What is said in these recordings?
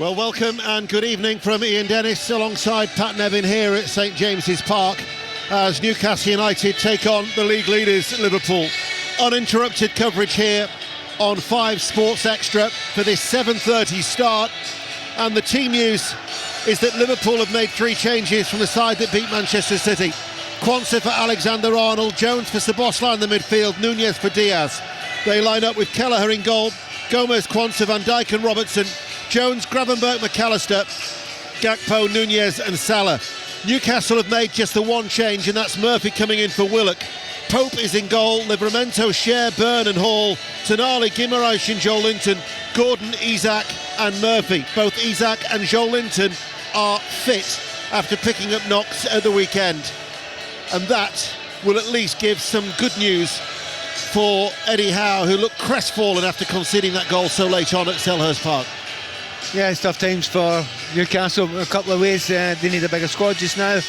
Well, welcome and good evening from Ian Dennis alongside Pat Nevin here at St James's Park as Newcastle United take on the league leaders Liverpool. Uninterrupted coverage here on 5 Sports Extra for this 7:30 start, and the team news is that Liverpool have made 3 changes from the side that beat Manchester City. Quansah for Alexander-Arnold, Jones for Szoboszlai in the midfield, Nunez for Diaz. They line up with Kelleher in goal, Gomez, Quansah, Van Dijk and Robertson, Jones, Gravenberch, McAllister, Gakpo, Nunez and Salah. Newcastle have made just the one change, and that's Murphy coming in for Willock. Pope is in goal, Livramento, Cher, Byrne and Hall, Tonali, Guimaraes and Joe Linton, Gordon, Isak and Murphy. Both Isak and Joe Linton are fit after picking up knocks at the weekend, and that will at least give some good news for Eddie Howe, who looked crestfallen after conceding that goal so late on at Selhurst Park. Yeah, it's tough times for Newcastle in a couple of ways. They need a bigger squad just now,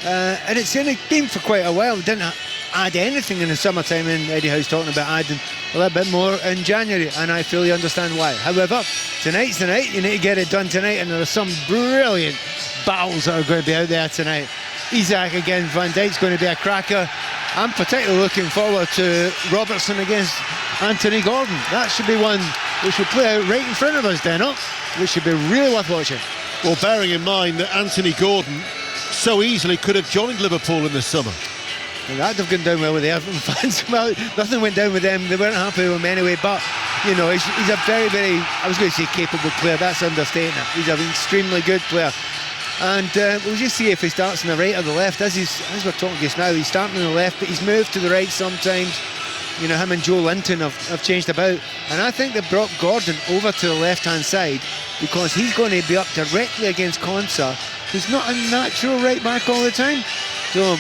and it's been for quite a while. We didn't add anything in the summertime, and Eddie Howe's talking about adding a little bit more in January, and I fully understand why. However, tonight's the night. You need to get it done tonight, and there are some brilliant battles that are going to be out there tonight. Isak against Van Dijk's going to be a cracker. I'm particularly looking forward to Robertson against Anthony Gordon. That should be one which will play out right in front of us, Deno, which should be really worth watching. Well, bearing in mind that Anthony Gordon so easily could have joined Liverpool in the summer. Well, that'd have gone down well with the Everton fans. Well, nothing went down with them. They weren't happy with him anyway, but you know, he's a very, very, I was going to say capable player, that's understating it. He's an extremely good player. And we'll just see if he starts on the right or the left. As we're talking just now, he's starting on the left, but he's moved to the right sometimes. You know, him and Joe Linton have changed about. And I think they've brought Gordon over to the left-hand side because he's going to be up directly against Quansah, who's not a natural right-back all the time. So,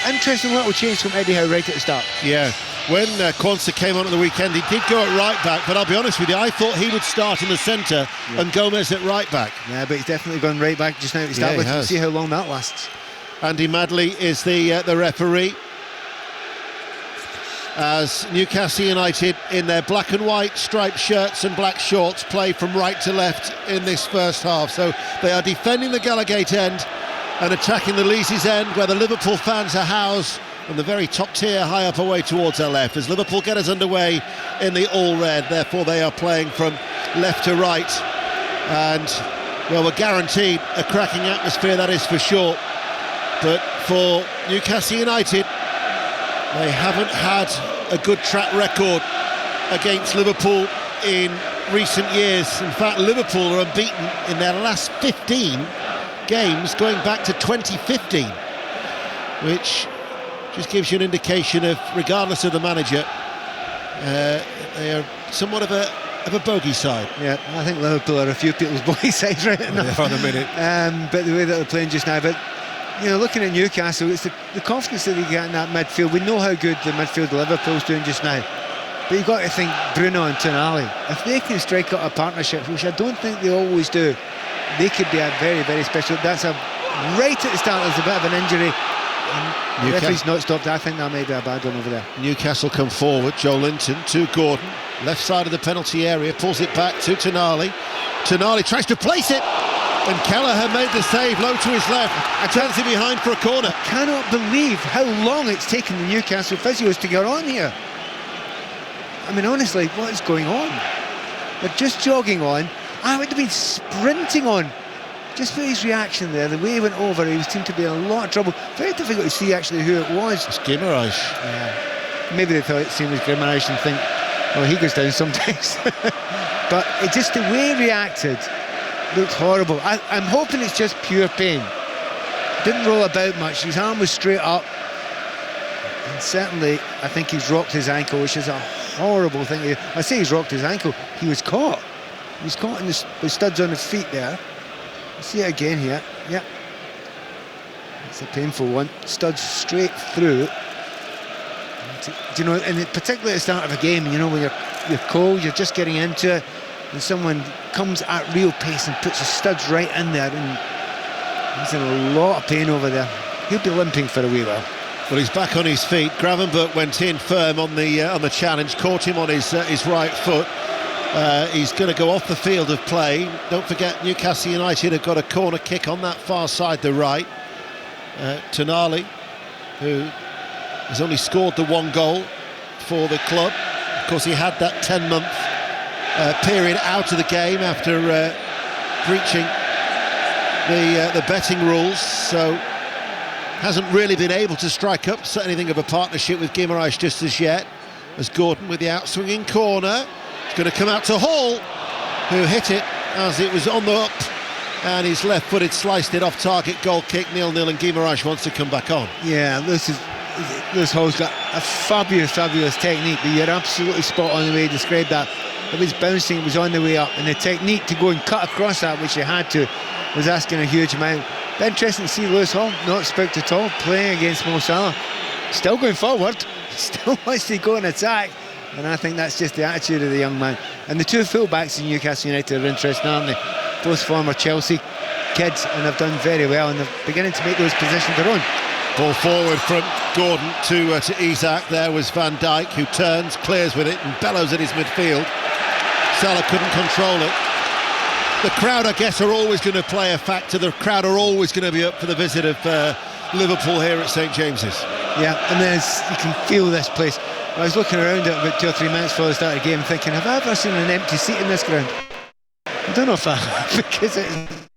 interesting little change from Eddie Howe right at the start. Yeah, when Quansah came on at the weekend, he did go at right-back, but I'll be honest with you, I thought he would start in the centre and Gomez at right-back. Yeah, but he's definitely gone right-back just now to start with. We'll see how long that lasts. Andy Madley is the referee, as Newcastle United in their black and white striped shirts and black shorts play from right to left in this first half. So they are defending the Gallagate end and attacking the Leazes end, where the Liverpool fans are housed on the very top tier, high up away towards our left, as Liverpool get us underway in the all-red. Therefore they are playing from left to right, and well, we're guaranteed a cracking atmosphere, that is for sure. But for Newcastle United, they haven't had a good track record against Liverpool in recent years. In fact, Liverpool are unbeaten in their last 15 games going back to 2015, which just gives you an indication of, regardless of the manager, they are somewhat of a bogey side. Yeah, I think Liverpool are a few people's bogey sides right now. For the minute. But the way that they're playing just now, but you know, looking at Newcastle, it's the confidence that they get in that midfield. We know how good the midfield Liverpool's doing just now, but you've got to think Bruno and Tonali, if they can strike out a partnership, which I don't think they always do, they could be a very, very special. That's right at the start, there's a bit of an injury, and the referee's not stopped. I think that may be a bad one over there. Newcastle come forward, Joe Linton to Gordon, left side of the penalty area, pulls it back to Tonali. Tonali tries to place it, and Kelleher made the save low to his left, turns it behind for a corner. I cannot believe how long it's taken the Newcastle physios to get on here. I mean, honestly, what is going on? They're just jogging on. I would have been sprinting on. Just for his reaction there, the way he went over, he seemed to be in a lot of trouble. Very difficult to see actually who it was. It's Guimaraes. Yeah. Maybe they thought it seemed was Guimaraes and think, well, he goes down sometimes. But it just, the way he reacted looked horrible. I'm hoping it's just pure pain. Didn't roll about much. His arm was straight up. And certainly, I think he's rocked his ankle, which is a horrible thing. I say he's rocked his ankle. He was caught. He was caught in the studs on his feet there. See it again here. Yeah. It's a painful one. Studs straight through. Do you know, and particularly at the start of a game, you know, when you're cold, you're just getting into it, and someone comes at real pace and puts the studs right in there, and he's in a lot of pain over there. He'll be limping for a wee while. Well, he's back on his feet. Gravenberch went in firm on the challenge, caught him on his right foot. He's going to go off the field of play. Don't forget, Newcastle United have got a corner kick on that far side, the right. Tonali, who has only scored the one goal for the club. Of course, he had that 10-month period out of the game after breaching the betting rules, so hasn't really been able to strike up anything of a partnership with Guimaraes just as yet. As Gordon with the out-swinging corner, it's going to come out to Hall, who hit it as it was on the up, and his left-footed sliced it off target. Goal kick, 0-0, and Guimaraes wants to come back on. Yeah, Lewis Hall's got a fabulous technique, but you're absolutely spot on the way you described that. It was bouncing, it was on the way up, and the technique to go and cut across that, which he had to, was asking a huge amount. But interesting to see Lewis Hall not spooked at all, playing against Mo Salah, still going forward, still wants to go and attack, and I think that's just the attitude of the young man. And the two full-backs in Newcastle United are interesting, aren't they? Both former Chelsea kids, and have done very well, and they're beginning to make those positions their own. Ball forward from Gordon to Isak. There was Van Dijk, who turns, clears with it, and bellows at his midfield. Salah couldn't control it. The crowd, I guess, are always going to play a factor. The crowd are always going to be up for the visit of Liverpool here at St James's. Yeah, and you can feel this place. I was looking around at about 2 or 3 minutes before the start of the game thinking, have I ever seen an empty seat in this ground? I don't know if I have, because it's...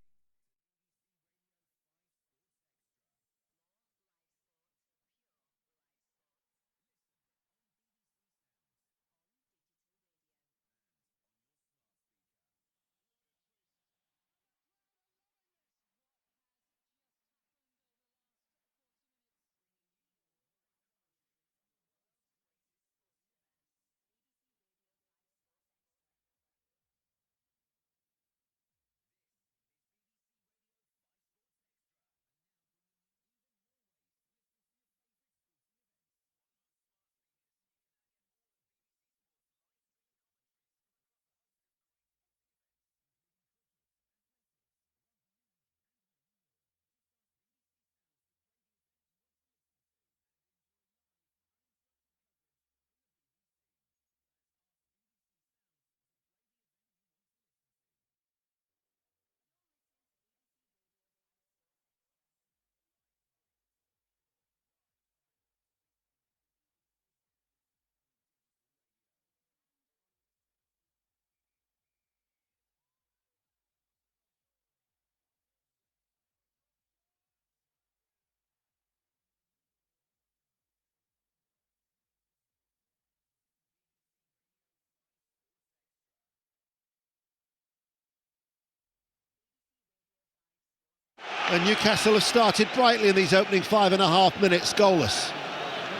And Newcastle have started brightly in these opening 5.5 minutes, goalless.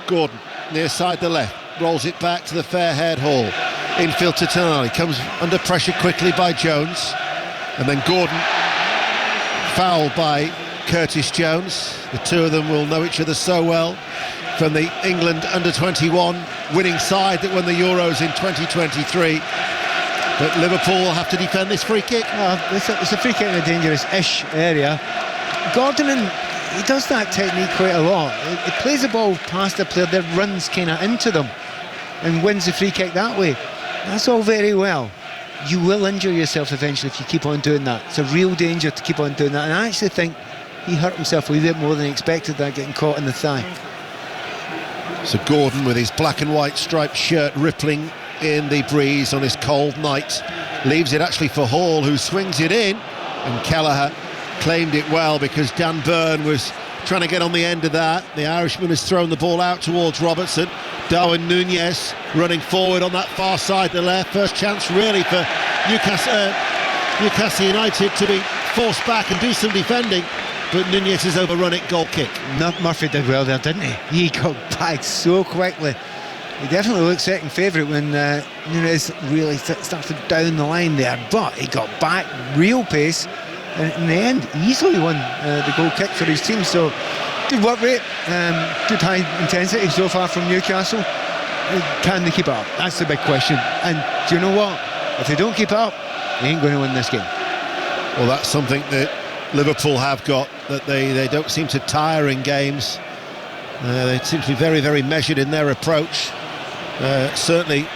Gordon, near side the left, rolls it back to the fair-haired Hall. Infield to Tonali, comes under pressure quickly by Jones. And then Gordon, fouled by Curtis Jones. The two of them will know each other so well from the England under-21 winning side that won the Euros in 2023. But Liverpool will have to defend this free kick. It's a free kick in a dangerous-ish area. Gordon, he does that technique quite a lot. He plays the ball past the player that runs kind of into them and wins the free kick that way. That's all very well. You will injure yourself eventually if you keep on doing that. It's a real danger to keep on doing that. And I actually think he hurt himself a wee bit more than he expected, that getting caught in the thigh. So Gordon, with his black and white striped shirt rippling in the breeze on this cold night, leaves it actually for Hall, who swings it in, and Kelleher claimed it well because Dan Burn was trying to get on the end of that. The Irishman has thrown the ball out towards Robertson. Darwin Núñez running forward on that far side, the left. First chance really for Newcastle United to be forced back and do some defending, but Núñez has overrun it. Goal kick. Murphy did well there, didn't he? He got back so quickly. He definitely looked second favourite when Núñez really started down the line there, but he got back, real pace, and in the end easily won the goal kick for his team. So good work rate, good high intensity so far from Newcastle. Can they keep it up? That's the big question. And do you know what? If they don't keep it up, they ain't going to win this game. Well, that's something that Liverpool have got, that they don't seem to tire in games. They seem to be very, very measured in their approach. Certainly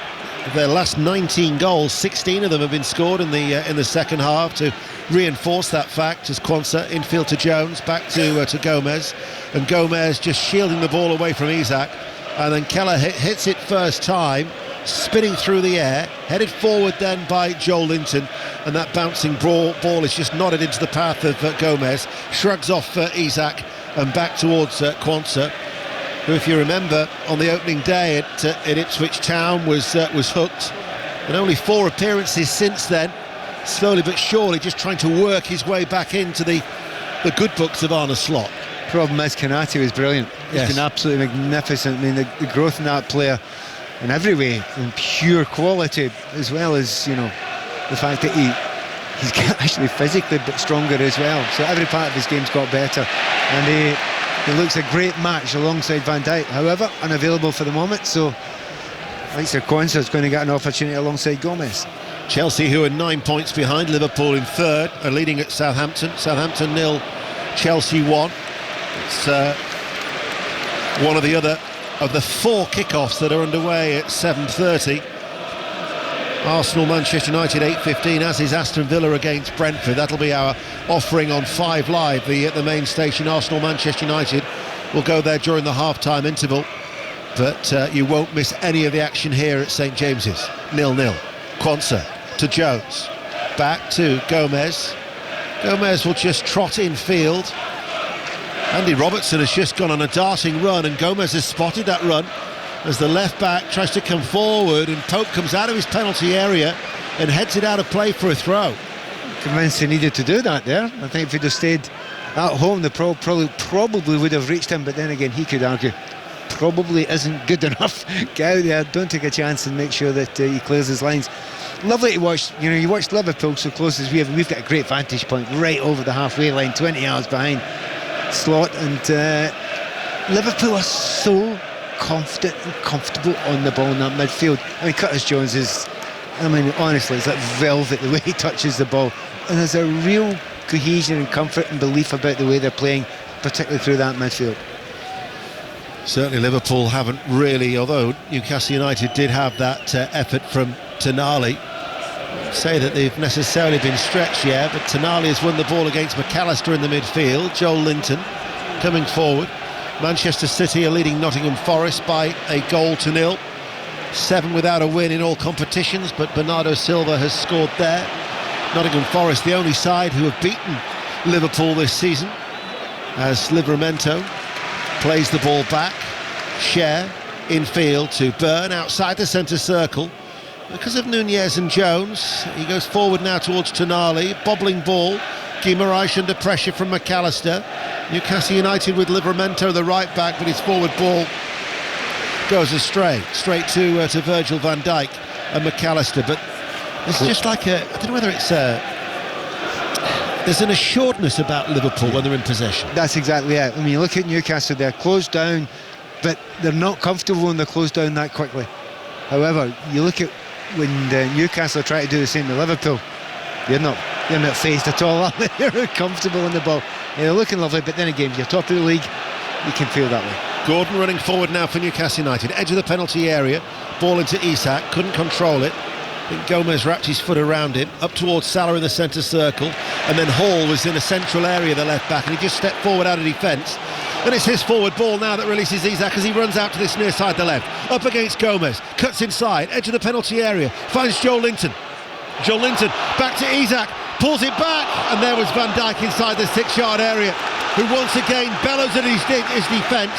their last 19 goals, 16 of them have been scored in the second half. To reinforce that fact, as Quansah infield to Jones, back to Gomez, and Gomez just shielding the ball away from Isak, and then Keller hits it first time, spinning through the air, headed forward then by Joel Linton, and that bouncing ball is just nodded into the path of Gomez, shrugs off Isak and back towards Quansah, who, if you remember, on the opening day at Ipswich Town was hooked, and only 4 appearances since then, slowly but surely just trying to work his way back into the good books of Arne Slot. Problem is, Konate was brilliant. He's been absolutely magnificent. I mean, the growth in that player in every way, in pure quality, as well as, you know, the fact that he's actually physically but stronger as well. So every part of his game's got better, and he looks a great match alongside Van Dijk. However, unavailable for the moment, so I think Sir Quansah is going to get an opportunity alongside Gomez. Chelsea, who are 9 points behind Liverpool in third, are leading at Southampton. Southampton 0, Chelsea 1. It's one of the 4 kickoffs that are underway at 7:30. Arsenal, Manchester United 8:15, as is Aston Villa against Brentford. That'll be our offering on 5 Live, the main station. Arsenal, Manchester United will go there during the half-time interval, but you won't miss any of the action here at St James's. 0-0. Quansah to Jones, back to Gomez. Gomez will just trot in field. Andy Robertson has just gone on a darting run, and Gomez has spotted that run as the left back tries to come forward, and Pope comes out of his penalty area and heads it out of play for a throw. Convinced he needed to do that there. I think if he'd have stayed at home, they probably would have reached him, but then again, he could argue probably isn't good enough. Get out there, don't take a chance, and make sure that he clears his lines. Lovely to watch. You know, you watch Liverpool so close as we have. We've got a great vantage point right over the halfway line, 20 yards behind Slot, and Liverpool are so confident and comfortable on the ball in that midfield. I mean, Curtis Jones is, I mean, honestly, it's like velvet the way he touches the ball, and there's a real cohesion and comfort and belief about the way they're playing, particularly through that midfield. Certainly Liverpool haven't really, although Newcastle United did have that effort from Tonali. Say that they've necessarily been stretched, yeah, but Tonali has won the ball against McAllister in the midfield. Joel Linton coming forward. Manchester City are leading Nottingham Forest by 1-0. 7 without a win in all competitions, but Bernardo Silva has scored there. Nottingham Forest, the only side who have beaten Liverpool this season, as Livramento plays the ball back. Cher infield to Byrne outside the centre circle. Because of Nunez and Jones, he goes forward now towards Tonali. Bobbling ball. Guimaraes under pressure from McAllister. Newcastle United with Livramento, the right back, but his forward ball goes astray. Straight to Virgil van Dijk and McAllister. But it's just like I don't know whether it's there's an assuredness about Liverpool when they're in possession. That's exactly it. I mean, you look at Newcastle, they're closed down, but they're not comfortable when they're closed down that quickly. However, you look at when Newcastle try to do the same to Liverpool, they're not phased at all. They're comfortable on the ball. They're looking lovely, but then again, if you're top of the league, you can feel that way. Gordon running forward now for Newcastle United, edge of the penalty area, ball into Isak, couldn't control it. I think Gomez wrapped his foot around him, up towards Salah in the centre circle, and then Hall was in a central area, the left back, and he just stepped forward out of defence. And it's his forward ball now that releases Isak as he runs out to this near side, the left, up against Gomez, cuts inside, edge of the penalty area, finds Joel Linton. Joel Linton back to Isak, pulls it back, and there was Van Dijk inside the 6-yard area, who once again bellows at his defence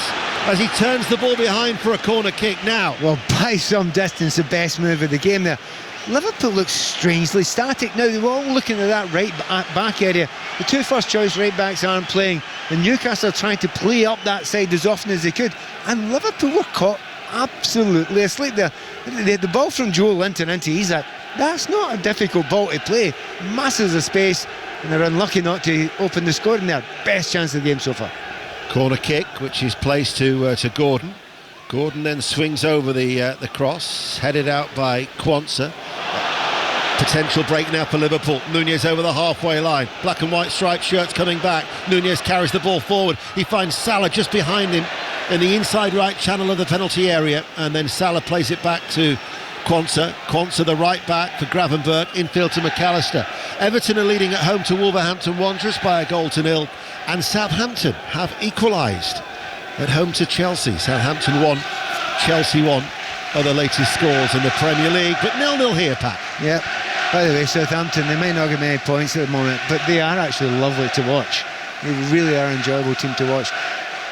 as he turns the ball behind for a corner kick now. Well, by some distance, the best move of the game there. Liverpool looks strangely static now. They were all looking at that right back area. The 2 first choice right backs aren't playing, and Newcastle are trying to play up that side as often as they could, and Liverpool were caught absolutely asleep there. The ball from Joel Linton into Isak, that's not a difficult ball to play. Masses of space, and they're unlucky not to open the scoring there. Best chance of the game so far. Corner kick, which is placed to Gordon. Gordon then swings over the cross, headed out by Quansah. Potential break now for Liverpool. Nunez over the halfway line. Black and white striped shirts coming back. Nunez carries the ball forward. He finds Salah just behind him in the inside right channel of the penalty area, and then Salah plays it back to Quansah the right back for Gravenberch, infield to McAllister. Everton are leading at home to Wolverhampton Wanderers by 1-0, and Southampton have equalised at home to Chelsea. Southampton 1, Chelsea 1 are the latest scores in the Premier League, but 0-0 here, Pat. Yeah. By the way, Southampton, they may not get many points at the moment, but they are actually lovely to watch. They really are an enjoyable team to watch.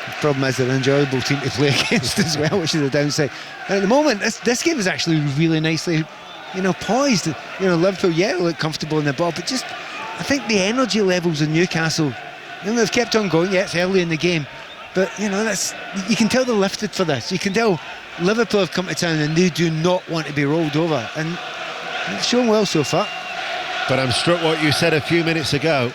The problem is they're an enjoyable team to play against as well, which is the downside. And at the moment, this game is actually really nicely, poised. Liverpool, look comfortable in the ball, but just, I think the energy levels in Newcastle, they've kept on going. Yeah, it's early in the game, but you can tell they're lifted for this. You can tell Liverpool have come to town and they do not want to be rolled over, and they've shown well so far. But I'm struck what you said a few minutes ago.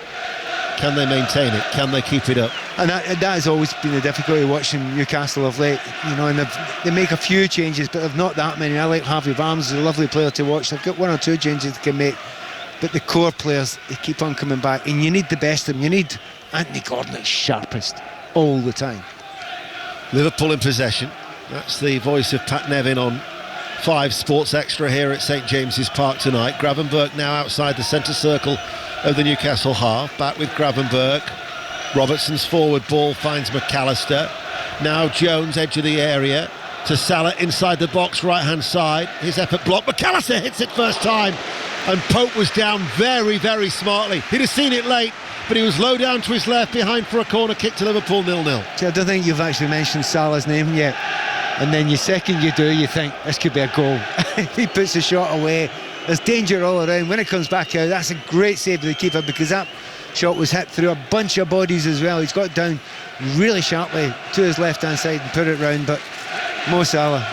Can they maintain it? Can they keep it up? And that has always been the difficulty watching Newcastle of late. And they make a few changes, but they've not that many. I like Harvey Barnes, he's a lovely player to watch. They've got one or two changes they can make, but the core players, they keep on coming back, and you need the best of them. You need Anthony Gordon at sharpest all the time. Liverpool in possession. That's the voice of Pat Nevin on 5 Sports Extra here at St James's Park tonight. Gravenberch now outside the centre circle of the Newcastle half, back with Gravenberch. Robertson's forward ball finds McAllister. Now Jones, edge of the area, to Salah inside the box, right hand side. His effort blocked. McAllister hits it first time, and Pope was down very, very smartly. He'd have seen it late, but he was low down to his left behind for a corner kick to Liverpool 0-0. See, I don't think you've actually mentioned Salah's name yet, and then the second you do, you think this could be a goal. He puts the shot away. There's danger all around. When it comes back out, that's a great save of the keeper, because that shot was hit through a bunch of bodies as well. He's got down really sharply to his left hand side and put it round. But Mo Salah,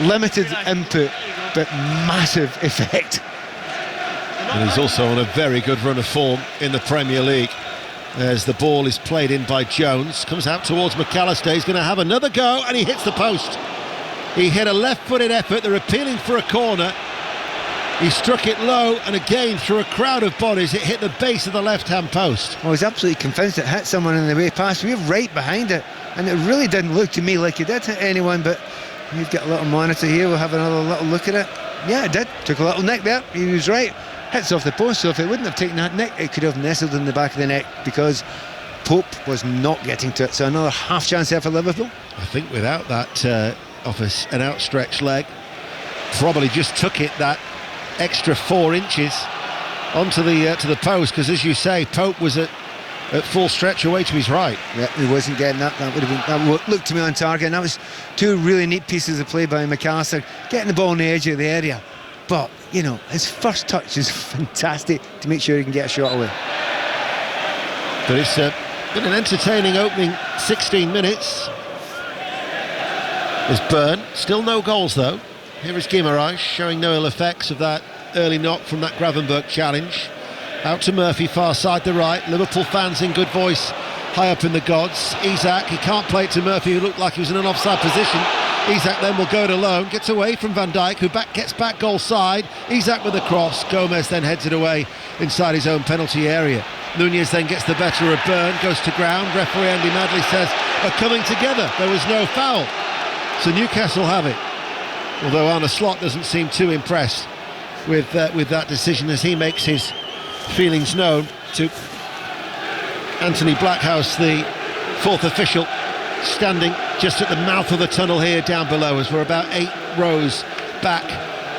limited input but massive effect. And he's also on a very good run of form in the Premier League, as the ball is played in by Jones, comes out towards McAllister. He's going to have another go, and he hits the post. He hit a left-footed effort. They're appealing for a corner. He struck it low, and again through a crowd of bodies, it hit the base of the left-hand post. I was absolutely convinced it hit someone in the way past. We were right behind it, and it really didn't look to me like it did hit anyone. But we've got a little monitor here. We'll have another little look at it. Yeah, it did. Took a little nick there. He was right. Hits off the post. So if it wouldn't have taken that nick, it could have nestled in the back of the neck, because Pope was not getting to it. So another half chance there for Liverpool. I think without that off an outstretched leg, probably just took it that extra 4 inches onto the to the post, because as you say, Pope was at full stretch away to his right. Yeah, he wasn't getting that. That would have been, that looked to me on target, and that was 2 really neat pieces of play by McAllister, getting the ball on the edge of the area. But his first touch is fantastic to make sure he can get a shot away. But it's been an entertaining opening 16 minutes. There's Byrne, still no goals though. Here is Guimaraes, showing no ill effects of that early knock from that Gravenberch challenge. Out to Murphy, far side the right. Liverpool fans in good voice, high up in the gods. Isak, he can't play it to Murphy, who looked like he was in an offside position. Isak then will go it alone, gets away from Van Dijk, who gets back goal side. Isak with a cross. Gomez then heads it away inside his own penalty area. Nunez then gets the better of Byrne, goes to ground. Referee Andy Madley says, are coming together. There was no foul. So Newcastle have it. Although Arne Slot doesn't seem too impressed with that decision, as he makes his feelings known to Anthony Blackhouse, the 4th official, standing just at the mouth of the tunnel here down below, as we're about 8 rows back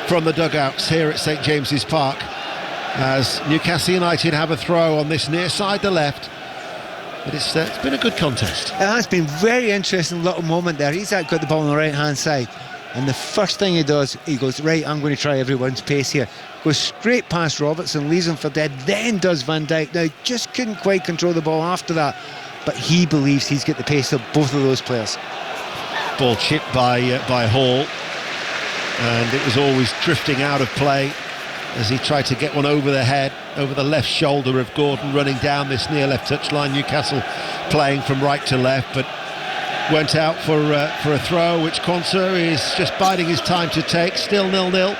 from the dugouts here at St James's Park, as Newcastle United have a throw on this near side, the left. But it's been a good contest. It has been very interesting little moment there. Isak got the ball on the right hand side, and the first thing he does, he goes, right, I'm going to try everyone's pace here. Goes straight past Robertson, leaves him for dead, then does Van Dijk. Now, just couldn't quite control the ball after that, but he believes he's got the pace of both of those players. Ball chipped by Hall, and it was always drifting out of play as he tried to get one over the head, over the left shoulder of Gordon, running down this near left touchline. Newcastle playing from right to left, but went out for a throw, which Quansah is just biding his time to take. Still 0-0.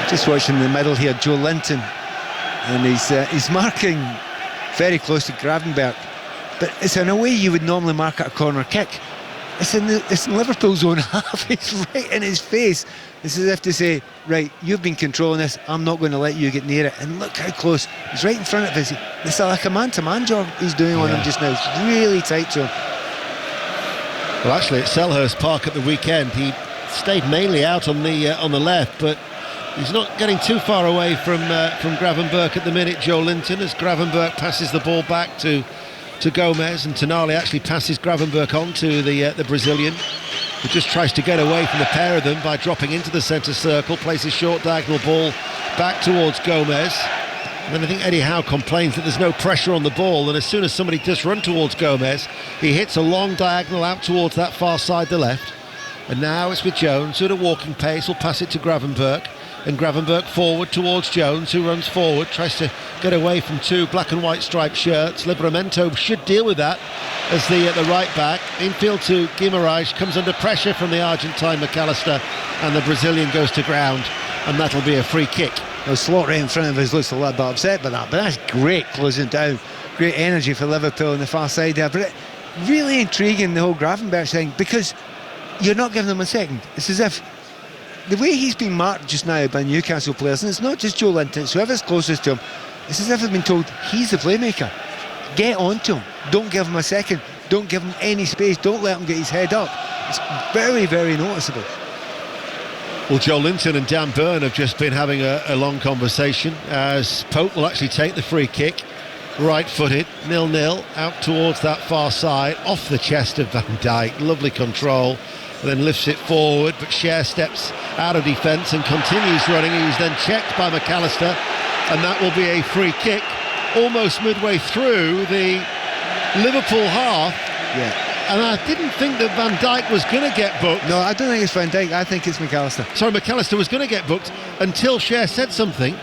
Just watching the middle here, Joe Linton, and he's marking very close to Gravenberch, but it's in a way you would normally mark at a corner kick. it's in Liverpool's own half. It's right in his face. It's as if to say, right, you've been controlling this, I'm not going to let you get near it. And look how close. He's right in front of us. It's like a man-to-man job he's doing on him just now. It's really tight to him. Well, actually, at Selhurst Park at the weekend, he stayed mainly out on the left, but he's not getting too far away from Gravenberch at the minute, Joe Linton, as Gravenberch passes the ball back to Gomez, and Tonali actually passes Gravenberch on to the Brazilian, who just tries to get away from the pair of them by dropping into the centre circle, places short diagonal ball back towards Gomez. And then I think Eddie Howe complains that there's no pressure on the ball, and as soon as somebody does run towards Gomez, he hits a long diagonal out towards that far side, the left. And now it's with Jones, who at a walking pace will pass it to Gravenberch, and Gravenberch forward towards Jones, who runs forward, tries to get away from two black and white striped shirts. Livramento should deal with that as the right back. Infield to Guimaraes, comes under pressure from the Argentine McAllister, and the Brazilian goes to ground, and that'll be a free kick. The slot right in front of us looks a little bit upset by that, but that's great closing down. Great energy for Liverpool on the far side there, but really intriguing, the whole Gravenberch thing, because you're not giving them a second. It's as if the way he's been marked just now by Newcastle players, and it's not just Joe Linton, it's whoever's closest to him, it's as if they've been told he's the playmaker. Get on to him, don't give him a second, don't give him any space, don't let him get his head up. It's very, very noticeable. Well, Joe Linton and Dan Burn have just been having a long conversation, as Pope will actually take the free kick, right-footed, 0-0, out towards that far side, off the chest of Van Dijk, lovely control, and then lifts it forward, but Cher steps out of defence and continues running. He's then checked by McAllister, and that will be a free kick almost midway through the Liverpool half. Yeah. And I didn't think that Van Dijk was going to get booked. No, I don't think it's Van Dijk, I think it's McAllister. Sorry, McAllister was going to get booked until Cher said something,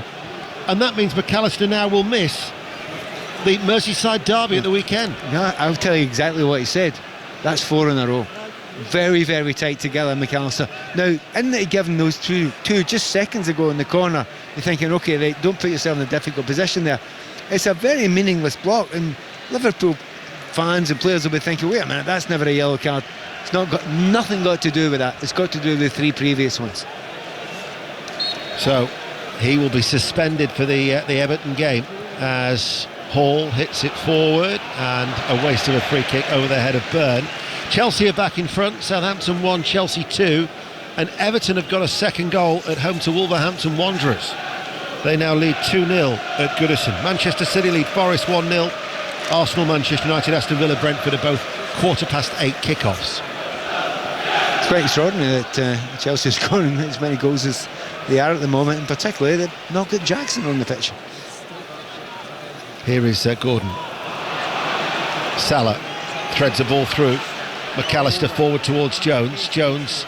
and that means McAllister now will miss the Merseyside derby at the weekend. No, I'll tell you exactly what he said. That's 4 in a row. Very, very tight together, McAllister. Now, isn't it given those two just seconds ago in the corner, you're thinking, OK, right, don't put yourself in a difficult position there. It's a very meaningless block, and Liverpool fans and players will be thinking, wait a minute, that's never a yellow card. It's nothing got to do with that. It's got to do with the 3 previous ones. So he will be suspended for the Everton game as Hall hits it forward, and a waste of a free kick over the head of Byrne. Chelsea are back in front, Southampton 1, Chelsea 2, and Everton have got a second goal at home to Wolverhampton Wanderers. They now lead 2-0 at Goodison. Manchester City lead Forest 1-0. Arsenal, Manchester United, Aston Villa, Brentford are both 8:15 kickoffs. It's quite extraordinary that Chelsea are scoring as many goals as they are at the moment, and particularly they've not got Jackson on the pitch. Here is Gordon. Salah threads the ball through. McAllister forward towards Jones.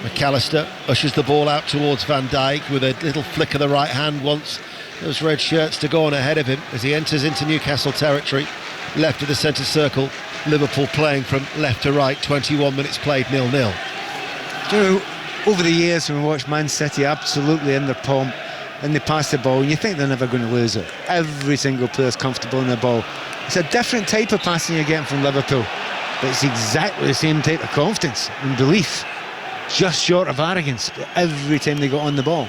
McAllister ushers the ball out towards Van Dijk with a little flick of the right hand, wants those red shirts to go on ahead of him as he enters into Newcastle territory. Left of the centre circle, Liverpool playing from left to right, 21 minutes played, 0-0. Do you know, over the years when we watched Man City absolutely in their pomp, and they pass the ball and you think they're never going to lose it. Every single player's comfortable in the ball. It's a different type of passing you're getting from Liverpool, but it's exactly the same type of confidence and belief, just short of arrogance every time they got on the ball.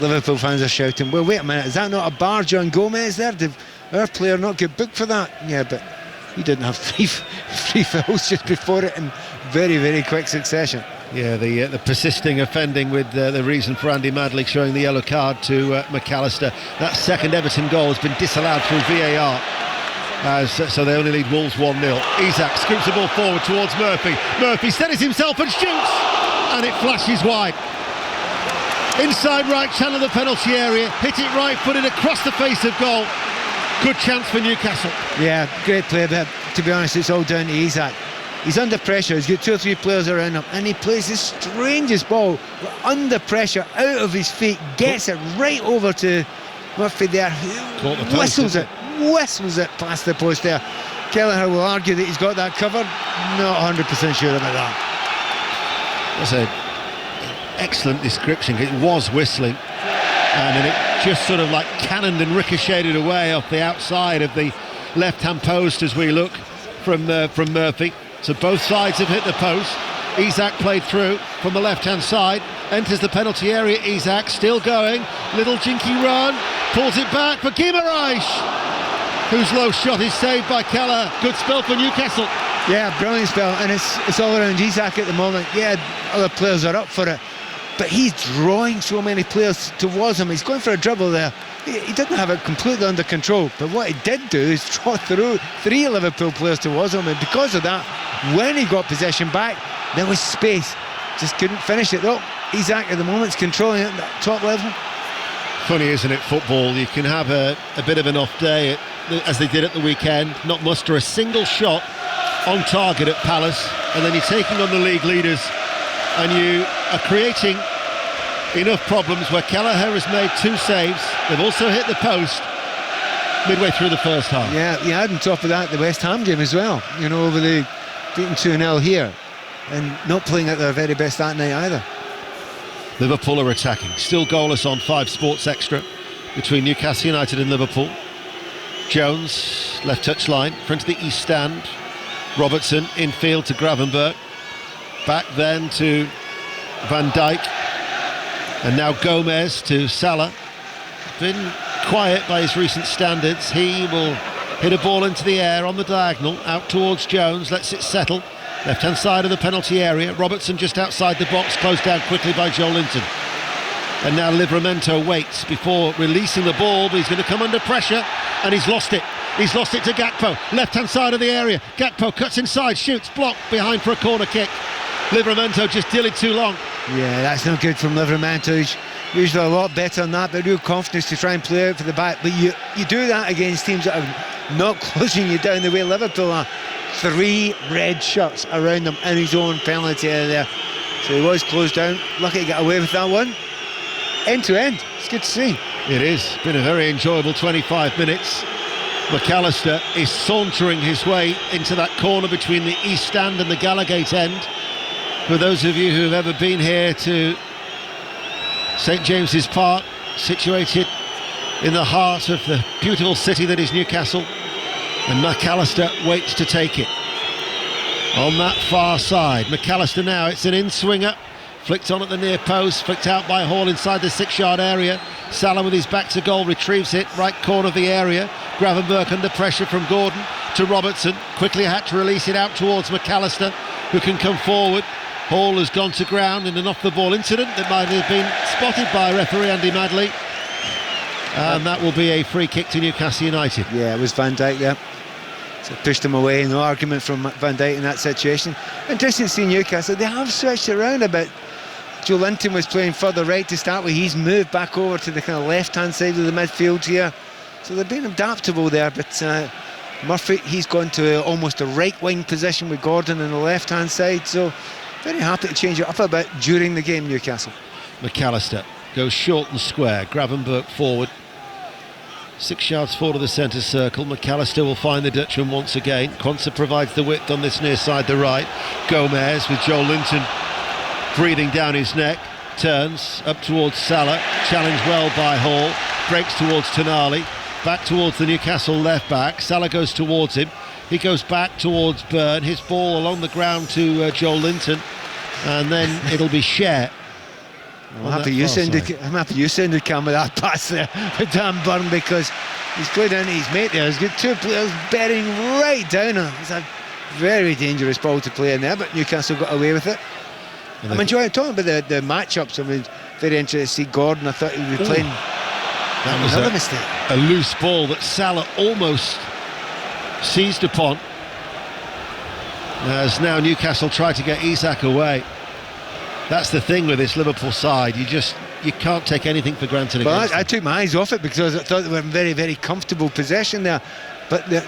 Liverpool fans are shouting, well, wait a minute, is that not a barge on Gomez there? Did our player not get booked for that? Yeah, but he didn't have three fouls just before it in very, very quick succession. Yeah, the persisting offending with the reason for Andy Madley showing the yellow card to McAllister. That second Everton goal has been disallowed through VAR. So they only lead Wolves 1-0. Isak scoops the ball forward towards Murphy. Murphy steadies himself and shoots, and it flashes wide. Inside right channel of the penalty area, hit it right-footed across the face of goal. Good chance for Newcastle. Yeah, great play, but to be honest, it's all down to Isak. He's under pressure, he's got 2 or 3 players around him, and he plays the strangest ball under pressure, out of his feet, gets it right over to Murphy there, who whistles it past the post there. Kelleher will argue that he's got that covered. Not 100% sure about that. That's an excellent description. It was whistling, and then it just sort of like cannoned and ricocheted away off the outside of the left-hand post as we look from Murphy. So both sides have hit the post. Isak played through from the left-hand side, enters the penalty area. Isak still going, little jinky run, pulls it back for Guimaraes, whose low shot is saved by Keller. Good spell for Newcastle. Yeah, brilliant spell, and it's all around Isak at the moment. Yeah, other players are up for it, but he's drawing so many players towards him. He's going for a dribble there. He didn't have it completely under control, but what he did do is draw through 3 Liverpool players towards him, and because of that, when he got possession back, there was space. Just couldn't finish it though. Isak at the moment's controlling it at that top level. Funny, isn't it, football? You can have a bit of an off day, as they did at the weekend, not muster a single shot on target at Palace, and then you're taking on the league leaders and you are creating enough problems where Kelleher has made 2 saves. They've also hit the post midway through the first half. Yeah, on top of that, the West Ham game as well, you know, over the beaten 2-0 here and not playing at their very best that night either. Liverpool are attacking, still goalless on 5 Sports Extra between Newcastle United and Liverpool. Jones, left touch line, front of the East Stand. Robertson infield to Gravenberch, back then to Van Dijk, and now Gomez to Salah. Been quiet by his recent standards. He will hit a ball into the air on the diagonal, out towards Jones, lets it settle. Left-hand side of the penalty area. Robertson just outside the box, closed down quickly by Joe Linton. And now Livramento waits before releasing the ball, but he's going to come under pressure, and he's lost it. He's lost it to Gakpo, left-hand side of the area. Gakpo cuts inside, shoots, blocked, behind for a corner kick. Livramento just dillied too long. Yeah, that's not good from Livramento. He's usually a lot better than that, but real confidence to try and play out for the back. But you do that against teams that are not closing you down the way Liverpool are. 3 red shirts around him in his own penalty area there. So he was closed down. Lucky to get away with that one. End to end. It's good to see. It is. Been a very enjoyable 25 minutes. McAllister is sauntering his way into that corner between the East Stand and the Gallagate end. For those of you who have ever been here to St James's Park, situated in the heart of the beautiful city that is Newcastle, and McAllister waits to take it. On that far side, McAllister now, it's an in-swinger, flicked on at the near post, flicked out by Hall inside the 6-yard area. Salah with his back to goal retrieves it, right corner of the area. Gravenberch under pressure from Gordon to Robertson, quickly had to release it out towards McAllister, who can come forward. Hall has gone to ground in an off-the-ball incident that might have been spotted by referee Andy Madley, and that will be a free kick to Newcastle United. Yeah, it was Van Dijk there. So pushed him away, no argument from Van Dijk in that situation. Interesting to see Newcastle, they have switched around a bit. Joe Linton was playing further right to start with. He's moved back over to the kind of left-hand side of the midfield here. So they're being adaptable there, but Murphy, he's gone to almost a right-wing position with Gordon on the left-hand side. So very happy to change it up a bit during the game, Newcastle. McAllister goes short and square. Gravenberch forward. 6 yards forward of the centre circle. McAllister will find the Dutchman once again. Quansah provides the width on this near side, the right. Gomez with Joe Linton breathing down his neck. Turns up towards Salah. Challenged well by Hall. Breaks towards Tonali. Back towards the Newcastle left back. Salah goes towards him. He goes back towards Byrne. His ball along the ground to Joe Linton. And then it'll be Share. I'm happy you sounded calm with that pass there with Dan Byrne, because he's played into his mate there. He's got 2 players bearing right down him. It's a very dangerous ball to play in there, but Newcastle got away with it. I'm enjoying talking about the matchups. I mean, very interested to see Gordon. I thought he would be playing. That was another mistake. A loose ball that Salah almost seized upon. As now Newcastle try to get Isak away. That's the thing with this Liverpool side. You can't take anything for granted. Well, I took my eyes off it because I thought they were in very, very comfortable possession there. But they're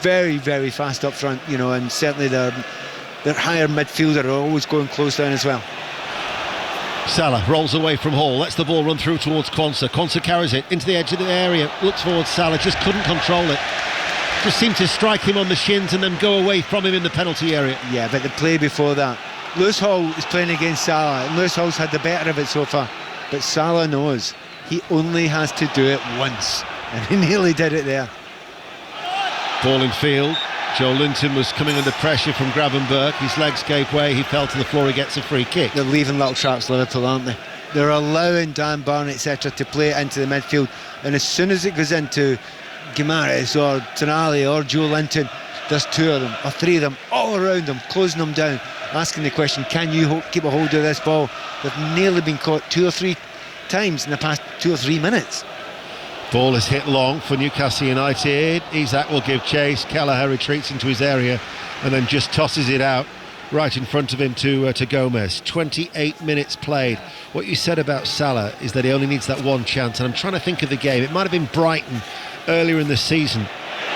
very, very fast up front, you know, and certainly their higher midfielder are always going close down as well. Salah rolls away from Hall, lets the ball run through towards Quansah. Quansah carries it into the edge of the area, looks towards Salah, just couldn't control it. Just seemed to strike him on the shins and then go away from him in the penalty area. Yeah, but the play before that, Lewis Hall is playing against Salah, and Lewis Hall's had the better of it so far. But Salah knows he only has to do it once, and he nearly did it there. Ball in field, Joel Linton was coming under pressure from Gravenberch. His legs gave way, he fell to the floor, he gets a free kick. They're leaving little traps, Liverpool, aren't they? They're allowing Dan Barnett, etc., to play it into the midfield, and as soon as it goes into Guimaraes or Tonali or Joel Linton, there's two of them or three of them all around them, closing them down, asking the question, can you keep a hold of this ball? They've nearly been caught 2 or 3 times in the past 2 or 3 minutes. Ball is hit long for Newcastle United. Isak will give chase. Kelleher retreats into his area and then just tosses it out right in front of him to Gomez. 28 minutes played. What you said about Salah is that he only needs that one chance, and I'm trying to think of the game. It might have been Brighton earlier in the season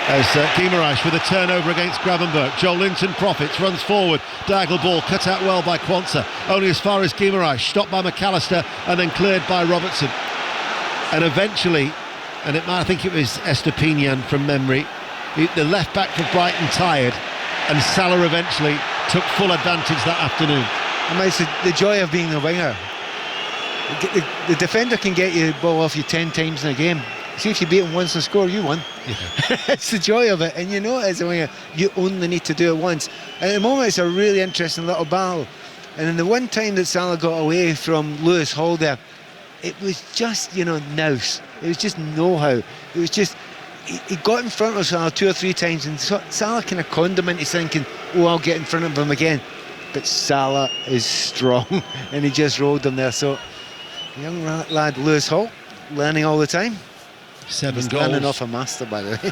as Guimaraes with a turnover against Gravenberch. Joel Linton profits, runs forward, diagonal ball cut out well by Quansah, only as far as Guimaraes, stopped by McAllister and then cleared by Robertson. And eventually, and I think it was Estepinian from memory, the left back for Brighton tired, and Salah eventually took full advantage that afternoon. I mean, it's the joy of being a winger. The defender can get you the ball off you 10 times in a game. See, if you beat him once and score, you won. Yeah. It's the joy of it, and you know it as a winger. You only need to do it once. And at the moment, it's a really interesting little battle. And in the one time that Salah got away from Lewis Hall there, it was just, nous. It was just know-how. It was just, he got in front of Salah 2 or 3 times, and Salah kind of conned him into thinking, oh, I'll get in front of him again. But Salah is strong, and he just rolled him there. So, young lad Lewis Hall, learning all the time. 7 He's goals. learning off a master, by the way.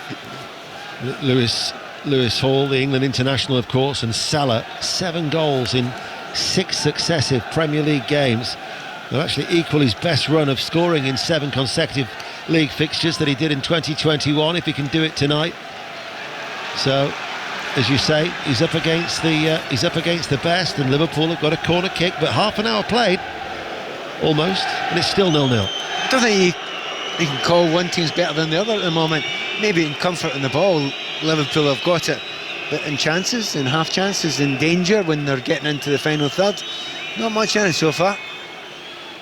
Lewis Hall, the England international, of course, and Salah, 7 goals in 6 successive Premier League games. They'll actually equal his best run of scoring in 7 consecutive league fixtures that he did in 2021, if he can do it tonight. So, as you say, he's up against the best, and Liverpool have got a corner kick, but half an hour played, almost, and it's still 0-0. I don't think you can call one team's better than the other at the moment. Maybe in comfort in the ball, Liverpool have got it, but in chances, in half chances, in danger when they're getting into the final third, not much in it so far.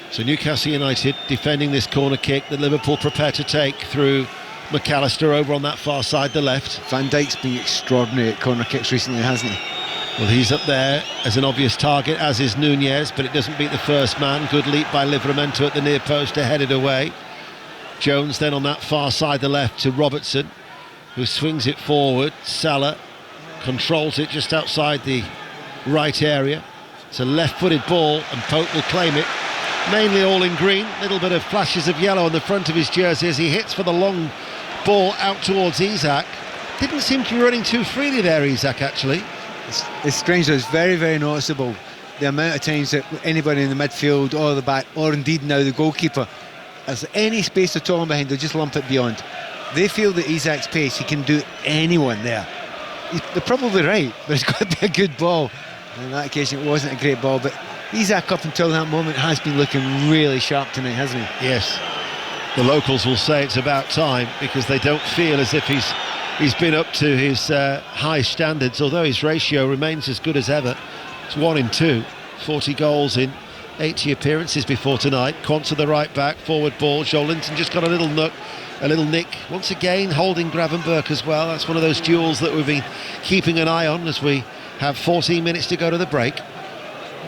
So Newcastle United defending this corner kick that Liverpool prepare to take through McAllister over on that far side, the left. Van Dijk's been extraordinary at corner kicks recently, hasn't he? Well, he's up there as an obvious target, as is Nunez, but it doesn't beat the first man. Good leap by Livramento at the near post to head it away. Jones then on that far side, the left, to Robertson, who swings it forward. Salah controls it just outside the right area. It's a left-footed ball, and Pope will claim it. Mainly all in green, little bit of flashes of yellow on the front of his jersey as he hits for the long ball out towards Isak. Didn't seem to be running too freely there, Isak, actually. It's strange though, it's very, very noticeable the amount of times that anybody in the midfield or the back, or indeed now the goalkeeper, has any space at all behind, they'll just lump it beyond. They feel that Isak's pace, he can do anyone there. They're probably right, but it's got to be a good ball. And on that occasion it wasn't a great ball, but Isak up until that moment has been looking really sharp tonight, hasn't he? Yes. The locals will say it's about time, because they don't feel as if he's been up to his high standards, although his ratio remains as good as ever. It's 1 in 2, 40 goals in 80 appearances before tonight. Quansah the right back, forward ball. Joel Linton just got a little nick. Once again holding Gravenberch as well. That's one of those duels that we've been keeping an eye on as we have 14 minutes to go to the break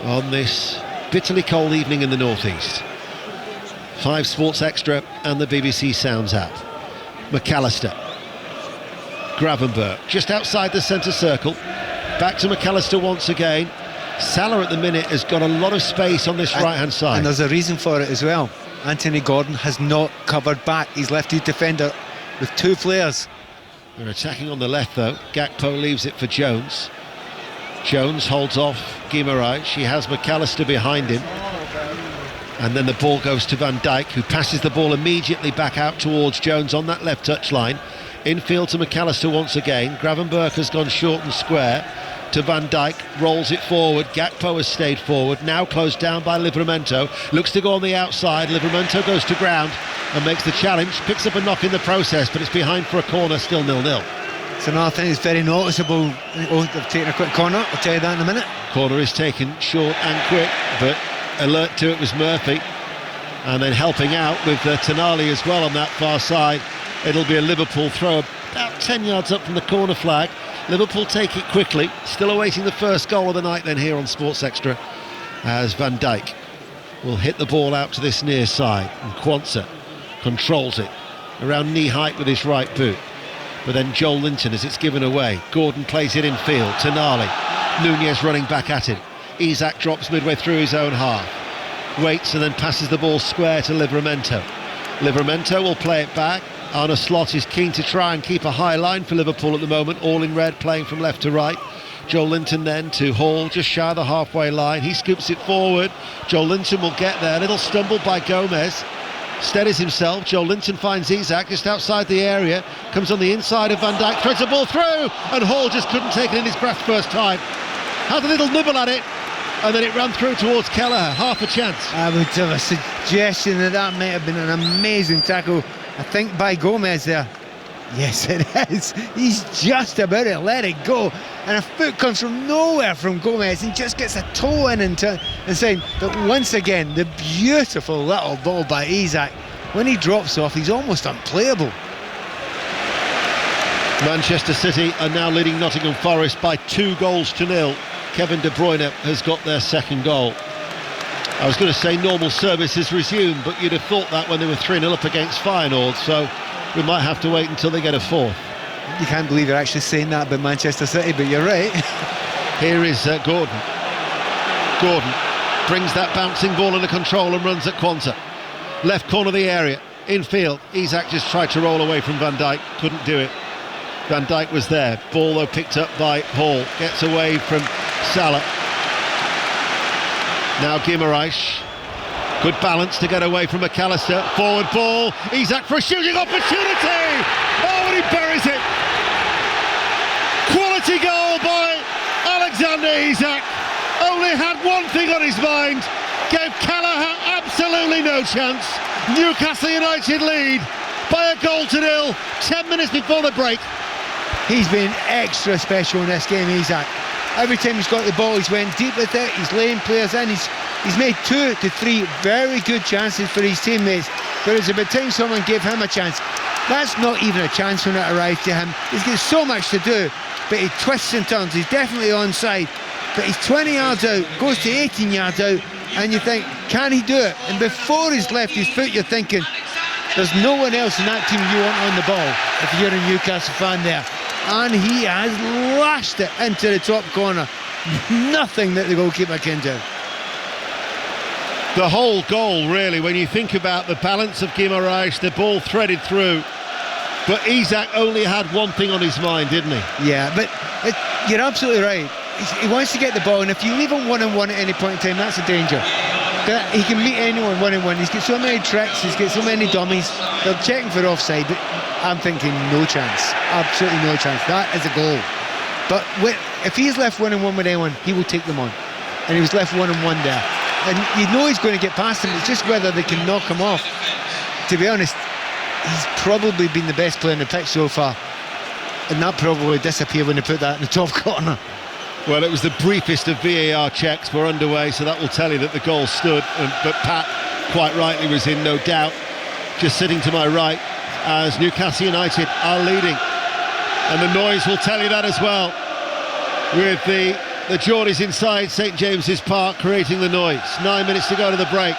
on this bitterly cold evening in the northeast. 5 Sports Extra and the BBC Sounds app. McAllister, Gravenberch just outside the centre circle, back to McAllister once again. Salah at the minute has got a lot of space on this right hand side, and there's a reason for it as well. Anthony Gordon has not covered back. He's left his defender with 2 players. They're attacking on the left though. Gakpo leaves it for Jones. Jones holds off Guimaraes. She has McAllister behind him, and then the ball goes to Van Dijk, who passes the ball immediately back out towards Jones on that left touchline. Infield to McAllister once again. Gravenberch has gone short and square to Van Dijk, rolls it forward. Gakpo has stayed forward, now closed down by Livramento, looks to go on the outside. Livramento goes to ground and makes the challenge, picks up a knock in the process, but it's behind for a corner, still 0-0. It's another thing that's very noticeable. Oh, they've taken a quick corner, I'll tell you that in a minute. Corner is taken short and quick, but alert to it was Murphy, and then helping out with Tonali as well on that far side. It'll be a Liverpool throw about 10 yards up from the corner flag. Liverpool take it quickly, still awaiting the first goal of the night then here on Sports Extra, as Van Dijk will hit the ball out to this near side, and Quansah controls it around knee height with his right boot. But then Joel Linton, as it's given away, Gordon plays it in field, Tonali, Nunez running back at him, Isak drops midway through his own half, waits and then passes the ball square to Livramento. Livramento will play it back. Arne Slot is keen to try and keep a high line for Liverpool at the moment, all in red, playing from left to right. Joel Linton then to Hall, just shy of the halfway line. He scoops it forward. Joel Linton will get there. A little stumble by Gomez. Steadies himself. Joel Linton finds Isak just outside the area. Comes on the inside of Van Dijk, threads the ball through, and Hall just couldn't take it in his grasp first time. Had a little nibble at it, and then it ran through towards Kelleher. Half a chance. I would have a suggestion that that might have been an amazing tackle, I think, by Gomez there. Yes, it is. He's just about to let it go, and a foot comes from nowhere from Gomez and just gets a toe in and saying that once again, the beautiful little ball by Isak, when he drops off, he's almost unplayable. Manchester City are now leading Nottingham Forest by 2-0. Kevin De Bruyne has got their second goal. I was going to say normal service has resumed, but you'd have thought that when they were 3-0 up against Feyenoord, so we might have to wait until they get a fourth. You can't believe you're actually saying that about Manchester City, but you're right. Here is Gordon. Gordon brings that bouncing ball under control and runs at Quansah. Left corner of the area, infield. Isak just tried to roll away from Van Dijk, couldn't do it. Van Dijk was there. Ball though picked up by Hall. Gets away from Salah. Now Guimaraes. Good balance to get away from McAllister. Forward ball. Isak for a shooting opportunity. Oh, and he buries it. Quality goal by Alexander Isak. Only had one thing on his mind. Gave Kelleher absolutely no chance. Newcastle United lead by 1-0. 10 minutes before the break. He's been extra special in this game, Isak. Every time he's got the ball, he's went deep with it. He's laying players in. He's made 2 to 3 very good chances for his teammates. But it's about time someone gave him a chance. That's not even a chance when it arrived to him. He's got so much to do, but he twists and turns. He's definitely onside, but he's 20 yards out, goes to 18 yards out, and you think, can he do it? And before he's left his foot, you're thinking, there's no one else in that team you want on the ball if you're a Newcastle fan there. And he has lashed it into the top corner. Nothing that the goalkeeper can do. The whole goal, really, when you think about the balance of Guimaraes, the ball threaded through. But Isak only had one thing on his mind, didn't he? Yeah, but you're absolutely right. He wants to get the ball, and if you leave him 1-on-1 at any point in time, that's a danger. He can meet anyone 1-on-1. He's got so many tricks, he's got so many dummies. They're checking for offside, but I'm thinking no chance. Absolutely no chance. That is a goal. But if he's left 1-on-1 with anyone, he will take them on. And he was left 1-on-1 there. And you know he's going to get past him. It's just whether they can knock him off. To be honest, he's probably been the best player on the pitch so far. And that probably disappeared when they put that in the top corner. Well, it was the briefest of VAR checks were underway, so that will tell you that the goal stood. But Pat, quite rightly, was in no doubt. Just sitting to my right as Newcastle United are leading. And the noise will tell you that as well. With the Geordies inside St James's Park creating the noise. 9 minutes to go to the break.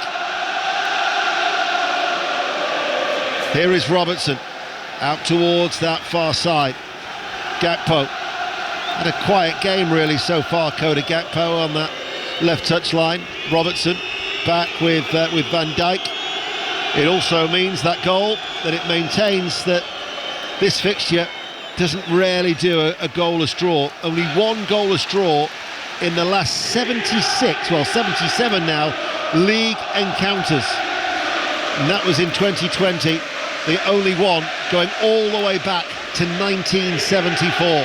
Here is Robertson out towards that far side. Gakpo had a quiet game really so far. Coda Gakpo on that left touch line. Robertson back with Van Dijk. It also means that goal that it maintains that this fixture doesn't rarely do a goalless draw. Only one goalless draw in the last 77 now, league encounters. And that was in 2020, the only one going all the way back to 1974.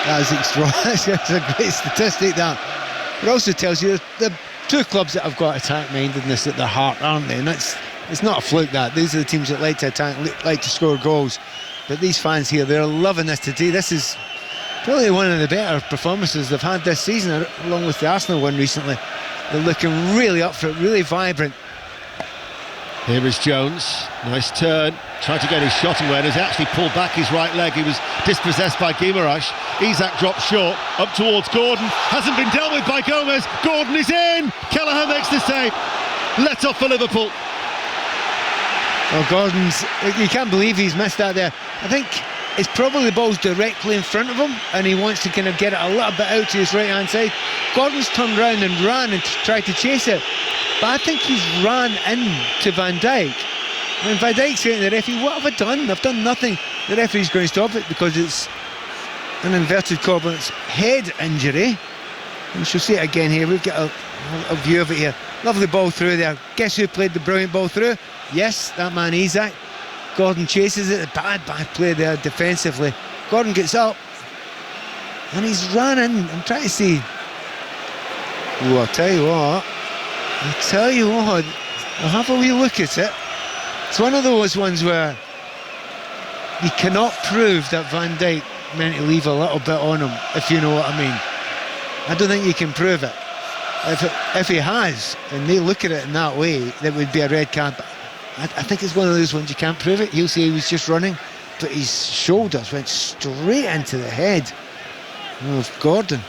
That is extraordinary. That's a great statistic, that. It also tells you the two clubs that have got attack-mindedness at their heart, aren't they? And it's not a fluke, that. These are the teams that like to attack, like to score goals. But these fans here, they're loving this today. This is probably one of the better performances they've had this season, along with the Arsenal one recently. They're looking really up for it, really vibrant. Here is Jones, nice turn, tried to get his shot away and has actually pulled back his right leg. He was dispossessed by Guimaraes. Isak dropped short, up towards Gordon, hasn't been dealt with by Gomez. Gordon is in, Kelleher makes the save, let off for Liverpool. Well, Gordon's, you can't believe he's missed that there. I think it's probably the ball's directly in front of him and he wants to kind of get it a little bit out to his right hand side. Gordon's turned round and ran and tried to chase it, but I think he's ran into Van Dijk. When Van Dijk's saying to the referee, what have I done? I've done nothing. The referee's going to stop it because it's an inverted commas head injury. And she'll see it again here. We've got a view of it here. Lovely ball through there. Guess who played the brilliant ball through? Yes, that man Isak. Gordon chases it. Bad play there defensively. Gordon gets up and he's running. I'm trying to see. Oh, I'll tell you what, I'll have a wee look at it. It's one of those ones where you cannot prove that Van Dijk meant to leave a little bit on him, if you know what I mean. I don't think you can prove it. If he has, and they look at it in that way, that would be a red card. But I think it's one of those ones you can't prove it. He'll say he was just running, but his shoulders went straight into the head of Gordon.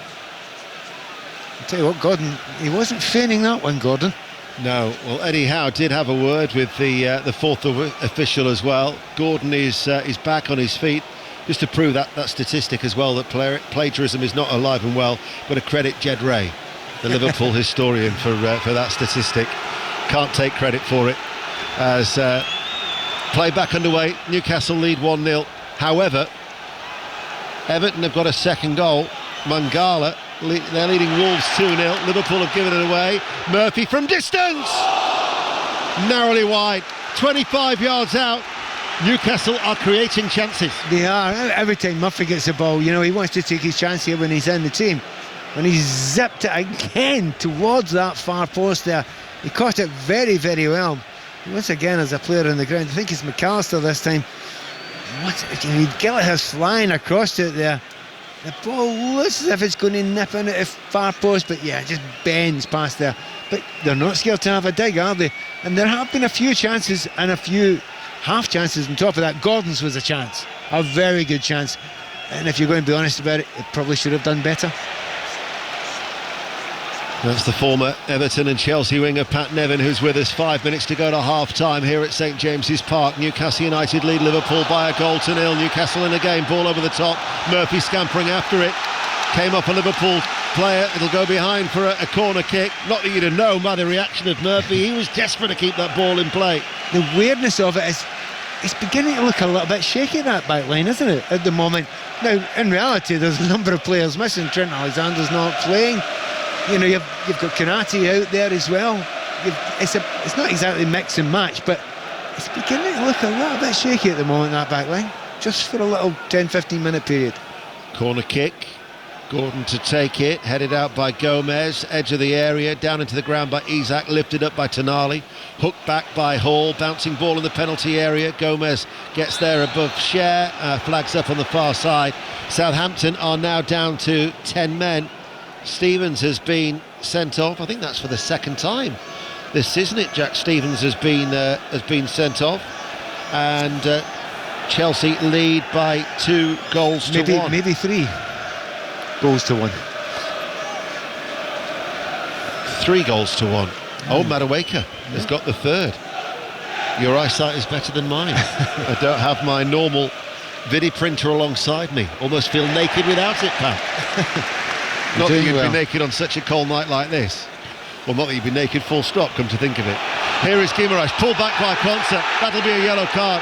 I'll tell you what, Gordon, he wasn't feigning that one, Gordon. No, well, Eddie Howe did have a word with the fourth official as well. Gordon is back on his feet, just to prove that statistic as well, that plagiarism is not alive and well. Got to credit Jed Ray, the Liverpool historian, for that statistic. Can't take credit for it. As play back underway, Newcastle lead 1-0. However, Everton have got a second goal. Mangala, they're leading Wolves 2-0. Liverpool have given it away. Murphy from distance, narrowly wide, 25 yards out. Newcastle are creating chances. They are. Every time Murphy gets the ball, you know, he wants to take his chance here when he's in the team. And he zipped it again towards that far post there. He caught it very, very well. Once again, as a player on the ground, I think it's McAllister this time. Kelleher's flying across it there. The ball looks as if it's going to nip in at the far post, but yeah, it just bends past there. But they're not scared to have a dig, are they? And there have been a few chances and a few half chances on top of that. Gordon's was a chance, a very good chance. And if you're going to be honest about it, it probably should have done better. That's the former Everton and Chelsea winger Pat Nevin, who's with us. 5 minutes to go to half-time here at St James's Park. Newcastle United lead Liverpool by a goal to nil. Newcastle in the game, ball over the top. Murphy scampering after it. Came up a Liverpool player. It'll go behind for a corner kick. Not that you'd have known by the reaction of Murphy. He was desperate to keep that ball in play. The weirdness of it is it's beginning to look a little bit shaky, that back line, isn't it, at the moment? Now, in reality, there's a number of players missing. Trent Alexander's not playing. You know, you've got Konate out there as well. It's not exactly mix and match, but it's beginning to look a little bit shaky at the moment, that back line, just for a little 10-15 minute period. Corner kick, Gordon to take it, headed out by Gomez, edge of the area, down into the ground by Isak, lifted up by Tonali, hooked back by Hall, bouncing ball in the penalty area. Gomez gets there above Cher, flags up on the far side. Southampton are now down to 10 men. Stevens has been sent off. I think that's for the second time this, isn't it? Jack Stevens has been sent off, and Chelsea lead by 2 goals to 1. Maybe 3 goals to 1. 3 goals to 1. Oh, Madueke has got the third. Your eyesight is better than mine. I don't have my normal Vidi printer alongside me. Almost feel naked without it, Pat. Not that you'd be naked on such a cold night like this. Well, not that you'd be naked full stop, come to think of it. Here is Guimaraes, pulled back by Konsa. That'll be a yellow card.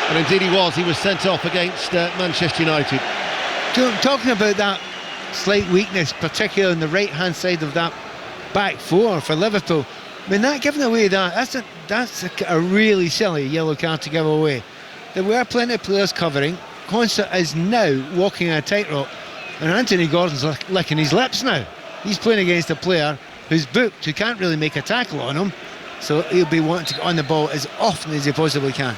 And indeed he was sent off against Manchester United. Talking about that slight weakness, particularly on the right-hand side of that back four for Liverpool. I mean, that giving away that's a really silly yellow card to give away. There were plenty of players covering. Konsa is now walking a tightrope. And Anthony Gordon's licking his lips now. He's playing against a player who's booked, who can't really make a tackle on him. So he'll be wanting to get on the ball as often as he possibly can.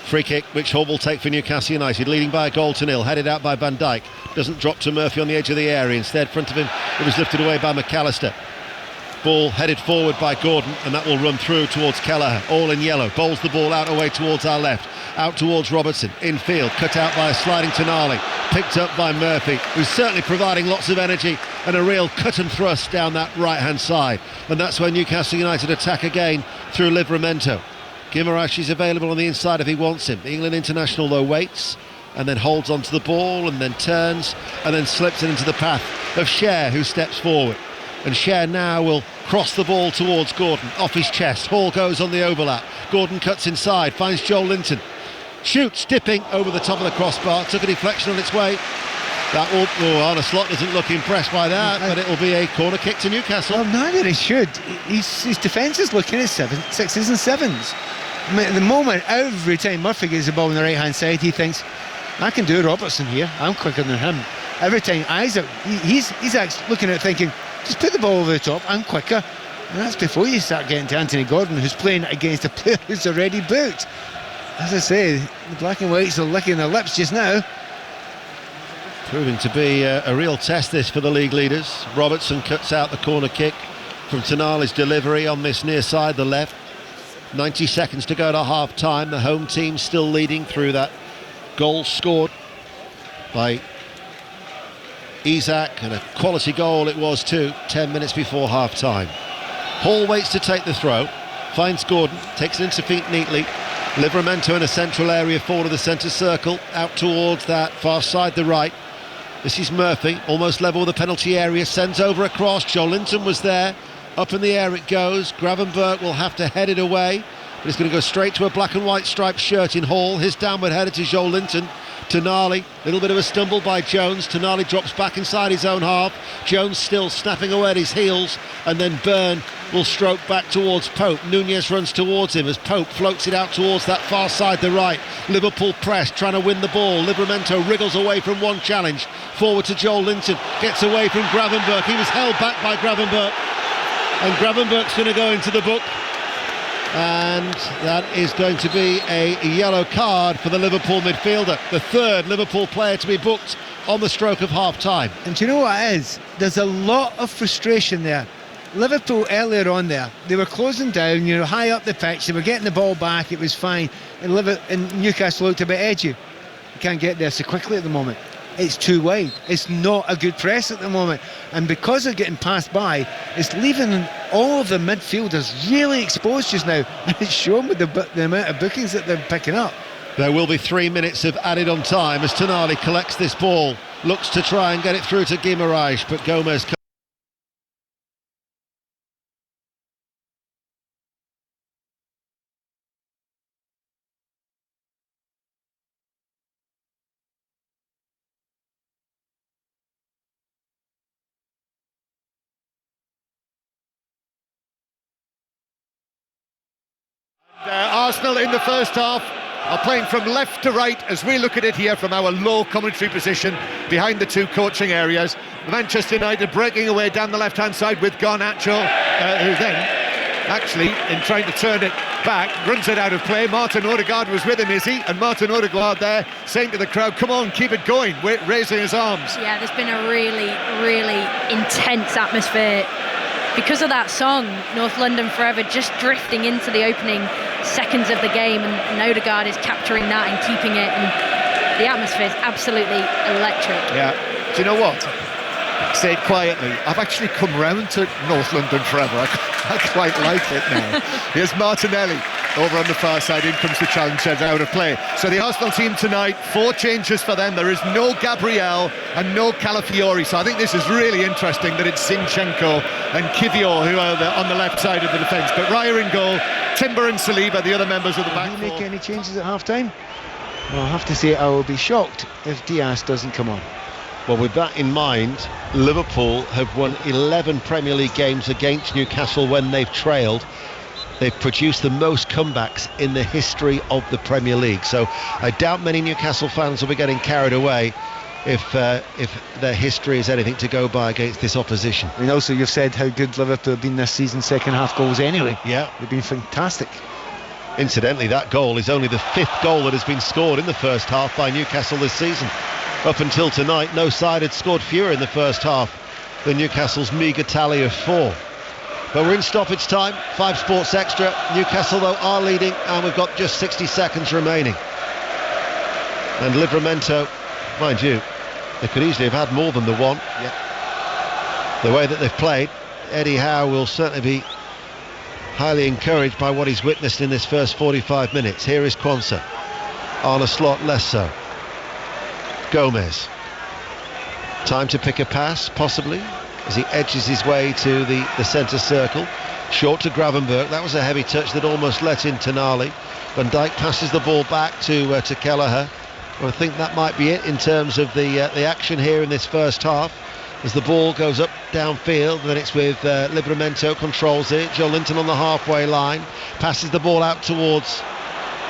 Free kick, which Hall will take for Newcastle United, leading by a goal to nil, headed out by Van Dijk. Doesn't drop to Murphy on the edge of the area. Instead, front of him, it was lifted away by McAllister. Ball headed forward by Gordon, and that will run through towards Kelleher, all in yellow. Bowls the ball out away towards our left, out towards Robertson, infield, cut out by a sliding Tonali, picked up by Murphy, who's certainly providing lots of energy and a real cut and thrust down that right-hand side. And that's where Newcastle United attack again through Livramento. Guimaraes is available on the inside if he wants him. The England international, though, waits and then holds onto the ball and then turns and then slips it into the path of Cher, who steps forward. And Cher now will cross the ball towards Gordon, off his chest. Hall goes on the overlap. Gordon cuts inside, finds Joel Linton. Shoots, dipping over the top of the crossbar, took a deflection on its way. That will, Arne Slot doesn't look impressed by that, but it will be a corner kick to Newcastle. Well, neither he should. His defence is looking at sixes and sevens. I mean, at the moment, every time Murphy gets the ball on the right-hand side, he thinks, I can do Robertson here, I'm quicker than him. Every time Isaac, he's actually looking at it thinking, just put the ball over the top, I'm quicker. And that's before you start getting to Anthony Gordon, who's playing against a player who's already booked. As I say, the black and whites are licking their lips just now. Proving to be a real test, this, for the league leaders. Robertson cuts out the corner kick from Tonali's delivery on this near side, the left. 90 seconds to go to half-time. The home team still leading through that goal scored by Isak, and a quality goal it was too, 10 minutes before half-time. Hall waits to take the throw, finds Gordon, takes it into feet neatly. Livramento in a central area forward of the centre circle, out towards that far side, the right. This is Murphy, almost level with the penalty area, sends over a cross. Joel Linton was there, up in the air it goes. Gravenberch will have to head it away, but it's going to go straight to a black and white striped shirt in Hall. His downward header to Joel Linton. Tonali, little bit of a stumble by Jones. Tonali drops back inside his own half. Jones still snapping away at his heels, and then Byrne will stroke back towards Pope. Nunez runs towards him as Pope floats it out towards that far side, the right. Liverpool press, trying to win the ball. Livramento wriggles away from one challenge. Forward to Joel Linton, gets away from Gravenberch. He was held back by Gravenberch, and Gravenberch's going to go into the book. And that is going to be a yellow card for the Liverpool midfielder, the third Liverpool player to be booked on the stroke of half-time. And do you know what it is? There's a lot of frustration there. Liverpool earlier on there, they were closing down, high up the pitch, they were getting the ball back, it was fine, and Newcastle looked a bit edgy. You can't get there so quickly at the moment. It's too wide. It's not a good press at the moment, and because they're getting passed by, it's leaving all of the midfielders really exposed just now, and it's shown with the amount of bookings that they're picking up. There will be 3 minutes of added on time as Tonali collects this ball, looks to try and get it through to Guimaraes, but Gomez Arsenal in the first half are playing from left to right as we look at it here from our low commentary position behind the two coaching areas. Manchester United breaking away down the left-hand side with Garnacho, who then, actually, in trying to turn it back, runs it out of play. Martin Odegaard was with him, is he? And Martin Odegaard there saying to the crowd, come on, keep it going, raising his arms. Yeah, there's been a really, really intense atmosphere. Because of that song, North London Forever, just drifting into the opening seconds of the game, and Odegaard is capturing that and keeping it, and the atmosphere is absolutely electric. Yeah, do you know what? Say it quietly, I've actually come round to North London Forever. I quite like it now. Here's Martinelli over on the far side, in comes the challenge, out of play. So the Arsenal team tonight, 4 changes for them. There is no Gabriel and no Calafiori, so I think this is really interesting that it's Zinchenko and Kivior who are on the left side of the defence. But Raya in goal, Timber and Saliba, the other members of the back four. Will you make any changes at half-time? Well, I'll have to say I will be shocked if Diaz doesn't come on. Well, with that in mind, Liverpool have won 11 Premier League games against Newcastle when they've trailed. They've produced the most comebacks in the history of the Premier League. So I doubt many Newcastle fans will be getting carried away if their history is anything to go by against this opposition. And also, you've said how good Liverpool have been this season, second half goals anyway. Yeah. They've been fantastic. Incidentally, that goal is only the 5th goal that has been scored in the first half by Newcastle this season. Up until tonight, no side had scored fewer in the first half than Newcastle's meagre tally of 4. But we're in stoppage time, 5 Sports Extra. Newcastle, though, are leading, and we've got just 60 seconds remaining. And Livramento, mind you, they could easily have had more than the one. Yeah. The way that they've played, Eddie Howe will certainly be highly encouraged by what he's witnessed in this first 45 minutes. Here is Quansah. On a slot, less so. Gomez. Time to pick a pass, possibly, as he edges his way to the centre circle. Short to Gravenberch. That was a heavy touch that almost let in Tonali. Van Dijk passes the ball back to Kelleher. Well, I think that might be it in terms of the action here in this first half. As the ball goes up downfield, then it's with Livramento, controls it. Joe Linton on the halfway line, passes the ball out towards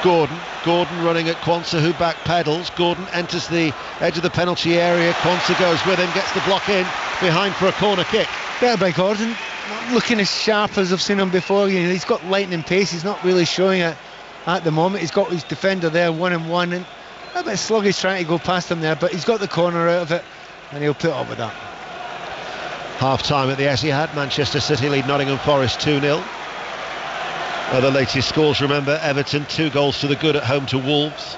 Gordon. Gordon running at Quansah, who back pedals. Gordon enters the edge of the penalty area. Quansah goes with him, gets the block in behind for a corner kick. Better by Gordon, not looking as sharp as I've seen him before. You know, he's got lightning pace. He's not really showing it at the moment. He's got his defender there 1-on-1, and a bit sluggish trying to go past him there, but he's got the corner out of it, and he'll put up with that. Half time at the Etihad. Manchester City lead Nottingham Forest 2-0. Other latest scores, remember, Everton 2 goals to the good at home to Wolves.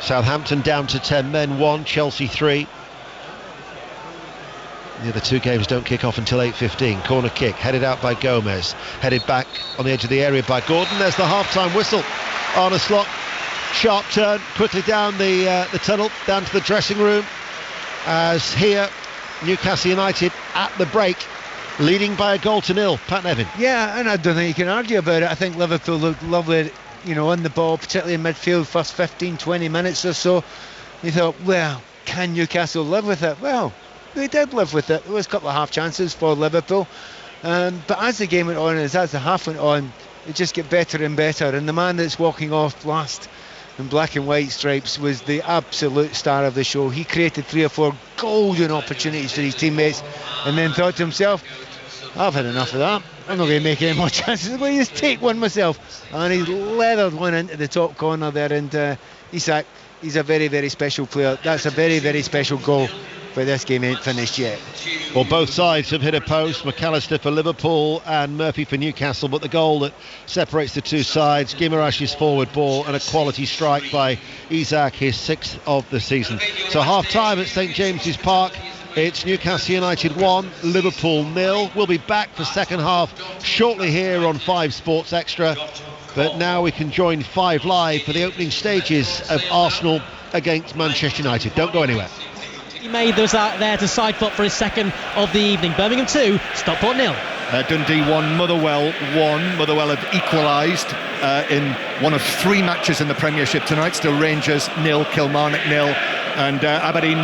Southampton down to 10 men, 1, Chelsea 3. The other 2 games don't kick off until 8:15. Corner kick headed out by Gomez, headed back on the edge of the area by Gordon. There's the half-time whistle. On a slot, sharp turn quickly down the tunnel, down to the dressing room, as here Newcastle United at the break, leading by a goal to 0. Pat Nevin. Yeah, and I don't think you can argue about it. I think Liverpool looked lovely, you know, on the ball, particularly in midfield, first 15-20 minutes or so. You thought, well, can Newcastle live with it? Well, they did live with it. There was a couple of half chances for Liverpool, but as the game went on, as the half went on, it just get better and better, and the man that's walking off last in black and white stripes was the absolute star of the show. He created 3 or 4 golden opportunities for his teammates, and then thought to himself, I've had enough of that, I'm not going to make any more chances, I'm going to just take one myself. And he leathered one into the top corner there, and he's a very, very special player. That's a very, very special goal, but this game ain't finished yet. Well, both sides have hit a post. McAllister for Liverpool and Murphy for Newcastle, but the goal that separates the two sides, Guimarães' forward ball, and a quality strike by Isak, his 6th of the season. So half time at St James's Park. It's Newcastle United 1, Liverpool 0. We'll be back for second half shortly here on 5 Sports Extra, but now we can join 5 Live for the opening stages of Arsenal against Manchester United. Don't go anywhere. He made those out there to side foot for his second of the evening. Birmingham 2, Stockport 0. Dundee 1, Motherwell 1. Motherwell have equalised in one of 3 matches in the Premiership tonight. Still Rangers 0, Kilmarnock 0, and Aberdeen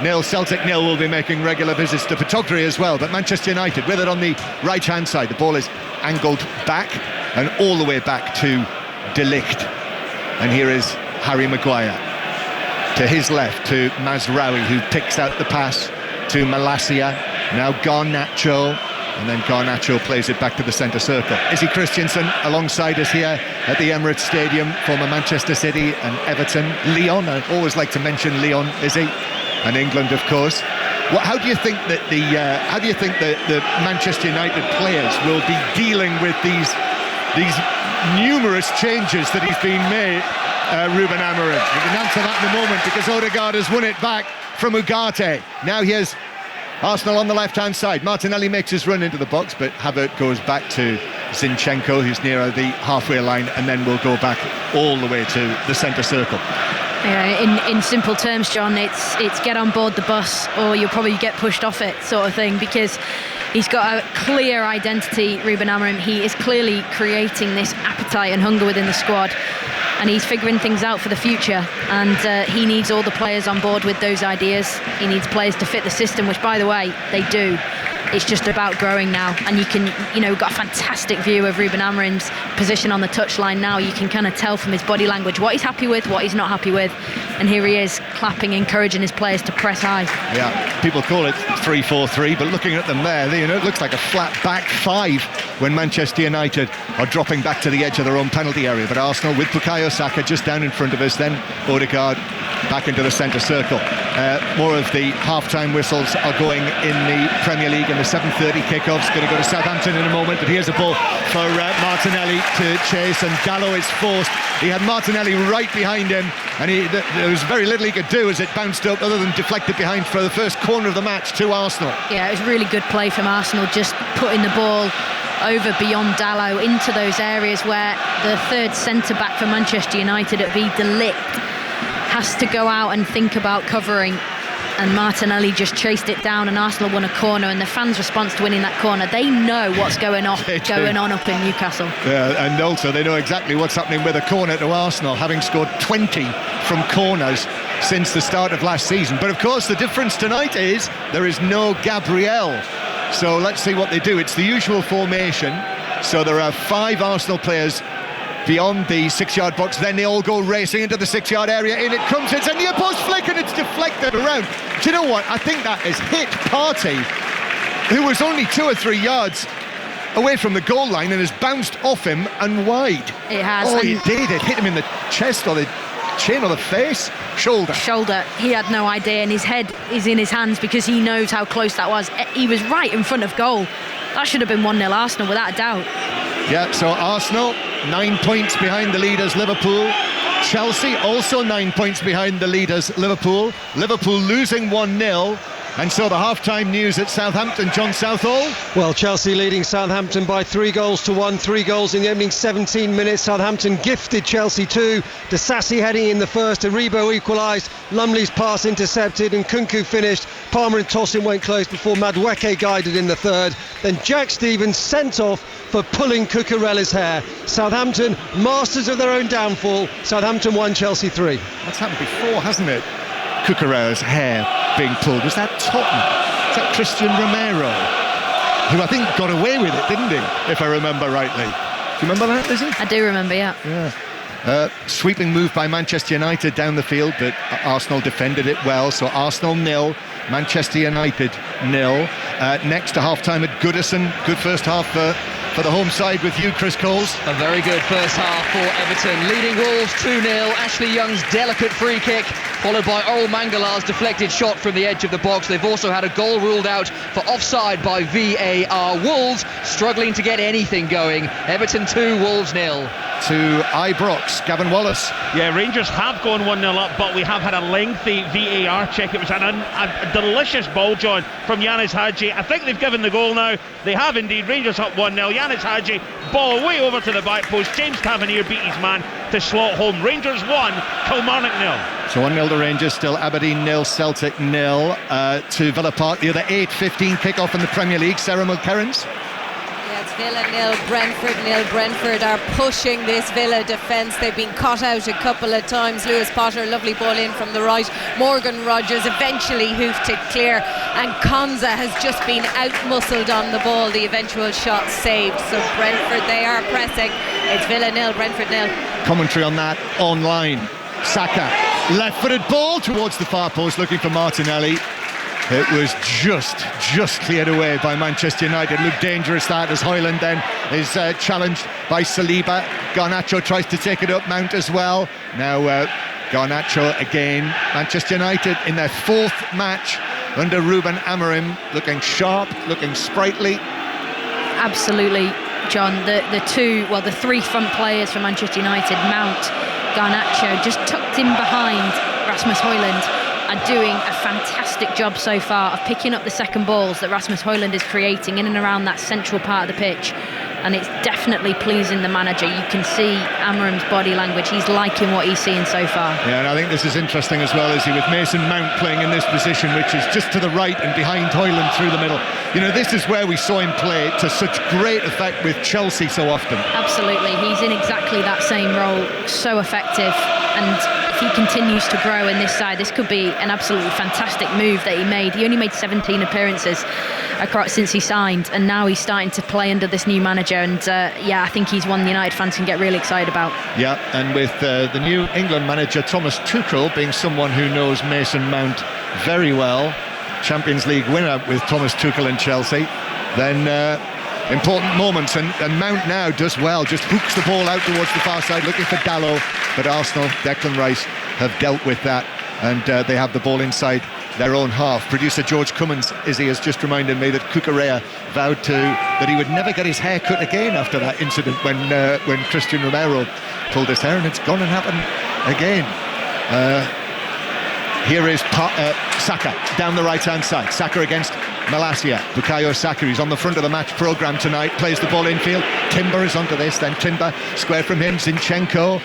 0, Celtic 0 will be making regular visits to Pittodrie as well. But Manchester United with it on the right-hand side. The ball is angled back and all the way back to De Ligt. And here is Harry Maguire. To his left, to Mazraoui, who picks out the pass to Malacia. Now Garnacho, and then Garnacho plays it back to the centre circle. Izzy Christiansen alongside us here at the Emirates Stadium, former Manchester City and Everton. Lyon, I always like to mention Lyon, Izzy, and England, of course. How do you think that the Manchester United players will be dealing with these numerous changes that he's been made? Ruben Amorim. We can answer that in a moment, because Odegaard has won it back from Ugarte. Now here's Arsenal on the left-hand side. Martinelli makes his run into the box, but Havertz goes back to Zinchenko, who's nearer the halfway line, and then we'll go back all the way to the centre circle. Yeah, in simple terms, John, it's get on board the bus or you'll probably get pushed off it sort of thing, because he's got a clear identity, Ruben Amorim. He is clearly creating this appetite and hunger within the squad, and he's figuring things out for the future, and he needs all the players on board with those ideas. He needs players to fit the system, which, by the way, they do. It's just about growing now, and you can, got a fantastic view of Ruben Amorim's position on the touchline now. You can kind of tell from his body language what he's happy with, what he's not happy with, and here he is clapping, encouraging his players to press high. Yeah, people call it 3-4-3, but looking at them there, it looks like a flat back 5 when Manchester United are dropping back to the edge of their own penalty area. But Arsenal with Bukayo Saka just down in front of us, then Odegaard back into the centre circle. More of the half-time whistles are going in the Premier League, and the 7:30 kickoff's going to go to Southampton in a moment. But here's a ball for Martinelli to chase, and Dalot is forced. He had Martinelli right behind him, and there was very little he could do as it bounced up, other than deflect it behind for the first corner of the match to Arsenal. Yeah, it was really good play from Arsenal, just putting the ball over beyond Dalot into those areas where the third centre-back for Manchester United at De Ligt has to go out and think about covering, and Martinelli just chased it down, and Arsenal won a corner. And the fans' response to winning that corner, they know what's going on up in Newcastle. Yeah, and also they know exactly what's happening with a corner to Arsenal, having scored 20 from corners since the start of last season. But of course the difference tonight is there is no Gabriel, so let's see what they do. It's the usual formation, so there are 5 Arsenal players beyond the 6-yard box, then they all go racing into the 6-yard area. In it comes, it's a near post flick, and it's deflected around. Do you know what? I think that has hit Partey, who was only 2 or 3 yards away from the goal line, and has bounced off him and wide. It has. Oh, it did. It hit him in the chest or the chin or the face. Shoulder. He had no idea, and his head is in his hands because he knows how close that was. He was right in front of goal. That should have been 1-0 Arsenal without a doubt. Yeah, so Arsenal 9 points behind the leaders Liverpool. Chelsea also 9 points behind the leaders Liverpool. Liverpool losing 1-0. And so the half-time news at Southampton, John Southall. Well, Chelsea leading Southampton by 3-1. 3 goals in the opening 17 minutes. Southampton gifted Chelsea 2. Disasi heading in the first. Aribo equalised. Lumley's pass intercepted, and Kunku finished. Palmer and Tosin went close before Madueke guided in the third. Then Jack Stevens sent off for pulling Cucurella's hair. Southampton masters of their own downfall. Southampton 1, Chelsea 3. That's happened before, hasn't it? Cucurella's hair being pulled. Was that Tottenham? Is that Christian Romero? Who I think got away with it, didn't he? If I remember rightly. Do you remember that, Lizzie? I do remember, yeah. Sweeping move by Manchester United down the field, but Arsenal defended it well. So Arsenal 0, Manchester United 0. Next to half-time at Goodison. Good first half for the home side with you, Chris Coles. A very good first half for Everton, leading Wolves 2-0. Ashley Young's delicate free kick, followed by Orel Mangala's deflected shot from the edge of the box. They've also had a goal ruled out for offside by VAR. Wolves struggling to get anything going. Everton 2, Wolves 0. To Ibrox, Gavin Wallace. Yeah, Rangers have gone 1-0 up, but we have had a lengthy VAR check. It was a delicious ball, John, from Yanis Hadji. I think they've given the goal now. They have indeed. Rangers up 1-0. Yanis Hadji, ball way over to the back post. James Tavernier beat his man to slot home. Rangers 1, Kilmarnock 0. So 1-0 to Rangers, still Aberdeen 0, Celtic 0. To Villa Park, the other 8:15 kick-off in the Premier League. Sarah Mulkerrins. It's Villa 0, Brentford 0. Brentford are pushing this Villa defence. They've been caught out a couple of times. Lewis Potter, lovely ball in from the right. Morgan Rogers eventually hoofed it clear, and Konza has just been out-muscled on the ball. The eventual shot saved. So Brentford, they are pressing. It's Villa 0, Brentford 0. Commentary on that online. Saka, left-footed ball towards the far post, looking for Martinelli. It was just cleared away by Manchester United. Looked dangerous, that, as Højlund then is challenged by Saliba. Garnacho tries to take it up, Mount as well. Now Garnacho again. Manchester United in their 4th match under Ruben Amorim, looking sharp, looking sprightly. Absolutely, John. The 3 front players for Manchester United, Mount, Garnacho, just tucked in behind Rasmus Højlund, are doing a fantastic job so far of picking up the second balls that Rasmus Højlund is creating in and around that central part of the pitch, and it's definitely pleasing the manager. You can see Amorim's body language. He's liking what he's seeing so far. Yeah, and I think this is interesting as well, is he, with Mason Mount playing in this position, which is just to the right and behind Højlund through the middle. You know, this is where we saw him play to such great effect with Chelsea so often. Absolutely, he's in exactly that same role, so effective, and if he continues to grow in this side, this could be an absolutely fantastic move that he made. He only made 17 appearances across since he signed, and now he's starting to play under this new manager, and I think he's one the United fans can get really excited about. Yeah, and with the new England manager Thomas Tuchel being someone who knows Mason Mount very well, Champions League winner with Thomas Tuchel and Chelsea, then important moments, and Mount now does well, just hooks the ball out towards the far side looking for Dalot, but Arsenal, Declan Rice, have dealt with that and they have the ball inside their own half. Producer George Cummins, Izzy, has just reminded me that Cucurella vowed that he would never get his hair cut again after that incident when Christian Romero pulled his hair, and it's gone and happened again. Here is Saka down the right-hand side. Saka against Malacia. Bukayo Saka, he's on the front of the match programme tonight, plays the ball infield. Timber is onto this, then Timber, square from him, Zinchenko,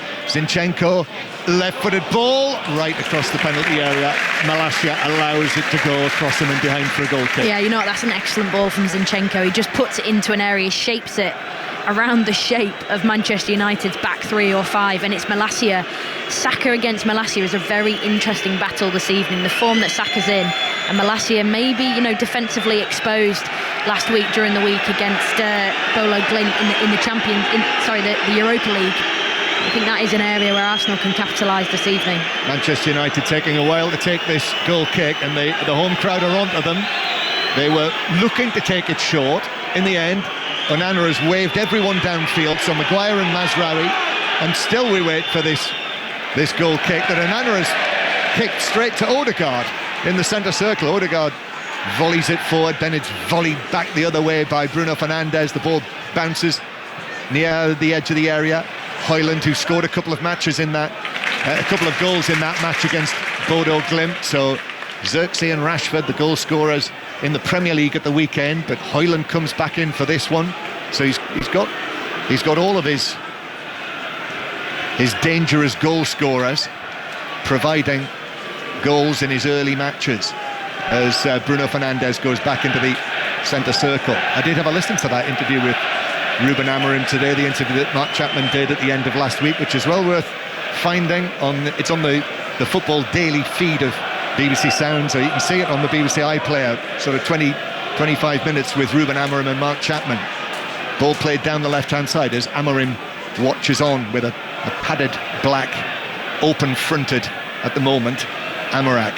left-footed ball, right across the penalty area. Malacia allows it to go across him and behind for a goal kick. Yeah, you know what, that's an excellent ball from Zinchenko. He just puts it into an area, shapes it around the shape of Manchester United's back 3 or 5, and it's Malacia. Saka against Malacia is a very interesting battle this evening. The form that Saka's in, and Malacia maybe, defensively exposed last week during the week against Bolo Glint in the Europa League. I think that is an area where Arsenal can capitalise this evening. Manchester United taking a while to take this goal kick, and the home crowd are onto them. They were looking to take it short. In the end, Onana has waved everyone downfield, so Maguire and Mazraoui, and still we wait for this goal kick that Onana has kicked straight to Odegaard in the centre circle. Odegaard volleys it forward, then it's volleyed back the other way by Bruno Fernandes. The ball bounces near the edge of the area. Højlund, who scored a couple of goals in that match against Bodo Glimt. So Xerxes and Rashford, the goal scorers in the Premier League at the weekend, but Højlund comes back in for this one. So he's got all of his dangerous goal scorers providing goals in his early matches as Bruno Fernandes goes back into the centre circle. I did have a listen to that interview with Ruben Amorim today, the interview that Mark Chapman did at the end of last week, which is well worth finding. It's on the Football Daily feed of BBC Sound, so you can see it on the BBC iPlayer, sort of 20-25 minutes with Ruben Amorim and Mark Chapman. Ball played down the left-hand side as Amorim watches on with a padded black, open-fronted at the moment Amorak.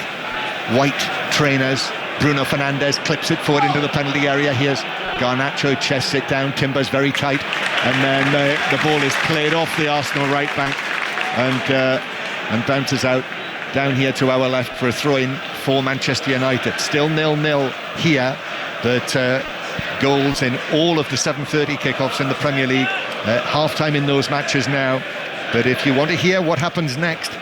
White trainers. Bruno Fernandes clips it forward into the penalty area. Here's Garnacho, chests it down. Timber's very tight, and then the ball is played off the Arsenal right bank and bounces out down here to our left for a throw-in for Manchester United. Still 0-0 here, but goals in all of the 7:30 kickoffs in the Premier League. Half-time in those matches now. But if you want to hear what happens next,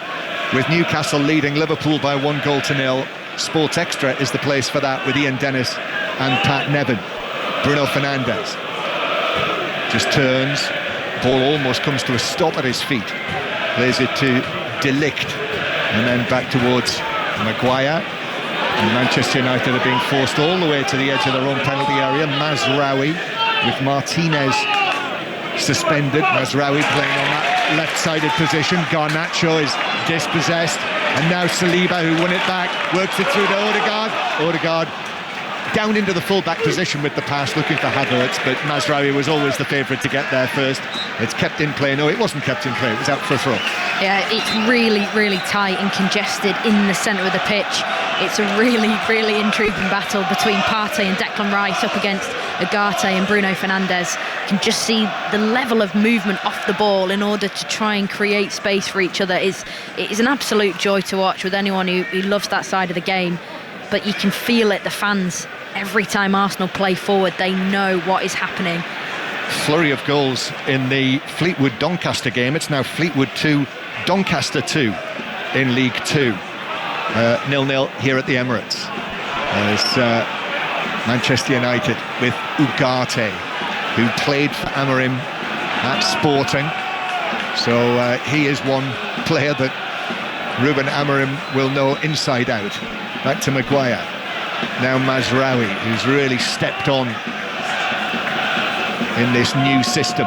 with Newcastle leading Liverpool by 1-0, Sports Extra is the place for that, with Ian Dennis and Pat Nevin. Bruno Fernandes just turns, ball almost comes to a stop at his feet, plays it to De Ligt, and then back towards Maguire. And Manchester United are being forced all the way to the edge of their own penalty area. Mazraoui, with Martinez suspended. Mazraoui playing on that left-sided position. Garnacho is dispossessed, and now Saliba, who won it back, works it through to Odegaard. Odegaard down into the full-back position with the pass, looking for Havertz, but Mazraoui was always the favourite to get there first. It's kept in play. No, it wasn't kept in play. It was out for a throw. Yeah, it's really, really tight and congested in the centre of the pitch. It's a really, really intriguing battle between Partey and Declan Rice up against Ugarte and Bruno Fernandes. You can just see the level of movement off the ball in order to try and create space for each other. It is an absolute joy to watch with anyone who loves that side of the game. But you can feel it, the fans, every time Arsenal play forward, they know what is happening. Flurry of goals in the Fleetwood-Doncaster game. It's now Fleetwood 2, Doncaster 2 in League 2. 0-0 here at the Emirates. As Manchester United with Ugarte, who played for Amorim at Sporting. So he is one player that Ruben Amorim will know inside out. Back to Maguire. Now Mazraoui, who's really stepped on in this new system.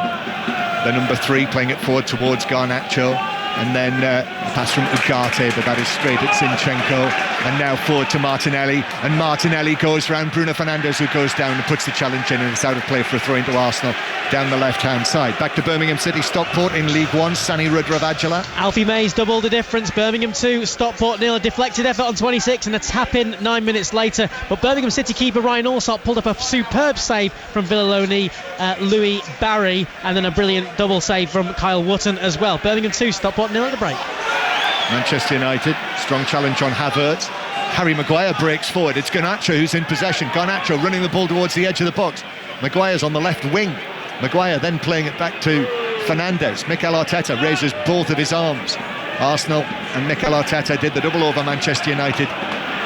The number 3 playing it forward towards Garnacho, and then pass from Ugarte, but that is straight at Zinchenko, and now forward to Martinelli, and Martinelli goes round Bruno Fernandes, who goes down and puts the challenge in, and it's out of play for a throw into Arsenal down the left-hand side. Back to Birmingham City, Stockport in League 1. Sani Rudravajala. Alfie Mays doubled the difference. Birmingham 2, Stockport 0. A deflected effort on 26 and a tap-in 9 minutes later. But Birmingham City keeper Ryan Alsop pulled up a superb save from Villaloni, Louis Barry, and then a brilliant double save from Kyle Wootton as well. Birmingham 2, Stockport 0 at the break. Manchester United, strong challenge on Havertz. Harry Maguire breaks forward. It's Garnacho who's in possession. Garnacho running the ball towards the edge of the box. Maguire's on the left wing. Maguire then playing it back to Fernandes. Mikel Arteta raises both of his arms. Arsenal and Mikel Arteta did the double over Manchester United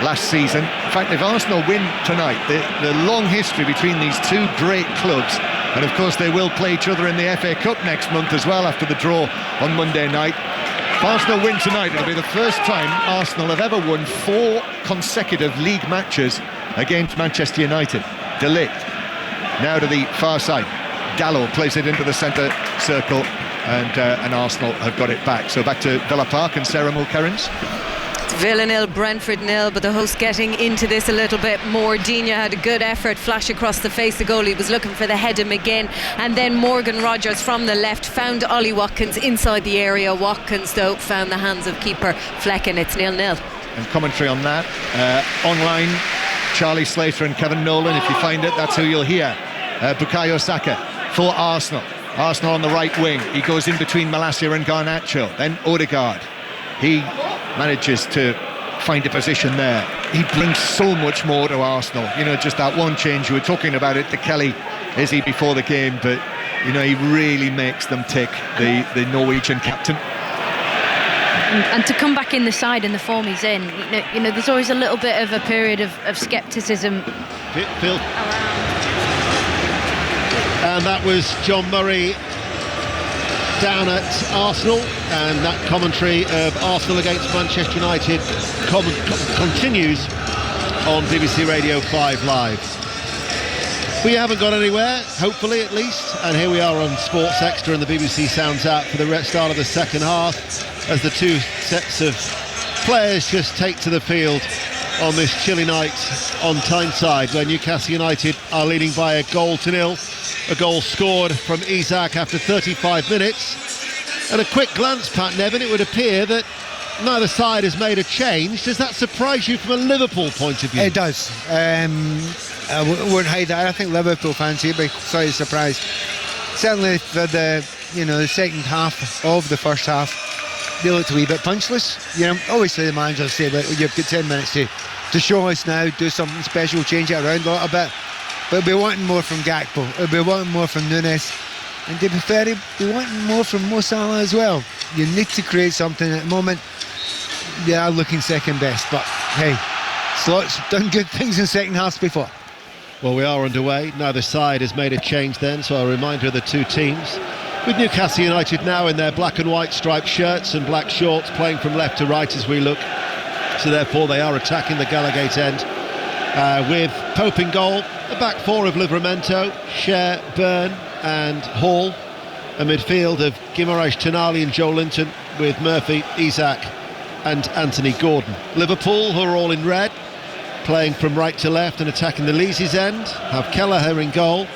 last season. In fact, if Arsenal win tonight, the long history between these two great clubs, and of course they will play each other in the FA Cup next month as well after the draw on Monday night. If Arsenal win tonight, it'll be the first time Arsenal have ever won 4 consecutive league matches against Manchester United. De Ligt now to the far side. Gallo plays it into the centre circle, and Arsenal have got it back. So back to Villa Park and Sarah Mulkerrins. Villa 0, Brentford 0, but the hosts getting into this a little bit more. Digne had a good effort, flash across the face. The goalie was looking for the head of McGinn, and then Morgan Rogers from the left found Ollie Watkins inside the area. Watkins though found the hands of keeper Flecken. It's 0-0. And commentary on that online, Charlie Slater and Kevin Nolan. If you find it, that's who you'll hear. Bukayo Saka for Arsenal. Arsenal on the right wing. He goes in between Malacia and Garnacho. Then Odegaard. He manages to find a position there. He brings so much more to Arsenal. You know, just that one change. You were talking about it to Kelly, is he, before the game, but you know, he really makes them tick, the Norwegian captain. And to come back in the side and the form he's in, you know, there's always a little bit of a period of scepticism. Phil. And that was John Murray down at Arsenal, and that commentary of Arsenal against Manchester United continues on BBC Radio 5 Live. We haven't got anywhere, hopefully at least, and here we are on Sports Extra and the BBC Sounds app for the start of the second half, as the two sets of players just take to the field on this chilly night on Tyneside, where Newcastle United are leading by a goal to nil. A goal scored from Isak after 35 minutes. At a quick glance, Pat Nevin, it would appear that neither side has made a change. Does that surprise you from a Liverpool point of view? It does. I wouldn't hide that. I think Liverpool fans here be slightly surprised. Certainly for the second half of the first half, they looked a wee bit punchless. You know, obviously the manager will say, well, you've got 10 minutes to show us now, do something special, change it around a little bit. But we'll be wanting more from Gakpo, we'll be wanting more from Nunes, and to be fair, we'll be wanting more from Mo Salah as well. You need to create something. At the moment, they are looking second best, but hey, Slot's done good things in second halves before. Well, we are underway. Neither side has made a change then, so a reminder of the two teams. With Newcastle United now in their black and white striped shirts and black shorts, playing from left to right as we look. So therefore they are attacking the Gallagate end with Pope in goal. The back four of Livramento, Cher, Byrne and Hall. A midfield of Guimaraes, Tonali and Joe Linton, with Murphy, Isak and Anthony Gordon. Liverpool, who are all in red, playing from right to left and attacking the Leesy's end, have Kelleher in goal.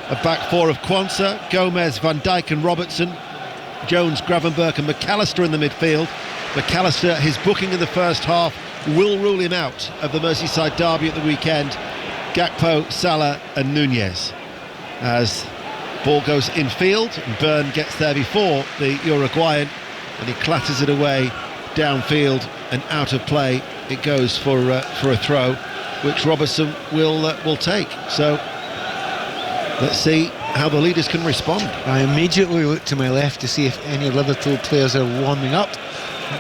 A back four of Quansah, Gomez, Van Dijk and Robertson, Jones, Gravenberch and McAllister in the midfield. McAllister, his booking in the first half will rule him out of the Merseyside derby at the weekend. Gakpo, Salah and Nunez. As ball goes infield, and Byrne gets there before the Uruguayan, and he clatters it away downfield and out of play. It goes for a throw, which Robertson will take. So let's see how the leaders can respond. I immediately look to my left to see if any Liverpool players are warming up,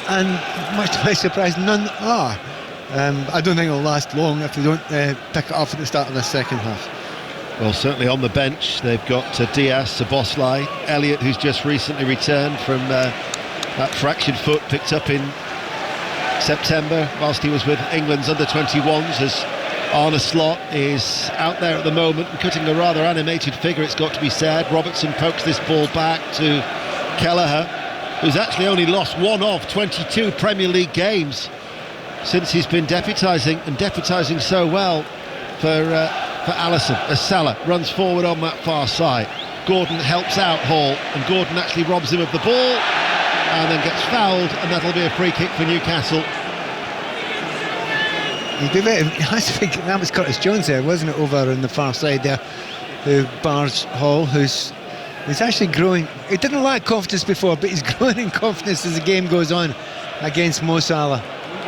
and much to my surprise, none are. I don't think it'll last long if they don't pick it up at the start of the second half. Well, certainly on the bench they've got Diaz, Szoboszlai, Elliott, who's just recently returned from that fractured foot picked up in September whilst he was with England's under-21s, as Arne Slot is out there at the moment and cutting a rather animated figure, it's got to be said. Robertson pokes this ball back to Kelleher, who's actually only lost one of 22 Premier League games since he's been deputising so well for Alisson, as Salah runs forward on that far side. Gordon helps out Hall, and Gordon actually robs him of the ball and then gets fouled, and that'll be a free kick for Newcastle. That was Curtis Jones there, wasn't it, over on the far side there, who bars Hall, who's actually growing. He didn't lack confidence before, but he's growing in confidence as the game goes on. against Mo Salah.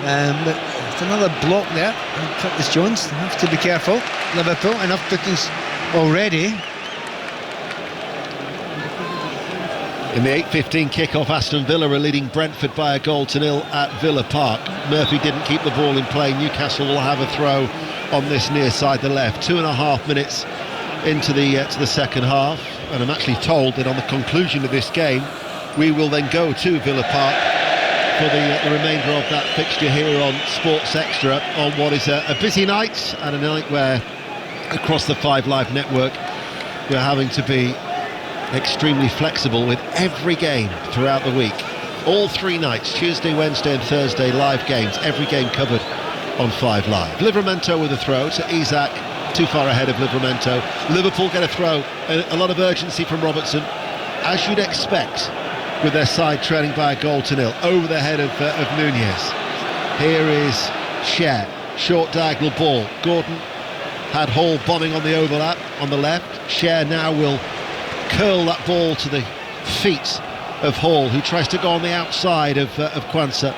But it's another block there. And Curtis Jones have to be careful. Liverpool, enough bookings already. In the 8:15 kick-off, Aston Villa are leading Brentford by 1-0 at Villa Park. Murphy didn't keep the ball in play. Newcastle will have a throw on this near side, the left. 2.5 minutes into the second half, and I'm actually told that on the conclusion of this game, we will then go to Villa Park for the remainder of that fixture here on Sports Extra on what is a busy night, and a night where across the 5 Live network we're having to be extremely flexible with every game throughout the week. All 3 nights, Tuesday, Wednesday and Thursday, live games, every game covered on 5 Live. Livramento with a throw to Isak, too far ahead of Livramento. Liverpool get a throw, a lot of urgency from Robertson, as you'd expect with their side trailing by 1-0 over the head of Nunez. Here is Cher, short diagonal ball. Gordon had Hall bombing on the overlap on the left. Cher now will curl that ball to the feet of Hall, who tries to go on the outside of Quansah,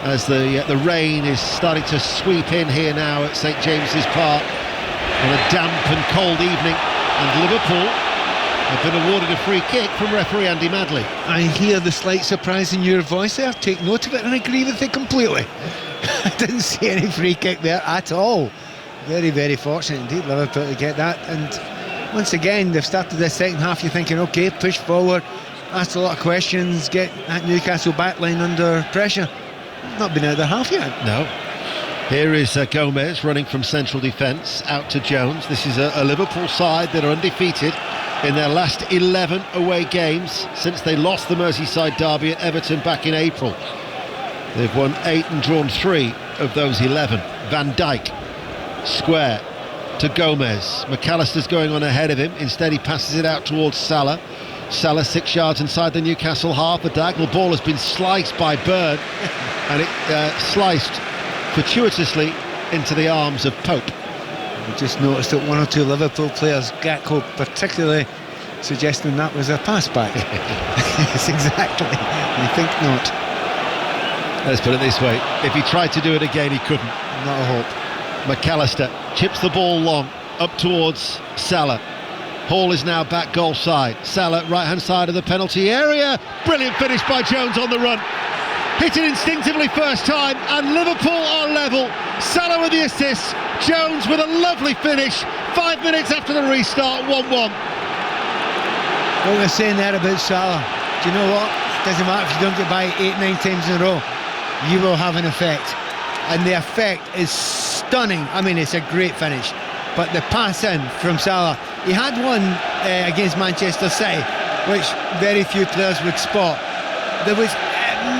as the rain is starting to sweep in here now at St James's Park on a damp and cold evening, and Liverpool have been awarded a free kick from referee Andy Madley. I hear the slight surprise in your voice there. Take note of it, and I agree with it completely. I didn't see any free kick there at all. Very, very fortunate indeed, Liverpool, to get that. And once again, they've started the second half. You're thinking, okay, push forward, ask a lot of questions, get that Newcastle backline under pressure. Not been out of the half yet. No. Here is Gomez running from central defence out to Jones. This is a Liverpool side that are undefeated in their last 11 away games since they lost the Merseyside derby at Everton back in April. They've won 8 and drawn 3 of those 11. Van Dijk, square to Gomez. McAllister's going on ahead of him. Instead he passes it out towards Salah. Salah 6 yards inside the Newcastle half. The diagonal ball has been sliced by Bird, and it sliced fortuitously into the arms of Pope. We just noticed that 1 or 2 Liverpool players, Gakpo particularly, suggesting that was a pass back. Yes, exactly. You think not. Let's put it this way, if he tried to do it again he couldn't. Not a hope. McAllister chips the ball long up towards Salah. Hall is now back goal side. Salah right hand side of the penalty area. Brilliant finish by Jones on the run. Hit it instinctively first time, and Liverpool are level. Salah with the assist, Jones with a lovely finish. 5 minutes after the restart, 1-1. What we're saying there about Salah, do you know what? It doesn't matter if you don't get by 8-9 times in a row, you will have an effect. And the effect is stunning. I mean, it's a great finish. But the pass in from Salah, he had one against Manchester City, which very few players would spot. There was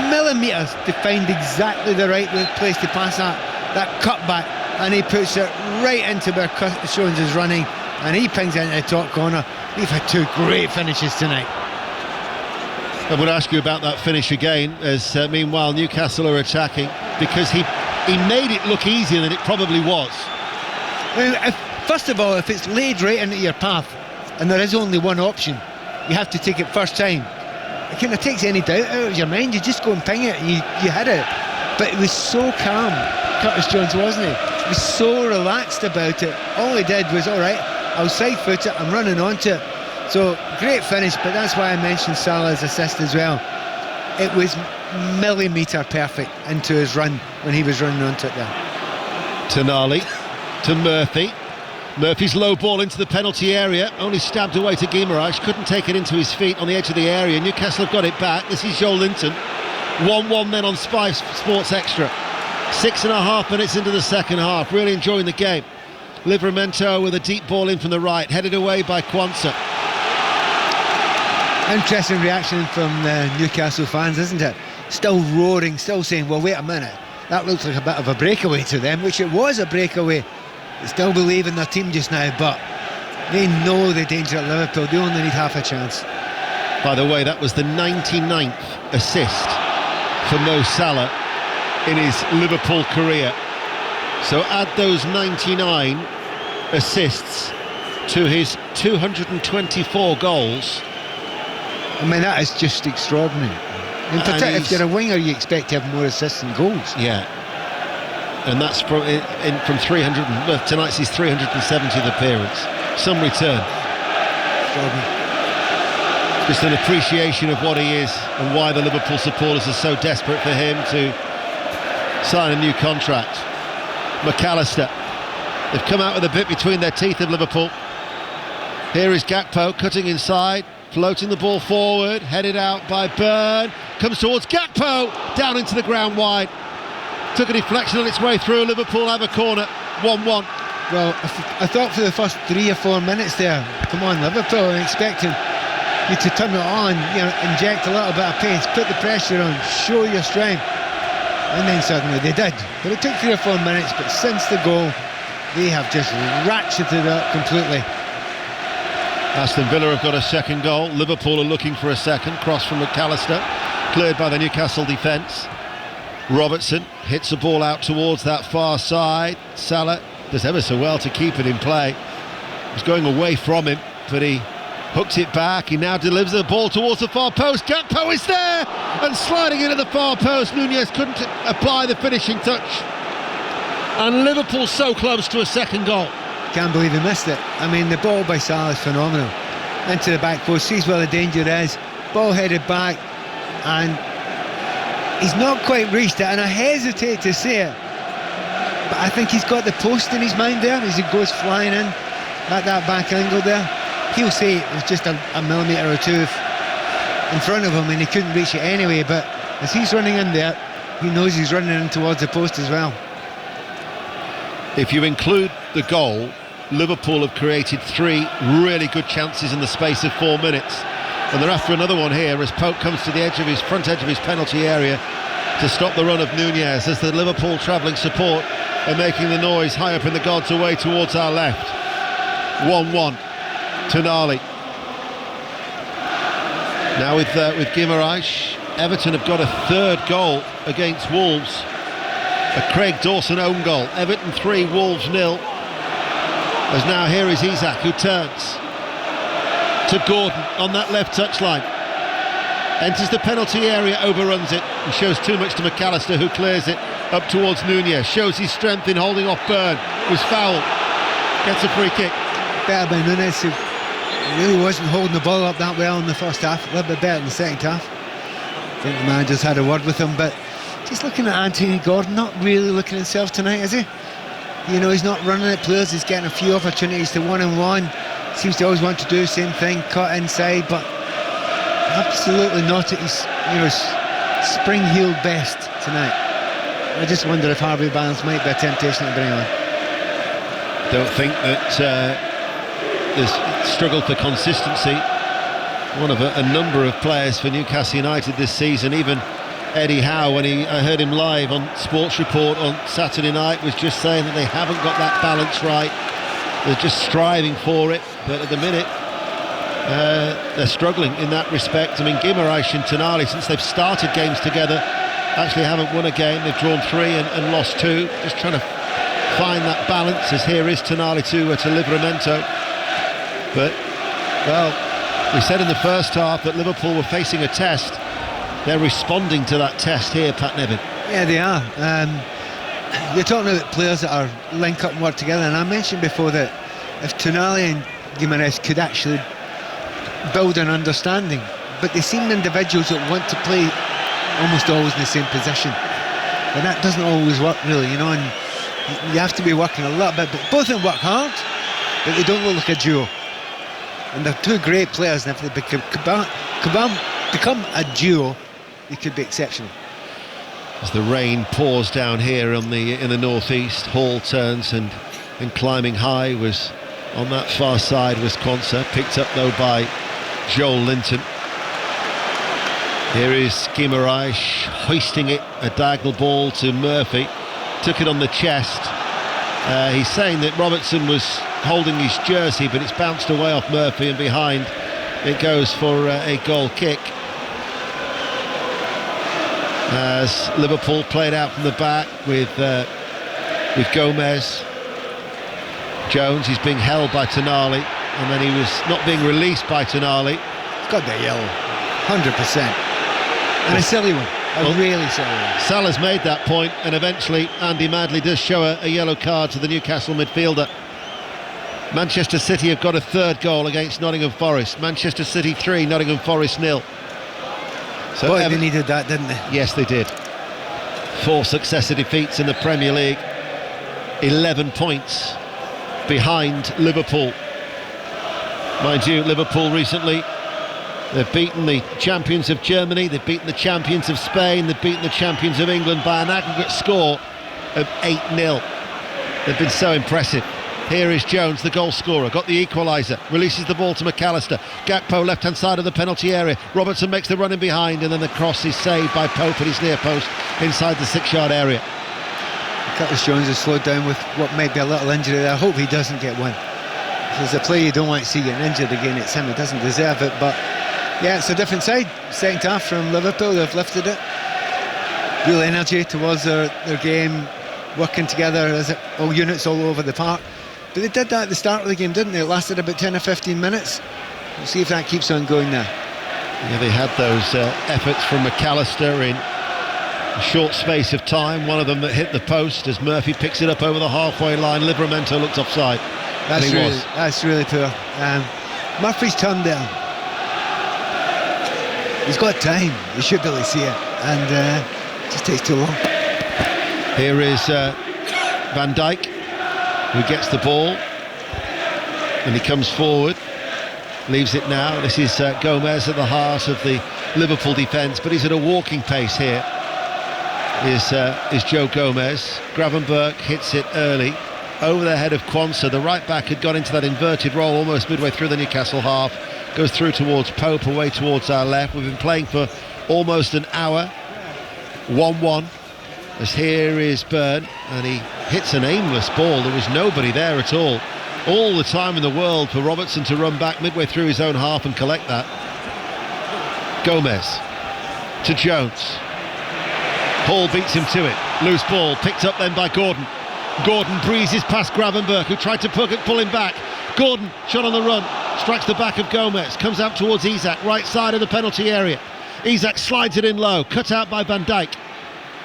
millimetres to find exactly the right place to pass that cutback, and he puts it right into where Curtis Jones is running, and he pings it into the top corner. We've had 2 great finishes tonight. I would ask you about that finish again, as meanwhile Newcastle are attacking, because he made it look easier than it probably was. Well, first of all, if it's laid right into your path and there is only one option, you have to take it first time. It kind of takes any doubt out of your mind. You just go and ping it and you hit it. But it was so calm, Curtis Jones, wasn't he? He was so relaxed about it. All he did was, all right, I'll side foot it, I'm running onto it. So great finish, but that's why I mentioned Salah's assist as well. It was millimetre perfect into his run when he was running onto it there. Tonali to Murphy. Murphy's low ball into the penalty area, only stabbed away to Guimaraes, couldn't take it into his feet on the edge of the area. Newcastle have got it back. This is Joel Linton. 1-1 then on Sports Extra. 6.5 minutes into the second half. Really enjoying the game. Livramento with a deep ball in from the right, headed away by Quansah. Interesting reaction from the Newcastle fans, isn't it? Still roaring, still saying, well, wait a minute, that looks like a bit of a breakaway to them, which it was a breakaway. They still believe in their team just now, but they know the danger at Liverpool. They only need half a chance. By the way, that was the 99th assist for Mo Salah in his Liverpool career. So add those 99 assists to his 224 goals. I mean, that is just extraordinary. In particular, if you're a winger, you expect to have more assists and goals. Yeah. And that's from 300. Tonight's his 370th appearance. Some return. Just an appreciation of what he is and why the Liverpool supporters are so desperate for him to sign a new contract. McAllister. They've come out with a bit between their teeth of Liverpool. Here is Gakpo cutting inside, floating the ball forward, headed out by Byrne. Comes towards Gakpo, down into the ground wide. Took a deflection on its way through. Liverpool have a corner, 1-1. Well, I thought for the first 3 or 4 minutes there, come on, Liverpool, I'm expecting you to turn it on, inject a little bit of pace, put the pressure on, show your strength. And then suddenly they did. But it took 3 or 4 minutes, but since the goal, they have just ratcheted it up completely. Aston Villa have got a second goal. Liverpool are looking for a second. Cross from McAllister, cleared by the Newcastle defence. Robertson hits the ball out towards that far side. Salah does ever so well to keep it in play. He's going away from him, but he hooks it back. He now delivers the ball towards the far post. Gakpo is there and sliding into the far post. Nunez couldn't apply the finishing touch. And Liverpool so close to a second goal. Can't believe he missed it. I mean, the ball by Salah is phenomenal. Into the back post, sees where the danger is. Ball headed back, and he's not quite reached it, and I hesitate to say it, but I think he's got the post in his mind there as he goes flying in at that back angle there. He'll say it was just a millimetre or two in front of him and he couldn't reach it anyway, but as he's running in there, he knows he's running in towards the post as well. If you include the goal, Liverpool have created 3 really good chances in the space of 4 minutes. And they're after another one here as Pope comes to the front edge of his penalty area to stop the run of Nunez, as the Liverpool travelling support are making the noise high up in the gods away towards our left. 1-1. Tonali. Now with Guimaraes, Everton have got a 3rd goal against Wolves. A Craig Dawson own goal. Everton 3, Wolves 0. As now here is Isak, who turns to Gordon on that left touchline. Enters the penalty area, overruns it, and shows too much to McAllister, who clears it up towards Nunez. Shows his strength in holding off Byrne, who's fouled. Gets a free kick. Better by Nunez, who really wasn't holding the ball up that well in the first half. A little bit better in the second half. I think the manager's had a word with him, but just looking at Anthony Gordon, not really looking at himself tonight, is he? You know, he's not running at players, he's getting a few opportunities to one-on-one. Seems to always want to do the same thing, cut inside, but absolutely not at his, spring-heeled best tonight. I just wonder if Harvey Barnes might be a temptation to bring on. Don't think that there's struggle for consistency. One of a number of players for Newcastle United this season. Even Eddie Howe, when I heard him live on Sports Report on Saturday night, was just saying that they haven't got that balance right. They're just striving for it, but at the minute they're struggling in that respect. I mean, Guimaraes and Tonali, since they've started games together, actually haven't won a game. They've drawn 3 and lost 2. Just trying to find that balance, as here is Tonali to Livramento. But, well, we said in the first half that Liverpool were facing a test. They're responding to that test here, Pat Nevin. Yeah, they are. You're talking about players that are link up and work together, and I mentioned before that if Tonali and Guimaraes could actually build an understanding, but they seem individuals that want to play almost always in the same position, and that doesn't always work really, and you have to be working a little bit, but both of them work hard, but they don't look like a duo. And they're 2 great players, and if they become a duo, they could be exceptional. As the rain pours down here in the northeast, Hall turns and climbing high was on that far side was Quansah, picked up though by Joel Linton. Here is Guimaraes hoisting it, a diagonal ball to Murphy, took it on the chest. He's saying that Robertson was holding his jersey, but it's bounced away off Murphy, and behind it goes for a goal kick. As Liverpool played out from the back with Gomez. Jones, he's being held by Tonali, and then he was not being released by Tonali. He's got the yellow, 100%. And a silly one. Really silly one. Salah's made that point, and eventually Andy Madley does show a yellow card to the Newcastle midfielder. Manchester City have got a third goal against Nottingham Forest. Manchester City 3, Nottingham Forest 0. So Boy, they needed that, didn't they? Yes, they did. 4 successive defeats in the Premier League. 11 points behind Liverpool. Mind you, Liverpool recently, they've beaten the champions of Germany, they've beaten the champions of Spain, they've beaten the champions of England by an aggregate score of 8-0. They've been so impressive. Here is Jones, the goal scorer, got the equaliser, releases the ball to McAllister. Gakpo, left-hand side of the penalty area. Robertson makes the run in behind, and then the cross is saved by Pope at his near post inside the 6-yard area. Curtis Jones has slowed down with what might be a little injury there. I hope he doesn't get one. If there's a player you don't want to see getting injured again, it's him. He doesn't deserve it, but yeah, it's a different side. Second half from Liverpool, they've lifted it. Real energy towards their game, working together as all units all over the park. But they did that at the start of the game, didn't they? It lasted about 10 or 15 minutes. We'll see if that keeps on going now. Yeah, they had those efforts from McAllister in a short space of time. One of them that hit the post as Murphy picks it up over the halfway line. Livramento looks offside. That's really poor. Murphy's turned there. He's got time. He should be able to see it, and it just takes too long. Here is Van Dijk, who gets the ball, and he comes forward, leaves it now. This is Gomez at the heart of the Liverpool defence, but he's at a walking pace here. Is Joe Gomez. Gravenberch hits it early over the head of Quansah. The right back had got into that inverted role almost midway through the Newcastle half. Goes through towards Pope, away towards our left. We've been playing for almost an hour. 1-1. As here is Byrne, and he hits an aimless ball. There was nobody there at all. All the time in the world for Robertson to run back midway through his own half and collect that. Gomez to Jones. Hall beats him to it. Loose ball, picked up then by Gordon. Gordon breezes past Gravenberch, who tried to pull him back. Gordon, shot on the run, strikes the back of Gomez, comes out towards Isak, right side of the penalty area. Isak slides it in low, cut out by Van Dijk.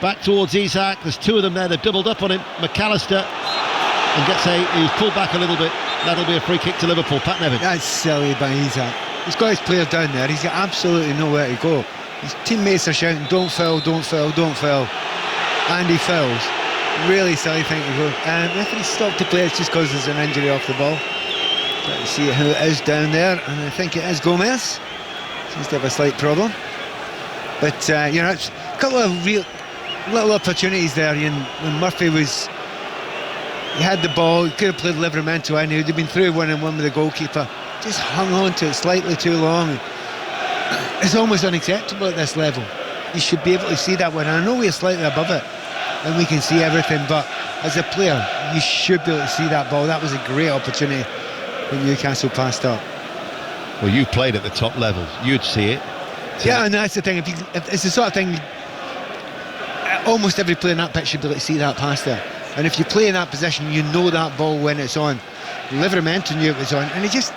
Back towards Isak, there's two of them there, they've doubled up on him. McAllister, and he's pulled back a little bit. That'll be a free kick to Liverpool. Pat Nevin. That's silly by Isak. He's got his player down there, he's got absolutely nowhere to go. His teammates are shouting, don't foul, don't foul, don't foul. And he fouls. Really silly thing to go. Referee stopped the play, it's just because there's an injury off the ball. Try to see who it is down there, and I think it is Gomez. Seems to have a slight problem. But, it's a couple of real little opportunities there. When Murphy he had the ball, he could have played Livramento in, he'd have been through 1-on-1 with the goalkeeper. Just hung on to it slightly too long. It's almost unacceptable at this level. You should be able to see that one. I know we're slightly above it and we can see everything, but as a player you should be able to see that ball. That was a great opportunity when Newcastle passed up. Well, you played at the top level, you'd see it. Yeah, and that's the thing, if it's the sort of thing almost every player in that pitch should be able to see that pass there, and if you play in that position you know that ball when it's on. Livramento knew it was on, and he just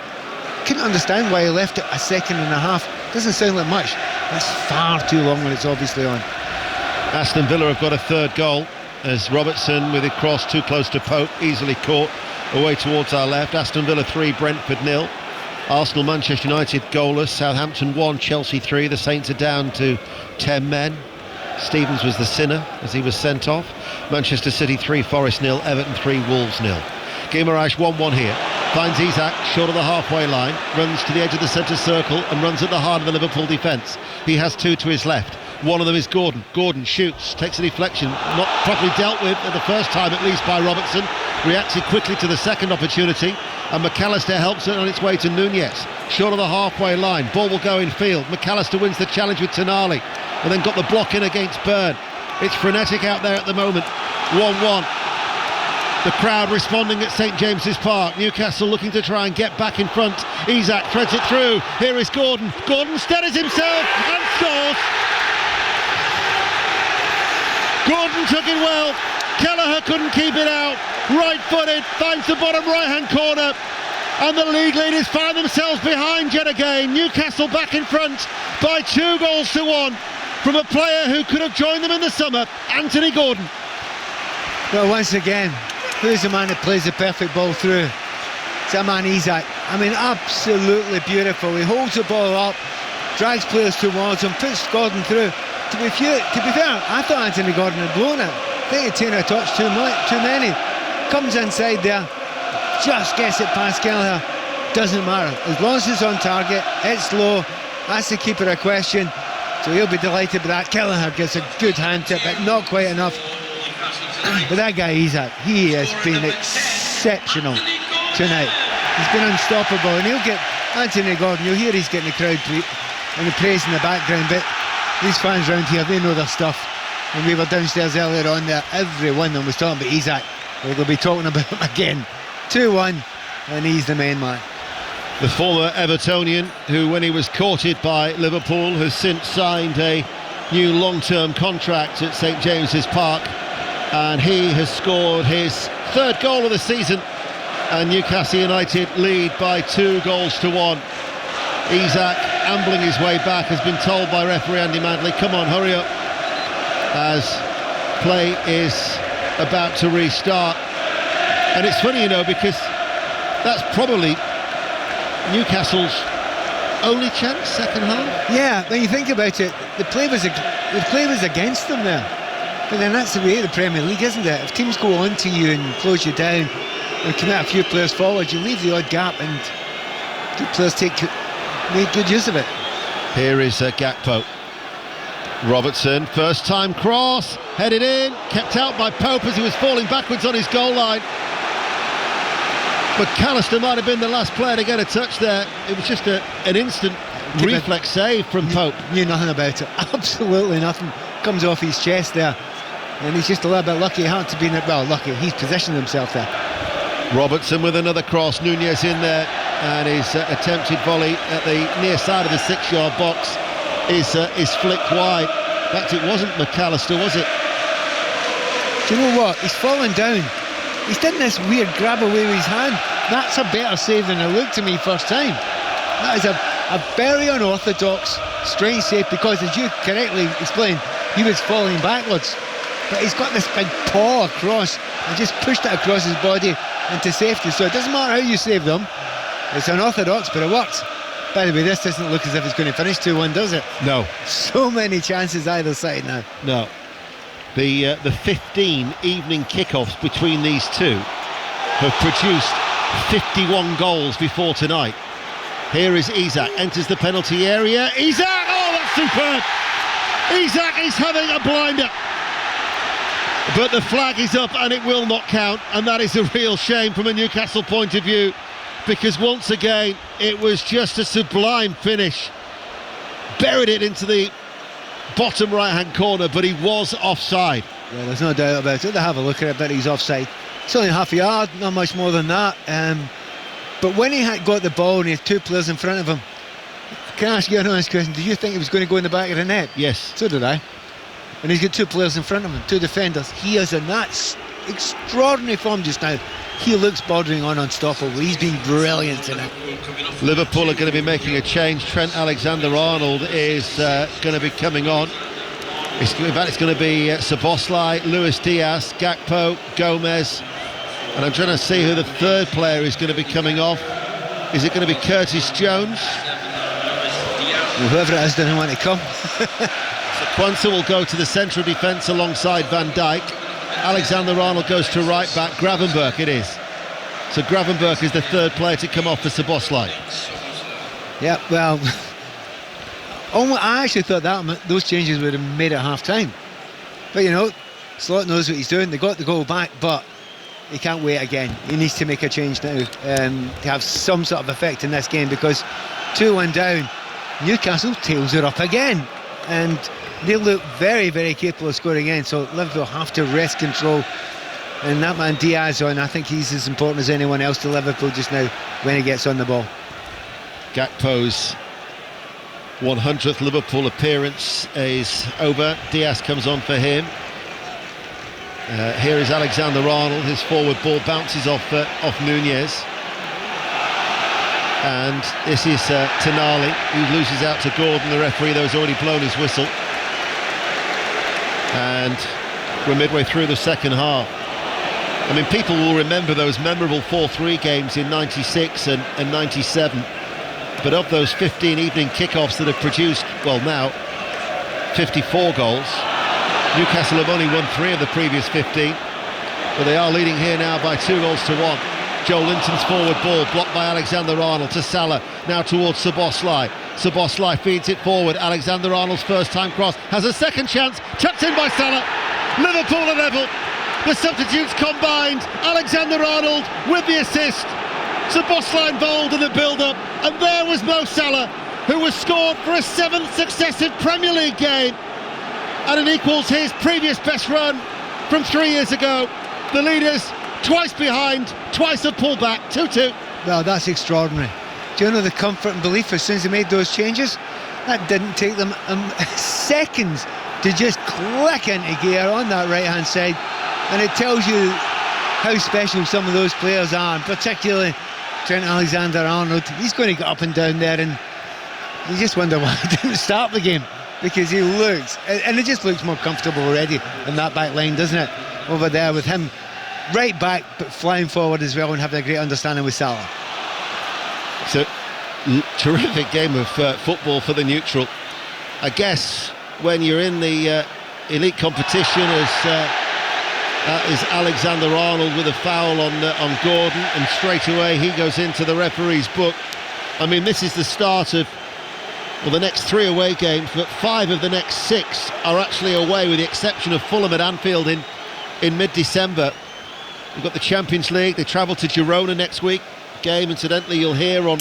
couldn't understand why he left it a second and a half. Doesn't sound like much, that's far too long when it's obviously on. Aston Villa have got a third goal as Robertson with a cross too close to Pope, easily caught away towards our left. Aston Villa 3, Brentford 0. Arsenal, Manchester United goalless. Southampton 1, Chelsea 3. The Saints are down to 10 men. Stevens was the sinner as he was sent off. Manchester City 3, Forest 0. Everton 3, Wolves 0. Guimaraes 1-1 here. Finds Isak short of the halfway line, runs to the edge of the centre circle and runs at the heart of the Liverpool defence. He has two to his left. One of them is Gordon. Gordon shoots, takes a deflection, not properly dealt with at the first time at least by Robertson. Reacted quickly to the second opportunity, and McAllister helps it on its way to Nunez. Short of the halfway line, ball will go in field. McAllister wins the challenge with Tonali, and then got the block in against Byrne. It's frenetic out there at the moment. 1-1. The crowd responding at St James's Park. Newcastle looking to try and get back in front. Isak threads it through. Here is Gordon. Gordon steadies himself and scores. Gordon took it well. Kelleher couldn't keep it out. Right-footed, finds the bottom right-hand corner. And the league leaders find themselves behind yet again. Newcastle back in front by 2-1. from a player who could have joined them in the summer, Anthony Gordon. Well, once again, who's the man that plays the perfect ball through? It's that man Isak. I mean, absolutely beautiful. He holds the ball up, drags players towards him, puts Gordon through. To be fair, I thought Anthony Gordon had blown it. I think he'd taken a touch too many. Comes inside there, just gets it past Kelleher. Doesn't matter. As long as it's on target, it's low. That's the keeper a question. So he'll be delighted with that. Kelleher gets a good hand tip, but not quite enough. But that guy Isak, he has been exceptional tonight. He's been unstoppable, and he'll get Anthony Gordon. You'll hear he's getting the crowd and the praise in the background, but these fans around here, they know their stuff. And we were downstairs earlier on there, every one of them was talking about Isak. We'll be talking about him again. 2-1, and he's the main man. The former Evertonian, who when he was courted by Liverpool has since signed a new long-term contract at St James's Park, and he has scored his third goal of the season, and Newcastle United lead by 2-1. Isak, ambling his way back, has been told by referee Andy Manley, come on, hurry up, as play is about to restart. And it's funny, you know, because that's probably Newcastle's only chance second half. Yeah, when you think about it, the play was against them there. But then that's the way of the Premier League, isn't it? If teams go on to you and close you down and commit a few players forward, you leave the odd gap, and good players make good use of it. Here is Gakpo. Robertson, first time cross, headed in, kept out by Pope as he was falling backwards on his goal line. McAllister might have been the last player to get a touch there. It was just an instant reflex save from Pope. Knew nothing about it, absolutely nothing. Comes off his chest there, and he's just a little bit lucky. He had to be lucky. He's positioned himself there. Robertson with another cross, Nunez in there, and his attempted volley at the near side of the 6-yard box is flicked wide. In fact, it wasn't McAllister, was it? Do you know what? He's fallen down. He's done this weird grab away with his hand. That's a better save than it looked to me first time. That is a very unorthodox, strange save, because as you correctly explained, he was falling backwards. But he's got this big paw across and just pushed it across his body into safety. So it doesn't matter how you save them. It's unorthodox, but it works. By the way, this doesn't look as if it's going to finish 2-1, does it? No. So many chances either side now. No. The 15 evening kickoffs between these two have produced 51 goals before tonight. Here is Isak, enters the penalty area. Isak! Oh, that's superb! Isak is having a blinder. But the flag is up and it will not count, and that is a real shame from a Newcastle point of view, because once again it was just a sublime finish. Buried it into the bottom right hand corner, but he was offside. Yeah, there's no doubt about it. They have a look at it, but he's offside. It's only half a yard, not much more than that. But when he had got the ball and he had two players in front of him, can I ask you an honest question? Did you think he was going to go in the back of the net? Yes. So did I. And he's got two players in front of him, two defenders. He is in that extraordinary form just now. He looks bordering on unstoppable. He's been brilliant tonight. Liverpool are going to be making a change. Trent Alexander-Arnold is going to be coming on. In fact, it's going to be Szoboszlai, Luis Diaz, Gakpo, Gomez, and I'm trying to see who the third player is going to be coming off. Is it going to be Curtis Jones? Well, whoever it is doesn't want to come. So Quansah will go to the central defence alongside Van Dijk. Alexander-Arnold goes to right back. Gravenberch it is. So Gravenberch is the third player to come off for Szoboszlai. Yeah, well, I actually thought that those changes would have made it half-time. But, you know, Slot knows what he's doing. They got the goal back, but he can't wait again. He needs to make a change now to have some sort of effect in this game, because 2-1 down, Newcastle tails it up again. And they look very, very capable of scoring again. So Liverpool have to wrest control. And that man Diaz on, I think he's as important as anyone else to Liverpool just now when he gets on the ball. Gakpo's 100th Liverpool appearance is over. Diaz comes on for him. Here is Alexander-Arnold. His forward ball bounces off Nunez. And this is Tonali, who loses out to Gordon. The referee, though, has already blown his whistle. and we're midway through the second half. I mean, people will remember those memorable 4-3 games in 96 and 97, but of those 15 evening kickoffs that have produced, well, now 54 goals, Newcastle have only won 3 of the previous 15, but they are leading here now by 2-1. Joe Linton's forward ball blocked by Alexander-Arnold to Salah, now towards Szoboszlai. Szoboszlai feeds it forward. Alexander-Arnold's first time cross has a second chance, chucked in by Salah. Liverpool are level. The substitutes combined. Alexander-Arnold with the assist. Szoboszlai involved in the build-up, and there was Mo Salah, who was scored for a 7th successive Premier League game, and it equals his previous best run from 3 years ago. The leaders twice behind, twice have pulled back, 2-2. Well, that's extraordinary. Do you know the comfort and belief as soon as they made those changes? That didn't take them seconds to just click into gear on that right-hand side, and it tells you how special some of those players are, and particularly Trent Alexander-Arnold. He's going to get up and down there, and you just wonder why he didn't start the game, because he looks, and it just looks more comfortable already in that back line, doesn't it? Over there with him right back, but flying forward as well, and having a great understanding with Salah. It's a terrific game of football for the neutral. I guess when you're in the elite competition, as is Alexander-Arnold with a foul on Gordon, and straight away he goes into the referee's book. I mean, this is the start of, well, the next 3 away games, but 5 of the next 6 are actually away, with the exception of Fulham at Anfield in mid-December. We've got the Champions League. They travel to Girona next week. Game, incidentally, you'll hear on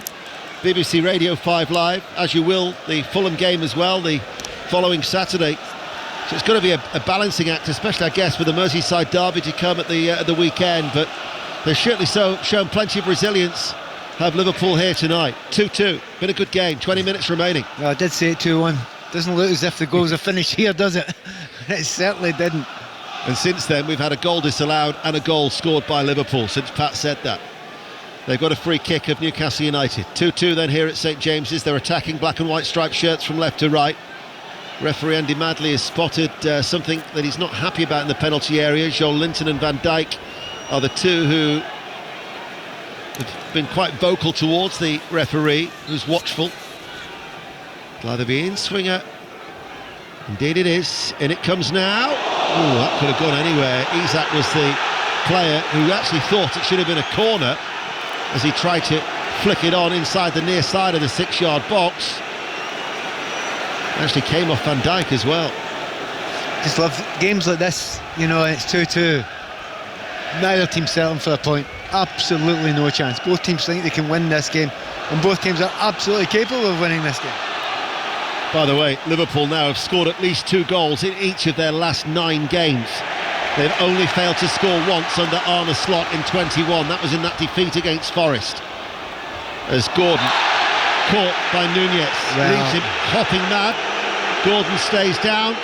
BBC Radio 5 Live, as you will the Fulham game as well, the following Saturday. So it's going to be a balancing act, especially, I guess, with the Merseyside derby to come at the weekend. But they've certainly shown plenty of resilience. Have Liverpool here tonight. 2-2. Been a good game. 20 minutes remaining. Well, I did say it 2-1. Doesn't look as if the goals are finished here, does it? It certainly didn't. And since then, we've had a goal disallowed and a goal scored by Liverpool, since Pat said that. They've got a free kick of Newcastle United. 2-2 then here at St James's. They're attacking black and white striped shirts from left to right. Referee Andy Madley has spotted something that he's not happy about in the penalty area. Joel Linton and Van Dijk are the two who have been quite vocal towards the referee, who's watchful. It'll either be in swinger. Indeed it is. In it comes now. Oh, that could have gone anywhere. Isak was the player who actually thought it should have been a corner, as he tried to flick it on inside the near side of the 6-yard box. Actually came off Van Dijk as well. Just love games like this, you know. It's 2-2. Neither team settling for a point. Absolutely no chance. Both teams think they can win this game, and both teams are absolutely capable of winning this game. By the way, Liverpool now have scored at least 2 goals in each of their last 9 games. They've only failed to score once under Arne Slot in 21. That was in that defeat against Forest. As Gordon, caught by Nunez, leaves him hopping mad. Gordon stays down.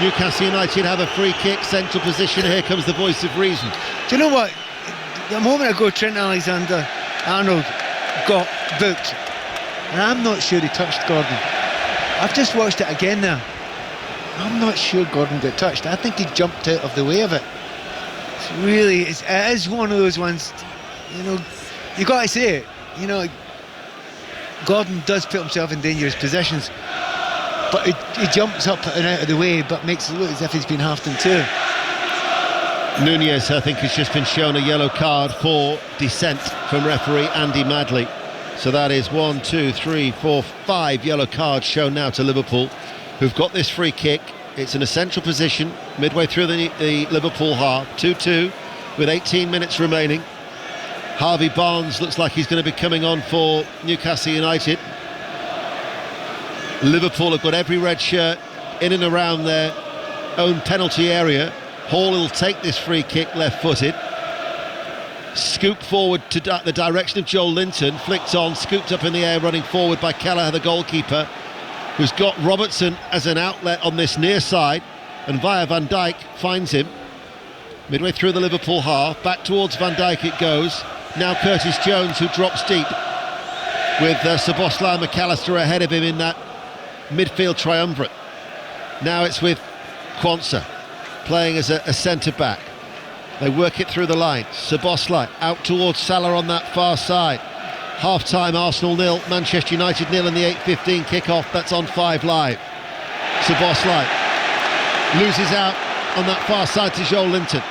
Newcastle United have a free kick, central position. Here comes the voice of reason. Do you know what? A moment ago, Trent Alexander-Arnold got booked, and I'm not sure he touched Gordon. I've just watched it again there. I'm not sure Gordon got touched. I think he jumped out of the way of it. It's really, it is one of those ones, you know, you got to say it, you know, Gordon does put himself in dangerous positions, but he jumps up and out of the way, but makes it look as if he's been halved in 2. Nunez, I think, has just been shown a yellow card for dissent from referee Andy Madley. So that is 1, 2, 3, 4, 5 yellow cards shown now to Liverpool, who've got this free kick. It's in a central position, midway through the Liverpool half. 2-2 with 18 minutes remaining. Harvey Barnes looks like he's going to be coming on for Newcastle United. Liverpool have got every red shirt in and around their own penalty area. Hall will take this free kick left-footed. Scooped forward to the direction of Joel Linton, flicked on, scooped up in the air, running forward by Kelleher, the goalkeeper, who's got Robertson as an outlet on this near side, and via Van Dijk finds him. Midway through the Liverpool half, back towards Van Dijk it goes. Now Curtis Jones, who drops deep, with Szoboszlai and McAllister ahead of him in that midfield triumvirate. Now it's with Quansah. playing as a centre-back. They work it through the line. Szoboszlai out towards Salah on that far side. Half-time, Arsenal 0, Manchester United 0 in the 8:15 kick-off. That's on 5 Live. Szoboszlai loses out on that far side to Joel Linton,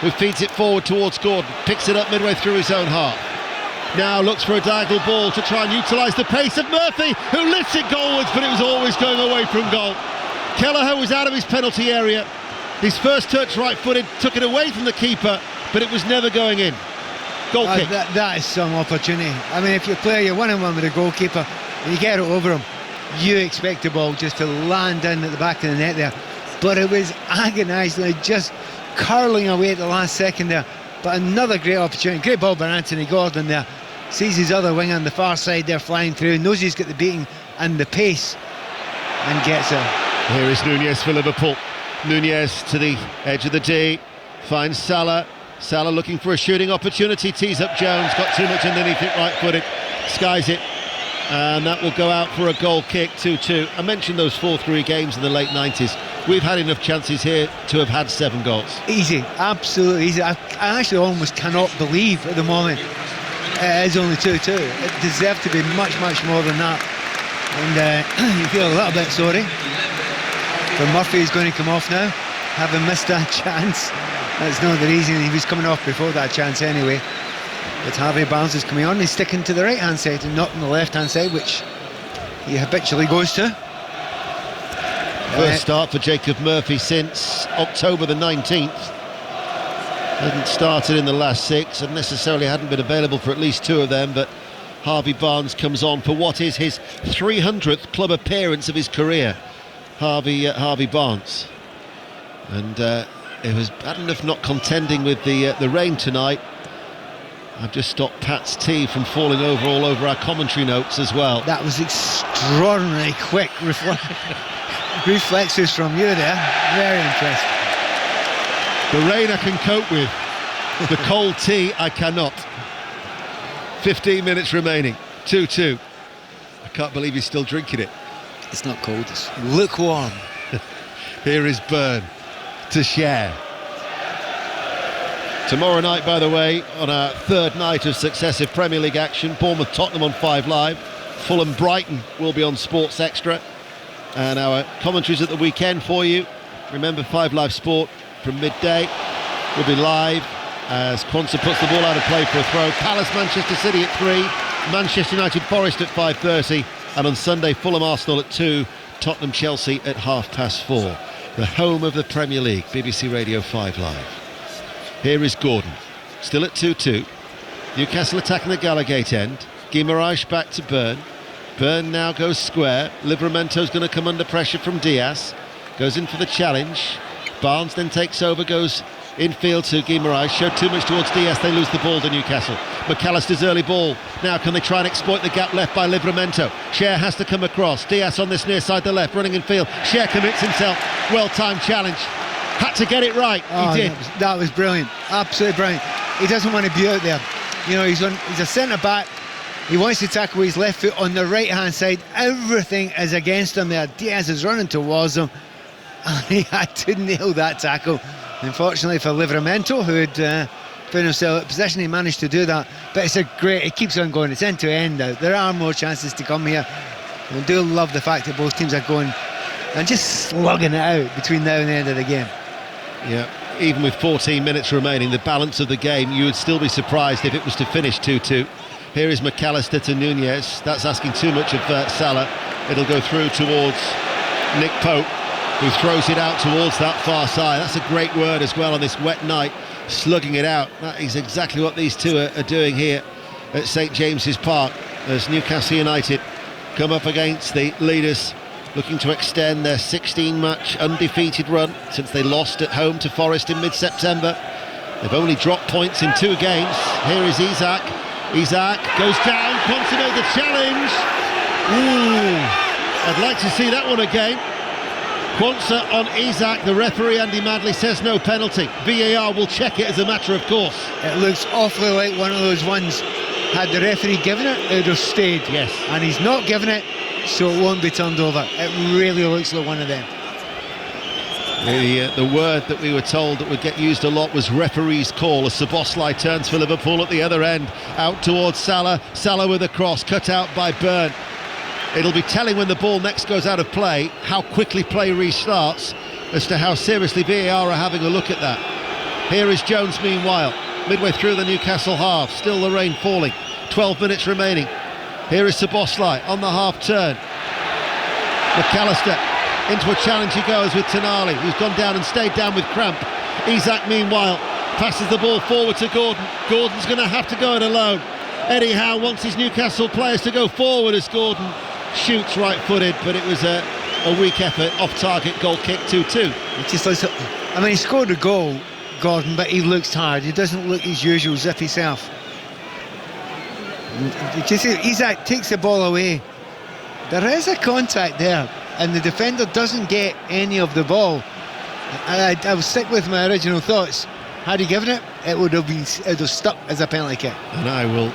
who feeds it forward towards Gordon, picks it up midway through his own half. Now looks for a diagonal ball to try and utilise the pace of Murphy, who lifts it goalwards, but it was always going away from goal. Kelleher was out of his penalty area. His first touch, right-footed, took it away from the keeper, but it was never going in. Goal kick. That is some opportunity. I mean, if you play, you're 1-on-1 with a goalkeeper, and you get it over him, you expect the ball just to land in at the back of the net there. But it was agonising, just curling away at the last second there. But another great opportunity, great ball by Anthony Gordon there. Sees his other wing on the far side there flying through, knows he's got the beating and the pace, and gets it. Here is Nunez for Liverpool. Nunez to the edge of the D, finds Salah. Salah looking for a shooting opportunity, tees up Jones, got too much underneath it, right-footed, skies it, and that will go out for a goal kick, 2-2. I mentioned those 4-3 games in the late 90s. We've had enough chances here to have had 7 goals. Easy, absolutely easy. I actually almost cannot believe at the moment it is only 2-2. It deserved to be much, much more than that. And you feel a little bit sorry. But Murphy is going to come off now, having missed that chance. That's not the reason. He was coming off before that chance anyway. But Harvey Barnes is coming on. He's sticking to the right-hand side and not on the left-hand side, which he habitually goes to. First start for Jacob Murphy since October the 19th. Hadn't started in the last 6 and necessarily hadn't been available for at least 2 of them, but Harvey Barnes comes on for what is his 300th club appearance of his career. Harvey Barnes. And it was bad enough not contending with the rain tonight. I've just stopped Pat's tea from falling over all over our commentary notes as well. That was extraordinarily quick reflexes from you there. Very impressive. The rain I can cope with. The cold tea I cannot. 15 minutes remaining. 2-2. I can't believe he's still drinking it. It's not cold, it's lukewarm. Here is Byrne to share. Tomorrow night, by the way, on our 3rd night of successive Premier League action, Bournemouth-Tottenham on 5 Live. Fulham-Brighton will be on Sports Extra. And our commentaries at the weekend for you. Remember, 5 Live Sport from midday will be live as Quansah puts the ball out of play for a throw. Palace-Manchester City at 3, Manchester United-Forest at 5:30, and on Sunday, Fulham-Arsenal at 2, Tottenham-Chelsea at 4:30. The home of the Premier League, BBC Radio 5 Live. Here is Gordon, still at 2-2. Newcastle attacking the Gallagate end. Guimaraes back to Byrne. Byrne now goes square. Livramento's going to come under pressure from Diaz. Goes in for the challenge. Barnes then takes over, goes infield to Guimaraes. Showed too much towards Diaz, they lose the ball to Newcastle. McAllister's early ball. Now can they try and exploit the gap left by Livramento? Cher has to come across. Diaz on this near side, the left, running in field. Cher commits himself. Well-timed challenge. Had to get it right. He did. That was brilliant. Absolutely brilliant. He doesn't want to be out there. You know, he's a centre-back. He wants to tackle with his left foot on the right-hand side. Everything is against him there. Diaz is running towards him. And he had to nail that tackle. Unfortunately for Livramento, who had found himself in position, he managed to do that. But it's it keeps on going. It's end-to-end now. There are more chances to come here. I do love the fact that both teams are going and just slugging it out between now and the end of the game. Yeah, even with 14 minutes remaining, the balance of the game, you would still be surprised if it was to finish 2-2. Here is McAllister to Nunez. That's asking too much of Salah. It'll go through towards Nick Pope, who throws it out towards that far side. That's a great word as well on this wet night, slugging it out. That is exactly what these two are doing here at St James's Park as Newcastle United come up against the leaders, looking to extend their 16-match undefeated run since they lost at home to Forest in mid-September. They've only dropped points in 2 games. Here is Isak. Isak goes down. Quansah made the challenge. I'd like to see that one again. Quansah on Isak. The referee, Andy Madley, says no penalty. VAR will check it as a matter of course. It looks awfully like one of those ones. Had the referee given it, it would have stayed. Yes. And he's not given it, so it won't be turned over. It really looks like one of them. The word that we were told that would get used a lot was referee's call as Szoboszlai turns for Liverpool at the other end, out towards Salah. Salah with a cross, cut out by Byrne. It'll be telling when the ball next goes out of play how quickly play restarts as to how seriously VAR are having a look at that. Here is Jones meanwhile, midway through the Newcastle half, still the rain falling, 12 minutes remaining. Here is Szoboszlai on the half turn. McAllister into a challenge he goes with Tonali, who's gone down and stayed down with cramp. Isak meanwhile passes the ball forward to Gordon. Gordon's going to have to go it alone. Eddie Howe wants his Newcastle players to go forward as Gordon shoots right-footed, but it was a weak effort, off-target goal kick, 2-2. He scored a goal, Gordon, but he looks tired. He doesn't look his usual zippy self. Isak takes the ball away. There is a contact there, and the defender doesn't get any of the ball. I will stick with my original thoughts. Had he given it, it would have stuck as a penalty kick. And I will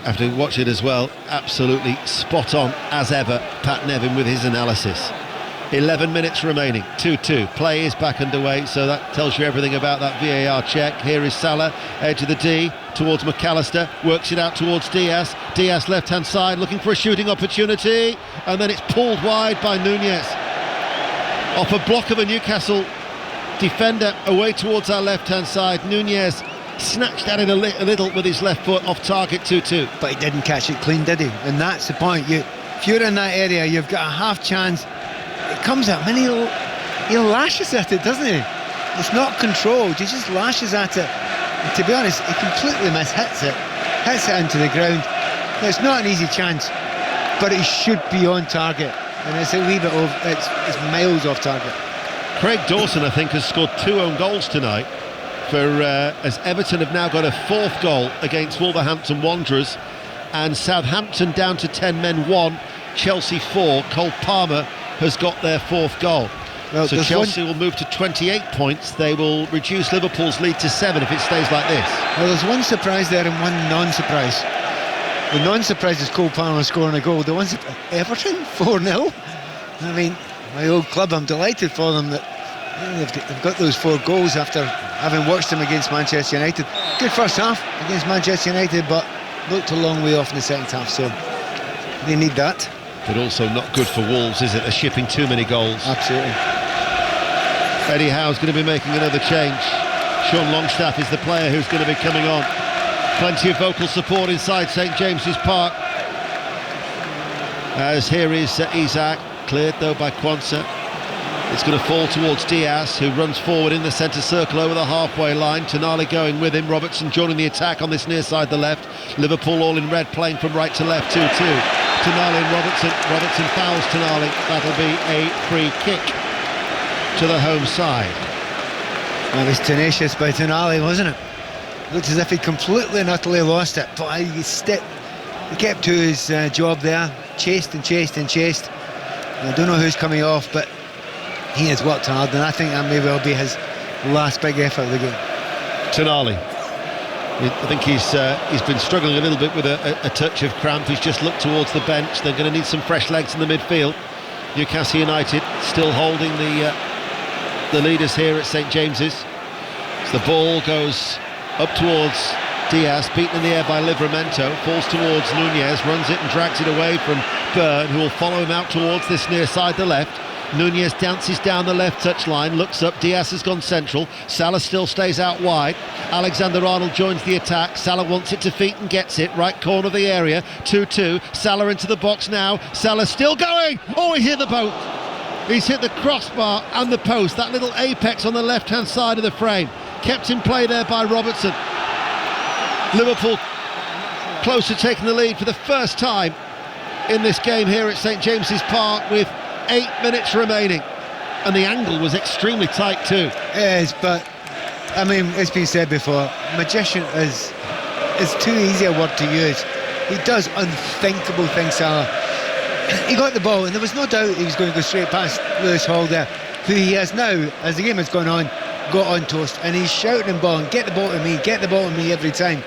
have to watch it as well. Absolutely spot on as ever, Pat Nevin with his analysis. 11 minutes remaining, 2-2. Play is back underway, so that tells you everything about that VAR check. Here is Salah, edge of the D, towards McAllister, works it out towards Diaz. Diaz left-hand side, looking for a shooting opportunity, and then it's pulled wide by Nunez. Off a block of a Newcastle defender away towards our left-hand side. Nunez snatched at it a little with his left foot, off target, 2-2. But he didn't catch it clean, did he? And that's the point. If you're in that area, you've got a half chance. It comes at him and he lashes at it, doesn't he? It's not controlled, he just lashes at it. And to be honest, he completely hits it into the ground. Now, it's not an easy chance, but it should be on target. And it's a wee bit of, it's miles off target. Craig Dawson, I think, has scored 2 own goals tonight as Everton have now got a 4th goal against Wolverhampton Wanderers, and Southampton down to 10 men 1, Chelsea 4. Cole Palmer has got their 4th goal. Well, so Chelsea will move to 28 points. They will reduce Liverpool's lead to 7 if it stays like this. Well, there's one surprise there and one non-surprise. The non-surprise is Cole Palmer scoring a goal. The one Everton 4-0. I mean, my old club, I'm delighted for them that they've got those 4 goals after having watched them against Manchester United. Good first half against Manchester United, but looked a long way off in the second half, so they need that. But also not good for Wolves, is it? They're shipping too many goals. Absolutely. Eddie Howe's going to be making another change. Sean Longstaff is the player who's going to be coming on. Plenty of vocal support inside St James's Park. As here is Isak, cleared though by Quansah. It's going to fall towards Diaz, who runs forward in the centre circle over the halfway line. Tonali going with him. Robertson joining the attack on this near side, the left. Liverpool all in red, playing from right to left, 2-2. Tonali and Robertson fouls Tonali. That'll be a free kick to the home side. Well, it was tenacious by Tonali, wasn't it? Looked as if he completely and utterly lost it, but he kept to his job there, chased and chased and chased. I don't know who's coming off, but he has worked hard, and I think that may well be his last big effort of the game. Tonali, I think he's been struggling a little bit with a touch of cramp. He's just looked towards the bench. They're going to need some fresh legs in the midfield. Newcastle United still holding the leaders here at St James's. So the ball goes up towards Diaz, beaten in the air by Livramento, falls towards Nunez, runs it and drags it away from Byrne, who will follow him out towards this near side, the left. Nunez dances down the left touchline, looks up, Diaz has gone central, Salah still stays out wide, Alexander-Arnold joins the attack, Salah wants it to feet and gets it, right corner of the area, 2-2, Salah into the box now, Salah still going, oh, he hit the post, he's hit the crossbar and the post, that little apex on the left-hand side of the frame, kept in play there by Robertson. Liverpool close to taking the lead for the first time in this game here at St James's Park with 8 minutes remaining, and the angle was extremely tight too. It is, but I mean, it's been said before, magician is too easy a word to use. He does unthinkable things, Salah. He got the ball and there was no doubt he was going to go straight past Lewis Hall there, who he has now, as the game has gone on, got on toast, and he's shouting ball and get the ball to me every time.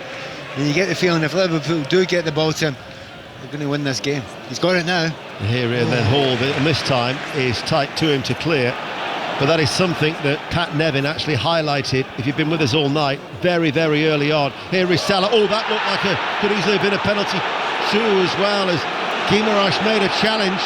And you get the feeling if Liverpool do get the ball to him, they're going to win this game. He's got it now. Here and then Hall, and this time is tight to him to clear. But that is something that Pat Nevin actually highlighted, if you've been with us all night, very, very early on. Here is Salah. Oh, that looked like could easily have been a penalty too, as well, as Guimaraes made a challenge.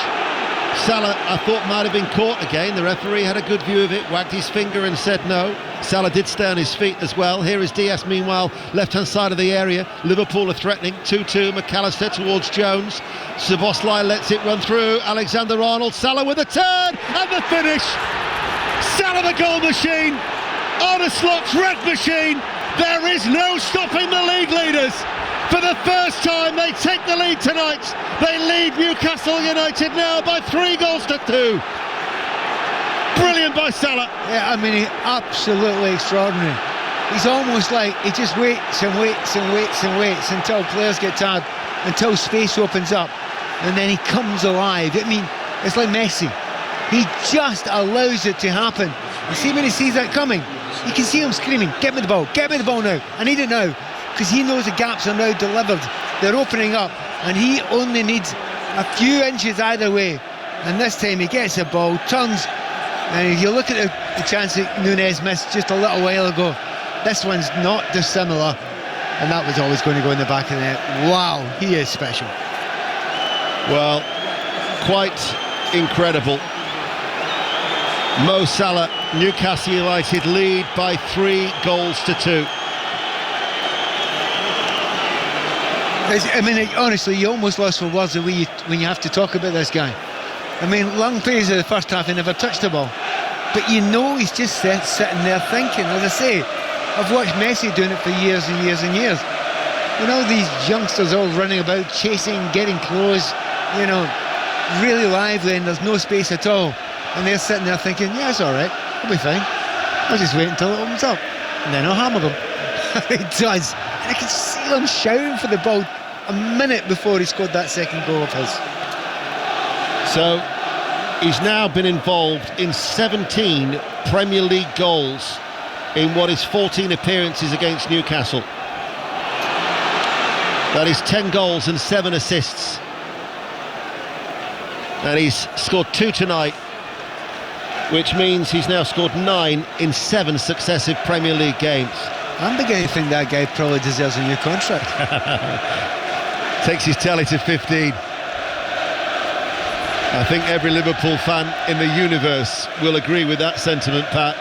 Salah, I thought, might have been caught again. The referee had a good view of it, wagged his finger and said no. Salah did stay on his feet as well. Here is Diaz, meanwhile, left-hand side of the area. Liverpool are threatening. 2-2, McAllister towards Jones. Szoboszlai lets it run through. Alexander-Arnold, Salah with a turn and the finish. Salah, the goal machine. Arne Slot's red machine. There is no stopping the league leaders. For the first time, they take the lead tonight. They lead Newcastle United now by 3-2. Brilliant by Salah. Yeah, I mean, absolutely extraordinary. He's almost like he just waits and waits and waits and waits until players get tired, until space opens up, and then he comes alive. I mean, it's like Messi. He just allows it to happen. You see, when he sees that coming, you can see him screaming, get me the ball now. I need it now. Because he knows the gaps are now delivered. They're opening up, and he only needs a few inches either way. And this time he gets the ball, turns, and if you look at the chance that Nunes missed just a little while ago, this one's not dissimilar, and that was always going to go in the back of the net. Wow, he is special. Well, quite incredible. Mo Salah, Newcastle United lead by 3-2. I mean, honestly, you almost lost for words when you have to talk about this guy. I mean, long periods of the first half, he never touched the ball. But you know he's just sitting there thinking. As I say, I've watched Messi doing it for years and years and years. You know, these youngsters all running about, chasing, getting close, you know, really lively, and there's no space at all. And they're sitting there thinking, yeah, it's all right, I'll be fine. I'll just wait until it opens up, and then I'll hammer them. He does. And I can see him shouting for the ball a minute before he scored that second goal of his. So he's now been involved in 17 Premier League goals in what is 14 appearances against Newcastle. That is 10 goals and 7 assists. And he's scored 2 tonight, which means he's now scored 9 in 7 successive Premier League games. I'm beginning to think that guy probably deserves a new contract. Takes his tally to 15. I think every Liverpool fan in the universe will agree with that sentiment, Pat.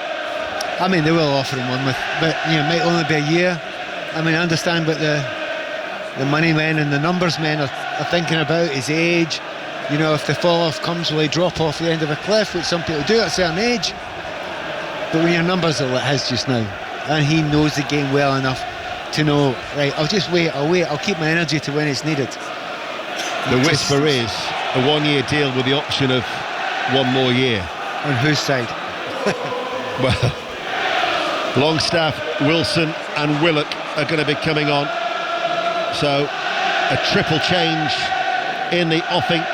I mean, they will offer him one, but you know, it might only be a year. I mean, I understand what the money men and the numbers men are thinking about his age. You know, if the fall off comes, will he drop off the end of a cliff, which some people do at a certain age? But when your numbers are like his just now, and he knows the game well enough to know, right, I'll just wait, I'll keep my energy to when it's needed. The whisper is a 1-year deal with the option of 1 more year. On whose side? Well, Longstaff, Wilson and Willock are going to be coming on. So a triple change in the offing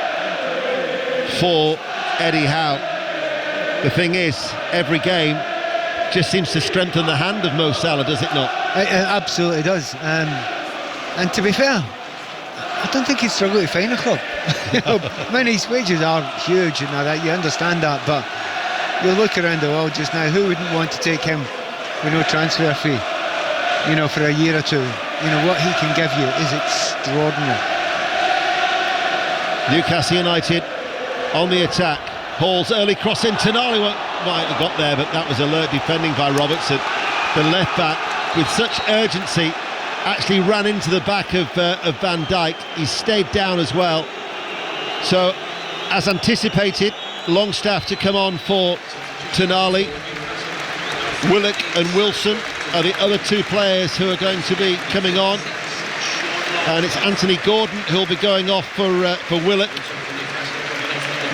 for Eddie Howe. The thing is, every game just seems to strengthen the hand of Mo Salah, does it not? It absolutely does. And to be fair, I don't think he'd struggle to find a club. You know, I mean, his wages are huge, you know, that you understand that, but you look around the world just now, who wouldn't want to take him with no transfer fee, you know, for a year or two? You know, what he can give you is extraordinary. Newcastle United on the attack. Hall's early cross in. Tonali might have got there, but that was alert defending by Robertson. The left back, with such urgency, actually ran into the back of Van Dijk. He stayed down as well. So, as anticipated, Longstaff to come on for Tonali. Willock and Wilson are the other 2 players who are going to be coming on, and it's Anthony Gordon who'll be going off for Willock,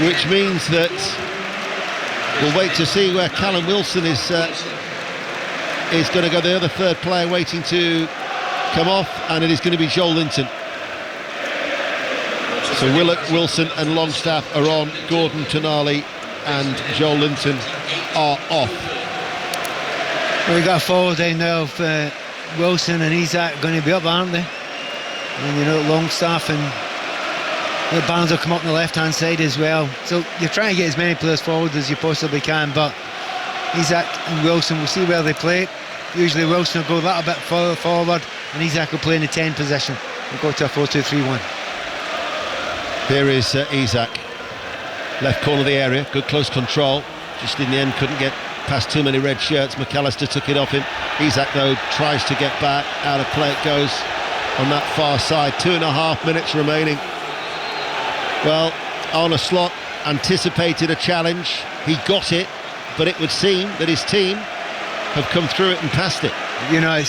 which means that we'll wait to see where Callum Wilson is going to go. The other 3rd player waiting to come off, and it is going to be Joel Linton. So Willock, Wilson and Longstaff are on. Gordon, Tonali and Joel Linton are off. Well, we've got a forward down now of Wilson and Isak going to be up, aren't they? And you know, Longstaff and Barnes will come up on the left hand side as well. So you're trying to get as many players forward as you possibly can, but Isak and Wilson, we'll see where they play it. Usually Wilson will go that a bit further forward and Isak will play in the 10 position. We'll go to a 4-2-3-1. Here is Isak, left corner of the area, good close control. Just in the end couldn't get past too many red shirts. McAllister took it off him. Isak though tries to get back, out of play it goes on that far side. 2.5 minutes remaining. Well, Arne Slot anticipated a challenge, he got it, but it would seem that his team have come through it and passed it. You know, it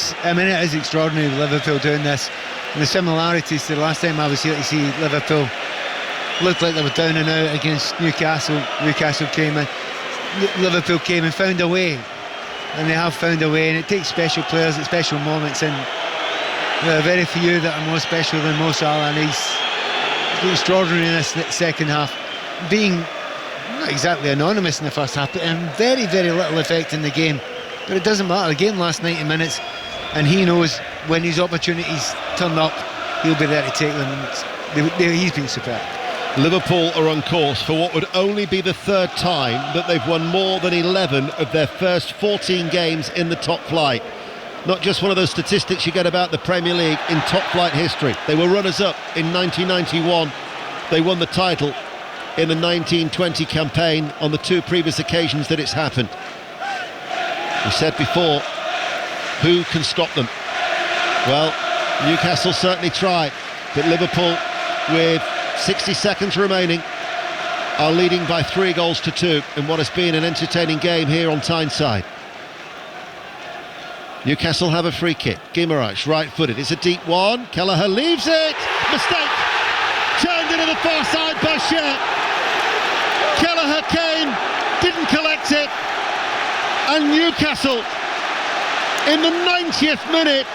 is extraordinary with Liverpool doing this. And the similarities to the last time I was here to see Liverpool looked like they were down and out against Newcastle. Newcastle came in, Liverpool came and found a way, and they have found a way. And it takes special players at special moments, and there are very few that are more special than Mo Salah, and he's been extraordinary in this second half, being not exactly anonymous in the first half, but very, very little effect in the game. But it doesn't matter, the game lasts 90 minutes and he knows when his opportunities turn up, he'll be there to take them. He's been superb. Liverpool are on course for what would only be the third time that they've won more than 11 of their first 14 games in the top flight. Not just one of those statistics you get about the Premier League in top flight history. They were runners-up in 1991. They won the title in the 1920 campaign on the two previous occasions that it's happened. We said before, who can stop them? Well, Newcastle certainly tried, but Liverpool, with 60 seconds remaining, are leading by 3-2 in what has been an entertaining game here on Tyneside. Newcastle have a free kick. Guimaraes, right-footed. It's a deep one. Kelleher leaves it. Mistake. Turned into the far side by Cher. Kelleher came, didn't collect it. And Newcastle, in the 90th minute,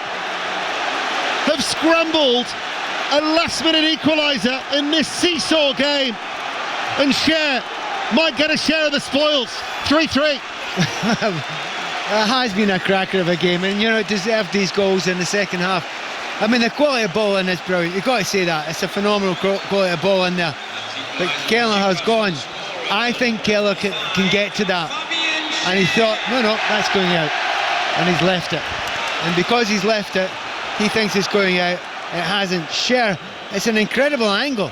have scrambled a last-minute equaliser in this seesaw game. And Cher might get a share of the spoils. 3-3. It has been a cracker of a game, and you know, it deserved these goals in the second half. I mean, the quality of ball in is brilliant. You've got to say that. It's a phenomenal quality of ball in there. But Kelleher has gone. I think Kelleher can get to that. And he thought, no, that's going out. And he's left it. And because he's left it, he thinks it's going out. It hasn't. Cher, it's an incredible angle.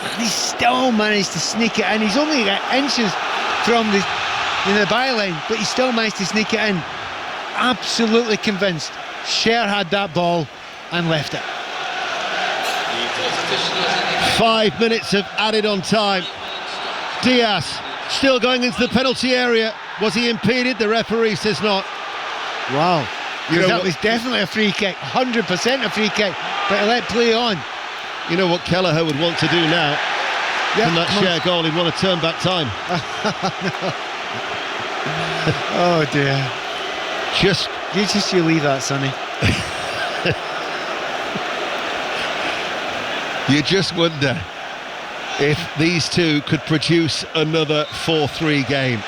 And he's still managed to sneak it in. He's only inches from the byline, but he still managed to sneak it in. Absolutely convinced Cher had that ball and left it. 5 minutes of added on time. Diaz still going into the penalty area. Was he impeded? The referee says not. Wow. That was definitely a free kick, 100% a free kick, but he let play on. You know what Kelleher would want to do now? From that Cher goal, he'd want to turn back time. Oh dear. You leave that, Sonny. You just wonder if these two could produce another 4-3 game.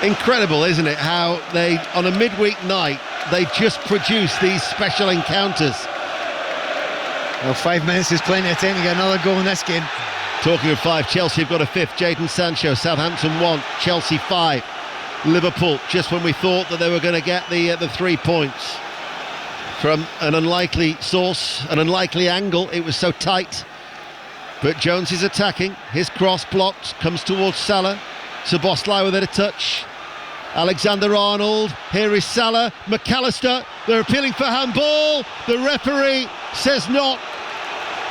Incredible, isn't it, how they, on a midweek night, they just produce these special encounters. Well, 5 minutes is plenty of time to get another goal in this game. Talking of 5, Chelsea have got a 5th. Jadon Sancho. Southampton 1, Chelsea 5. Liverpool, just when we thought that they were going to get the 3 points from an unlikely source, an unlikely angle. It was so tight. But Jones is attacking. His cross blocked, comes towards Salah. Szoboszlai with it a touch. Alexander-Arnold. Here is Salah. McAllister. They're appealing for handball. The referee says not.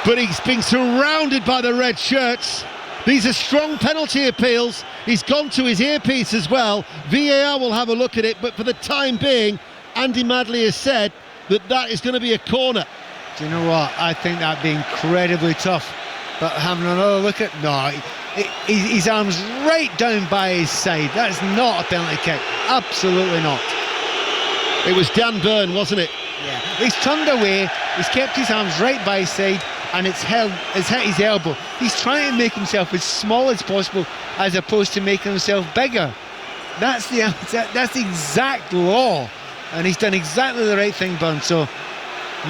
But he's being surrounded by the red shirts. These are strong penalty appeals. He's gone to his earpiece as well. VAR will have a look at it, but for the time being, Andy Madley has said that is going to be a corner. Do you know what? I think that'd be incredibly tough. But having another look at... No, his arm's right down by his side. That's not a penalty kick. Absolutely not. It was Dan Burn, wasn't it? Yeah. He's turned away. He's kept his arms right by his side, and it's hit his elbow. He's trying to make himself as small as possible, as opposed to making himself bigger. That's the exact law, and he's done exactly the right thing, Burn. So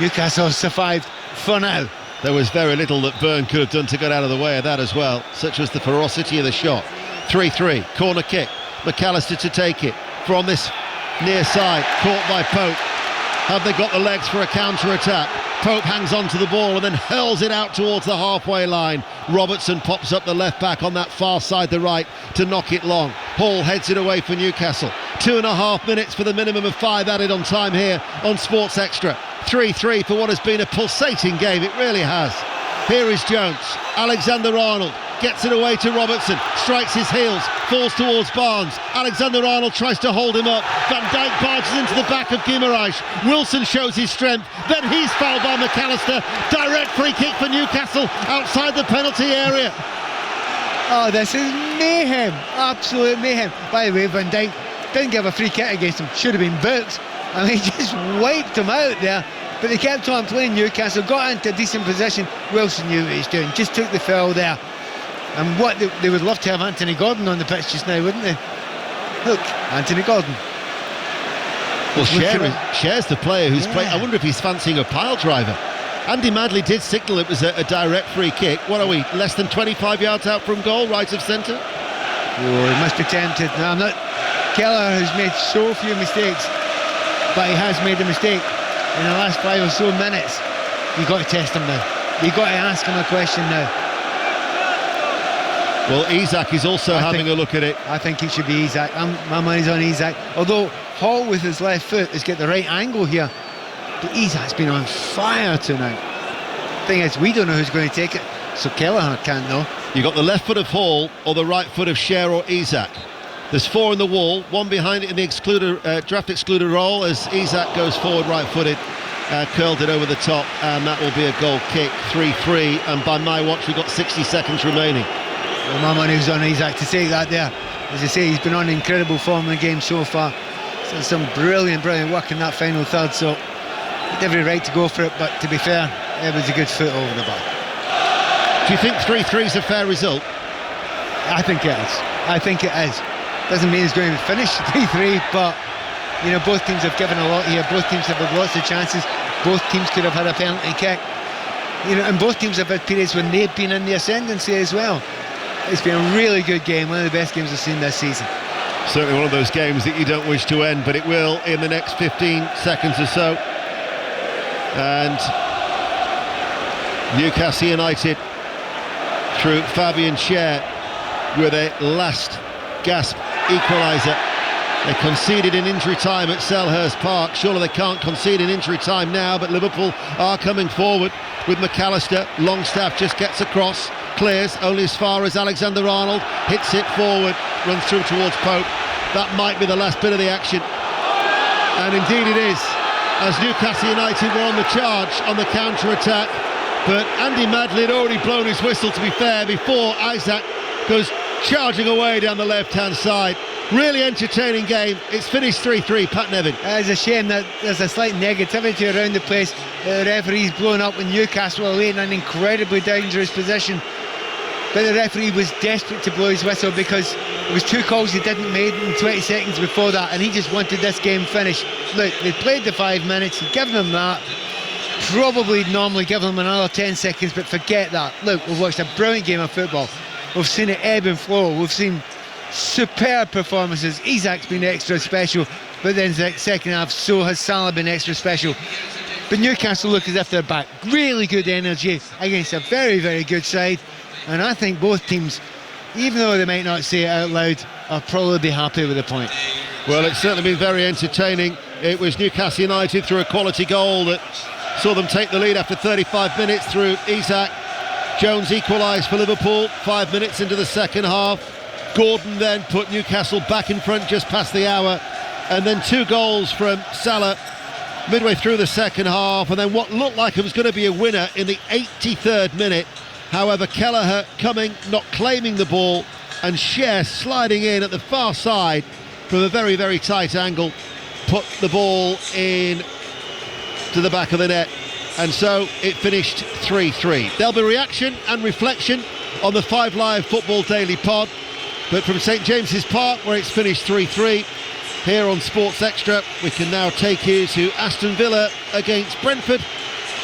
Newcastle survived for now. There was very little that Burn could have done to get out of the way of that as well. Such was the ferocity of the shot. 3-3, corner kick. McAllister to take it from this near side, caught by Pope. Have they got the legs for a counter-attack? Pope hangs on to the ball and then hurls it out towards the halfway line. Robertson pops up the left back on that far side, the right, to knock it long. Hall heads it away for Newcastle. 2.5 minutes for the minimum of 5 added on time here on Sports Extra. 3-3 for what has been a pulsating game, it really has. Here is Jones, Alexander-Arnold, gets it away to Robertson, strikes his heels, falls towards Barnes. Alexander-Arnold tries to hold him up. Van Dijk barges into the back of Guimaraes. Wilson shows his strength, then he's fouled by McAllister. Direct free kick for Newcastle outside the penalty area. Oh, this is mayhem, absolute mayhem. By the way, Van Dijk didn't give a free kick against him, should have been booked. I mean, he just wiped him out there. But they kept on playing. Newcastle got into a decent position. Wilson knew what he was doing, just took the foul there. And what they would love to have Anthony Gordon on the pitch just now, wouldn't they? Look, Anthony Gordon. Well, Cher's the player who's playing. I wonder if he's fancying a pile driver. Andy Madley did signal it was a direct free kick. What are we, less than 25 yards out from goal, right of centre? Oh, he must be tempted. No, I'm not. Kelleher has made so few mistakes, but he has made a mistake in the last 5 or so minutes. You've got to test him now. You've got to ask him a question now. Well, Isak is also having a look at it. I think it should be Isak. My money's on Isak. Although Hall with his left foot has got the right angle here. But Isak's been on fire tonight. Thing is, we don't know who's going to take it, so Kelleher can't know. You got the left foot of Hall or the right foot of Cher or Isak. There's 4 in the wall, 1 behind it in the draft excluded role as Isak goes forward right-footed, curled it over the top, and that will be a goal kick. 3-3, and by my watch we've got 60 seconds remaining. Well, my money was on Isak to take that there. As I say, he's been on incredible form in the game so far. So some brilliant work in that final third, so he had every right to go for it, but to be fair, it was a good foot over the bar. Do you think 3-3 is a fair result? I think it is. I think it is. Doesn't mean it's going to finish 3-3, but you know, both teams have given a lot here. Both teams have had lots of chances. Both teams could have had a penalty kick. You know, and both teams have had periods when they've been in the ascendancy as well. It's been a really good game, one of the best games I've seen this season. Certainly one of those games that you don't wish to end, but it will in the next 15 seconds or so. And Newcastle United, through Fabian Cher, with a last gasp equaliser. They conceded in injury time at Selhurst Park. Surely they can't concede in injury time now, but Liverpool are coming forward with McAllister. Longstaff just gets across, clears only as far as Alexander-Arnold, hits it forward, runs through towards Pope. That might be the last bit of the action, and indeed it is, as Newcastle United were on the charge on the counter-attack, but Andy Madley had already blown his whistle, to be fair, before Isak goes charging away down the left-hand side. Really entertaining game. It's finished 3-3. Pat Nevin. It's a shame that there's a slight negativity around the place. The referee's blown up when Newcastle away in an incredibly dangerous position. But the referee was desperate to blow his whistle because it was 2 calls he didn't make in 20 seconds before that, and he just wanted this game finished. Look, they played the 5 minutes, he'd given them that. Probably normally give them another 10 seconds, but forget that. Look, we've watched a brilliant game of football. We've seen it ebb and flow. We've seen superb performances. Isak's been extra special, but then the second half, so has Salah been extra special. But Newcastle look as if they're back. Really good energy against a very, very good side. And I think both teams, even though they might not say it out loud, will probably be happy with the point. Well, it's certainly been very entertaining. It was Newcastle United through a quality goal that saw them take the lead after 35 minutes through Isak. Jones equalised for Liverpool 5 minutes into the second half. Gordon then put Newcastle back in front just past the hour, and then 2 goals from Salah midway through the second half, and then what looked like it was going to be a winner in the 83rd minute. However, Kelleher coming, not claiming the ball, and Cher sliding in at the far side from a very, very tight angle, put the ball in to the back of the net, and so it finished 3-3. There'll be reaction and reflection on the 5 Live Football Daily Pod, but from St James's Park, where it's finished 3-3, here on Sports Extra, we can now take you to Aston Villa against Brentford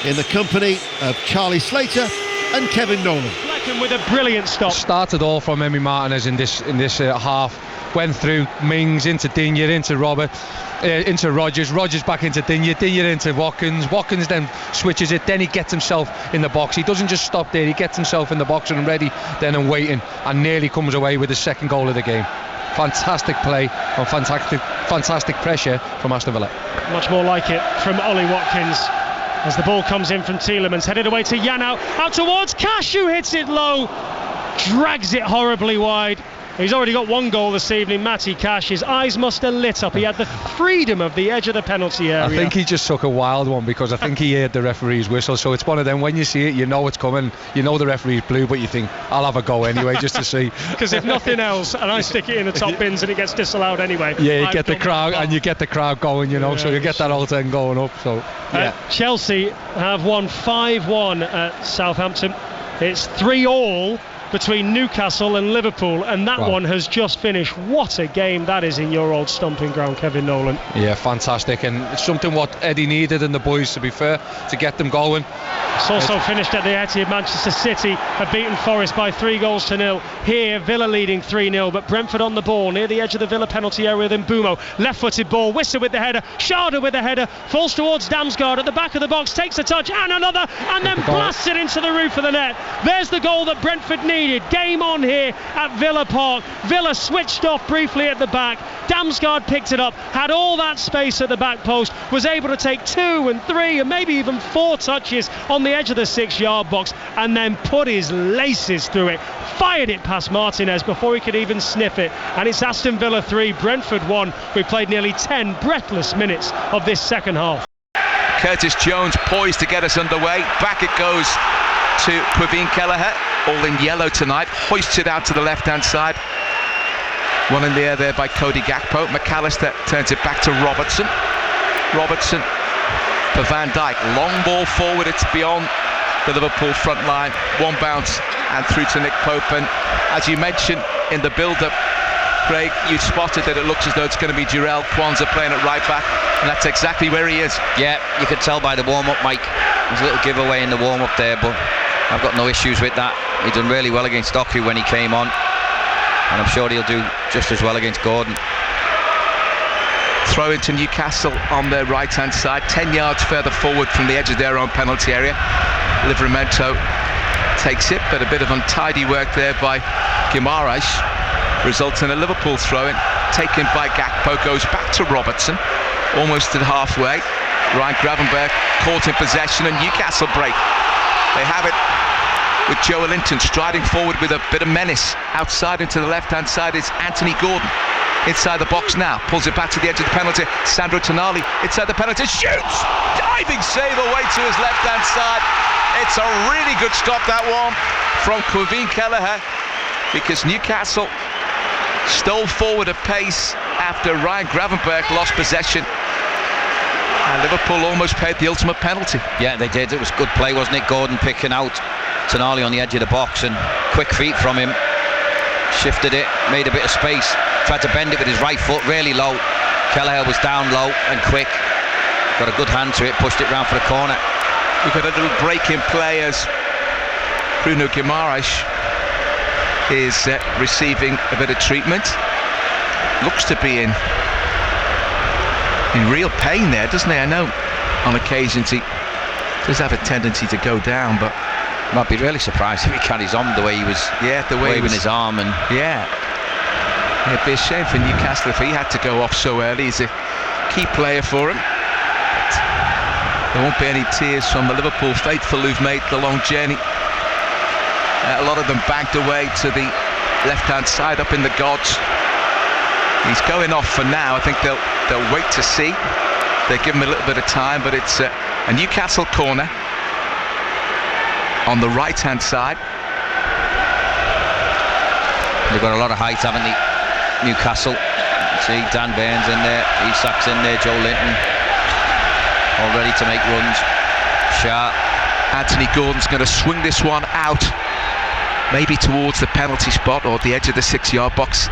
in the company of Charlie Slater and Kevin Nolan. Blackham with a brilliant stop. Started all from Emi Martinez in this half. went through Mings into Digne, into into Rogers back into Digne into Watkins then switches it, then he gets himself in the box. He doesn't just stop there, he gets himself in the box and ready then and waiting, and nearly comes away with his second goal of the game. Fantastic play and fantastic pressure from Aston Villa. Much more like it from Ollie Watkins as the ball comes in from Tielemans, headed away to Janau, out towards Cash, who hits it low, drags it horribly wide. He's already got one goal this evening, Matty Cash. His eyes must have lit up. He had the freedom of the edge of the penalty area. I think he just took a wild one, because I think he heard the referee's whistle. So it's one of them, when you see it, you know it's coming. You know the referee's blue, but you think, I'll have a go anyway, just to see. Because if nothing else, and I stick it in the top bins and it gets disallowed anyway. Yeah, you get the crowd, and you get the crowd going, you know, so you get that whole thing going up. So yeah. Chelsea have won 5-1 at Southampton. It's 3-3 between Newcastle and Liverpool, and that one has just finished. What a game that is in your old stomping ground, Kevin Nolan. Yeah, fantastic, and it's something what Eddie needed and the boys, to be fair, to get them going. It's also finished at the Etihad. Manchester City have beaten Forest by 3-0. Here, Villa leading 3-0, but Brentford on the ball near the edge of the Villa penalty area with Mbeumo. Left-footed ball, Wissa with the header, Schade with the header, falls towards Damsgaard at the back of the box, takes a touch and another, and then blasts it into the roof of the net. There's the goal that Brentford needed. Game on here at Villa Park. Villa switched off briefly at the back. Damsgaard picked it up, had all that space at the back post, was able to take 2 and 3 and maybe even 4 touches on the edge of the 6-yard box, and then put his laces through it, fired it past Martinez before he could even sniff it. And it's Aston Villa 3, Brentford 1. We played nearly 10 breathless minutes of this second half. Curtis Jones poised to get us underway. Back it goes to Quiveen Kelleher, all in yellow tonight, hoisted out to the left-hand side. One in the air there by Cody Gakpo. McAllister turns it back to Robertson for Van Dijk. Long ball forward, it's beyond the Liverpool front line. One bounce and through to Nick Pope. And as you mentioned in the build-up, Craig, you spotted that it looks as though it's going to be Jarell Quansah playing at right back, and that's exactly where he is. Yeah, you could tell by the warm-up, Mike. There's a little giveaway in the warm-up there, but I've got no issues with that. He done really well against Doku when he came on, and I'm sure he'll do just as well against Gordon. Throw into Newcastle on their right-hand side, 10 yards further forward from the edge of their own penalty area. Livramento takes it, but a bit of untidy work there by Guimaraes results in a Liverpool throw-in taken by Gakpo. Goes back to Robertson, almost at halfway. Ryan Gravenberch caught in possession, and Newcastle break. They have it with Joe Linton striding forward with a bit of menace. Outside into the left-hand side is Anthony Gordon. Inside the box now, pulls it back to the edge of the penalty. Sandro Tonali inside the penalty, shoots! Diving save away to his left-hand side. It's a really good stop, that one, from Quiveen Kelleher, because Newcastle stole forward a pace after Ryan Gravenberch lost possession. And Liverpool almost paid the ultimate penalty. Yeah, they did. It was good play, wasn't it? Gordon picking out Tonali on the edge of the box, and quick feet from him. Shifted it, made a bit of space, tried to bend it with his right foot really low. Kelleher was down low and quick. Got a good hand to it, pushed it round for the corner. We've got a little break in play as Bruno Guimaraes is receiving a bit of treatment. Looks to be in real pain there, doesn't he? I know on occasions he does have a tendency to go down, but might be really surprised if he carries on the way he was waving his arm. And it'd be a shame for Newcastle if he had to go off so early. He's a key player for him. But there won't be any tears from the Liverpool faithful who've made the long journey. A lot of them banked away to the left-hand side up in the gods. He's going off for now. I think they'll wait to see. They give him a little bit of time, but it's a Newcastle corner on the right-hand side. They've got a lot of height, haven't they, Newcastle? See Dan Burns in there, Isak's in there, Joe Linton, all ready to make runs. Sharp. Anthony Gordon's going to swing this one out, maybe towards the penalty spot or the edge of the 6-yard box.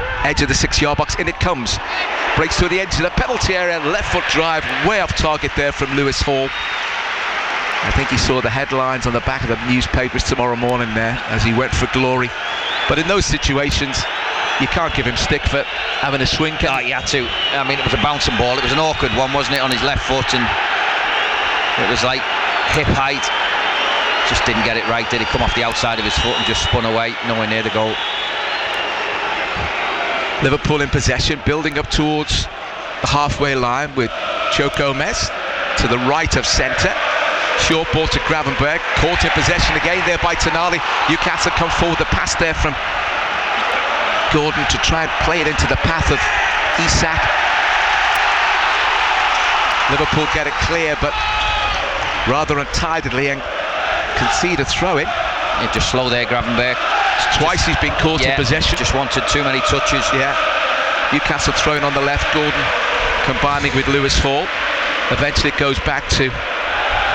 In it comes. Breaks through the edge of the penalty area, left foot drive, way off target there from Lewis Hall. I think he saw the headlines on the back of the newspapers tomorrow morning there as he went for glory. But in those situations, You can't give him stick for having a swing. Oh, he had to. I mean, it was a bouncing ball. It was an awkward one, wasn't it, on his left foot, and it was like hip height. Just didn't get it right, did he? Come off the outside of his foot and just spun away, nowhere near the goal. Liverpool in possession, building up towards the halfway line with Joe Gomez to the right of centre. Short ball to Gravenberg, caught in possession again there by Tonali. Newcastle come forward, the pass there from Gordon to try and play it into the path of Isak. Liverpool get it clear, but rather untidily, and concede a throw-in. Yeah, just slow there, Gravenberg. Twice he's been caught in possession. Just wanted too many touches. Yeah. Newcastle throwing on the left, Gordon combining with Lewis Hall. Eventually it goes back to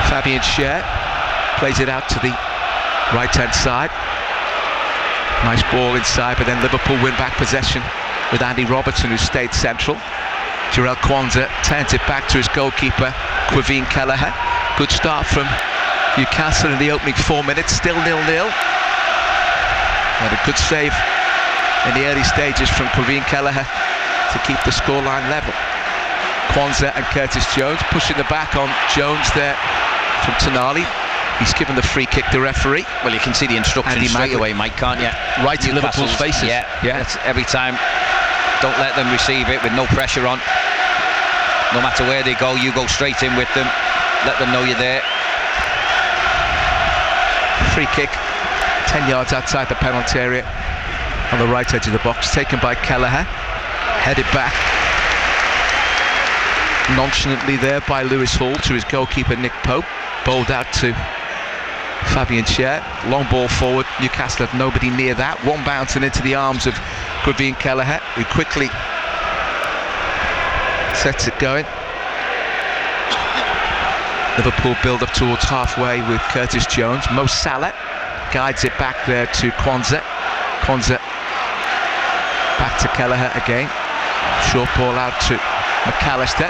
Fabian Schär. Plays it out to the right-hand side. Nice ball inside, but then Liverpool win back possession with Andy Robertson, who stayed central. Jarell Quansah turns it back to his goalkeeper, Quaveen Kelleher. Good start from Newcastle in the opening 4 minutes, still 0-0. And a good save in the early stages from Quaveen Kelleher to keep the scoreline level. Quansah and Curtis Jones pushing the back on Jones there from Tonali. He's given the free kick, the referee. Well, you can see the instructions straight away, Mike, can't you? Right to Liverpool's faces. Yeah. That's every time. Don't let them receive it with no pressure on. No matter where they go, you go straight in with them. Let them know you're there. Free kick, 10 yards outside the penalty area on the right edge of the box, taken by Kelleher. Headed back nonchalantly there by Lewis Hall to his goalkeeper Nick Pope. Bowled out to Fabian Schär. Long ball forward. Newcastle have nobody near that. One bouncing into the arms of Quaveen Kelleher, who quickly sets it going. Liverpool build up towards halfway with Curtis Jones. Mo Salah guides it back there to Quansah. Quansah back to Kelleher again. Short ball out to McAllister.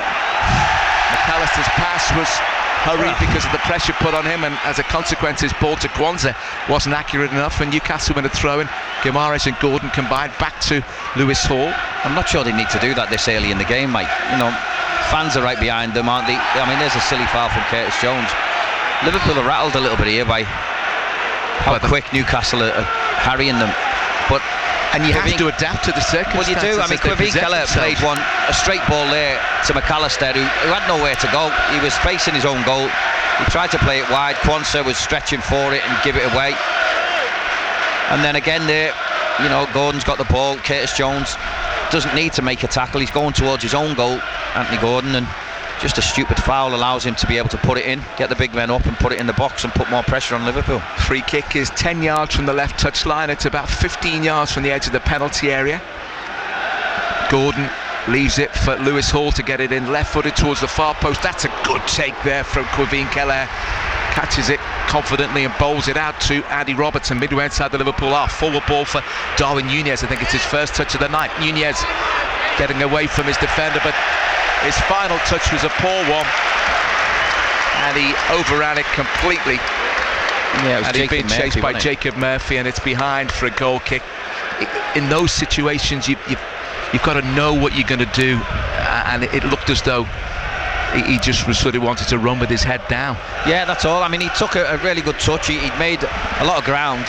McAllister's pass was hurried because of the pressure put on him, and as a consequence his ball to Quansah wasn't accurate enough, and Newcastle win a throw-in. Guimaraes and Gordon combined back to Lewis Hall. I'm not sure they need to do that this early in the game, Mike. You know, fans are right behind them, aren't they? I mean, there's a silly foul from Curtis Jones. Liverpool are rattled a little bit here by how quick Newcastle are harrying them. And you have to adapt to the circumstances. Well, you do. I mean, Quaveen Kelleher played a straight ball there to McAllister, who had nowhere to go. He was facing his own goal. He tried to play it wide. Quansah was stretching for it and give it away. And then again there, you know, Gordon's got the ball. Curtis Jones doesn't need to make a tackle. He's going towards his own goal, Anthony Gordon, and just a stupid foul allows him to be able to put it in, get the big men up and put it in the box and put more pressure on Liverpool. Free kick is 10 yards from the left touchline. It's about 15 yards from the edge of the penalty area. Gordon leaves it for Lewis Hall to get it in, left-footed towards the far post. That's a good take there from Quaveen Kelleher. Catches it confidently and bowls it out to Andy Robertson, midway inside the Liverpool half. Forward ball for Darwin Nunez. I think it's his first touch of the night. Nunez getting away from his defender, but his final touch was a poor one, and he overran it completely. Yeah, it was and he's being chased by Jacob Murphy, and it's behind for a goal kick. In those situations, you've got to know what you're going to do, and it looked as though he just was sort of wanted to run with his head down. Yeah, that's all. I mean, he took a really good touch. He'd made a lot of ground,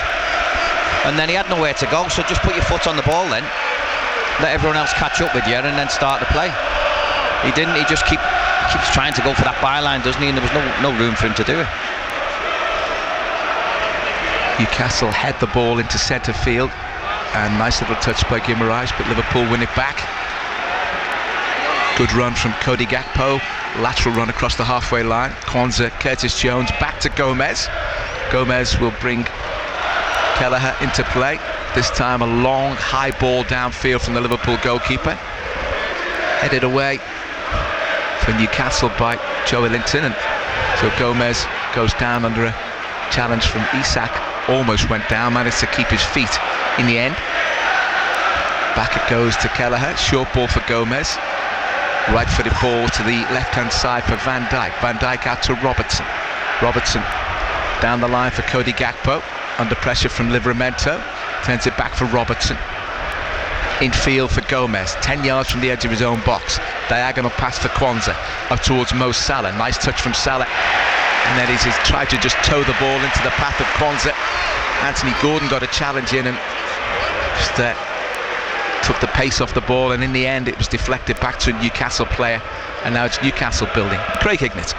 and then he had nowhere to go. So just put your foot on the ball, then let everyone else catch up with you, and then start the play. He didn't. He just keeps trying to go for that byline, doesn't he? And there was no room for him to do it. Newcastle head the ball into centre field, and nice little touch by Guimaraes, but Liverpool win it back. Good run from Cody Gakpo, lateral run across the halfway line. Quansah, Curtis Jones, back to Gomez. Gomez will bring Kelleher into play. This time a long high ball downfield from the Liverpool goalkeeper. Headed away for Newcastle by Joe Ellington, and so Gomez goes down under a challenge from Isak. Almost went down, managed to keep his feet in the end. Back it goes to Kelleher. Short ball for Gomez. Right-footed ball to the left-hand side for Van Dijk. Van Dijk out to Robertson. Robertson down the line for Cody Gakpo. Under pressure from Livramento. Turns it back for Robertson. in field for Gomez, 10 yards from the edge of his own box. Diagonal pass for Kwanzaa, up towards Mo Salah. Nice touch from Salah. And then he's tried to just tow the ball into the path of Kwanzaa. Anthony Gordon got a challenge in and just took the pace off the ball, and in the end it was deflected back to a Newcastle player, and now it's Newcastle building. Craig Hignett.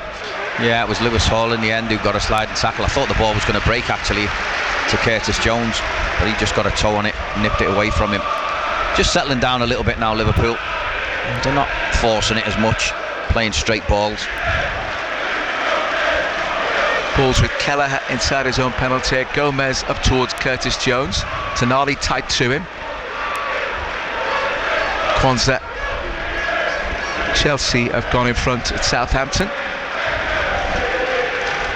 Yeah, it was Lewis Hall in the end who got a sliding tackle. I thought the ball was going to break actually to Curtis Jones, but he just got a toe on it, nipped it away from him. Just settling down a little bit now, Liverpool. They're not forcing it as much, playing straight balls. Balls with Kelleher inside his own penalty area. Gomez up towards Curtis Jones. Tonali tight to him. Kwanzaa. Chelsea have gone in front at Southampton.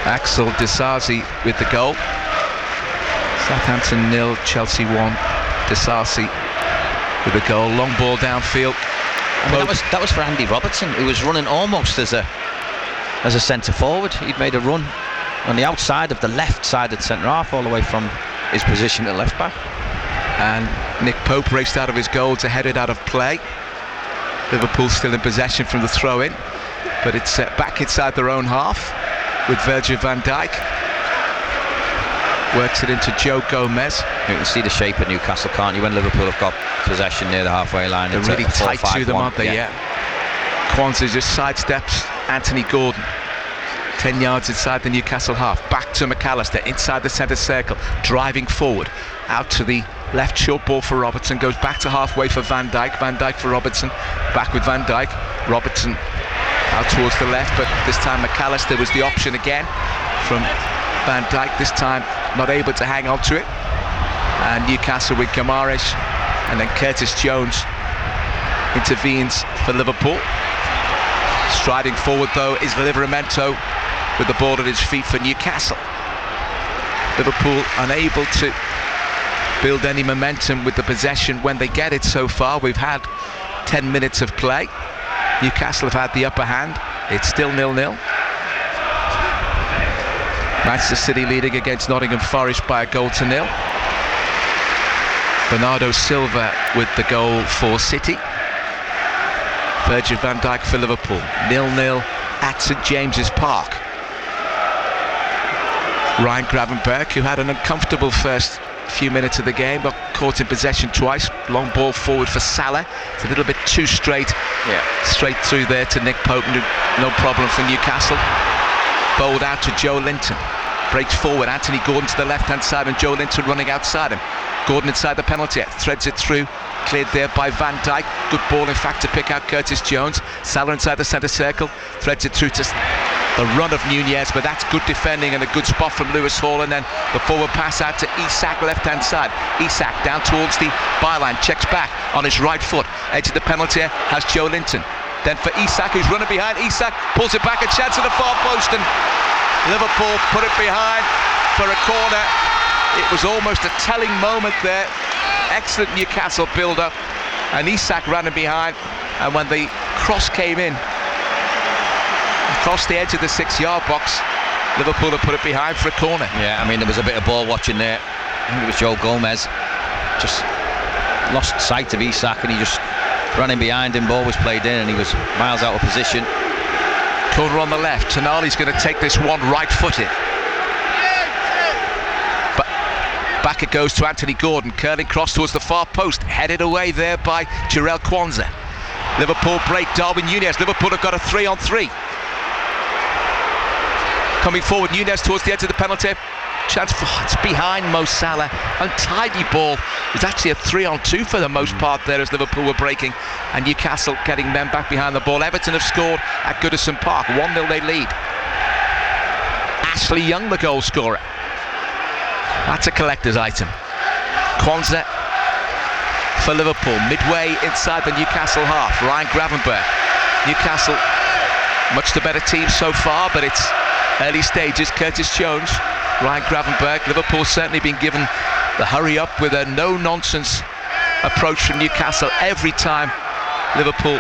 Axel Disasi with the goal. Southampton 0, Chelsea 1. Disasi with the goal. Long ball downfield. I mean, that was for Andy Robertson, who was running almost as a centre forward. He'd made a run on the outside of the left side of the centre half, all the way from his position at left back. And Nick Pope raced out of his goal to head it out of play. Liverpool still in possession from the throw-in, but it's back inside their own half with Virgil van Dijk. Works it into Joe Gomez. You can see the shape of Newcastle, can't you, when Liverpool have got possession near the halfway line. They're really tight to them, aren't they? Yeah. Kwanzaa just sidesteps Anthony Gordon. 10 yards inside the Newcastle half. Back to McAllister inside the centre circle, driving forward out to the left. Short ball for Robertson, goes back to halfway for Van Dijk. Van Dijk for Robertson, back with Van Dijk. Robertson out towards the left, but this time McAllister was the option again from Van Dijk, this time not able to hang on to it. And Newcastle with Guimaraes, and then Curtis Jones intervenes for Liverpool. Striding forward though is Livramento with the ball at his feet for Newcastle. Liverpool unable to build any momentum with the possession when they get it so far. We've had 10 minutes of play. Newcastle have had the upper hand. It's still 0-0. Manchester City leading against Nottingham Forest by 1-0. Bernardo Silva with the goal for City. Virgil van Dijk for Liverpool. 0-0 at St James's Park. Ryan Gravenberch, who had an uncomfortable first few minutes of the game, got caught in possession twice. Long ball forward for Salah. It's a little bit too straight. Yeah. Straight through there to Nick Pope. No problem for Newcastle. Bowled out to Joe Linton. Breaks forward. Anthony Gordon to the left-hand side and Joe Linton running outside him. Gordon inside the penalty area. Threads it through. Cleared there by Van Dijk. Good ball, in fact, to pick out Curtis Jones. Salah inside the centre circle. Threads it through to the run of Nunez, but that's good defending and a good spot from Lewis Hall, and then the forward pass out to Isak, left-hand side. Isak down towards the byline, checks back on his right foot. Edge of the penalty area has Joe Linton. Then for Isak, who's running behind. Isak pulls it back, a chance at the far post, and Liverpool put it behind for a corner. It was almost a telling moment there. Excellent Newcastle build-up, and Isak running behind, and when the cross came in across the edge of the 6-yard box, Liverpool have put it behind for a corner. Yeah, I mean, there was a bit of ball watching there. I think it was Joe Gomez just lost sight of Isak, and he just ran in behind him. Ball was played in and he was miles out of position. Corner on the left. Tonali's going to take this one right-footed. But back it goes to Anthony Gordon. Curling cross towards the far post. Headed away there by Jarell Kwanzaa. Liverpool break. Darwin Nunez. Liverpool have got a 3-on-3. Coming forward, Nunez towards the edge of the penalty. Chance for it's behind Mo Salah. Untidy ball. It's actually a 3-on-2 for the most part there as Liverpool were breaking, and Newcastle getting men back behind the ball. Everton have scored at Goodison Park. 1-0 they lead. Ashley Young, the goal scorer. That's a collector's item. Kwanzaa for Liverpool. Midway inside the Newcastle half. Ryan Gravenberch. Newcastle, much the better team so far, but it's early stages. Curtis Jones, Ryan Gravenberch. Liverpool certainly been given the hurry up with a no-nonsense approach from Newcastle every time Liverpool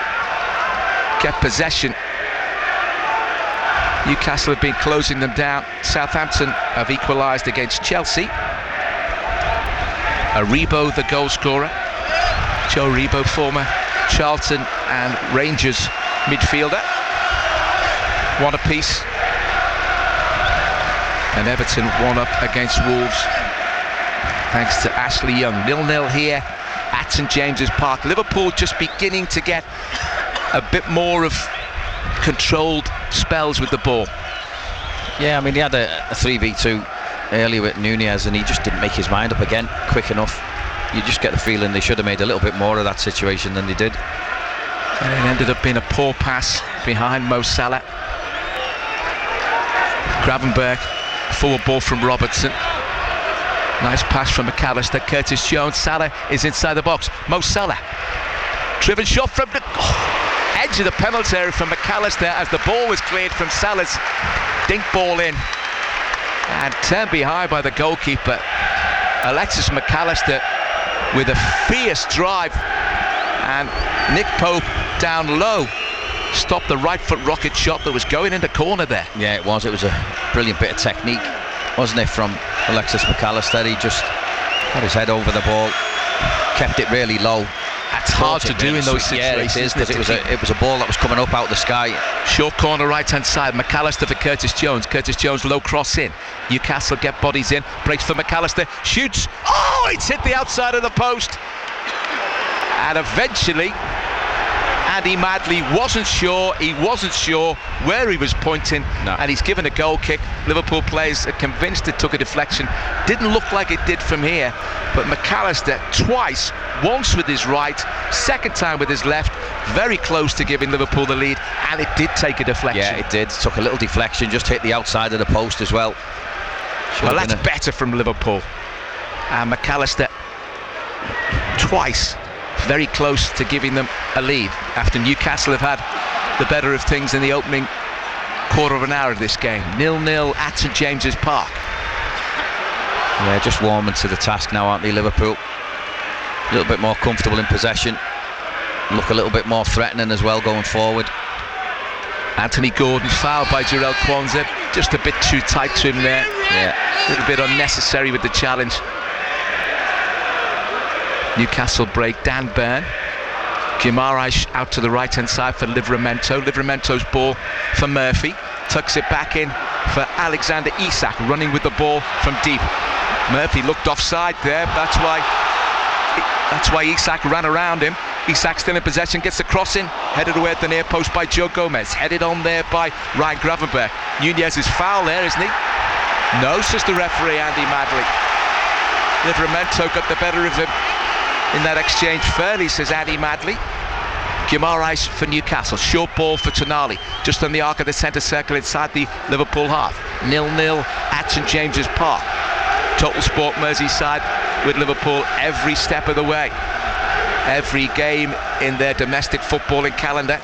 get possession. Newcastle have been closing them down. Southampton have equalised against Chelsea. Aribo, the goal scorer. Joe Rebo, former Charlton and Rangers midfielder. One apiece. And Everton 1-up against Wolves, thanks to Ashley Young. 0-0 here at St James's Park. Liverpool just beginning to get a bit more of controlled spells with the ball. Yeah, I mean, he had a 3v2 earlier with Nunez, and he just didn't make his mind up again quick enough. You just get the feeling they should have made a little bit more of that situation than they did. And it ended up being a poor pass behind Mo Salah. Gravenberch, forward ball from Robertson. Nice pass from McAllister. Curtis Jones. Salah is inside the box. Mo Salah. Driven shot from the edge of the penalty area from McAllister as the ball was cleared from Salah's dink ball in. And turned behind by the goalkeeper. Alexis McAllister with a fierce drive. And Nick Pope down low stopped the right foot rocket shot that was going in the corner there. Yeah, it was. It was a brilliant bit of technique, wasn't it, from Alexis McAllister. He just got his head over the ball, kept it really low. That's hard to do in those situations. Yeah, it is, because it was a ball that was coming up out of the sky. Short corner right hand side. McAllister for Curtis Jones. Curtis Jones low cross in. Newcastle get bodies in. Breaks for McAllister. Shoots. Oh, it's hit the outside of the post. And eventually Andy Madley wasn't sure where he was pointing. No. And he's given a goal kick. Liverpool players are convinced it took a deflection. Didn't look like it did from here, but McAllister twice, once with his right, second time with his left, very close to giving Liverpool the lead, and it did take a deflection. Yeah, it did. Took a little deflection, just hit the outside of the post as well. Well, that's better from Liverpool. And McAllister twice very close to giving them a lead after Newcastle have had the better of things in the opening quarter of an hour of this game. 0-0 at St James's Park. Yeah, just warming to the task now, aren't they, Liverpool? A little bit more comfortable in possession, look a little bit more threatening as well going forward. Anthony Gordon fouled by Jarell Quansah, just a bit too tight to him there. Yeah, a little bit unnecessary with the challenge. Newcastle break. Dan Burn. Guimaraes out to the right hand side for Livramento. Livramento's ball for Murphy. Tucks it back in for Alexander Isak, running with the ball from deep. Murphy looked offside there. That's why Isak ran around him. Isak still in possession, gets the cross in, headed away at the near post by Joe Gomez. Headed on there by Ryan Gravenberch. Nunez is foul there, isn't he? No, says the referee, Andy Madley. Livramento got the better of him in that exchange fairly, says Andy Madley. Guimaraes for Newcastle. Short ball for Tonali, just on the arc of the centre circle inside the Liverpool half. 0-0 at St James's Park. Total Sport Merseyside with Liverpool every step of the way. Every game in their domestic footballing calendar.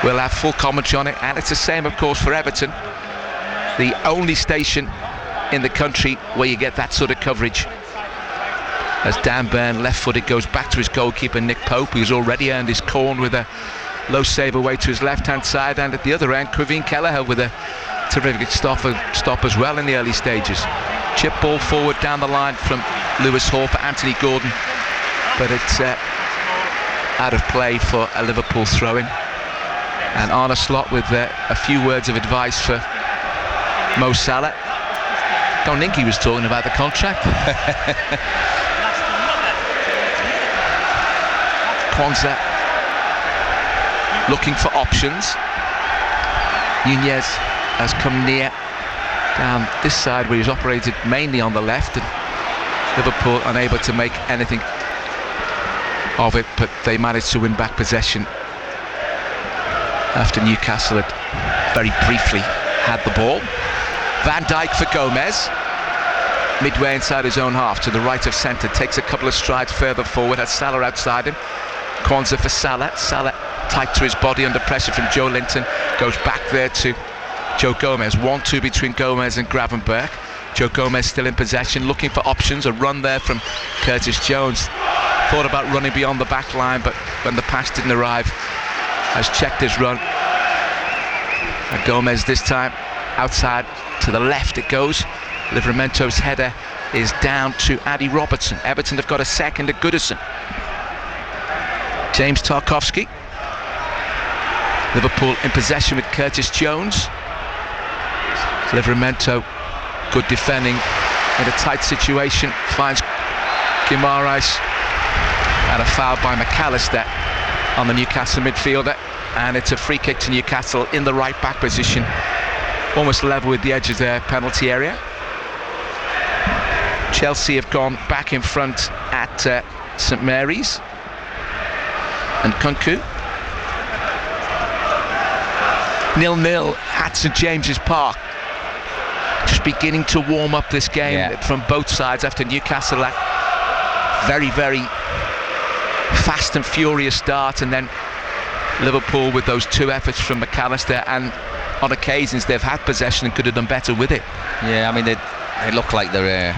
We'll have full commentary on it, and it's the same, of course, for Everton. The only station in the country where you get that sort of coverage. As Dan Burn, left-footed, goes back to his goalkeeper Nick Pope, who's already earned his corn with a low save away to his left-hand side, and at the other end, Kevin Kelleher with a terrific stop as well in the early stages. Chip ball forward down the line from Lewis Hall for Anthony Gordon, but it's out of play for a Liverpool throw-in. And Arne Slot with a few words of advice for Mo Salah. Don't think he was talking about the contract. Quansah looking for options. Nunez has come near down this side where he's operated mainly on the left, and Liverpool unable to make anything of it, but they managed to win back possession after Newcastle had very briefly had the ball. Van Dijk for Gomez, midway inside his own half to the right of centre, takes a couple of strides further forward, has Salah outside him. Quansah for Salah. Salah tight to his body under pressure from Joe Linton, goes back there to Joe Gomez. 1-2 between Gomez and Gravenberch. Joe Gomez still in possession, looking for options. A run there from Curtis Jones. Thought about running beyond the back line, but when the pass didn't arrive, has checked his run. And Gomez this time outside to the left it goes. Livramento's header is down to Addy Robertson. Everton have got a second at Goodison. James Tarkowski. Liverpool in possession with Curtis Jones. Livramento, good defending in a tight situation, finds Guimaraes, and a foul by McAllister on the Newcastle midfielder, and it's a free kick to Newcastle in the right back position, almost level with the edge of their penalty area. Chelsea have gone back in front at St Mary's, and Kunku 0-0 at St James's Park. Just beginning to warm up this game from both sides after Newcastle that very, very fast and furious start, and then Liverpool with those two efforts from McAllister, and on occasions they've had possession and could have done better with it. Yeah, I mean they look like they're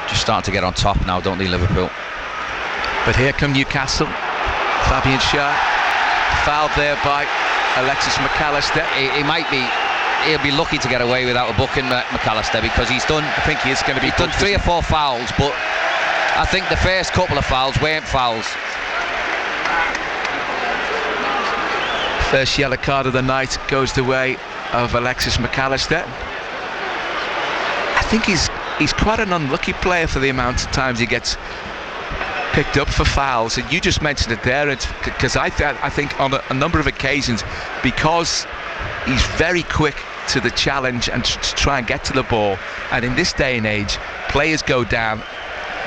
just starting to get on top now, don't they, Liverpool? But here come Newcastle. Fabian Schär fouled there by Alexis McAllister. He'll be lucky to get away without a booking, McAllister, because he's done. I think he is going to be. He's done 3 or 4 fouls, but I think the first couple of fouls weren't fouls. First yellow card of the night goes the way of Alexis McAllister. I think he's quite an unlucky player for the amount of times he gets picked up for fouls, and you just mentioned it there. It's because I think on a number of occasions, because he's very quick to the challenge and to try and get to the ball, and in this day and age players go down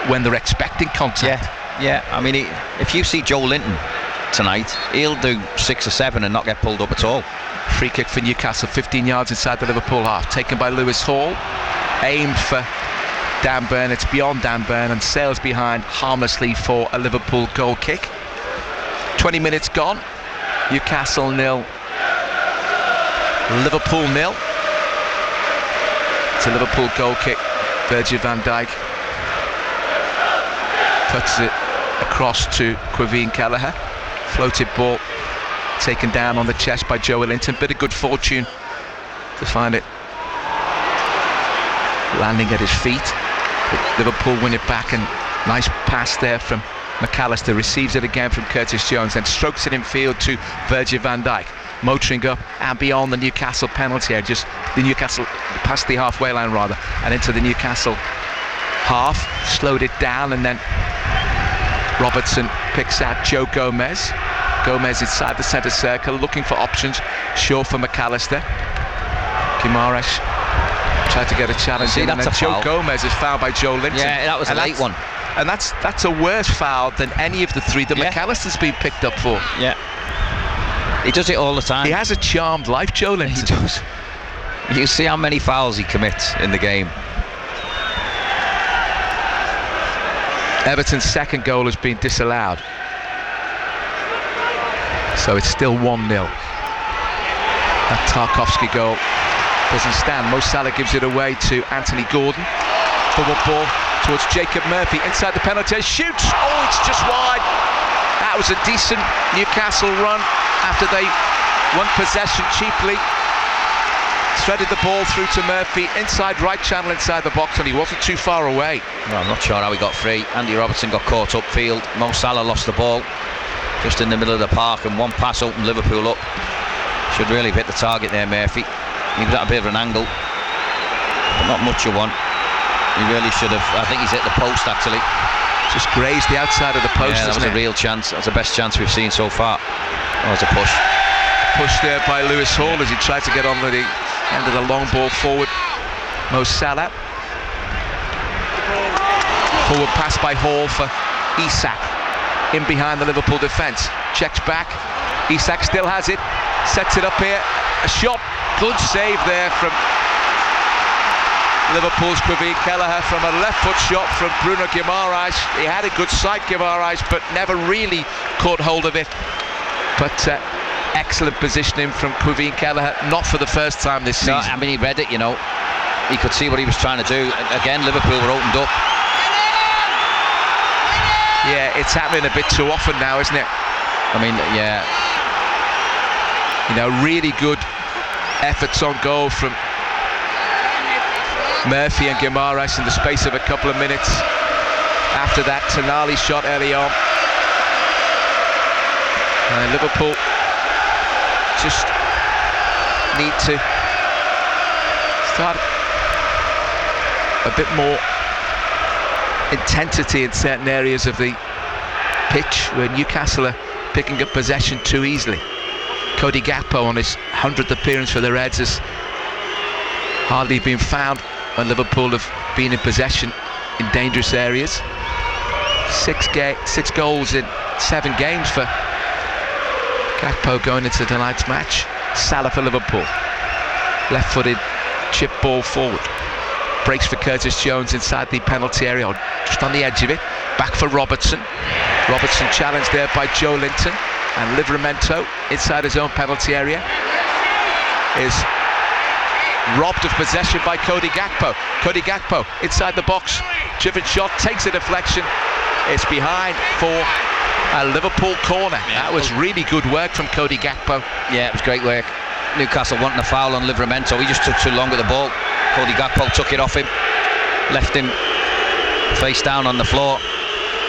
when they're expecting contact. Yeah, I mean if you see Joe Linton tonight, he'll do 6 or 7 and not get pulled up at all. Free kick for Newcastle, 15 yards inside the Liverpool half, taken by Lewis Hall, aimed for Dan Burn. It's beyond Dan Burn and sails behind harmlessly for a Liverpool goal kick. 20 minutes gone. Newcastle 0, Liverpool 0. It's a Liverpool goal kick. Virgil van Dijk cuts it across to Quaveen Kelleher. Floated ball taken down on the chest by Joe Linton. Bit of good fortune to find it landing at his feet. But Liverpool win it back, and nice pass there from McAllister. Receives it again from Curtis Jones, then strokes it in field to Virgil van Dijk. Motoring up and beyond the Newcastle penalty area, just the Newcastle past the halfway line rather, and into the Newcastle half. Slowed it down, and then Robertson picks out Joe Gomez. Gomez inside the centre circle, looking for options. Short for McAllister. Guimaraes tried to get a challenge in, and then Joe Gomez is fouled by Joe Linton. Yeah, that was a late one. And that's a worse foul than any of the 3 that McAllister's been picked up for. Yeah. He does it all the time. He has a charmed life, Joe Linton. He does. You see how many fouls he commits in the game. Everton's second goal has been disallowed, so it's still 1-0. That Tarkowski goal doesn't stand. Mo Salah gives it away to Anthony Gordon. Forward ball towards Jacob Murphy inside the penalty area. Shoots! Oh, it's just wide. That was a decent Newcastle run after they won possession cheaply. Threaded the ball through to Murphy inside right channel inside the box, and he wasn't too far away. Well, I'm not sure how he got free. Andy Robertson got caught upfield. Mo Salah lost the ball just in the middle of the park, and one pass opened Liverpool up. Should really have hit the target there, Murphy. He was at a bit of an angle, but not much of one. He really should have. I think he's hit the post actually. Just grazed the outside of the post. Yeah, that was a real chance. That's the best chance we've seen so far. That was a push. Push there by Lewis Hall as he tried to get on the end of the long ball forward. Mo Salah. Forward pass by Hall for Isak. In behind the Liverpool defence. Checks back. Isak still has it. Sets it up here. A shot. Good save there from Liverpool's Quaveen Kelleher from a left foot shot from Bruno Guimaraes. He had a good sight, Guimaraes, but never really caught hold of it. But excellent positioning from Quaveen Kelleher, not for the first time this season. No, I mean, he read it, you know. He could see what he was trying to do. Again, Liverpool were opened up. Yeah, it's happening a bit too often now, isn't it? I mean, yeah. You know, really good efforts on goal from Murphy and Guimaraes in the space of a couple of minutes. After that, Tonali shot early on. And Liverpool just need to start a bit more intensity in certain areas of the pitch where Newcastle are picking up possession too easily. Cody Gakpo on his 100th appearance for the Reds has hardly been found when Liverpool have been in possession in dangerous areas. 6 goals in 7 games for Gakpo going into tonight's match. Salah for Liverpool. Left-footed chip ball forward. Breaks for Curtis Jones inside the penalty area, just on the edge of it. Back for Robertson. Robertson challenged there by Joe Linton. And Livramento inside his own penalty area is robbed of possession by Cody Gakpo. Cody Gakpo inside the box. Driven shot, takes a deflection. It's behind for a Liverpool corner. That was really good work from Cody Gakpo. Yeah, it was great work. Newcastle wanting a foul on Livramento. He just took too long with the ball. Cody Gakpo took it off him, left him face down on the floor,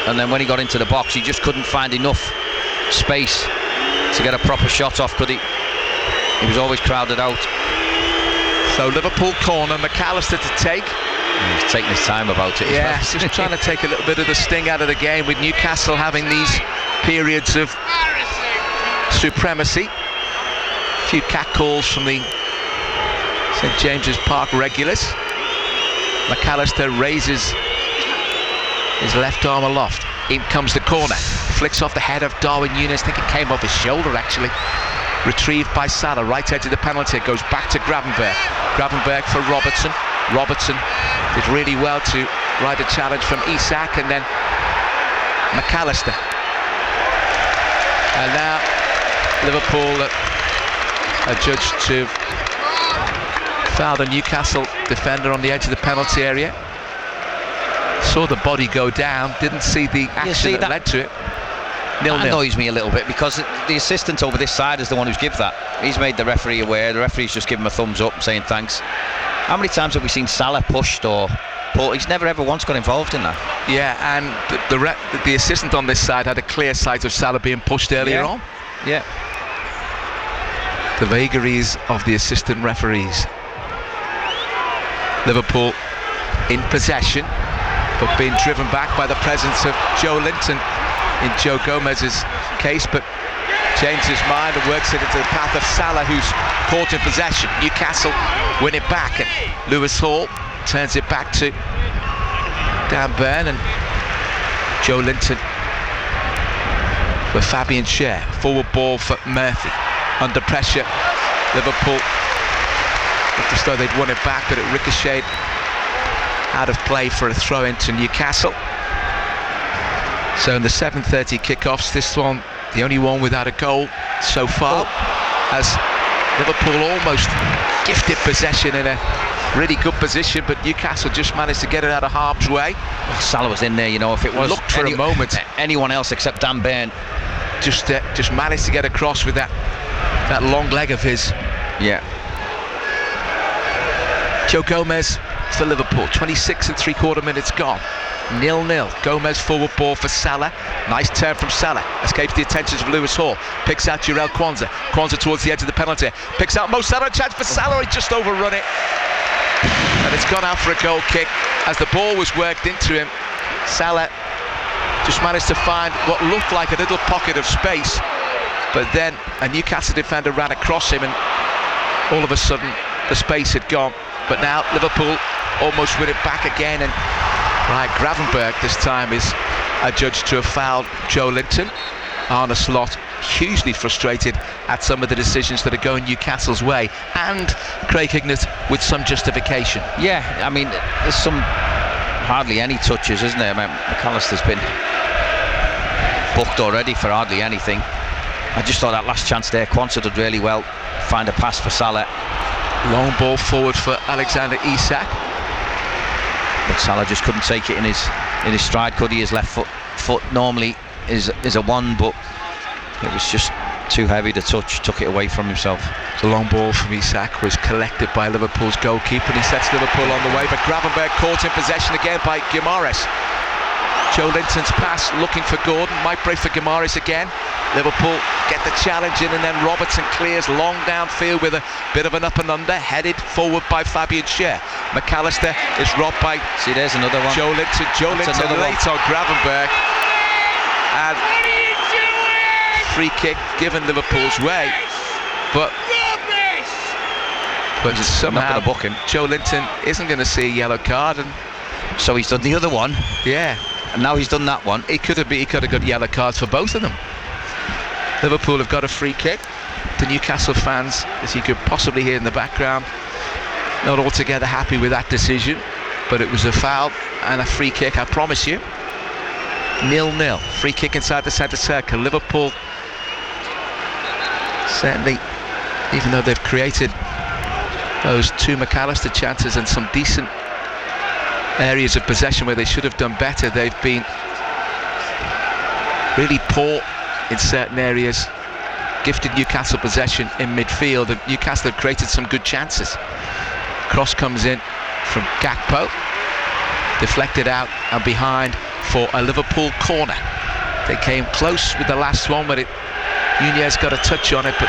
and then when he got into the box, he just couldn't find enough space to get a proper shot off, could he? He was always crowded out. So Liverpool corner, McAllister to take. He's taking his time about it. Yeah, just trying to take a little bit of the sting out of the game, with Newcastle having these periods of supremacy. A few catcalls from the St James's Park regulars. McAllister raises his left arm aloft. In comes the corner. Flicks off the head of Darwin Núñez. I think it came off his shoulder, actually. Retrieved by Salah, right edge of the penalty. It goes back to Gravenberg. Gravenberg for Robertson. Robertson did really well to ride a challenge from Isak, and then McAllister. And now Liverpool are judged to foul the Newcastle defender on the edge of the penalty area. Saw the body go down, didn't see the action that led to it. 0-0. That annoys me a little bit, because the assistant over this side is the one who's given that. He's made the referee aware. The referee's just given him a thumbs up, saying thanks. How many times have we seen Salah pushed or pulled? He's never ever once got involved in that. Yeah, and the assistant on this side had a clear sight of Salah being pushed earlier on. Yeah. The vagaries of the assistant referees. Liverpool in possession, but being driven back by the presence of Joe Linton in Joe Gomez's case, but changes his mind and works it into the path of Salah, who's caught in possession. Newcastle win it back, and Lewis Hall turns it back to Dan Burn, and Joe Linton for Fabian Schär. Forward ball for Murphy. Under pressure, Liverpool looked as though they'd won it back, but it ricocheted out of play for a throw into Newcastle. So in the 7:30 kickoffs, this one the only one without a goal so far, as Liverpool almost gifted possession in a really good position, but Newcastle just managed to get it out of harm's way. Well, Salah was in there, you know. If it was looked for a moment, anyone else except Dan Burn just managed to get across with that long leg of his. Yeah. Joe Gomez for Liverpool, 26 3/4 minutes gone. 0-0. Gomez forward ball for Salah. Nice turn from Salah. Escapes the attentions of Lewis Hall. Picks out Jarell Kwanzaa. Kwanzaa towards the edge of the penalty. Picks out Mo Salah. Chance for Salah. He just overrun it. And it's gone out for a goal kick. As the ball was worked into him, Salah just managed to find what looked like a little pocket of space. But then a Newcastle defender ran across him, and all of a sudden the space had gone. But now Liverpool almost win it back again, and right, Gravenberg this time is adjudged to have fouled Joe Linton. Arne Slot hugely frustrated at some of the decisions that are going Newcastle's way, and Craig Hignett with some justification. Yeah, I mean, there's some hardly any touches, isn't there? I mean, McAllister's been booked already for hardly anything. I just thought that last chance there, Kwanzaa did really well. Find a pass for Salah. Long ball forward for Alexander Isak. But Salah just couldn't take it in his stride, could he? His left foot normally is a one, but it was just Too heavy to touch, took it away from himself. The long ball from Isak was collected by Liverpool's goalkeeper, and he sets Liverpool on the way, but Gravenberch caught in possession again by Guimaraes. Joe Linton's pass looking for Gordon, might break for Guimaraes again. Liverpool get the challenge in, and then Robertson clears long downfield with a bit of an up and under, headed forward by Fabian Schär. McAllister is robbed by... See, there's another one. Joe Linton. Joe Linton late on Gravenberch. And free kick given Liverpool's way. But somehow book him. Joe Linton isn't going to see a yellow card, and so he's done the other one. Yeah. And now he's done that one. He could have got yellow cards for both of them. Liverpool have got a free kick. The Newcastle fans, as you could possibly hear in the background, not altogether happy with that decision, but it was a foul and a free kick, I promise you. 0-0. Free kick inside the centre circle. Liverpool, certainly, even though they've created those two McAllister chances and some decent areas of possession where they should have done better, they've been really poor in certain areas, gifted Newcastle possession in midfield, and Newcastle have created some good chances. Cross comes in from Gakpo, deflected out and behind for a Liverpool corner. They came close with the last one, but Nunez got a touch on it, but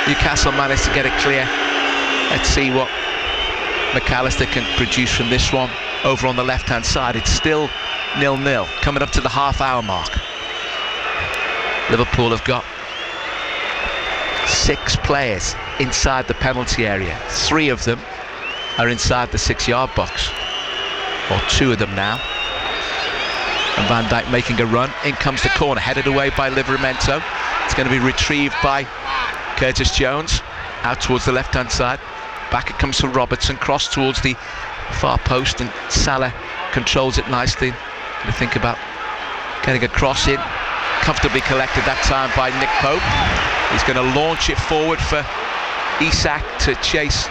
Newcastle managed to get it clear. Let's see what McAllister can produce from this one. Over on the left-hand side, it's still 0-0, coming up to the half-hour mark. Liverpool have got 6 players inside the penalty area. 3 of them are inside the 6-yard box, or 2 of them now. And Van Dijk making a run. In comes the corner, headed away by Livramento. It's going to be retrieved by Curtis Jones, out towards the left-hand side. Back it comes to Robertson, cross towards the far post, and Salah controls it nicely. To think about getting a cross in, comfortably collected that time by Nick Pope. He's going to launch it forward for Isak to chase,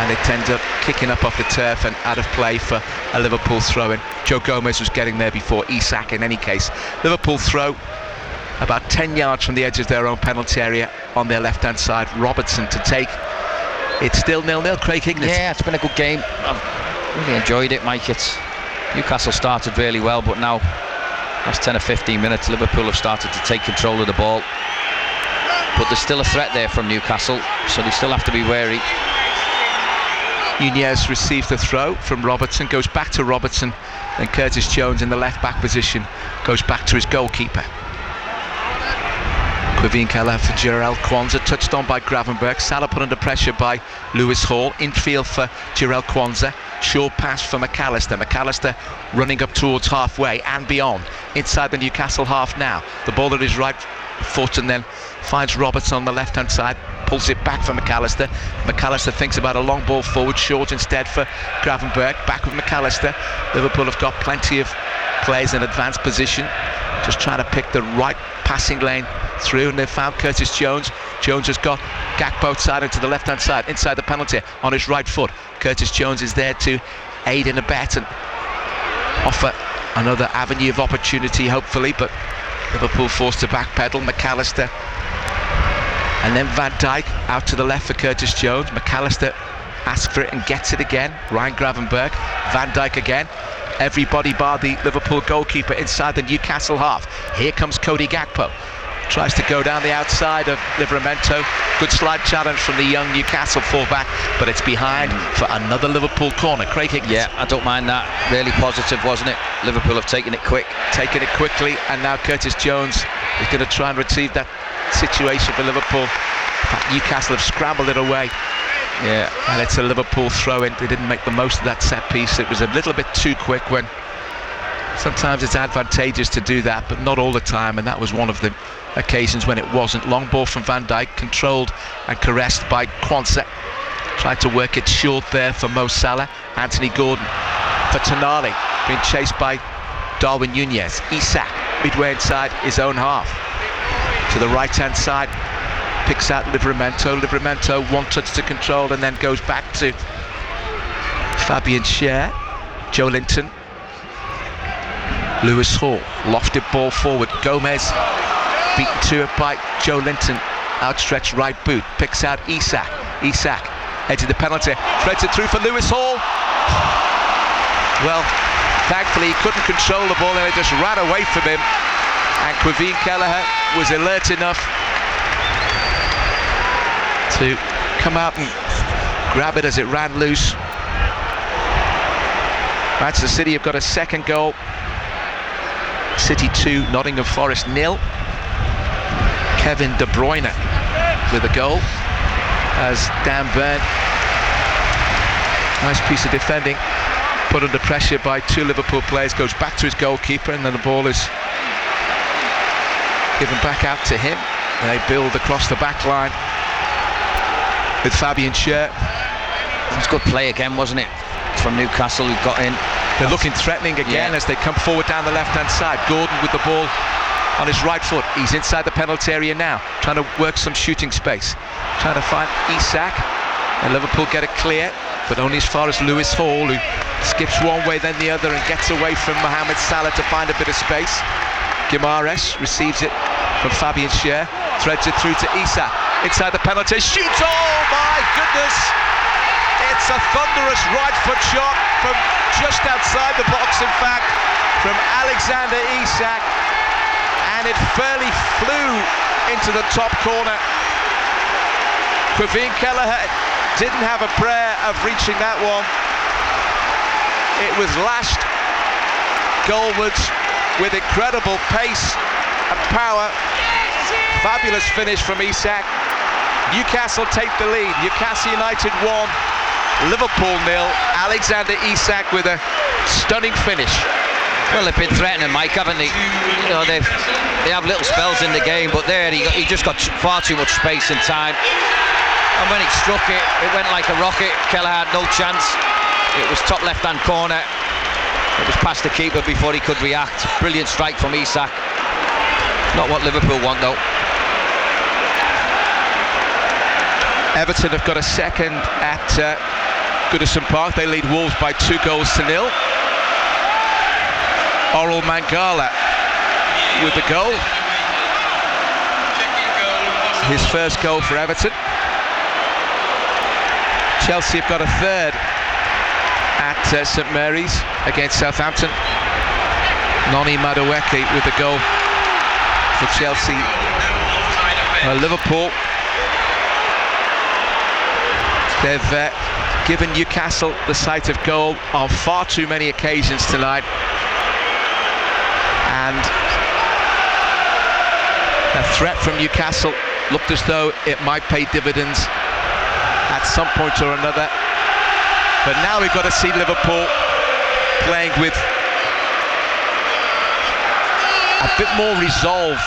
and it ends up kicking up off the turf and out of play for a Liverpool throw-in. Joe Gomez was getting there before Isak. In any case, Liverpool throw about 10 yards from the edge of their own penalty area on their left-hand side. Robertson to take. It's still 0-0, Craig Hignett. Yeah, it's been a good game. I've really enjoyed it, Mike. Newcastle started really well, but now, last 10 or 15 minutes, Liverpool have started to take control of the ball. But there's still a threat there from Newcastle, so they still have to be wary. Nunez receives the throw from Robertson, goes back to Robertson, and Curtis Jones in the left-back position goes back to his goalkeeper. Quivien Keller for Jarell Quansah, touched on by Gravenberch. Salah put under pressure by Lewis Hall. Infield for Jarell Quansah. Short pass for McAllister. McAllister running up towards halfway and beyond. Inside the Newcastle half now. The ball at his right foot, and then finds Robertson on the left-hand side. Pulls it back for McAllister. McAllister thinks about a long ball forward. Short instead for Gravenberch. Back with McAllister. Liverpool have got plenty of players in advanced position, just trying to pick the right passing lane through, and they've found Curtis Jones. Jones has got Gakpo outside into the left-hand side, inside the penalty on his right foot. Curtis Jones is there to aid and abet and offer another avenue of opportunity, hopefully, but Liverpool forced to backpedal. McAllister, and then Van Dijk out to the left for Curtis Jones. McAllister asks for it and gets it again. Ryan Gravenberch, Van Dijk again. Everybody bar the Liverpool goalkeeper inside the Newcastle half. Here comes Cody Gakpo. Tries to go down the outside of Livramento. Good slide challenge from the young Newcastle fullback, but it's behind for another Liverpool corner. Craig Higgins. Yeah, I don't mind that. Really positive, wasn't it? Liverpool have taken it quick. Taken it quickly, and now Curtis Jones is going to try and retrieve that situation for Liverpool. Newcastle have scrambled it away. Yeah, and it's a Liverpool throw-in. They didn't make the most of that set piece. It was a little bit too quick. When sometimes it's advantageous to do that, but not all the time, and that was one of the occasions when it wasn't. Long ball from Van Dijk, controlled and caressed by Quansah. Tried to work it short there for Mo Salah. Anthony Gordon for Tonali, being chased by Darwin Nunez. Isak midway inside his own half. To the right-hand side, picks out Livramento. Livramento, one touch to control, and then goes back to Fabian Schär. Joe Linton. Lewis Hall, lofted ball forward. Gomez Beaten to it by Joe Linton. Outstretched right boot. Picks out Isak. Isak, edge of the penalty. Threads it through for Lewis Hall. Well, thankfully he couldn't control the ball and it just ran away from him. And Quevin Kelleher was alert enough to come out and grab it as it ran loose. Manchester City have got a second goal. City 2, Nottingham Forest 0. Kevin De Bruyne with a goal as Dan Burn, nice piece of defending, put under pressure by 2 Liverpool players, goes back to his goalkeeper, and then the ball is given back out to him. They build across the back line with Fabian Schär. It was good play again, wasn't it, from Newcastle, who got in. They're looking threatening again as they come forward down the left-hand side. Gordon with the ball on his right foot. He's inside the penalty area now, trying to work some shooting space, trying to find Isak, and Liverpool get it clear, but only as far as Lewis Hall, who skips one way then the other and gets away from Mohamed Salah to find a bit of space. Guimaraes receives it from Fabian Schär, threads it through to Isak, inside the penalty, shoots, oh my goodness! It's a thunderous right foot shot from just outside the box, in fact, from Alexander Isak, and it fairly flew into the top corner. Quevin Kelleher didn't have a prayer of reaching that one. It was lashed goalwards with incredible pace and power. Fabulous finish from Isak. Newcastle take the lead. Newcastle United 1, Liverpool 0. Alexander Isak with a stunning finish. Well, they've been threatening Mike, haven't they? You know, they have little spells in the game, but there he just got far too much space and time. And when he struck it, it went like a rocket. Kelleher had no chance. It was top left-hand corner. It was past the keeper before he could react. Brilliant strike from Isak. Not what Liverpool want, though. Everton have got a second at Goodison Park. They lead Wolves by 2-0. Orel Mangala with the goal. His first goal for Everton. Chelsea have got a third at St Mary's against Southampton. Noni Madueke with the goal for Chelsea. Liverpool, they've given Newcastle the sight of goal on far too many occasions tonight. And a threat from Newcastle looked as though it might pay dividends at some point or another. But now we've got to see Liverpool playing with a bit more resolve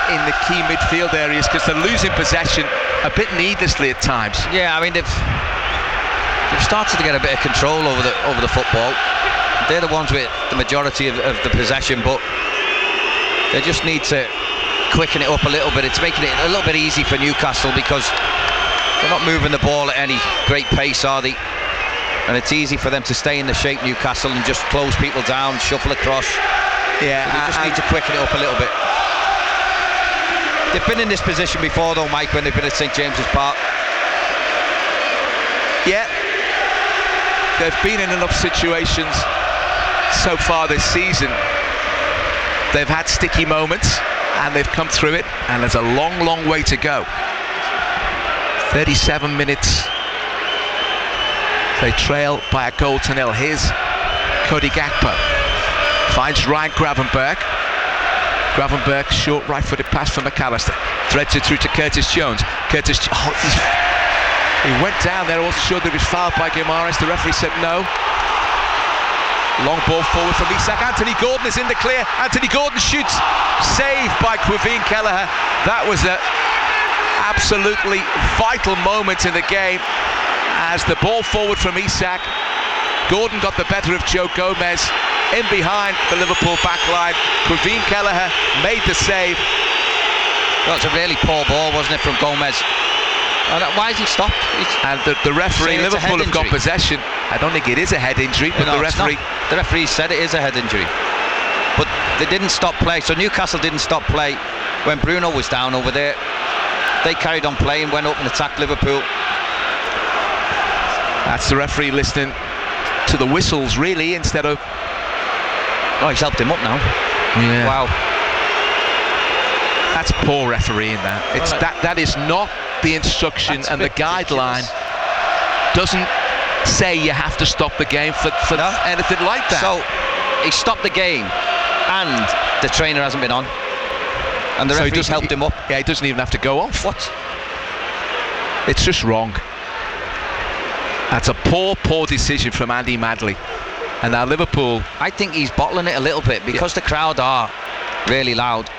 in the key midfield areas, because they're losing possession a bit needlessly at times. Yeah, I mean they've started to get a bit of control over the football. They're the ones with the majority of the possession, but they just need to quicken it up a little bit. It's making it a little bit easy for Newcastle because they're not moving the ball at any great pace, are they? And it's easy for them to stay in the shape, Newcastle, and just close people down, shuffle across. Yeah, so they just need to quicken it up a little bit. They've been in this position before, though, Mike, when they've been at St James's Park. Yeah, they've been in enough situations so far this season. They've had sticky moments and they've come through it, and there's a long, long way to go. 37 minutes. They trail by a goal to nil. Here's Cody Gakpo. Finds Ryan Gravenberch. Gravenberch, short right-footed pass from McAllister. Threads it through to Curtis Jones. He went down there, also sure that he was fouled by Guimaraes. The referee said no. Long ball forward from Isak. Anthony Gordon is in the clear. Anthony Gordon shoots. Saved by Quevin Kelleher. That was an absolutely vital moment in the game as the ball forward from Isak. Gordon got the better of Joe Gomez in behind the Liverpool back line. Quevin Kelleher made the save. That was a really poor ball, wasn't it, from Gomez? Why has he stopped? And the referee, Liverpool have got possession. I don't think it is a head injury, but no, the referee said it is a head injury. but they didn't stop play. So Newcastle didn't stop play when Bruno was down over there. They carried on playing, went up and attacked Liverpool. That's the referee listening to the whistles, really, instead of... Oh, he's helped him up now. Yeah. Wow. That's poor refereeing, that. It's that is not the instruction, and the guideline doesn't say you have to stop the game for anything like that. So he stopped the game, and the trainer hasn't been on, and the referee's helped him up. Yeah, he doesn't even have to go off. What? It's just wrong. That's a poor decision from Andy Madley. And now Liverpool... I think he's bottling it a little bit because the crowd are really loud.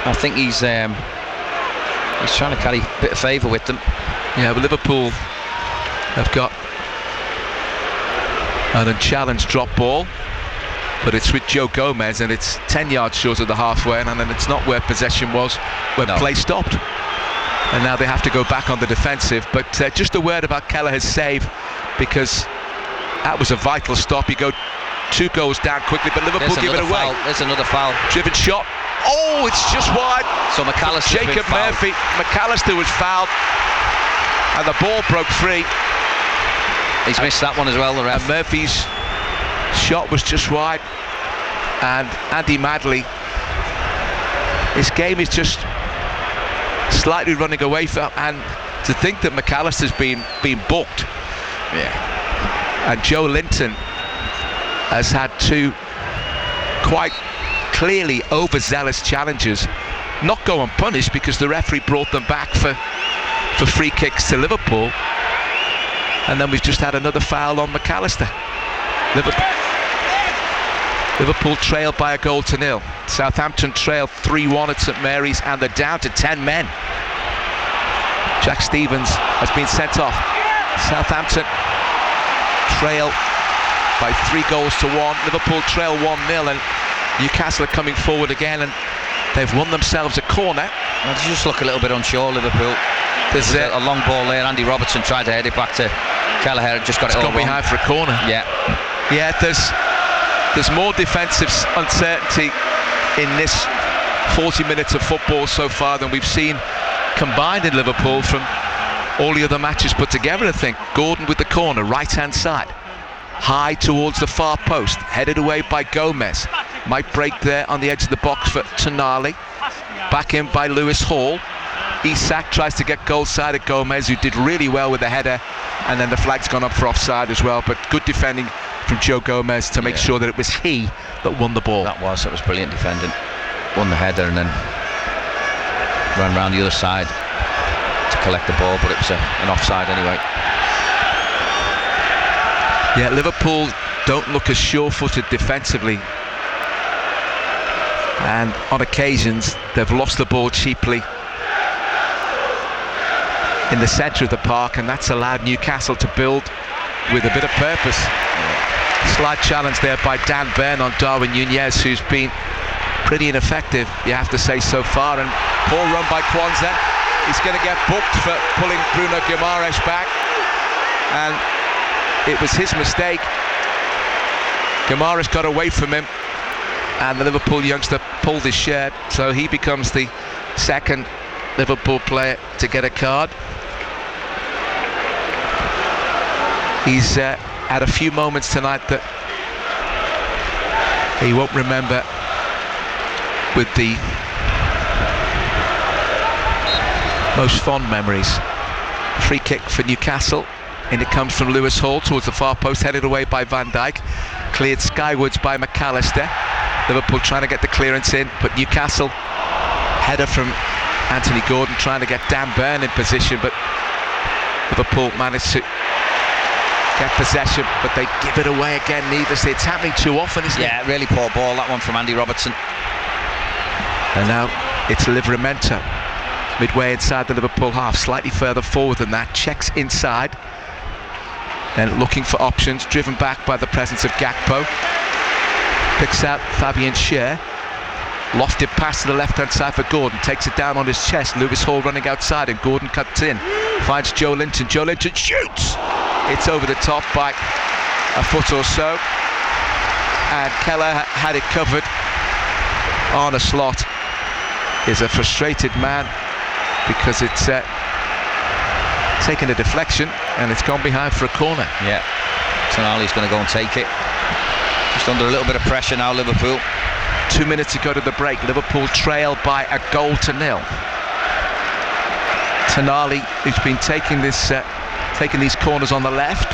I think he's trying to carry a bit of favour with them. Yeah, but Liverpool have got an unchallenged drop ball, but it's with Joe Gomez, and it's 10 yards short of the halfway, and then it's not where possession was when play stopped. And now they have to go back on the defensive. But just a word about Kelleher's save, because that was a vital stop. You go 2 goals down quickly, but Liverpool give it away. There's another foul. Driven shot. Oh, it's just wide. So Jacob Murphy. McAllister was fouled, and the ball broke free. He's missed that one as well, the ref. And Murphy's shot was just wide. And Andy Madley, his game is just slightly running away from, and to think that McAllister's been booked. Yeah. And Joe Linton has had 2 quite clearly overzealous challenges not go unpunished, because the referee brought them back for free kicks to Liverpool. And then we've just had another foul on McAllister. Liverpool trailed by 1-0. Southampton trailed 3-1 at St Mary's, and they're down to 10 men. Jack Stevens has been sent off. Southampton trail by 3-1. Liverpool trail 1-0, and Newcastle are coming forward again, and they've won themselves a corner. Well, they just look a little bit unsure, Liverpool. There's a long ball there. Andy Robertson tried to head it back to Kelleher and just got it all wrong. Behind for a corner. Yeah. There's more defensive uncertainty in this 40 minutes of football so far than we've seen combined in Liverpool from all the other matches put together, I think. Gordon with the corner, right-hand side. High towards the far post, headed away by Gomez. Might break there on the edge of the box for Tonali. Back in by Lewis Hall. Isak tries to get goal side at Gomez, who did really well with the header, and then the flag's gone up for offside as well. But good defending from Joe Gomez to make sure that it was he that won the ball. That was brilliant defending. Won the header and then ran round the other side to collect the ball, but it was an offside anyway. Yeah, Liverpool don't look as sure-footed defensively, and on occasions they've lost the ball cheaply in the centre of the park, and that's allowed Newcastle to build with a bit of purpose. Slight challenge there by Dan Burn on Darwin Núñez, who's been pretty ineffective, you have to say, so far. And poor run by Kwanzaa. He's going to get booked for pulling Bruno Guimaraes back, and it was his mistake. Guimaraes got away from him, and the Liverpool youngster pulled his shirt, so he becomes the second Liverpool player to get a card. He's had a few moments tonight that he won't remember with the most fond memories. Free kick for Newcastle, and it comes from Lewis Hall towards the far post, headed away by Van Dijk, cleared skywards by McAllister. Liverpool trying to get the clearance in, but Newcastle, header from Anthony Gordon trying to get Dan Burn in position, but Liverpool managed to get possession, but they give it away again needlessly. It's happening too often, isn't it? Yeah, really poor ball, that one from Andy Robertson. And now it's Livramento, midway inside the Liverpool half, slightly further forward than that, checks inside, then looking for options, driven back by the presence of Gakpo. Picks out Fabian Schär, lofted pass to the left-hand side for Gordon, takes it down on his chest. Lewis Hall running outside, and Gordon cuts in, finds Joe Linton. Joe Linton shoots! It's over the top by a foot or so. and Keller had it covered. Arne Slot is a frustrated man because it's taken a deflection and it's gone behind for a corner. Yeah, Tonali's going to go and take it. Just under a little bit of pressure now, Liverpool. 2 minutes to go to the break. Liverpool trail by 1-0. Tonali, who's been taking these corners on the left.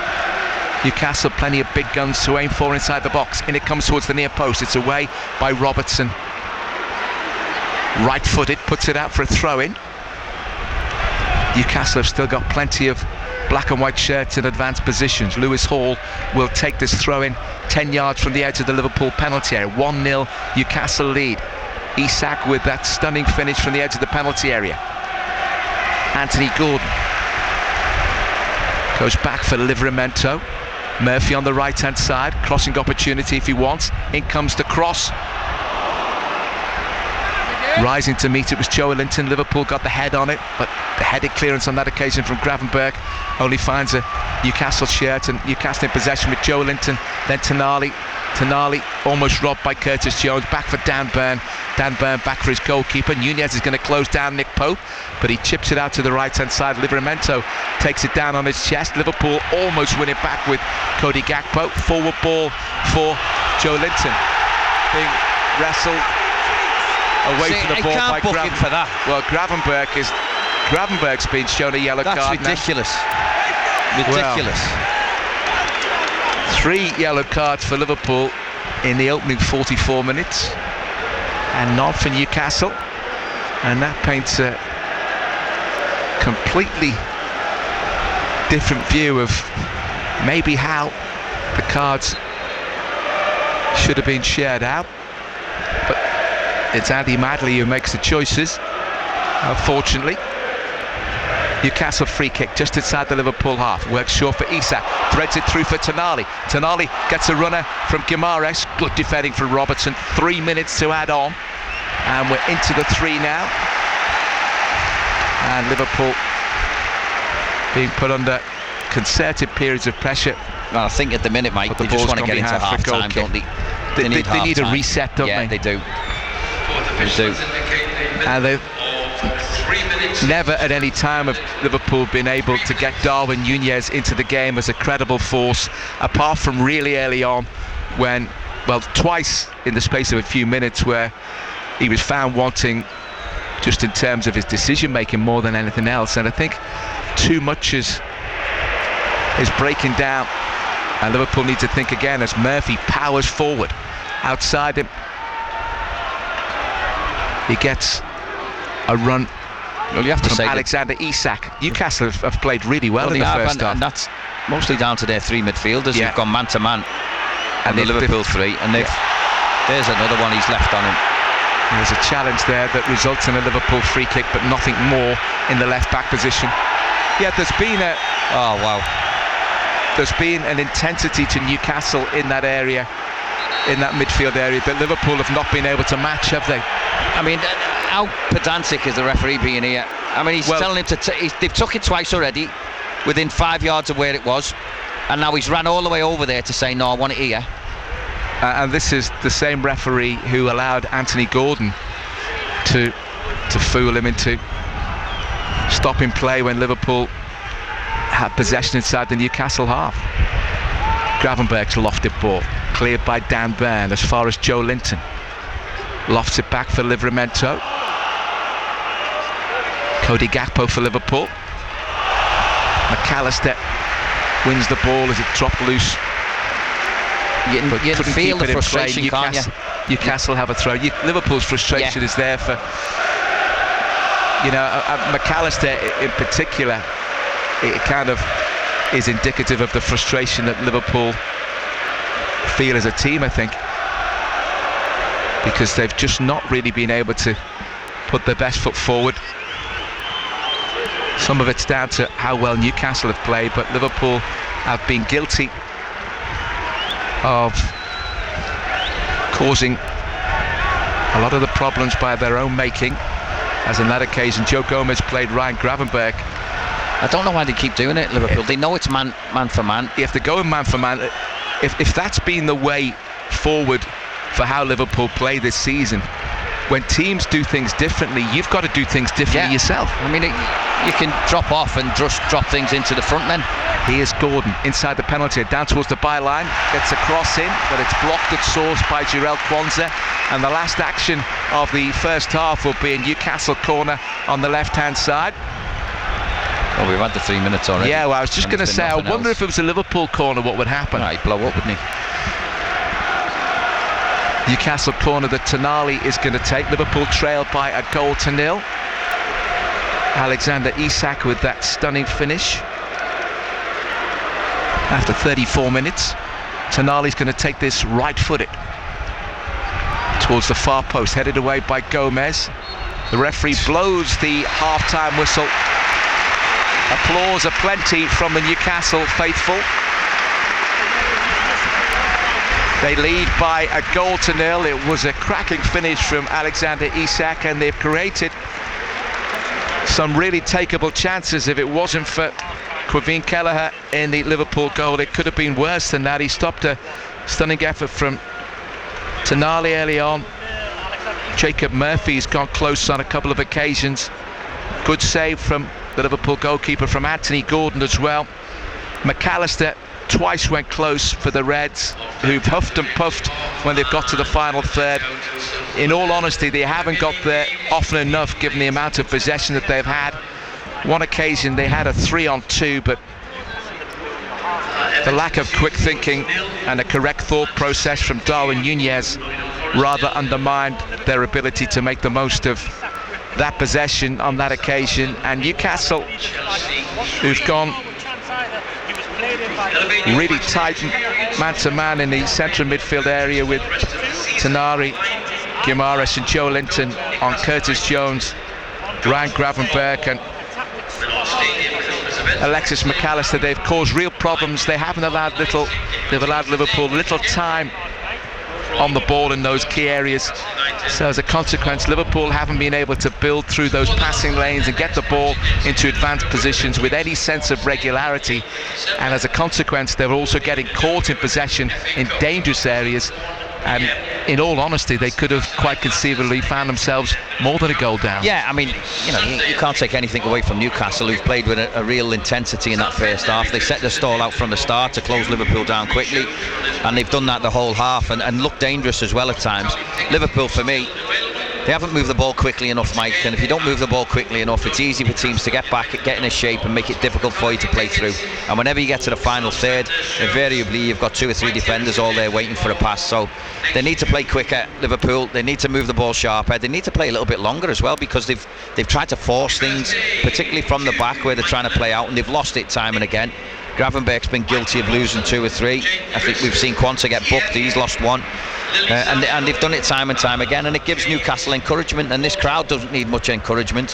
Newcastle, plenty of big guns to aim for inside the box. In it comes towards the near post. It's away by Robertson. Right-footed, puts it out for a throw-in. Newcastle have still got plenty of black and white shirts in advanced positions. Lewis Hall will take this throw-in 10 yards from the edge of the Liverpool penalty area. 1-0 Newcastle lead. Isak with that stunning finish from the edge of the penalty area. Anthony Gordon goes back for Livramento. Murphy on the right-hand side, crossing opportunity if he wants. In comes the cross. Rising to meet it was Joe Linton. Liverpool got the head on it, but the headed clearance on that occasion from Gravenberch only finds a Newcastle shirt, and Newcastle in possession with Joe Linton. Then Tonali almost robbed by Curtis Jones. Back for Dan Burn. Dan Burn back for his goalkeeper. Nunez is going to close down Nick Pope, but he chips it out to the right-hand side. Livramento takes it down on his chest. Liverpool almost win it back with Cody Gakpo. Forward ball for Joe Linton. Being wrestled away from the ball by Gravenberch. For that. Well, Gravenberch's been shown a yellow card. That's ridiculous. Ridiculous. Well, 3 yellow cards for Liverpool in the opening 44 minutes, and none for Newcastle, and that paints a completely different view of maybe how the cards should have been shared out. But it's Andy Madley who makes the choices, unfortunately. Newcastle free kick just inside the Liverpool half. Works short for Isak, threads it through for Tonali. Tonali gets a runner from Guimaraes. Good defending from Robertson. 3 minutes to add on, and we're into the 3 now. And Liverpool being put under concerted periods of pressure. Well, I think at the minute, Mike, they just want to get into half-time, don't they? They need a reset, don't they? Yeah, they do. They do. And they've never at any time have Liverpool been able to get Darwin Nunez into the game as a credible force, apart from really early on when, well, twice in the space of a few minutes where he was found wanting just in terms of his decision making more than anything else. And I think too much is breaking down, and Liverpool need to think again as Murphy powers forward. Outside him, he gets a run. Well, you have to from say Alexander Isak. Newcastle have played really well in the first half, and that's mostly down to their 3 midfielders who've gone man to man, and the Liverpool 3, and there's another one he's left on him. There's a challenge there that results in a Liverpool free kick, but nothing more in the left back position. Yeah, there's been an intensity to Newcastle in that area, in that midfield area, that Liverpool have not been able to match, have they? I mean, how pedantic is the referee being here? I mean, he's telling him to they've took it twice already, within 5 yards of where it was, and now he's ran all the way over there to say, no, I want it here. And this is the same referee who allowed Anthony Gordon to fool him into stopping play when Liverpool had possession inside the Newcastle half. Gravenberch's lofted ball, cleared by Dan Burn as far as Joe Linton. Lofts it back for Livramento. Cody Gakpo for Liverpool. McAllister wins the ball as it dropped loose. You can feel the frustration, can't you? Newcastle have a throw. Liverpool's frustration is there for, McAllister in particular. It kind of is indicative of the frustration that Liverpool feel as a team, I think, because they've just not really been able to put their best foot forward. Some of it's down to how well Newcastle have played, but Liverpool have been guilty of causing a lot of the problems by their own making, as in that occasion Joe Gomez played Ryan Gravenberch. I don't know why they keep doing it, Liverpool. They know it's man for man. If they're going man for man, if that's been the way forward for how Liverpool play this season. When teams do things differently, you've got to do things differently yourself. I mean, you can drop off and just drop things into the front then. Here's Gordon inside the penalty, down towards the byline, gets a cross in, but it's blocked at source by Jarell Kwanzaa. And the last action of the first half will be a Newcastle corner on the left-hand side. Oh, we've had the 3 minutes already. Yeah, well, I was just going to say, I wonder if it was a Liverpool corner, what would happen? Right, blow up, wouldn't he? Newcastle corner that Tonali is going to take. Liverpool trail by 1-0. Alexander Isak with that stunning finish. After 34 minutes, Tonali's going to take this right-footed towards the far post, headed away by Gomez. The referee blows the half-time whistle. Applause aplenty from the Newcastle faithful. They lead by 1-0. It was a cracking finish from Alexander Isak, and they've created some really takeable chances. If it wasn't for Quevin Kelleher in the Liverpool goal, it could have been worse than that. He stopped a stunning effort from Tonali early on. Jacob Murphy's gone close on a couple of occasions. Good save from the Liverpool goalkeeper, from Anthony Gordon as well. McAllister twice went close for the Reds, who've huffed and puffed when they've got to the final third. In all honesty, they haven't got there often enough, given the amount of possession that they've had. One occasion they had a 3-on-2, but the lack of quick thinking and a correct thought process from Darwin Nunez rather undermined their ability to make the most of that possession on that occasion. And Newcastle, who've gone really tight man-to-man in the central midfield area with Tonali, Guimaraes and Joe Linton on Curtis Jones, Ryan Gravenberch and Alexis McAllister. They've caused real problems. They've allowed Liverpool little time on the ball in those key areas. So as a consequence, Liverpool haven't been able to build through those passing lanes and get the ball into advanced positions with any sense of regularity. And as a consequence, they're also getting caught in possession in dangerous areas. And in all honesty, they could have quite conceivably found themselves more than a goal down. Yeah, I mean, you can't take anything away from Newcastle, who've played with a real intensity in that first half. They set the stall out from the start to close Liverpool down quickly, and they've done that the whole half and looked dangerous as well at times. Liverpool, for me, they haven't moved the ball quickly enough, Mike, and if you don't move the ball quickly enough, it's easy for teams to get back, get in a shape and make it difficult for you to play through. And whenever you get to the final third, invariably you've got 2 or 3 defenders all there waiting for a pass. So they need to play quicker, Liverpool. They need to move the ball sharper. They need to play a little bit longer as well, because they've tried to force things, particularly from the back where they're trying to play out, and they've lost it time and again. Gravenberch's been guilty of losing 2 or 3. I think we've seen Kwanzaa get booked. He's lost 1. And they've done it time and time again, and it gives Newcastle encouragement, and this crowd doesn't need much encouragement.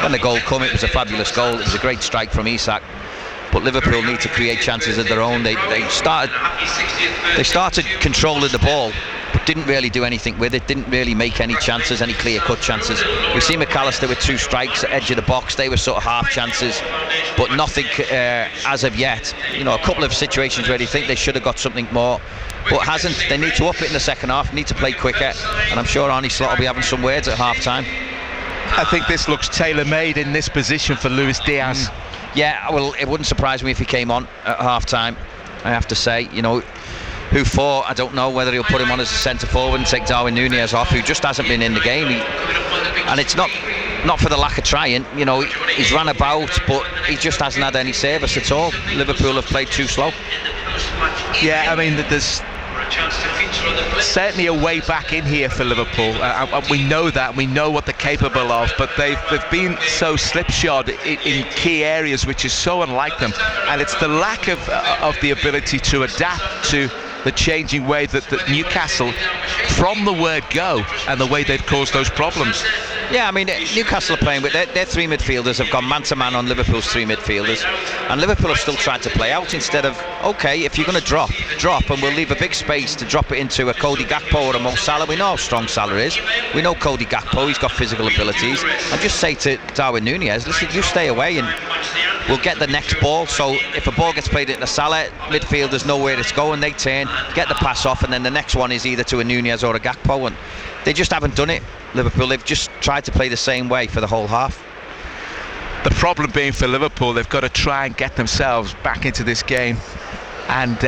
When the goal came, it was a fabulous goal. It was a great strike from Isak, but Liverpool need to create chances of their own. They started controlling the ball, but didn't really do anything with it, didn't really make any chances, any clear-cut chances. We see McAllister with 2 strikes at edge of the box. They were sort of half chances, but nothing as of yet. A couple of situations where they think they should have got something more, but hasn't. They need to up it in the second half, need to play quicker, and I'm sure Arne Slot will be having some words at half-time. I think this looks tailor-made in this position for Luis Diaz. Yeah, well, it wouldn't surprise me if he came on at half-time, I have to say. Who for, I don't know whether he'll put him on as a centre-forward and take Darwin Nunez off, who just hasn't been in the game. And it's not for the lack of trying. He's run about, but he just hasn't had any service at all. Liverpool have played too slow. Yeah, I mean, there's certainly a way back in here for Liverpool. We know that, we know what they're capable of, but they've been so slipshod in key areas, which is so unlike them. And it's the lack of the ability to adapt to the changing way that Newcastle, from the word go, and the way they've caused those problems. Yeah, I mean, Newcastle are playing with their three midfielders have gone man-to-man on Liverpool's three midfielders, and Liverpool have still tried to play out instead of, OK, if you're going to drop, and we'll leave a big space to drop it into a Cody Gakpo or a Mo Salah. We know how strong Salah is. We know Cody Gakpo, he's got physical abilities. And just say to Darwin Núñez, listen, you stay away and we'll get the next ball. So if a ball gets played into Salah, midfielders know where it's going, they turn, get the pass off, and then the next one is either to a Núñez or a Gakpo, and they just haven't done it. Liverpool, they've just tried to play the same way for the whole half. The problem being for Liverpool, they've got to try and get themselves back into this game and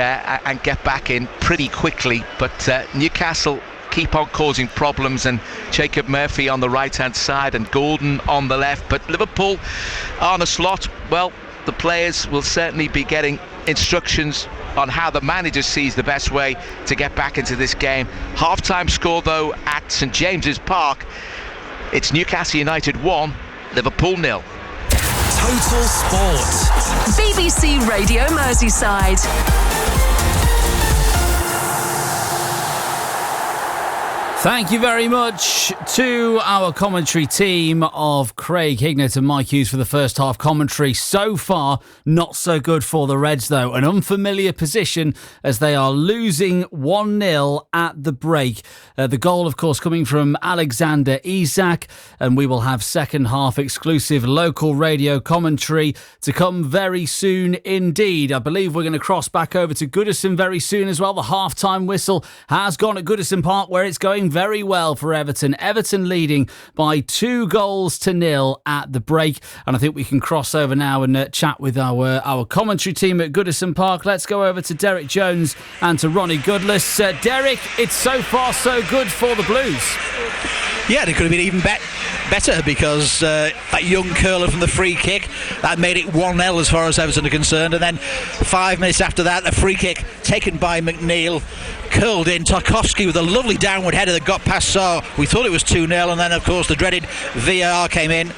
get back in pretty quickly, but Newcastle keep on causing problems, and Jacob Murphy on the right hand side and Gordon on the left. But Liverpool, Arne Slot, well, the players will certainly be getting instructions on how the manager sees the best way to get back into this game. Half-time score though at St James's Park, it's Newcastle United 1, Liverpool 0. Total Sport. BBC Radio Merseyside. Thank you very much to our commentary team of Craig Hignett and Mike Hughes for the first half commentary. So far, not so good for the Reds, though. An unfamiliar position as they are losing 1-0 at the break. The goal, of course, coming from Alexander Isak, and we will have second half exclusive local radio commentary to come very soon indeed. I believe we're going to cross back over to Goodison very soon as well. The half-time whistle has gone at Goodison Park, where it's going very well for Everton. Everton leading by 2-0 at the break. And I think we can cross over now and chat with our commentary team at Goodison Park. Let's go over to Derek Jones and to Ronnie Goodless. Derek, it's so far so good for the Blues. Yeah, they could have been even better because that young curler from the free kick, that made it 1-0 as far as Everton are concerned. And then 5 minutes after that, the free kick taken by McNeil, curled in. Tarkowski with a lovely downward header that got past Sarr. We thought it was 2-0, and then of course the dreaded VAR came in,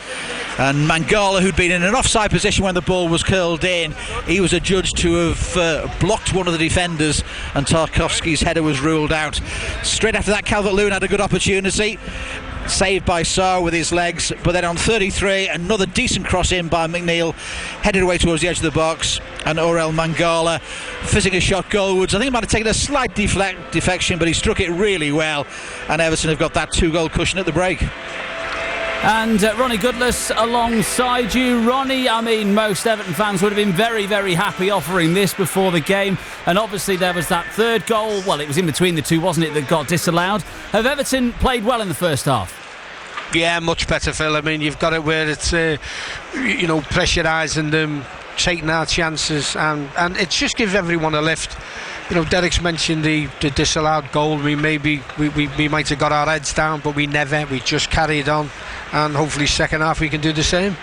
and Mangala, who'd been in an offside position when the ball was curled in, he was adjudged to have blocked one of the defenders, and Tarkowski's header was ruled out. Straight after that, Calvert-Lewin had a good opportunity, saved by Sarr with his legs, but then on 33, another decent cross in by McNeil, headed away towards the edge of the box, and Orel Mangala fizzing a shot goalwards. I think he might have taken a slight defection, but he struck it really well, and Everton have got that 2-goal cushion at the break. And Ronnie Goodless alongside you. Ronnie, I mean, most Everton fans would have been very, very happy offering this before the game. And obviously there was that third goal. Well, it was in between the two, wasn't it, that got disallowed. Have Everton played well in the first half? Yeah, much better, Phil. I mean, you've got it where it's, pressurising them, taking our chances, and it just gives everyone a lift. You know, Derek's mentioned the disallowed goal. We might have got our heads down, but we just carried on, and hopefully second half we can do the same.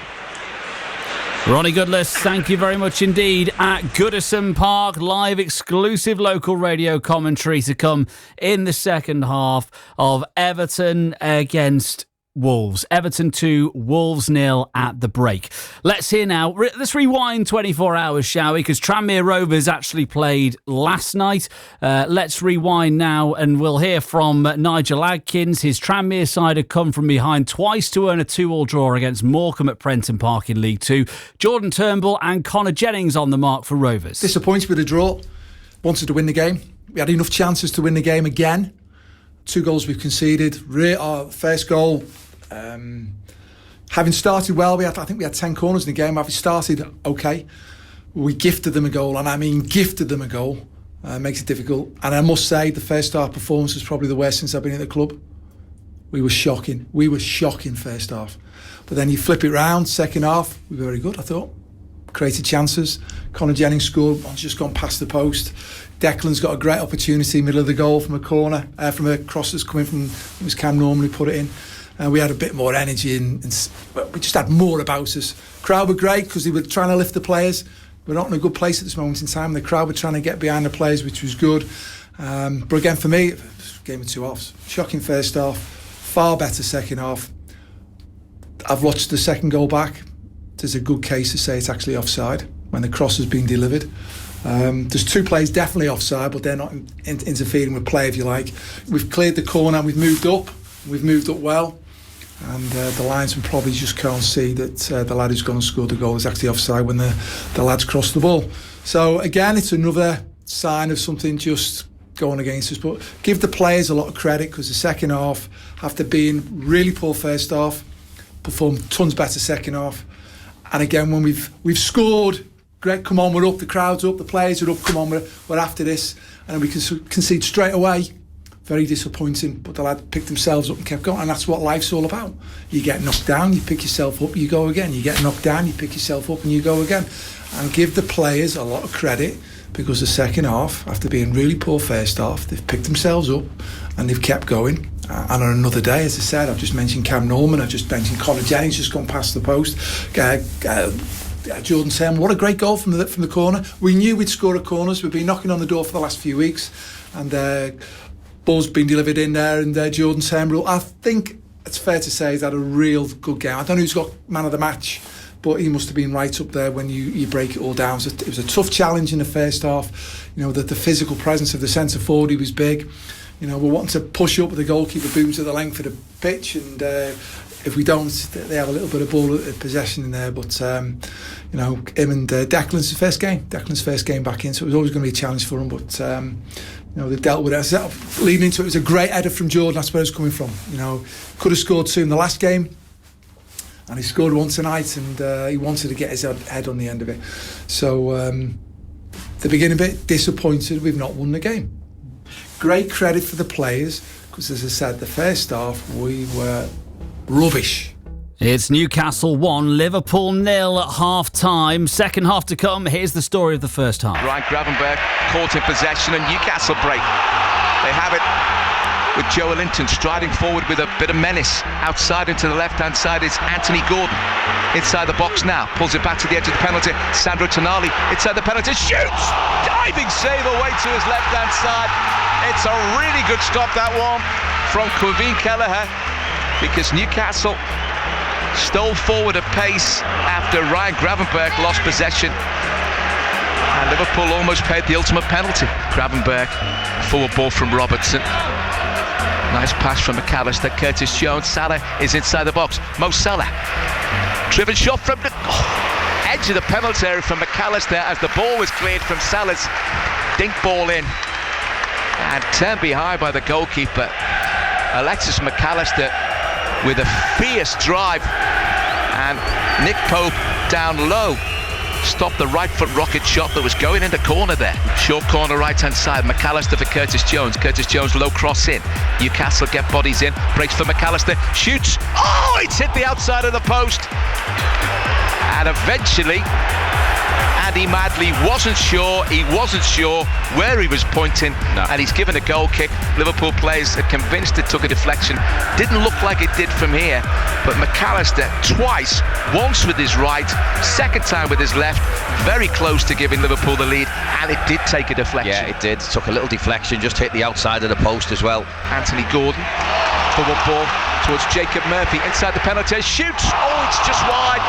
Ronnie Goodless, thank you very much indeed at Goodison Park. Live exclusive local radio commentary to come in the second half of Everton against Wolves. Everton 2, Wolves 0 at the break. Let's hear now. Let's rewind 24 hours, shall we? Because Tranmere Rovers actually played last night. Let's rewind now and we'll hear from Nigel Adkins. His Tranmere side had come from behind twice to earn a 2-2 draw against Morecambe at Prenton Park in League 2. Jordan Turnbull and Connor Jennings on the mark for Rovers. Disappointed with the draw. Wanted to win the game. We had enough chances to win the game again. 2 goals we've conceded. Our first goal, having started well, I think we had 10 corners in the game. Having started okay, we gifted them a goal, and I mean gifted them a goal. Makes it difficult. And I must say, the first half performance was probably the worst since I've been at the club. We were shocking. First half. But then you flip it round, second half, we were very good, I thought. Created chances. Connor Jennings scored, one's just gone past the post. Declan's got a great opportunity, middle of the goal from a corner, from a cross that's coming from, it was Cam Normally put it in. We had a bit more energy and we just had more about us. Crowd were great because they were trying to lift the players. We're not in a good place at this moment in time. The crowd were trying to get behind the players, which was good. But again, for me, game of 2 halves. Shocking first half, far better second half. I've watched the second goal back. There's a good case to say it's actually offside when the cross has been delivered. There's 2 plays definitely offside, but they're not interfering with play, if you like. We've cleared the corner and we've moved up. We've moved up well. And the linesman probably just can't see that the lad who's going to score the goal is actually offside when the lads cross the ball. So again, it's another sign of something just going against us. But give the players a lot of credit, because the second half, after being really poor first half, performed tons better second half. And again, when we've scored, great, come on, we're up, the crowd's up, the players are up, come on, we're after this, and then we can concede straight away. Very disappointing, but the lad picked themselves up and kept going, and that's what life's all about. You get knocked down, you pick yourself up, you go again. You get knocked down, you pick yourself up and you go again. And give the players a lot of credit, because the second half, after being really poor first half, they've picked themselves up and they've kept going. And on another day, as I said, I've just mentioned Cam Norman, I've just mentioned Connor Jennings just gone past the post. Jordan Sam, what a great goal from the corner. We knew we'd score at corners. We've been knocking on the door for the last few weeks, and ball's been delivered in there, and Jordan Sam, I think it's fair to say, he's had a real good game. I don't know who's got man of the match, but he must have been right up there when you break it all down. So it was a tough challenge in the first half. You know, the physical presence of the centre forward, he was big. You know, we're wanting to push up with the goalkeeper booms at the length of the pitch, and if we don't, they have a little bit of ball possession in there. But you know, him and Declan's first game back in, so it was always going to be a challenge for him. But you know, they dealt with it. Leading into it, was a great header from Jordan. That's where it's coming from. You know, could have scored two in the last game, and he scored one tonight, and he wanted to get his head on the end of it. So the beginning bit, disappointed we've not won the game. Great credit for the players, because as I said, the first half we were rubbish. It's Newcastle 1, Liverpool 0 at half-time. Second half to come. Here's the story of the first half. Ryan Gravenberch caught in possession, and Newcastle break. They have it with Joe Linton striding forward with a bit of menace. Outside into the left-hand side is Anthony Gordon. Inside the box now, pulls it back to the edge of the penalty. Sandro Tonali inside the penalty, shoots! Diving save away to his left-hand side. It's a really good stop, that one, from Kevin Kelleher, because Newcastle stole forward at pace after Ryan Gravenberch lost possession, and Liverpool almost paid the ultimate penalty. Gravenberch, forward ball from Robertson. Nice pass from McAllister. Curtis Jones. Salah is inside the box. Mo Salah. Driven shot from the edge of the penalty area from McAllister as the ball was cleared from Salah's dink ball in. And turned behind by the goalkeeper. Alexis McAllister with a fierce drive. And Nick Pope down low stopped the right foot rocket shot that was going into corner there. Short corner right hand side. McAllister for Curtis Jones. Curtis Jones low cross in. Newcastle get bodies in. Breaks for McAllister. Shoots. Oh, it's hit the outside of the post. And eventually Andy Madley wasn't sure where he was pointing, and he's given a goal kick. Liverpool players are convinced it took a deflection. Didn't look like it did from here, but McAllister twice, once with his right, second time with his left, very close to giving Liverpool the lead, and it did take a deflection. Yeah, it did. Took a little deflection, just hit the outside of the post as well. Anthony Gordon, forward ball towards Jacob Murphy, inside the penalty, shoots! Oh, it's just wide.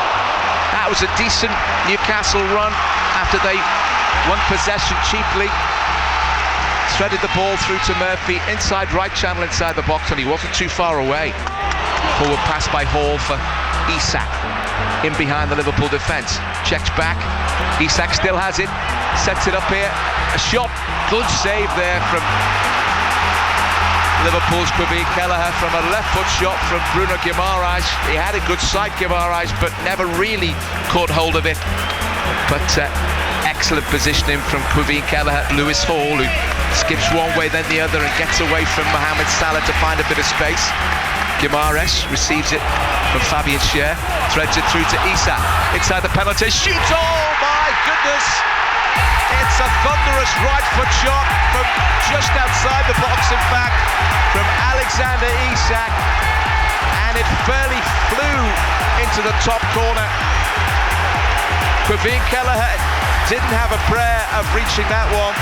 That was a decent Newcastle run after they won possession cheaply. Threaded the ball through to Murphy, inside right channel inside the box, and he wasn't too far away. Forward pass by Hall for Isak. In behind the Liverpool defence. Checks back. Isak still has it. Sets it up here. A shot. Good save there from Liverpool's Kevin Kelleher from a left foot shot from Bruno Guimaraes. He had a good sight, Guimaraes, but never really caught hold of it. But excellent positioning from Kevin Kelleher. Lewis Hall, who skips one way then the other and gets away from Mohamed Salah to find a bit of space. Guimaraes receives it from Fabian Schär, threads it through to Isak. Inside the penalty, shoots! Oh my goodness! It's a thunderous right foot shot from just outside the box, in fact, from Alexander Isak, and it fairly flew into the top corner. Kevin Kelleher didn't have a prayer of reaching that one.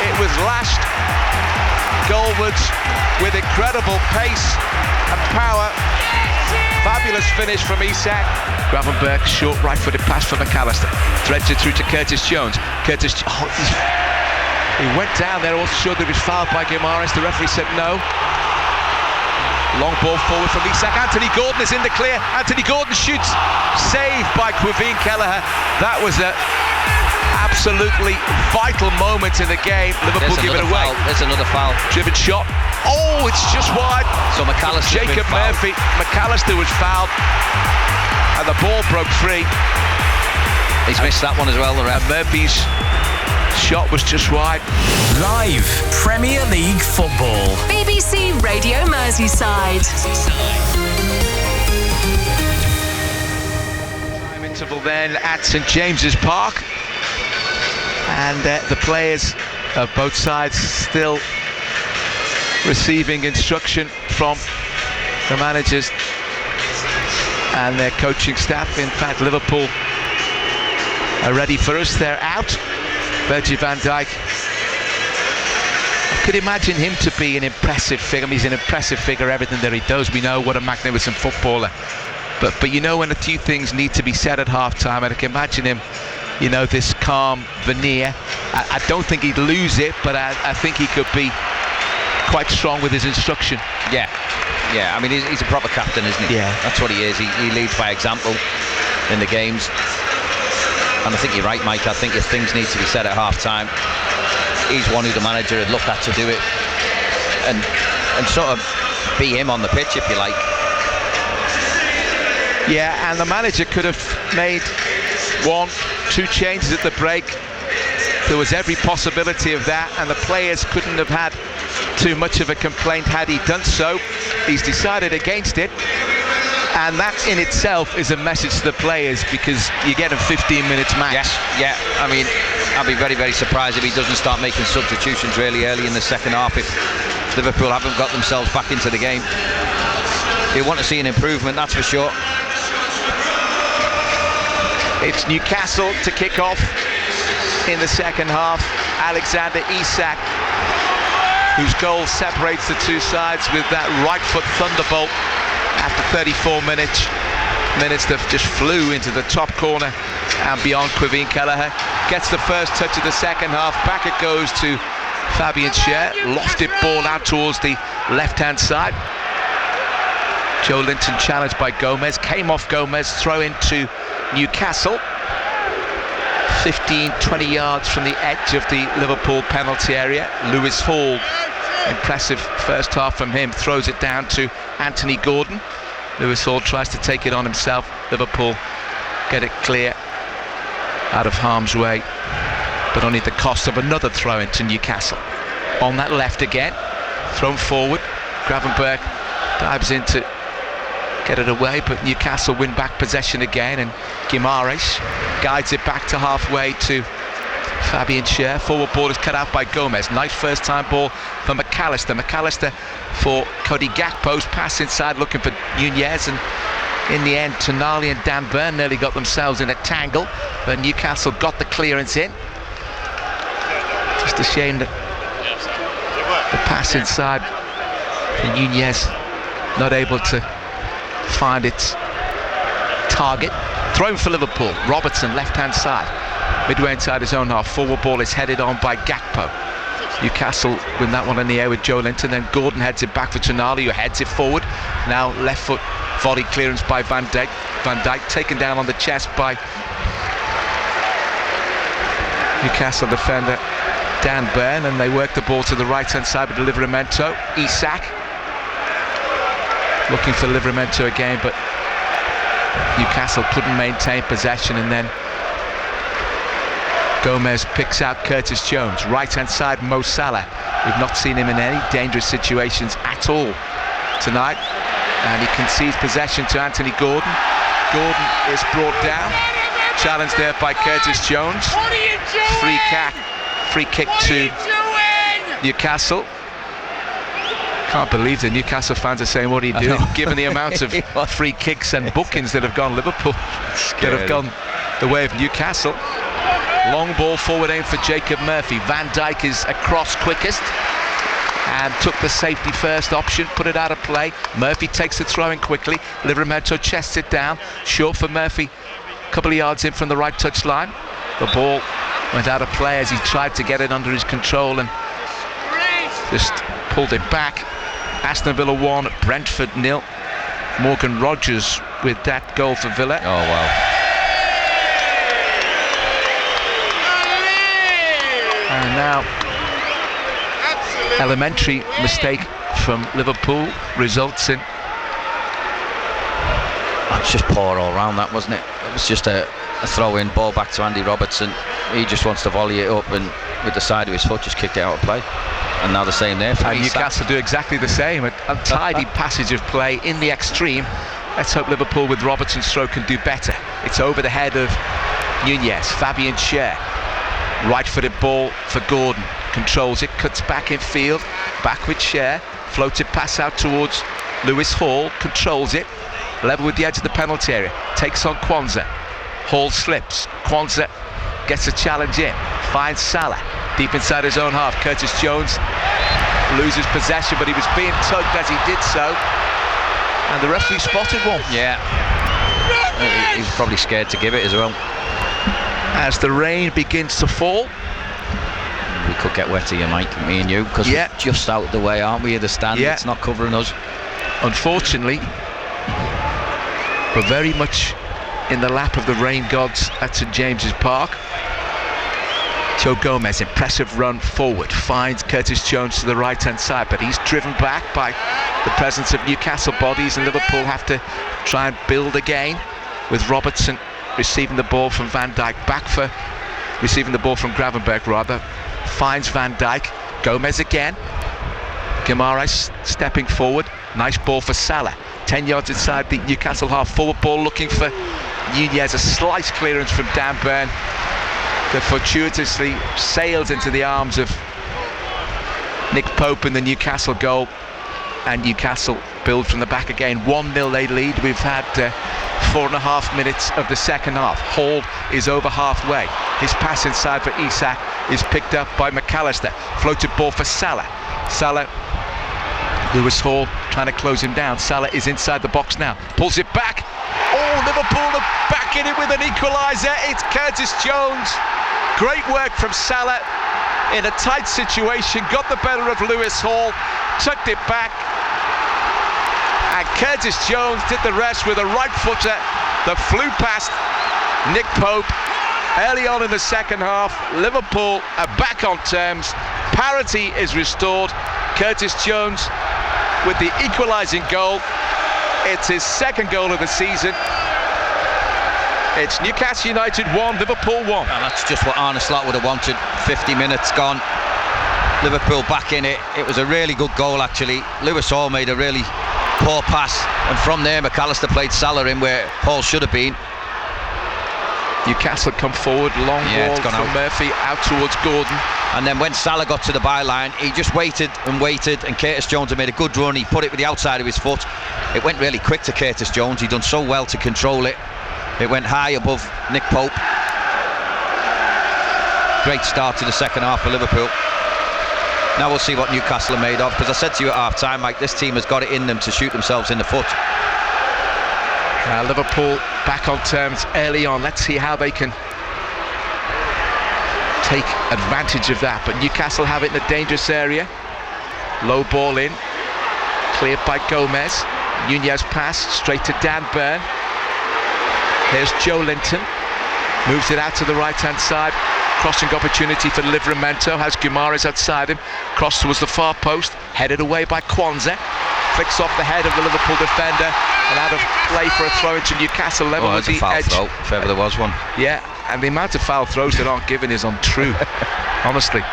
It was lashed goalwards with incredible pace and power. Fabulous finish from Isak. Gravenberch, short right-footed pass for McAllister. Threads it through to Curtis Jones. He went down there, also sure that he was fouled by Guimaraes. The referee said no. Long ball forward from Isak. Anthony Gordon is in the clear. Anthony Gordon shoots. Saved by Quevin Kelleher. That was a absolutely vital moment in the game. Liverpool give it away. There's another foul. Driven shot. Oh, it's just wide. So McAllister. Jacob Murphy. McAllister was fouled. And the ball broke free. He's missed that one as well, the ref. And Murphy's shot was just wide. Live Premier League football. BBC Radio Merseyside. Time interval then at St James's Park. And the players of both sides still receiving instruction from the managers and their coaching staff. In fact, Liverpool are ready for us. They're out. Virgil van Dijk. I could imagine him to be an impressive figure. I mean, he's an impressive figure, everything that he does. We know what a magnificent footballer. But you know when a few things need to be said at half-time, and I can imagine him, you know, this calm veneer. I don't think he'd lose it, but I think he could be quite strong with his instruction. Yeah, I mean, he's a proper captain, isn't he? Yeah. That's what he is. He leads by example in the games. And I think you're right, Mike. I think if things need to be said at half-time, he's one who the manager would look at to do it and sort of be him on the pitch, if you like. Yeah, and the manager could have made 1-2 changes at the break. There was every possibility of that, and the players couldn't have had too much of a complaint had he done so. He's decided against it, and that in itself is a message to the players, because you get a 15 minutes max. Yeah. I mean, I'll be very, very surprised if he doesn't start making substitutions really early in the second half if Liverpool haven't got themselves back into the game. They want to see an improvement, that's for sure. It's Newcastle to kick off in the second half. Alexander Isak, whose goal separates the two sides with that right foot thunderbolt after 34 minutes that just flew into the top corner and beyond. Quevin Kelleher gets the first touch of the second half. Back it goes to Fabian Schär. Lofted ball out towards the left-hand side. Joe Linton challenged by Gomez. Came off Gomez. Throw into Newcastle. 15-20 yards from the edge of the Liverpool penalty area. Lewis Hall, impressive first half from him, throws it down to Anthony Gordon. Lewis Hall tries to take it on himself. Liverpool get it clear out of harm's way, but only at the cost of another throw into Newcastle. On that left again, thrown forward. Gravenberch dives in to get it away, but Newcastle win back possession again, and Guimaraes guides it back to halfway to Fabian Schär. Forward ball is cut out by Gomez. Nice first time ball for McAllister. McAllister for Cody Gakpo's pass inside looking for Nunez, and in the end Tonali and Dan Burn nearly got themselves in a tangle, but Newcastle got the clearance in. Just a shame that the pass inside for Nunez not able to find its target. Thrown for Liverpool. Robertson left hand side, midway inside his own half. Forward ball is headed on by Gakpo. Newcastle win that one in the air with Joe Linton, then Gordon heads it back for Tonali, who heads it forward. Now left foot volley clearance by Van Dijk. Van Dijk taken down on the chest by Newcastle defender Dan Burn, and they work the ball to the right hand side with Livramento. Isak looking for Livramento again, but Newcastle couldn't maintain possession, and then Gomez picks out Curtis Jones. Right hand side Mo Salah. We've not seen him in any dangerous situations at all tonight, and he concedes possession to Anthony Gordon. Gordon is brought down, challenged there by Curtis Jones. Free kick to Newcastle. Can't believe the Newcastle fans are saying, what are you doing, given the amount of free kicks and bookings that have gone Liverpool, that have gone the way of Newcastle. Long ball forward aim for Jacob Murphy. Van Dijk is across quickest and took the safety first option, put it out of play. Murphy takes the throw in quickly. Livramento chests it down, short for Murphy, a couple of yards in from the right touch line. The ball went out of play as he tried to get it under his control and just pulled it back. Aston Villa 1, Brentford 0. Morgan Rogers with that goal for Villa. Oh, wow. And now, elementary mistake from Liverpool results in... It's just poor all round, that, wasn't it? It was just a throw-in ball back to Andy Robertson. He just wants to volley it up and with the side of his foot just kicked it out of play. And now the same there for Newcastle do exactly the same. A tidy passage of play in the extreme. Let's hope Liverpool with Robertson's stroke can do better. It's over the head of Nunez. Fabian Schär. Right-footed ball for Gordon. Controls it, cuts back in field. Back with Schär. Floated pass out towards Lewis Hall. Controls it. Level with the edge of the penalty area. Takes on Kwanzaa. Hall slips. Kwanzaa gets a challenge in. Finds Salah. Deep inside his own half. Curtis Jones loses possession, but he was being tugged as he did so. And the referee spotted one. Yeah. He's probably scared to give it as well. As the rain begins to fall. We could get wet here, Mike, me and you, because we're just out the way, aren't we, of the stand? Yeah. It's not covering us. Unfortunately, we're very much in the lap of the rain gods at St James's Park. Joe Gomez, impressive run forward, finds Curtis Jones to the right-hand side, but he's driven back by the presence of Newcastle bodies, and Liverpool have to try and build again, with Robertson receiving the ball from Van Dijk, receiving the ball from Gravenberch rather, finds Van Dijk, Gomez again, Guimaraes stepping forward, nice ball for Salah, 10 yards inside the Newcastle half, forward ball looking for Nunez, a slice clearance from Dan Burn that fortuitously sails into the arms of Nick Pope in the Newcastle goal, and Newcastle build from the back again. 1-0 they lead. We've had 4.5 minutes of the second half. Hall is over halfway. His pass inside for Isak is picked up by McAllister. Floated ball for Salah. Lewis Hall trying to close him down. Salah is inside the box now. Pulls it back. Oh, Liverpool are back in it with an equaliser. It's Curtis Jones. Great work from Salah in a tight situation. Got the better of Lewis Hall. Tucked it back. And Curtis Jones did the rest with a right footer that flew past Nick Pope early on in the second half. Liverpool are back on terms. Parity is restored. Curtis Jones with the equalising goal. It's his second goal of the season. It's Newcastle United 1, Liverpool 1. And that's just what Arne Slot would have wanted. 50 minutes gone. Liverpool back in it. It was a really good goal, actually. Lewis Hall made a really poor pass, and from there McAllister played Salah in where Hall should have been. Newcastle come forward, long ball from Murphy out towards Gordon. And then when Salah got to the byline, he just waited, and Curtis Jones had made a good run. He put it with the outside of his foot. It went really quick to Curtis Jones. He'd done so well to control it. It went high above Nick Pope. Great start to the second half for Liverpool. Now we'll see what Newcastle are made of, because I said to you at half-time, Mike, this team has got it in them to shoot themselves in the foot. Liverpool back on terms early on. Let's see how they can take advantage of that. But Newcastle have it in a dangerous area. Low ball in, cleared by Gomez. Nunez pass straight to Dan Burn. Here's Joe Linton, moves it out to the right-hand side. Crossing opportunity for Livramento, has Guimaraes outside him. Cross towards the far post, headed away by Kwanzaa. Flicks off the head of the Liverpool defender, and out of play for a throw into Newcastle level with the edge. Throw, if ever there was one. Yeah, and the amount of foul throws that aren't given is untrue, honestly.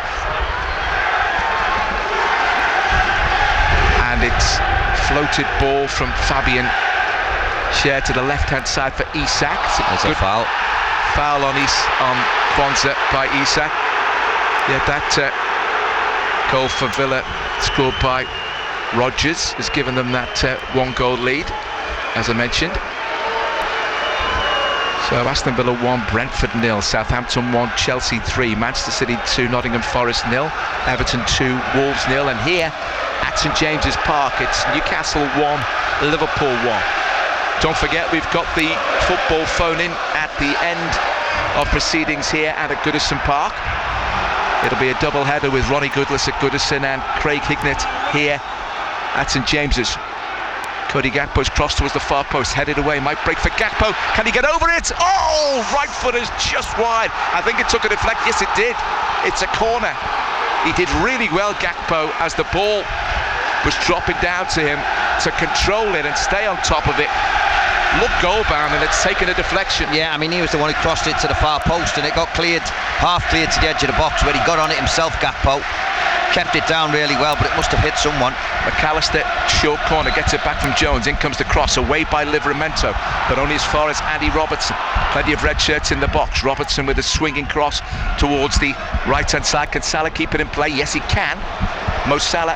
And it's floated ball from Fabian Schär to the left-hand side for Isak. There's a foul. Foul on Kwanzaa by Isak. Yeah, that goal for Villa scored by Rogers has given them that 1-goal lead, as I mentioned. So Aston Villa 1, Brentford 0, Southampton 1, Chelsea 3, Manchester City 2, Nottingham Forest 0, Everton 2, Wolves 0, and here at St James's Park it's Newcastle 1, Liverpool 1. Don't forget, we've got the football phone-in at the end of proceedings here at Goodison Park. It'll be a double header with Ronnie Goodless at Goodison and Craig Hignett here at St James's. Cody Gakpo's cross towards the far post, headed away, might break for Gakpo. Can he get over it? Oh, right foot is just wide. I think it took a deflect. Yes, it did. It's a corner. He did really well, Gakpo, as the ball was dropping down to him to control it and stay on top of it. Looked goal bound, and it's taken a deflection. Yeah, I mean, he was the one who crossed it to the far post, and it got cleared, half cleared to the edge of the box, where he got on it himself, Gakpo. Kept it down really well, but it must have hit someone. McAllister, short corner, gets it back from Jones. In comes the cross, away by Livramento, but only as far as Andy Robertson. Plenty of red shirts in the box. Robertson with a swinging cross towards the right-hand side. Can Salah keep it in play? Yes, he can. Mo Salah.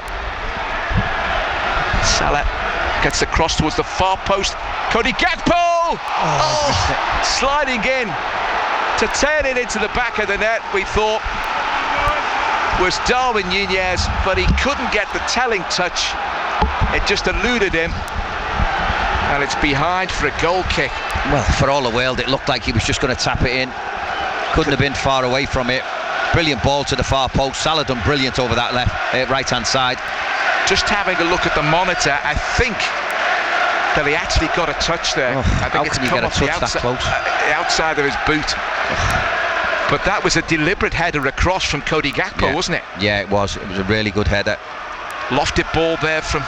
Salah gets the cross towards the far post. Cody Gakpo! Sliding in to turn it into the back of the net, we thought was Darwin Nunez, but he couldn't get the telling touch. It just eluded him, and it's behind for a goal kick. Well, for all the world, it looked like he was just going to tap it in. Couldn't have been far away from it. Brilliant ball to the far post. Salah done brilliant over that right-hand side. Just having a look at the monitor, I think that he actually got a touch there. I think it's come off the outside of his boot. But that was a deliberate header across from Cody Gakpo, wasn't it? Yeah, it was. It was a really good header. Lofted ball there from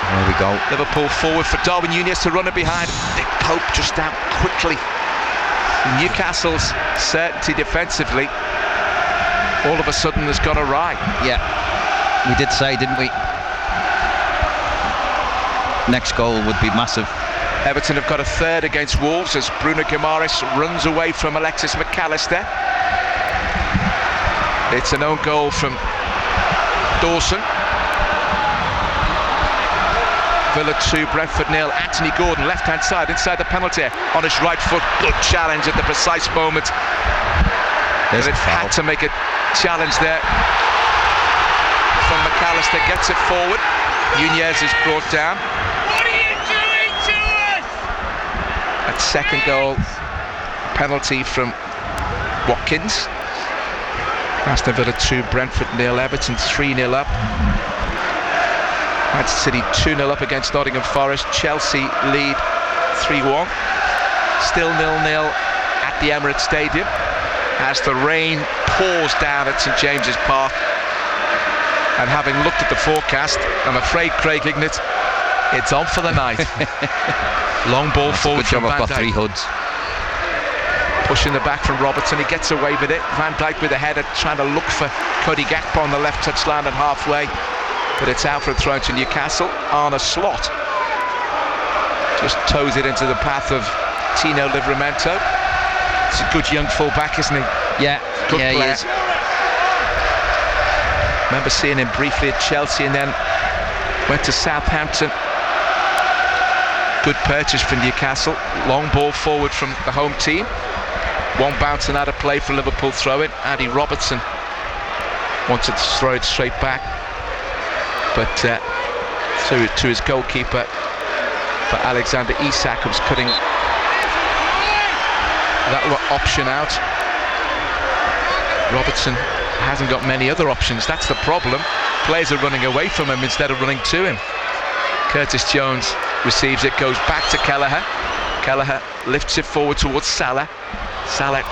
There we go. Liverpool forward for Darwin Nunez to run it behind. Nick Pope just out quickly. Newcastle's certainty defensively all of a sudden has gone awry. Yeah, we did say, didn't we? Next goal would be massive. Everton have got a third against Wolves as Bruno Guimaraes runs away from Alexis McAllister. It's an own goal from Dawson. Villa 2, Brentford 0. Anthony Gordon, left-hand side, inside the penalty area, on his right foot. Good challenge at the precise moment. But it had to make a challenge there from McAllister. Gets it forward. Nunez is brought down. That second goal, penalty from Watkins. Aston Villa 2, Brentford 0, Everton 3-0 up. Manchester City 2-0 up against Nottingham Forest. Chelsea lead 3-1. Still 0-0 at the Emirates Stadium as the rain pours down at St James's Park. And having looked at the forecast, I'm afraid, Craig Hignett, it's on for the night. Long ball forward from Van Dijk. I've got 3 hoods. Pushing the back from Robertson, he gets away with it. Van Dijk with a header, trying to look for Cody Gakpo on the left touchline at halfway, but it's out for a throw to Newcastle. Arne Slot just toes it into the path of Tino Livramento. It's a good young full-back, isn't he? Yeah, good player. He is. Remember seeing him briefly at Chelsea and then went to Southampton. Good purchase for Newcastle. Long ball forward from the home team. One bouncing out of play for Liverpool throw-in. Andy Robertson wanted to throw it straight back, but threw it to his goalkeeper for Alexander Isak, who's cutting that option out. Robertson hasn't got many other options. That's the problem. Players are running away from him instead of running to him. Curtis Jones receives it, goes back to Kelleher. Kelleher lifts it forward towards Salah. Salah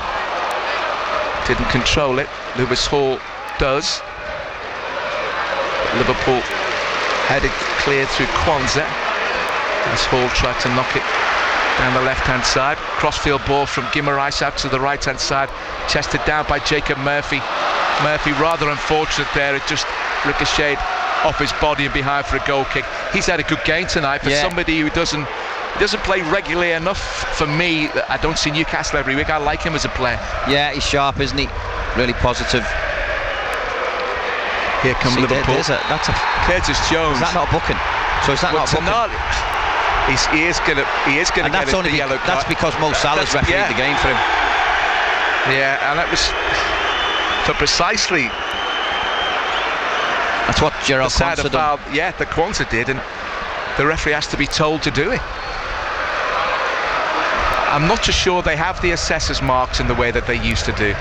didn't control it. Lewis Hall does. Liverpool headed clear through Kwanzaa as Hall tried to knock it down the left-hand side. Crossfield ball from Guimaraes out to the right-hand side, chested down by Jacob Murphy. Murphy rather unfortunate there, it just ricocheted off his body and behind for a goal kick. He's had a good game tonight for somebody who doesn't play regularly enough. For me, I don't see Newcastle every week. I like him as a player. Yeah, he's sharp, isn't he? Really positive. Here comes Liverpool. That's a Curtis Jones. Is that not a booking? So is that not a booking? He is going to get the yellow card. That's because Mo Salah's refereed the game for him. Yeah, and that was for precisely. That's what Gerald Kwanzaa did. Yeah, the Kwanzaa did, and the referee has to be told to do it. I'm not too sure they have the assessors marks in the way that they used to do,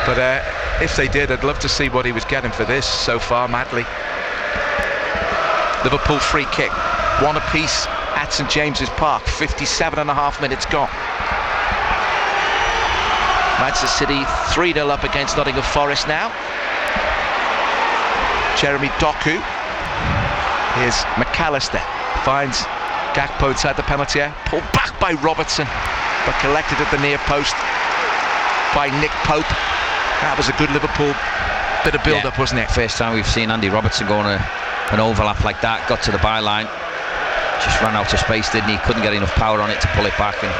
but if they did, I'd love to see what he was getting for this so far. Madley Liverpool free kick, one apiece at St James's Park, 57.5 minutes gone. Manchester City 3-0 up against Nottingham Forest now. Jeremy Doku. Here's McAllister, finds Gakpo inside the penalty area, pulled back by Robertson, but collected at the near post by Nick Pope. That was a good Liverpool bit of build-up, wasn't it? First time we've seen Andy Robertson go on an overlap like that, got to the byline, just ran out of space, didn't he? Couldn't get enough power on it to pull it back, and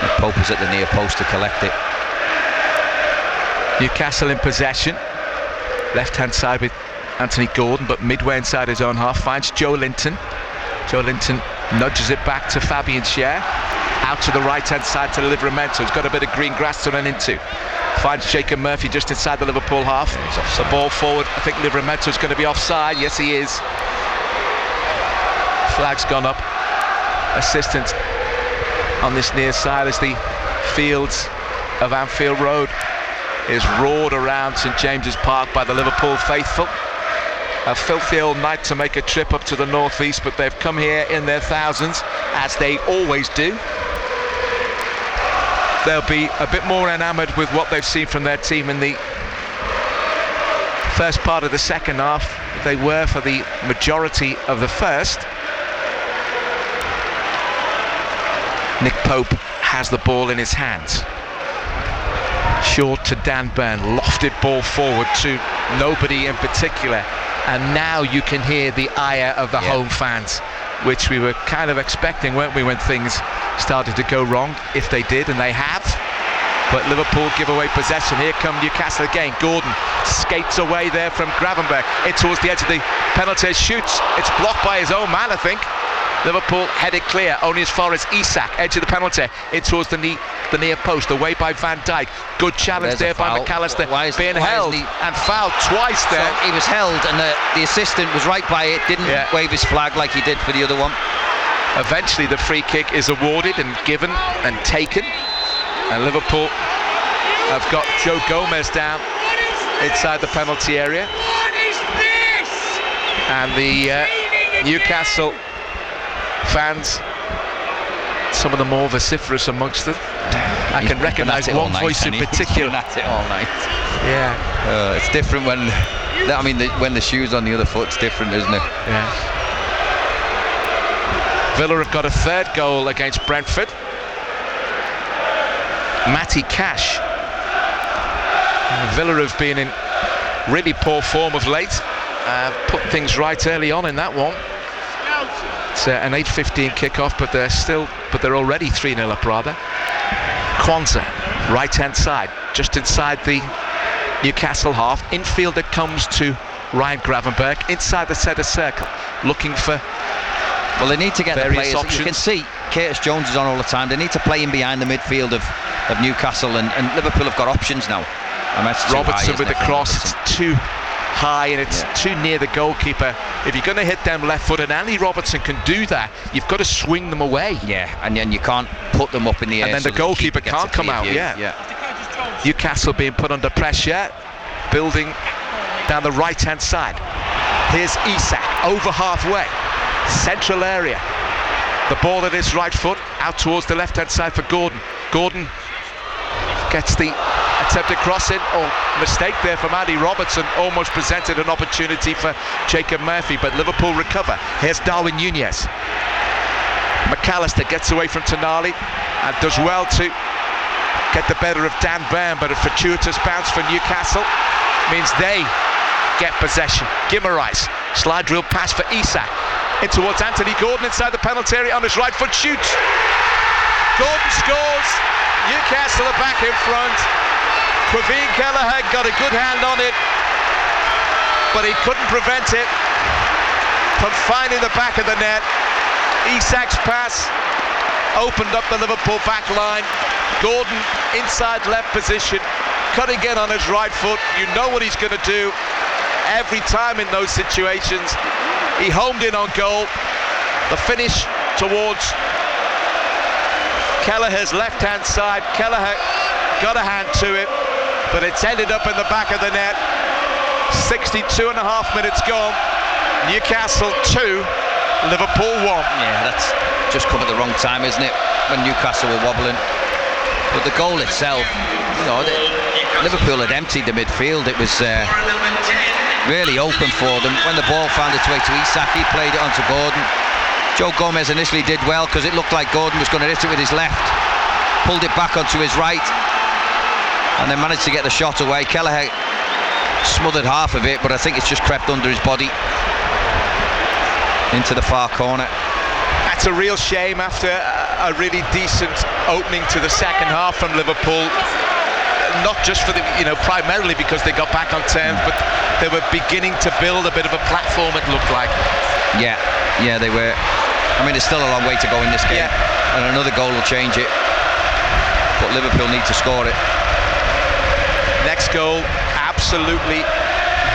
Nick Pope was at the near post to collect it. Newcastle in possession, left-hand side with Anthony Gordon, but midway inside his own half, finds Joe Linton. Joe Linton nudges it back to Fabian Schär, out to the right-hand side to Livramento. He's got a bit of green grass to run into. Finds Jacob Murphy just inside the Liverpool half. The ball forward, I think Livramento's going to be offside. Yes, he is. Flag's gone up. Assistant on this near side as the fields of Anfield Road is roared around St James's Park by the Liverpool faithful. A filthy old night to make a trip up to the northeast, but they've come here in their thousands, as they always do. They'll be a bit more enamoured with what they've seen from their team in the first part of the second half. They were for the majority of the first. Nick Pope has the ball in his hands. Short to Dan Burn, lofted ball forward to nobody in particular, and now you can hear the ire of the home fans, which we were kind of expecting, weren't we, when things started to go wrong, if they did, and they have. But Liverpool give away possession. Here come Newcastle again. Gordon skates away there from Gravenberch, in towards the edge of the penalty, shoots, it's blocked by his own man, I think. Liverpool headed clear, only as far as Isak, edge of the penalty, in towards the near post, away by Van Dijk. Good challenge there by McAllister, being held and fouled twice there. So he was held, and the assistant was right by it, didn't wave his flag like he did for the other one. Eventually the free kick is awarded and given and taken, and Liverpool have got Joe Gomez down inside the penalty area. And the Newcastle fans, some of the more vociferous amongst them, I can recognise one voice in particular. That's it all night. Yeah. It's different when, when the shoe's on the other foot, it's different, isn't it? Yeah. Villa have got a third goal against Brentford. Matty Cash. Villa have been in really poor form of late. Put things right early on in that one. It's an 8:15 kickoff, but they're already 3-0 up rather. Kwanzaa, right-hand side, just inside the Newcastle half. Infielder comes to Ryan Gravenberch inside the centre circle, looking for. Well, they need to get the players. Options. You can see Curtis Jones is on all the time. They need to play him behind the midfield of Newcastle, and Liverpool have got options now. Robertson with the cross, it's too high and it's too near the goalkeeper. If you're going to hit them left-footed, and Andy Robertson can do that, you've got to swing them away. Yeah, and then you can't put them up in the air. And then so the goalkeeper can't come out. Newcastle being put under pressure, building down the right-hand side. Here's Isak, over halfway, central area. The ball at his right foot, out towards the left-hand side for Gordon. Gordon gets the attempted crossing, or mistake there from Andy Robertson, almost presented an opportunity for Jacob Murphy, but Liverpool recover. Here's Darwin Núñez. McAllister gets away from Tonali and does well to get the better of Dan Burn, but a fortuitous bounce for Newcastle means they get possession. Guimaraes, slide drill pass for Isak, in towards Anthony Gordon inside the penalty area, on his right foot, shoots. Gordon scores. Newcastle are back in front. Praveen Kelleher got a good hand on it, but he couldn't prevent it from finding the back of the net. Isak's pass opened up the Liverpool back line. Gordon inside left position, cutting in on his right foot. You know what he's going to do every time in those situations. He homed in on goal. The finish towards Kelleher's left-hand side. Kelleher got a hand to it, but it's ended up in the back of the net. 62.5 minutes gone. Newcastle 2, Liverpool 1. Yeah, that's just come at the wrong time, isn't it? When Newcastle were wobbling. But the goal itself, Liverpool had emptied the midfield. It was really open for them. When the ball found its way to Isak, he played it onto Gordon. Joe Gomez initially did well because it looked like Gordon was going to hit it with his left. Pulled it back onto his right and then managed to get the shot away. Kelleher smothered half of it, but I think it's just crept under his body into the far corner. That's a real shame after a really decent opening to the second half from Liverpool. Not just for the, primarily because they got back on terms, but they were beginning to build a bit of a platform, it looked like. Yeah, they were. I mean, there's still a long way to go in this game, and another goal will change it. But Liverpool need to score it. Next goal, absolutely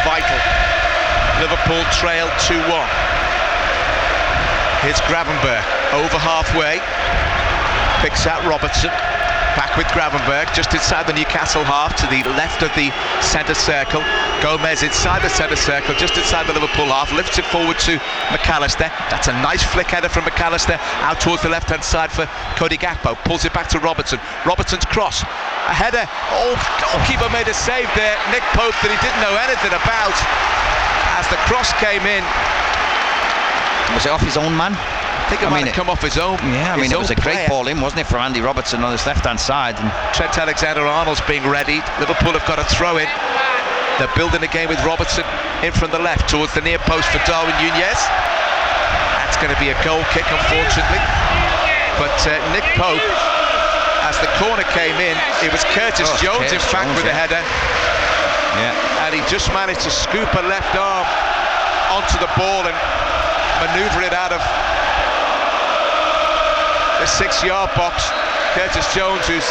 vital. Liverpool trail 2-1. Here's Gravenberch, over halfway, picks out Robertson, back with Gravenberch, just inside the Newcastle half, to the left of the centre circle. Gomez inside the centre circle, just inside the Liverpool half, lifts it forward to McAllister. That's a nice flick header from McAllister, out towards the left-hand side for Cody Gakpo, pulls it back to Robertson. Robertson's cross, a header, goalkeeper made a save there, Nick Pope, that he didn't know anything about. As the cross came in, was it off his own man? I think it might have come off his own. Yeah, it was a great ball in, wasn't it, for Andy Robertson on his left-hand side. And Trent Alexander-Arnold's being readied. Liverpool have got a throw in. They're building a game with Robertson in from the left towards the near post for Darwin Núñez. That's going to be a goal kick, unfortunately. But Nick Pope, as the corner came in, it was Curtis Jones in fact with the header. Yeah. And he just managed to scoop a left arm onto the ball and manoeuvre it out of the 6-yard box. Curtis Jones, whose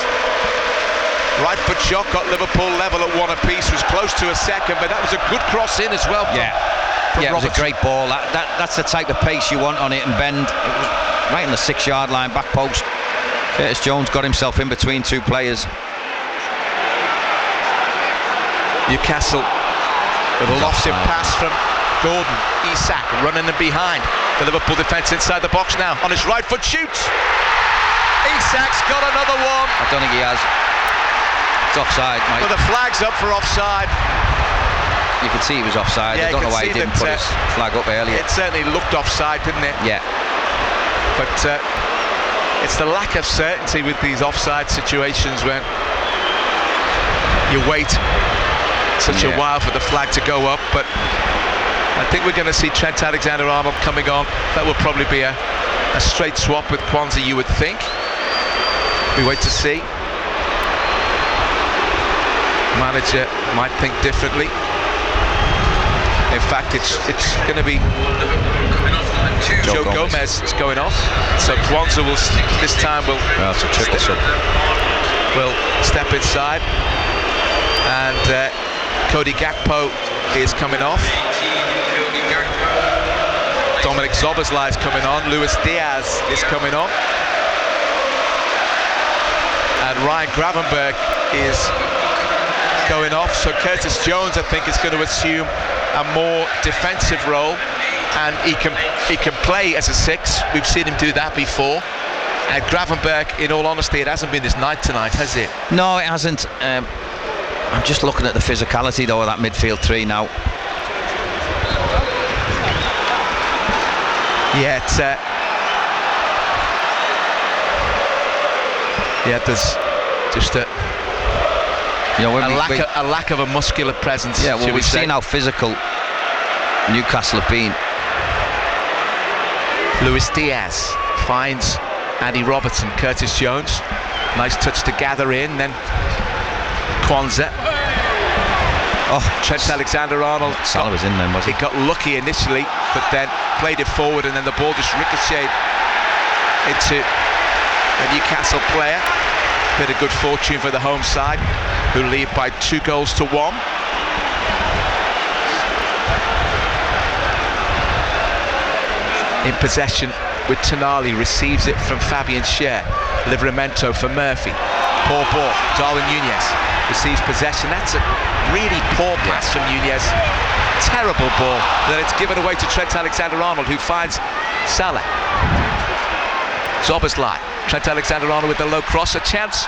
right foot shot got Liverpool level at one apiece, was close to a second, but that was a good cross in as well. It was a great ball. That's the type of pace you want on it, and bend. It was right on the 6-yard line, back post. Curtis Jones got himself in between two players. Newcastle with a lofted pass from Gordon. Isak running in behind the Liverpool defence inside the box now. On his right foot, shoots. Isak's got another one. I don't think he has. It's offside, mate. But the flag's up for offside. You could see he was offside. I don't know why he didn't put his flag up earlier. It certainly looked offside, didn't it? Yeah. But it's the lack of certainty with these offside situations when you wait such a while for the flag to go up. But I think we're going to see Trent Alexander-Arnold coming on. That will probably be a straight swap with Kwanzaa, you would think. We wait to see. Manager might think differently. In fact, it's going to be Joe Gomez is going off. So Kwanzaa will this time will it's a triple sub. Will step inside, and Cody Gakpo is coming off. Dominic Szoboszlai is coming on. Luis Diaz is coming on. And Ryan Gravenberch is going off. So Curtis Jones, I think, is going to assume a more defensive role, and he can play as a 6. We've seen him do that before. And Gravenberch, in all honesty, it hasn't been his night tonight, has it? No, it hasn't. I'm just looking at the physicality, though, of that midfield three now. Yeah, there's just a lack of a muscular presence. Yeah, well, we've seen how physical Newcastle have been. Luis Diaz finds Andy Robertson. Curtis Jones, nice touch to gather in, then Kwanzaa. Trent Alexander-Arnold. Salah was in then, wasn't he? He got lucky initially, but then played it forward, and then the ball just ricocheted into a Newcastle player. Bit of good fortune for the home side, who lead by 2-1. In possession with Tonali, receives it from Fabian Schär. Livramento for Murphy. Poor ball. Darwin Núñez receives possession. That's a really poor pass from Nunez. Terrible ball. Then it's given away to Trent Alexander-Arnold, who finds Salah. Szoboszlai. Trent Alexander-Arnold with the low cross, a chance.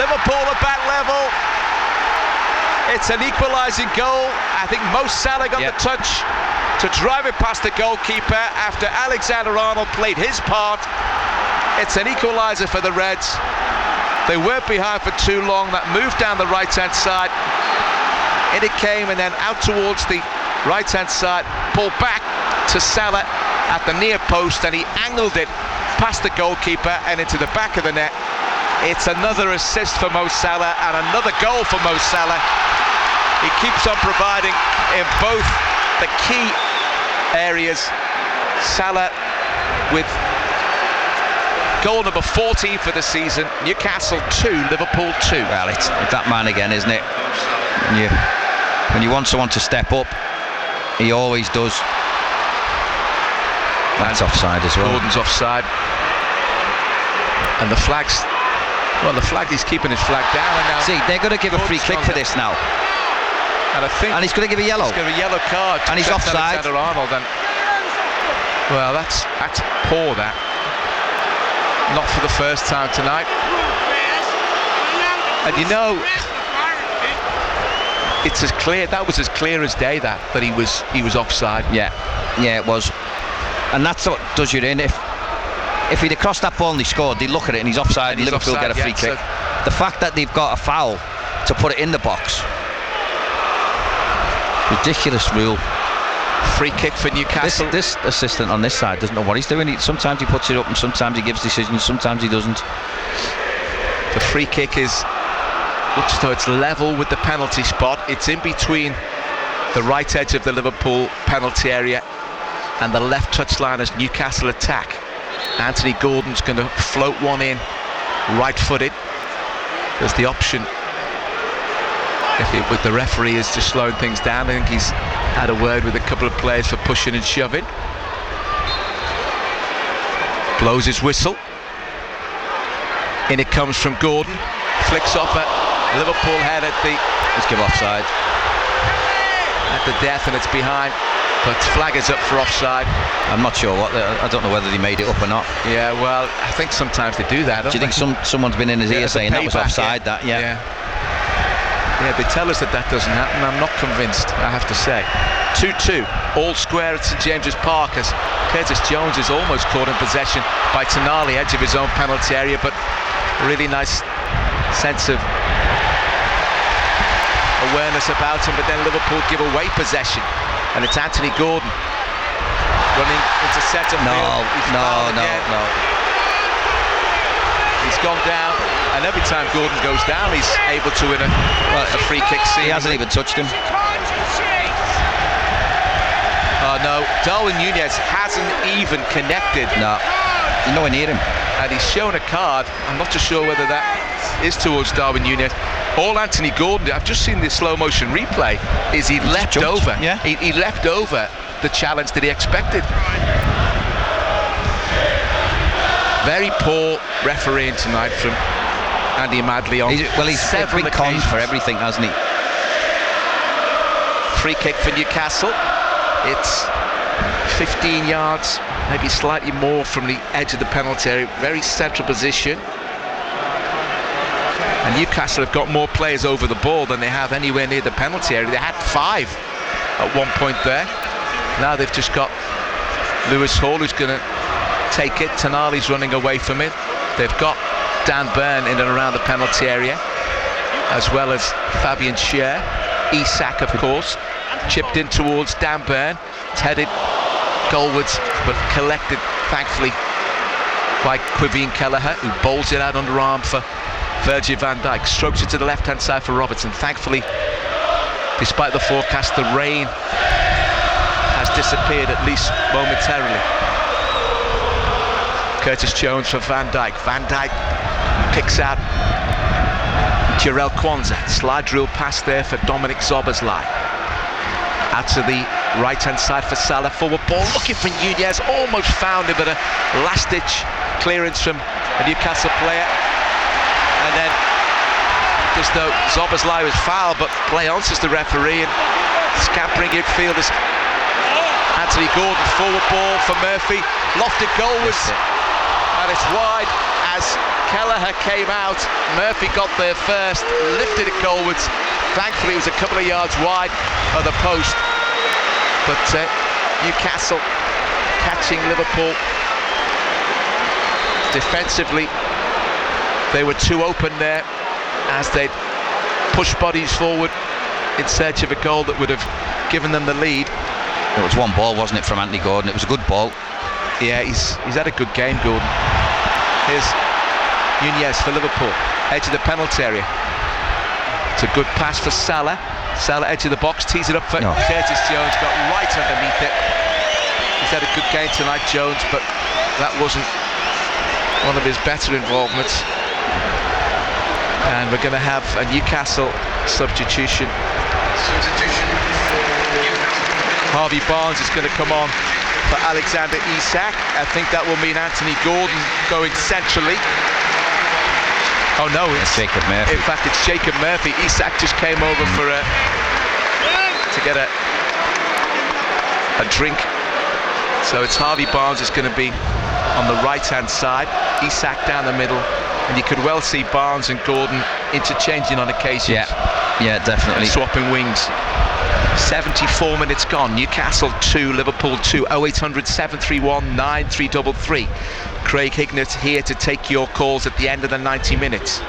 Liverpool at that level. It's an equalising goal. I think Mo Salah got the touch to drive it past the goalkeeper after Alexander-Arnold played his part. It's an equaliser for the Reds. They weren't behind for too long. That moved down the right-hand side. In it came, and then out towards the right-hand side. Ball back to Salah at the near post, and he angled it past the goalkeeper and into the back of the net. It's another assist for Mo Salah and another goal for Mo Salah. He keeps on providing in both the key areas. Salah with goal number 14 for the season. Newcastle 2, Liverpool 2. Well, it's that man again, isn't it? When you want someone to step up, he always does. That's offside as well. Gordon's offside. And the flag's... Well, the flag, he's keeping his flag down. And now see, they're going to give a free kick for this now. And I think... And he's going to give a yellow. He's going to give a yellow card. And he's offside. Alexander-Arnold. And, well, that's poor, that. Not for the first time tonight. And you know... It's as clear. That was as clear as day. That he was offside. Yeah, it was, and that's what does you in. If he'd have crossed that ball and he scored, they'd look at it and he's offside. And Liverpool get a free kick. The fact that they've got a foul to put it in the box, ridiculous rule. Free kick for Newcastle. This assistant on this side doesn't know what he's doing. Sometimes he puts it up and sometimes he gives decisions. Sometimes he doesn't. The free kick looks as though it's level with the penalty spot. It's in between the right edge of the Liverpool penalty area and the left touchline as Newcastle attack. Anthony Gordon's going to float one in, right-footed. There's the option. With the referee is just slowing things down. I think he's had a word with a couple of players for pushing and shoving. Blows his whistle. In it comes from Gordon. Flicks off at Liverpool head at the... Let's give offside. At the death, and it's behind. But flag is up for offside. I'm not sure I don't know whether they made it up or not. Yeah, well, I think sometimes they do that. Do you think someone's been in his ear saying that was offside? Yeah, they tell us that doesn't happen. I'm not convinced, I have to say. 2-2, all square at St James's Park as Curtis Jones is almost caught in possession by Tonali, edge of his own penalty area, but a really nice sense of awareness about him, but then Liverpool give away possession, and it's Anthony Gordon running into centre field. No. He's gone down, and every time Gordon goes down, he's able to win a free kick. He hasn't even touched him. Oh no, Darwin Nunez hasn't even connected. No, he's nowhere near him. And he's shown a card. I'm not too sure whether that is towards Darwin Nunez. All Anthony Gordon, I've just seen the slow motion replay, is he leapt over. Yeah. He leapt over the challenge that he expected. Very poor refereeing tonight from Andy Madley on he's been conned for everything, hasn't he? Free kick for Newcastle. It's 15 yards, maybe slightly more from the edge of the penalty area. Very central position. And Newcastle have got more players over the ball than they have anywhere near the penalty area. They had 5 at one point there. Now they've just got Lewis Hall, who's going to take it. Tonali's running away from it. They've got Dan Burn in and around the penalty area, as well as Fabian Schär. Isak, of course, chipped in towards Dan Burn. It's headed goalwards, but collected, thankfully, by Quiveen Kelleher, who bowls it out underarm for Virgil van Dijk. Strokes it to the left-hand side for Robertson. Thankfully, despite the forecast, the rain has disappeared, at least momentarily. Curtis Jones for Van Dijk. Van Dijk picks out Jarell Kwanzaa. Slide rule pass there for Dominic Szoboszlai. Out to the right-hand side for Salah. Forward ball looking for Nunez. Almost found him, but a last-ditch clearance from a Newcastle player. And then looked as though Szoboszlai was fouled, but play on, says the referee, and scampering infield is Anthony Gordon. Forward ball for Murphy, lofted goalwards, and it's wide as Kelleher came out. Murphy got there first, lifted it goalwards. Thankfully it was a couple of yards wide of the post, but Newcastle catching Liverpool. Defensively they were too open there as they'd pushed bodies forward in search of a goal that would have given them the lead. It was one ball, wasn't it, from Anthony Gordon? It was a good ball. Yeah, he's had a good game, Gordon. Here's Nunez for Liverpool, edge of the penalty area. It's a good pass for Salah. Salah edge of the box, tees it up for Curtis Jones, got right underneath it. He's had a good game tonight, Jones, but that wasn't one of his better involvements. And we're going to have a Newcastle substitution. Harvey Barnes is going to come on for Alexander Isak. I think that will mean Anthony Gordon going centrally. Oh no, it's Jacob Murphy. In fact, it's Jacob Murphy. Isak just came over for to get a drink. So it's Harvey Barnes is going to be on the right-hand side, Isak down the middle, and you could well see Barnes and Gordon interchanging on occasion. Yeah, definitely. Swapping wings. 74 minutes gone. Newcastle 2, Liverpool 2. 0800 731 9333. Craig Hignett here to take your calls at the end of the 90 minutes.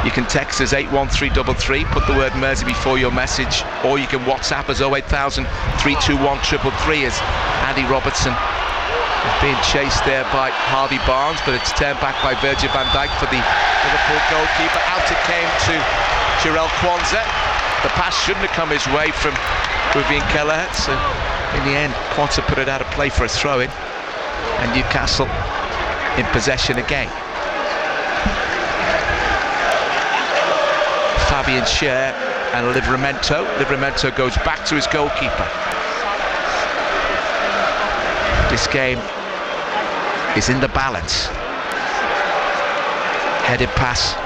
You can text us 81333, put the word Mersey before your message, or you can WhatsApp us 08000 321 333 as Andy Robertson is being chased there by Harvey Barnes, but it's turned back by Virgil van Dijk for the Liverpool goalkeeper. Out it came to Jarell Quansah. The pass shouldn't have come his way from Vivian Kelleher, so in the end Quansah put it out of play for a throw-in, and Newcastle in possession again. Fabian Schär and Livramento. Livramento goes back to his goalkeeper. This game is in the balance. Headed pass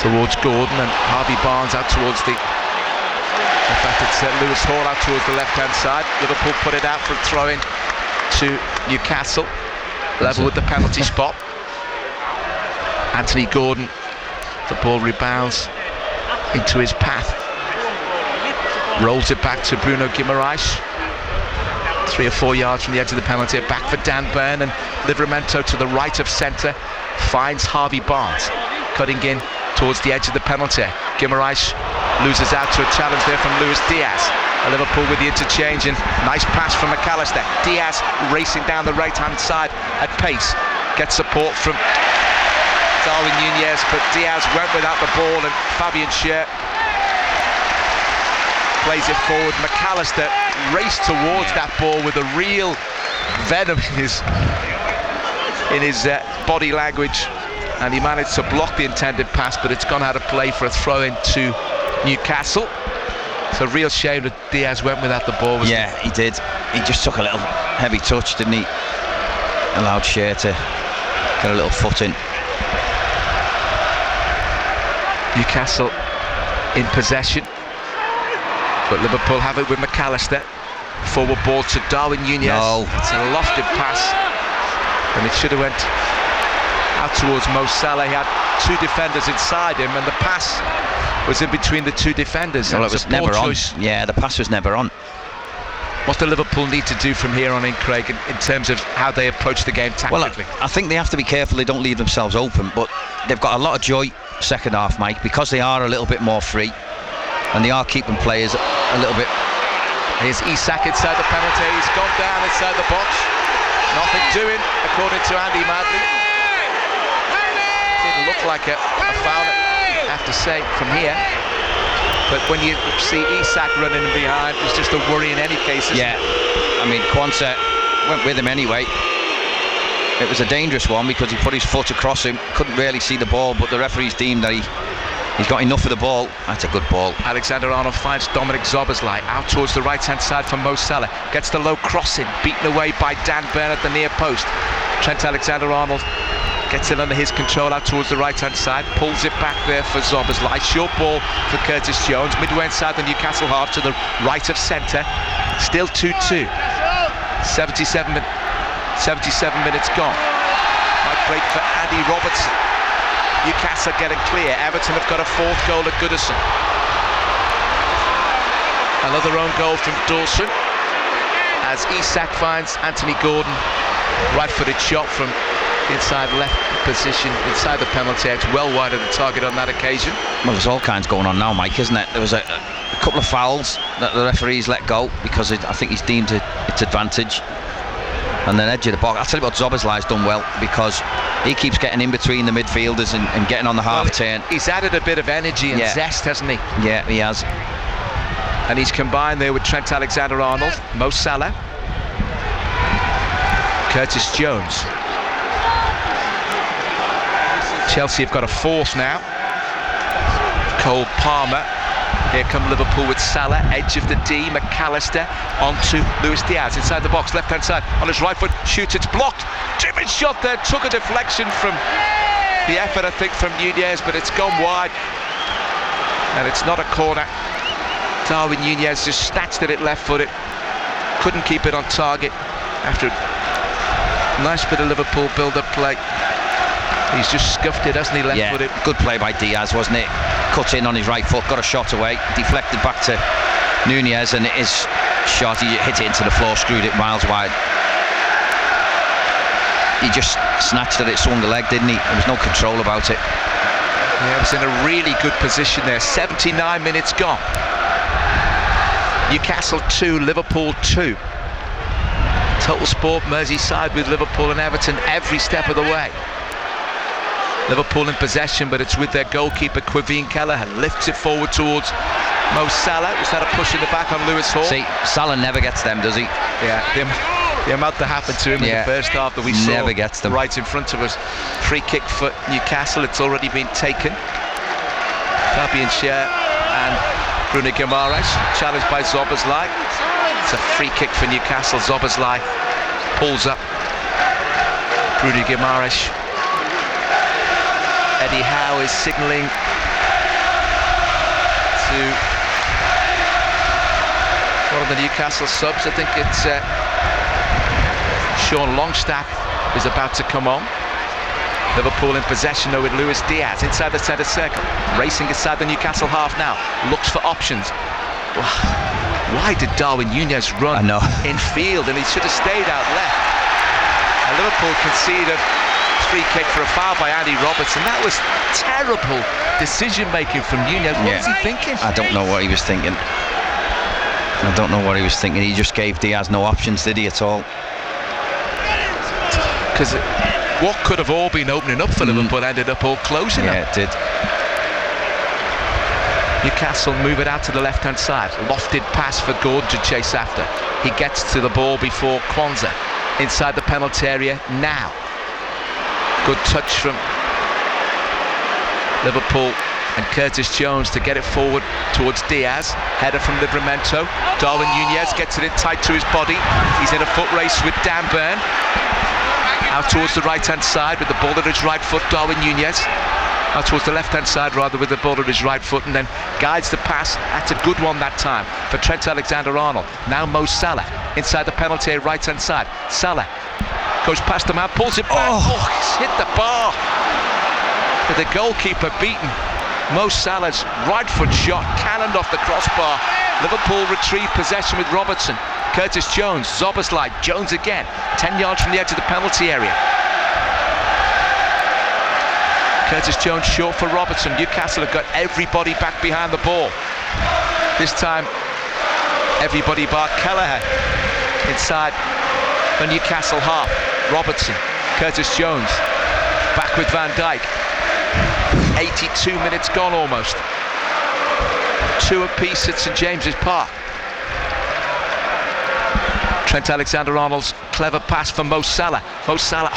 towards Gordon, and Harvey Barnes out towards the... In fact, it's Lewis Hall out towards the left-hand side. Liverpool put it out for a throw-in to Newcastle. Level with the penalty spot. Anthony Gordon, the ball rebounds into his path. Rolls it back to Bruno Guimaraes. 3 or 4 yards from the edge of the penalty. Back for Dan Burn, and Livramento to the right of centre finds Harvey Barnes, cutting in towards the edge of the penalty. Guimaraes loses out to a challenge there from Luis Diaz. Liverpool with the interchange, and nice pass from McAllister. Diaz racing down the right-hand side at pace. Gets support from Darwin Nunez, but Diaz went without the ball, and Fabian Schär plays it forward. McAllister raced towards that ball with a real venom in his body language, and he managed to block the intended pass, but it's gone out of play for a throw-in to Newcastle. It's a real shame that Diaz went without the ball. Yeah, he did. He just took a little heavy touch, didn't he? Allowed Schär to get a little foot in. Newcastle in possession, but Liverpool have it with McAllister. Forward ball to Darwin Nunez. No. It's a lofted pass, and it should have went out towards Mo Salah. He had 2 defenders inside him, and the pass was in between the 2 defenders. Well, it was never on. Yeah, the pass was never on. What do Liverpool need to do from here on in, Craig, in terms of how they approach the game tactically? Well, I think they have to be careful they don't leave themselves open, but they've got a lot of joy second half, Mike, because they are a little bit more free, and they are keeping players a little bit. Here's Isak inside the penalty. He's gone down inside the box. Nothing doing, according to Andy Madley. Didn't look like a foul, I have to say, from here. But when you see Isak running behind, it's just a worry in any case, isn't it? I mean, Quansah went with him anyway. It was a dangerous one because he put his foot across him, couldn't really see the ball, but the referees deemed that he's got enough of the ball. That's a good ball. Alexander-Arnold finds Dominic Szoboszlai out towards the right-hand side for Mo Salah. Gets the low crossing, beaten away by Dan Burn at the near post. Trent Alexander-Arnold Gets it under his control out towards the right-hand side. Pulls it back there for Zoboslai. Short ball for Curtis Jones. Midway inside the Newcastle half to the right of centre. Still 2-2. 77 minutes gone. Might break for Andy Robertson. Newcastle get it clear. Everton have got a fourth goal at Goodison. Another own goal from Dawson as Isak finds Anthony Gordon. Right-footed shot from inside left position, inside the penalty area. It's well wide of the target on that occasion. Well, there's all kinds going on now, Mike, isn't it? There was a couple of fouls that the referees let go because I think he's deemed its advantage. And then edge of the box. I'll tell you what, Zoboslai's done well because he keeps getting in between the midfielders and getting on the half turn. He's added a bit of energy and zest, hasn't he? Yeah, he has. And he's combined there with Trent Alexander-Arnold, Mo Salah, Curtis Jones. Chelsea have got a fourth now. Cole Palmer. Here come Liverpool with Salah, edge of the D, McAllister onto Luis Diaz inside the box, left-hand side, on his right foot, shoots, it's blocked. Timid shot there, took a deflection from the effort, I think, from Nunez, but it's gone wide. And it's not a corner. Darwin Nunez just snatched at it left-footed. Couldn't keep it on target after a nice bit of Liverpool build-up play. He's just scuffed it, hasn't he, left-footed? Yeah, good play by Diaz, wasn't it? Cut in on his right foot, got a shot away, deflected back to Nunez, and his shot, he hit it into the floor, screwed it miles wide. He just snatched at it, swung the leg, didn't he? There was no control about it. Yeah, it was in a really good position there. 79 minutes gone. Newcastle 2, Liverpool 2. Total Sport Merseyside with Liverpool and Everton every step of the way. Liverpool in possession, but it's with their goalkeeper Quiveen Kelleher. Lifts it forward towards Mo Salah, who's had a push in the back on Lewis Hall. See, Salah never gets them, does he? Yeah, the amount that happened to him in the first half that we saw never gets them. Right in front of us. Free kick for Newcastle, it's already been taken. Fabian Schär and Bruno Guimaraes, challenged by Zoboslai. It's a free kick for Newcastle. Zoboslai pulls up Bruno Guimaraes. Eddie Howe is signalling to one of the Newcastle subs. I think it's Sean Longstaff is about to come on. Liverpool in possession though with Luis Diaz inside the centre circle. Racing inside the Newcastle half now. Looks for options. Why did Darwin Nunez run in field? And he should have stayed out left. And Liverpool conceded free kick for a foul by Andy Robertson. That was terrible decision making from Nunez. What was he thinking? I don't know what he was thinking. He just gave Diaz no options, did he, at all? Because what could have all been opening up for Liverpool ended up all closing up. Yeah, it did. Newcastle move it out to the left-hand side. Lofted pass for Gordon to chase after. He gets to the ball before Kwanzaa. Inside the penalty area now. Good touch from Liverpool and Curtis Jones to get it forward towards Diaz. Header from Livramento. Darwin Nunez gets it in tight to his body. He's in a foot race with Dan Burn. Out towards the right-hand side with the ball at his right foot, Darwin Nunez. Out towards the left-hand side rather with the ball at his right foot, and then guides the pass. That's a good one that time for Trent Alexander-Arnold. Now Mo Salah inside the penalty area, right-hand side. Salah goes past the man, pulls it back. He's hit the bar. With the goalkeeper beaten. Mo Salah's right foot shot cannoned off the crossbar. Liverpool retrieve possession with Robertson. Curtis Jones, Zoboslai, Jones again. 10 yards from the edge of the penalty area. Curtis Jones short for Robertson. Newcastle have got everybody back behind the ball. This time, everybody bar Kelleher inside the Newcastle half. Robertson, Curtis Jones, back with Van Dijk. 82 minutes gone almost. 2 apiece at St James's Park. Trent Alexander-Arnold's clever pass for Mo Salah. Mo Salah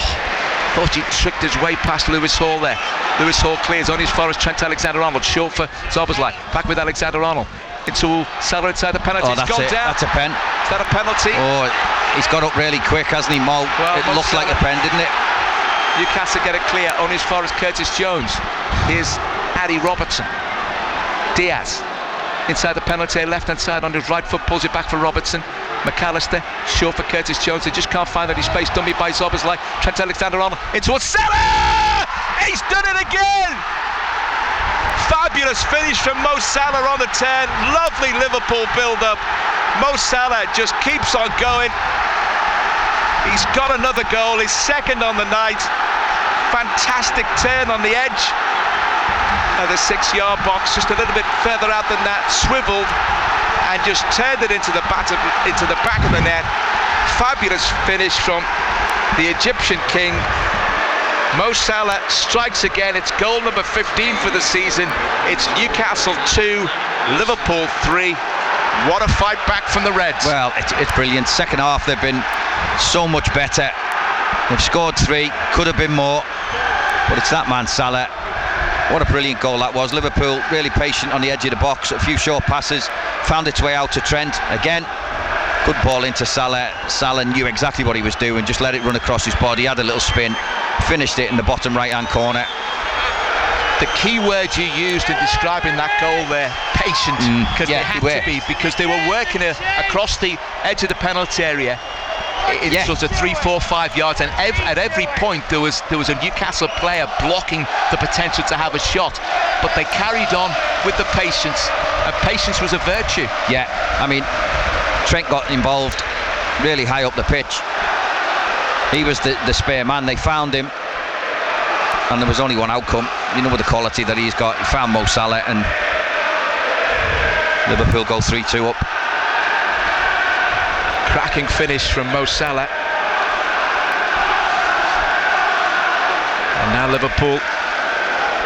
thought he tricked his way past Lewis Hall there. Lewis Hall clears only as far as Trent Alexander-Arnold. Short for Zoboslai. Back with Alexander-Arnold. Into Salah inside the penalty. That's it's gone it. down. That's a pen. Is that a penalty? Oh, he's got up really quick, hasn't he, Mo? Well, it looked like a pen, didn't it? Newcastle get it clear, only as far as Curtis Jones. Here's Addy Robertson. Diaz inside the penalty area, left hand side on his right foot, pulls it back for Robertson. McAllister, short for Curtis Jones. They just can't find any space. Dummy by Szoboszlai. Trent Alexander-Arnold in towards Salah! He's done it again! Fabulous finish from Mo Salah on the turn. Lovely Liverpool build-up. Mo Salah just keeps on going. He's got another goal, his second on the night. Fantastic turn on the edge of the 6-yard box, just a little bit further out than that, swiveled and just turned it into the back of the net. Fabulous finish from the Egyptian king. Mo Salah strikes again. It's goal number 15 for the season. It's Newcastle 2, Liverpool 3. What a fight back from the Reds. Well, it's brilliant. Second half they've been so much better. They've scored 3, could have been more, but it's that man Salah. What a brilliant goal that was. Liverpool really patient on the edge of the box. A few short passes, found its way out to Trent. Again, good ball into Salah. Salah knew exactly what he was doing, just let it run across his body, had a little spin, finished it in the bottom right-hand corner. The key word you used in describing that goal there, patient, because they had to be, because they were working across the edge of the penalty area in sort of 3, 4, 5 yards, and at every point there was a Newcastle player blocking the potential to have a shot, but they carried on with the patience, and patience was a virtue. Yeah, I mean, Trent got involved really high up the pitch. He was the spare man. They found him, and there was only one outcome. You know, with the quality that he's got, he found Mo Salah, and Liverpool go 3-2 up. Cracking finish from Mo Salah. And now Liverpool.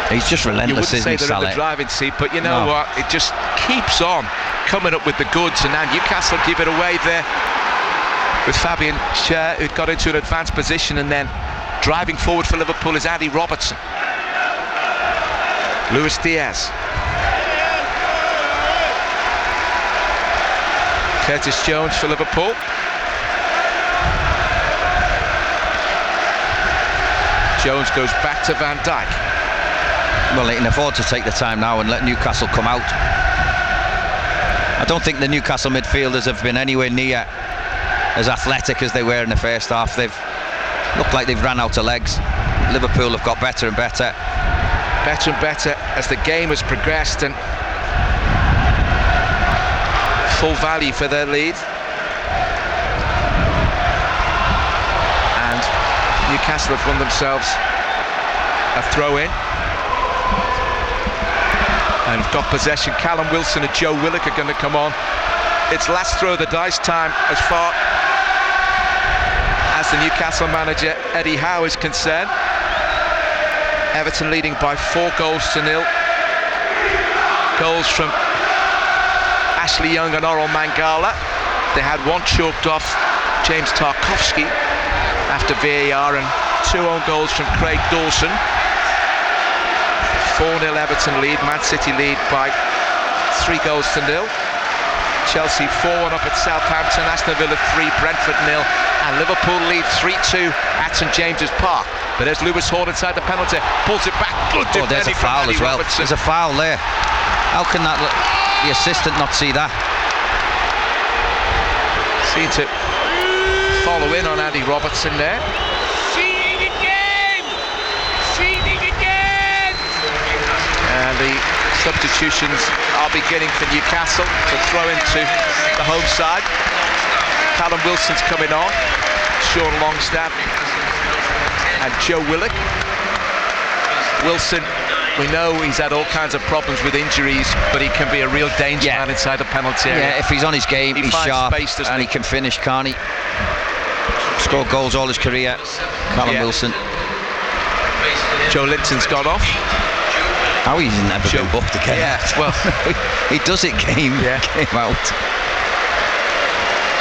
He's just relentless, isn't he, Salah? You wouldn't say they're in the driving seat, but you know what? It just keeps on coming up with the goods, and now Newcastle give it away there with Fabian Schär, who got into an advanced position, and then driving forward for Liverpool is Addy Robertson. Luis Diaz. Curtis Jones for Liverpool. Jones goes back to Van Dijk. Well, they can afford to take the time now and let Newcastle come out. I don't think the Newcastle midfielders have been anywhere near as athletic as they were in the first half. They've looked like they've ran out of legs. Liverpool have got better and better. Better and better as the game has progressed, and full value for their lead. And Newcastle have won themselves a throw-in and got possession. Callum Wilson and Joe Willock are going to come on. It's last throw of the dice time as far as the Newcastle manager Eddie Howe is concerned. Everton leading by 4 goals to 0. Goals from Ashley Young and Orel Mangala. They had one chalked off James Tarkowski after VAR, and 2 own goals from Craig Dawson. 4-0 Everton lead. Man City lead by 3 goals to 0. Chelsea 4-1 up at Southampton. Aston Villa 3, Brentford 0, and Liverpool lead 3-2 at St James's Park. But there's Lewis Hall inside the penalty, pulls it back. Good defending. There's a foul as well. Robertson. There's a foul there. How can the assistant not see that? Seem to follow in on Andy Robertson there. Cheating again! Cheating again! And the substitutions are beginning for Newcastle to throw into the home side. Callum Wilson's coming on. Sean Longstaff and Joe Willock. Wilson, we know he's had all kinds of problems with injuries, but he can be a real danger man inside the penalty area. Yeah, if he's on his game, he's sharp, space, and he can finish, can't he? Scored goals all his career, Callum Wilson. Joe Linton's gone off. How he's never been booked again. Yeah, well, he does it game out.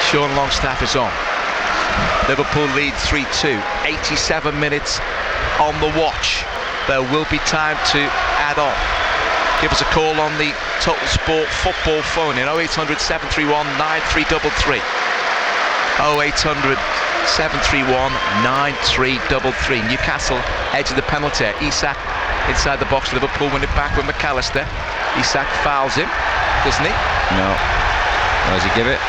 Sean Longstaff is on. Liverpool lead 3-2. 87 minutes on the watch. There will be time to add on. Give us a call on the Total Sport football phone in 0800 731 9333. 0800 7-3-1, 9-3-3-3. Newcastle edge of the penalty. Isak inside the box. Liverpool win it back with McAllister. Isak fouls him, doesn't he? No. Does he give it?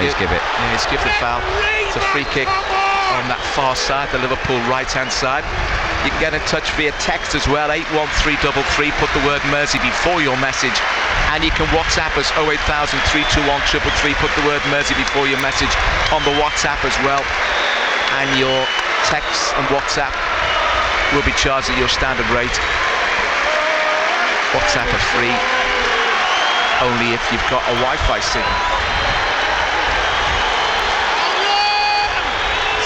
He's give it. Yeah, he's give the foul. It's a free kick on that far side, the Liverpool right-hand side. You can get in touch via text as well, 81333. Put the word Mersey before your message, and you can WhatsApp us 08000 321 333. Put the word Mersey before your message on the WhatsApp as well, and your texts and WhatsApp will be charged at your standard rate. WhatsApp are free only if you've got a Wi-Fi signal.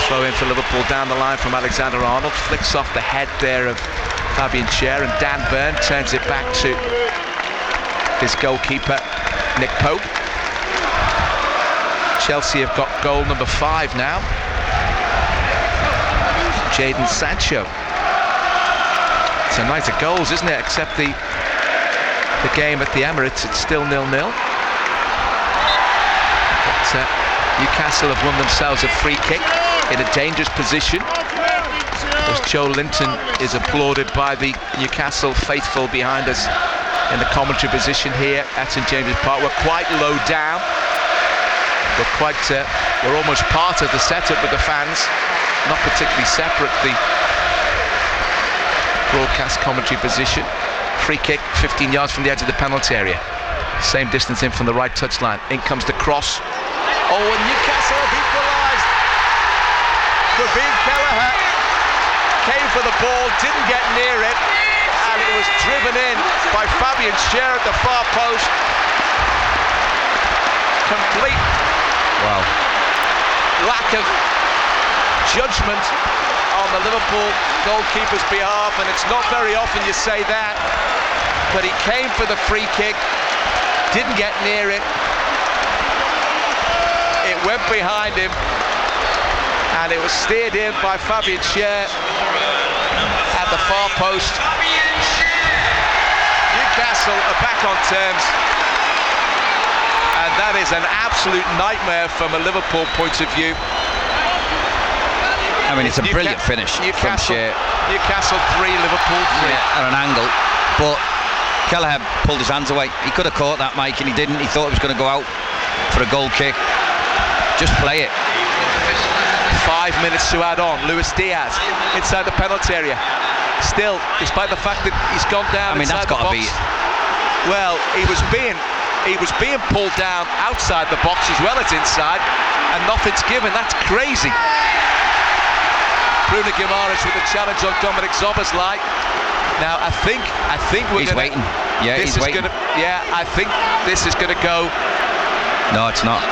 Throw in for Liverpool down the line from Alexander-Arnold, flicks off the head there of Fabian Schär, and Dan Burn turns it back to his goalkeeper Nick Pope. Chelsea have got goal number 5 now. Jadon Sancho. It's a night of goals, isn't it? Except the game at the Emirates, it's still 0-0. But Newcastle have won themselves a free kick in a dangerous position, as Joe Linton is applauded by the Newcastle faithful behind us in the commentary position here at St James's Park. We're quite low down. We're almost part of the setup with the fans, not particularly separate the broadcast commentary position. Free kick 15 yards from the edge of the penalty area. Same distance in from the right touchline. In comes the cross. Oh, and Newcastle have equalised. Praveen Kelleher came for the ball, didn't get near it, and it was driven in by Fabian Schär at the far post. Complete lack of judgment on the Liverpool goalkeeper's behalf, and it's not very often you say that, but he came for the free kick, didn't get near it, it went behind him, and it was steered in by Fabian Schär at the far post. Newcastle are back on terms, and that is an absolute nightmare from a Liverpool point of view. I mean, it's a brilliant finish from Schär. Newcastle 3, Liverpool 3. Yeah, at an angle, but Kelleher pulled his hands away. He could have caught that, Mike, and he didn't. He thought he was going to go out for a goal kick. Just play it. 5 minutes to add on. Luis Diaz inside the penalty area. Still, despite the fact that he's gone down. I mean, that's got to be. Well, he was being pulled down outside the box as well as inside, and nothing's given. That's crazy. Bruno Guimaraes with a challenge on Dominic Szoboszlai. Now I think he's waiting. Yeah, he's waiting. I think this is gonna go. No, it's not.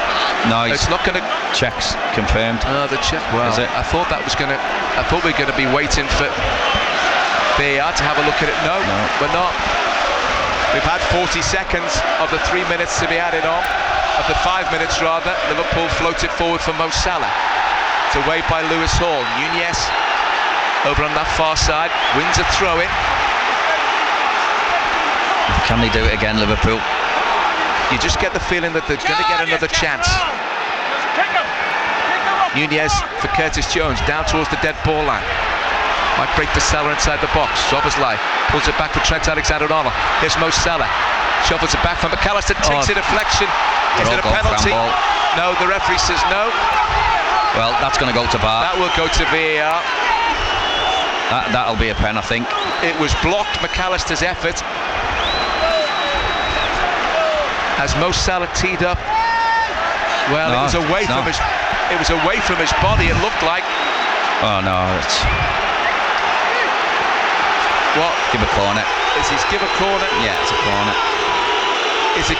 No, it's not gonna. Checks confirmed. Oh, the check. Well, I thought we were gonna be waiting for VAR to have a look at it. No, we're not. We've had 40 seconds of the 3 minutes to be added on, of the 5 minutes rather. Liverpool float it forward for Mo Salah. It's away by Lewis Hall. Nunez over on that far side, wins a throw-in. Can they do it again, Liverpool? You just get the feeling that they're going to get another chance. Nunez for Curtis Jones, down towards the dead ball line. Might break for Salah inside the box. Szoboszlai pulls it back for Trent Alexander-Arnold. Here's Mo Salah. Shovels it back from McAllister, takes a deflection. Is it a penalty? No, the referee says no. Well, that's going to go to VAR. That will go to VAR. That'll be a pen, I think. It was blocked, McAllister's effort. As Mo Salah teed up. Well, it was away from his. It was away from his body. It looked like. Oh no! It's. What? Give a corner. Is he give a corner? Yeah, it's a corner. Is it?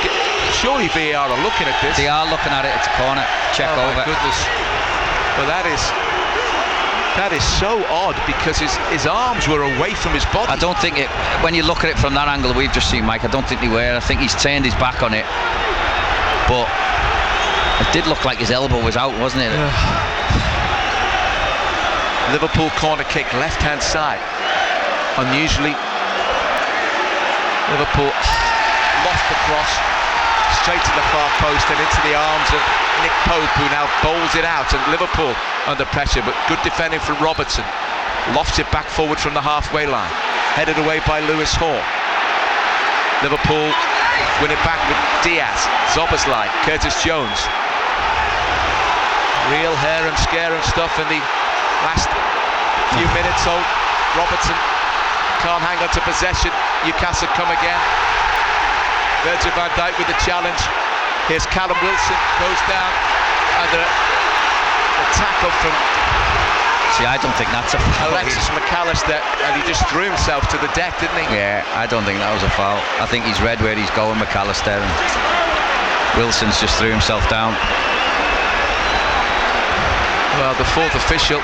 Surely VAR are looking at this. They are looking at it. It's a corner. Check over. My goodness. Well, that is so odd, because his arms were away from his body. I don't think it. When you look at it from that angle we've just seen, Mike, I don't think they were. I think he's turned his back on it, but it did look like his elbow was out, wasn't it? Liverpool corner kick, left-hand side. Unusually, Liverpool lost the cross. straight to the far post and into the arms of Nick Pope, who now bowls it out, and Liverpool under pressure, but good defending from Robertson. Lofts it back forward from the halfway line, headed away by Lewis Hall. Liverpool win it back with Diaz, Zoboslai, Curtis Jones. Real harum scarum stuff in the last few minutes. So Robertson can't hang on to possession. Newcastle come again. Virgil van Dijk with the challenge. Here's Callum Wilson, goes down under a tackle from I don't think that's a foul. Alexis McAllister, and he just threw himself to the deck, didn't he? Yeah, I don't think that was a foul. I think he's read where he's going, McAllister, and Wilson's just threw himself down. Well, the fourth official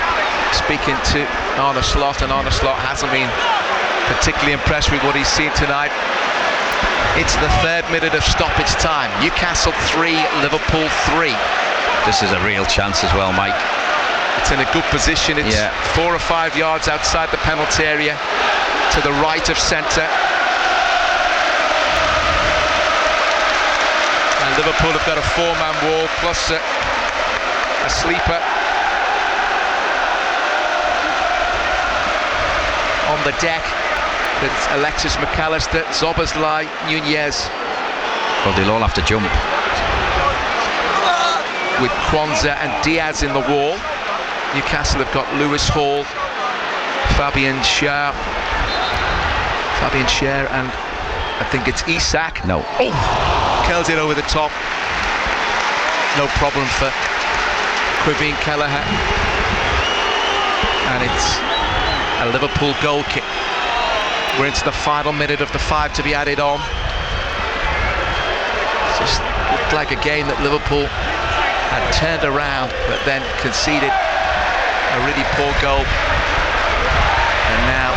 speaking to Arne Slot, and Arne Slot hasn't been particularly impressed with what he's seen tonight. It's the 3rd minute of stoppage time. Newcastle 3, Liverpool 3. This is a real chance as well, Mike. It's in a good position. It's 4 or 5 yards outside the penalty area, to the right of centre. And Liverpool have got a 4-man wall plus a sleeper on the deck. It's Alexis McAllister, Zoboslai, Nunez. Well, they'll all have to jump. With Kwanzaa and Diaz in the wall. Newcastle have got Lewis Hall, Fabian Schär, and I think it's Isak. No. Oh! Curls it over the top. No problem for Quiveen Kelleher. And it's a Liverpool goal kick. We're into the final minute of the 5 to be added on. Just looked like a game that Liverpool had turned around, but then conceded a really poor goal. And now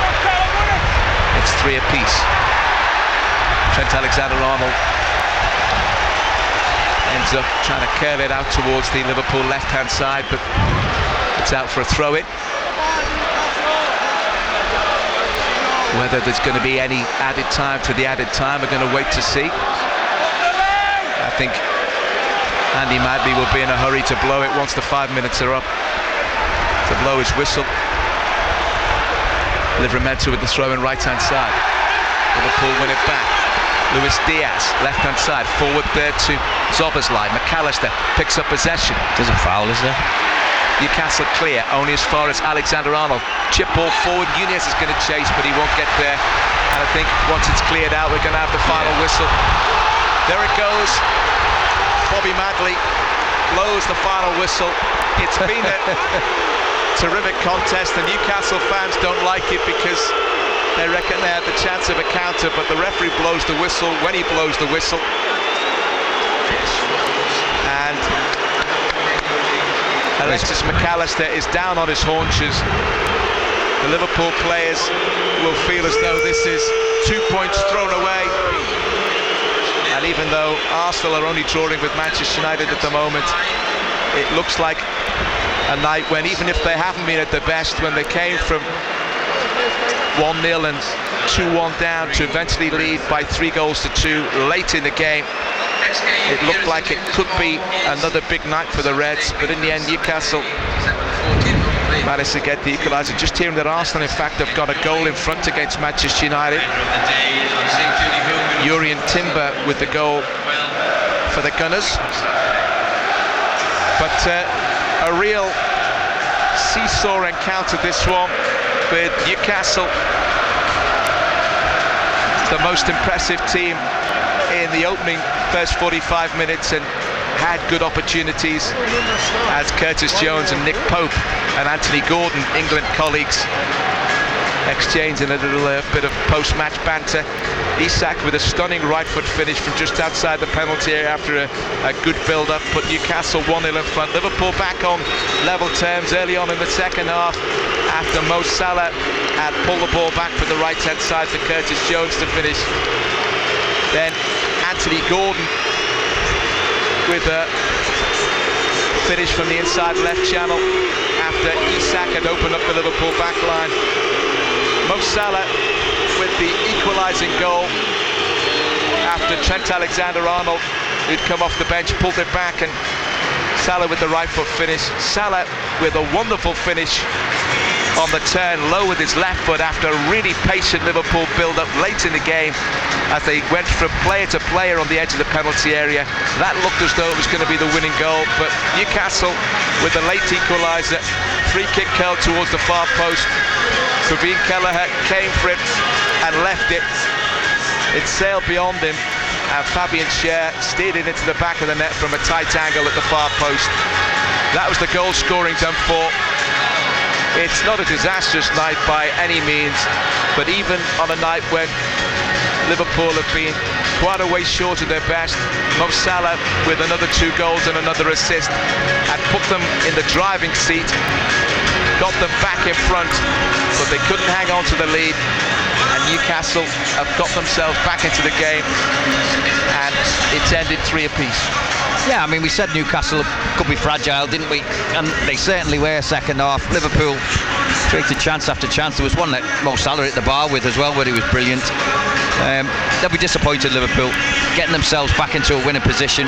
it's 3 apiece. Trent Alexander-Arnold ends up trying to curl it out towards the Liverpool left-hand side, but it's out for a throw-in. Whether there's going to be any added time to the added time, we're going to wait to see. I think Andy Madley will be in a hurry to blow it once the 5 minutes are up, to blow his whistle. Livramento with the throw in right-hand side. Liverpool win it back. Luis Diaz, left-hand side, forward there to Zoboslai. McAllister picks up possession. There's a foul, is there? Newcastle clear, only as far as Alexander-Arnold. Chip ball forward, Nunez is going to chase, but he won't get there. And I think once it's cleared out, we're going to have the final whistle. There it goes. Bobby Madley blows the final whistle. It's been a terrific contest. The Newcastle fans don't like it because they reckon they had the chance of a counter, but the referee blows the whistle when he blows the whistle. And Alexis McAllister is down on his haunches. The Liverpool players will feel as though this is 2 points thrown away. And even though Arsenal are only drawing with Manchester United at the moment, it looks like a night when, even if they haven't been at their best, when they came from 1-0 and 2-1 down to eventually lead by 3-2 late in the game, it looked like it could be another big night for the Reds, but in the end Newcastle managed to get the equaliser. Just hearing that Arsenal in fact have got a goal in front against Manchester United. Jurrien Timber with the goal for the Gunners. But a real seesaw encounter, this one, with Newcastle the most impressive team in the opening first 45 minutes and had good opportunities as Curtis Jones and Nick Pope and Anthony Gordon, England colleagues, exchanging a little bit of post-match banter. Isak with a stunning right foot finish from just outside the penalty area after a good build-up, put Newcastle 1-0 in front. Liverpool back on level terms early on in the second half after Mo Salah had pulled the ball back from the right-hand side for Curtis Jones to finish. Then Anthony Gordon with a finish from the inside left channel after Isak had opened up the Liverpool back line. Mo Salah with the equalising goal after Trent Alexander-Arnold who'd come off the bench, pulled it back, and Salah with the right foot finish. Salah with a wonderful finish on the turn, low with his left foot after a really patient Liverpool build-up late in the game as they went from player to player on the edge of the penalty area. That looked as though it was going to be the winning goal, but Newcastle with the late equaliser, free kick curled towards the far post. Praveen Kelleher came for it and left it. It sailed beyond him, and Fabian Schär steered it into the back of the net from a tight angle at the far post. That was the goal scoring done for. It's not a disastrous night by any means, but even on a night when Liverpool have been quite a way short of their best, Mo Salah with another 2 goals and another assist had put them in the driving seat, got them back in front, but they couldn't hang on to the lead, and Newcastle have got themselves back into the game, and it's ended 3 apiece. Yeah, I mean, we said Newcastle could be fragile, didn't we? And they certainly were second half. Liverpool created chance after chance. There was one that Mo Salah hit the bar with as well, where he was brilliant. They'll be disappointed, Liverpool, getting themselves back into a winning position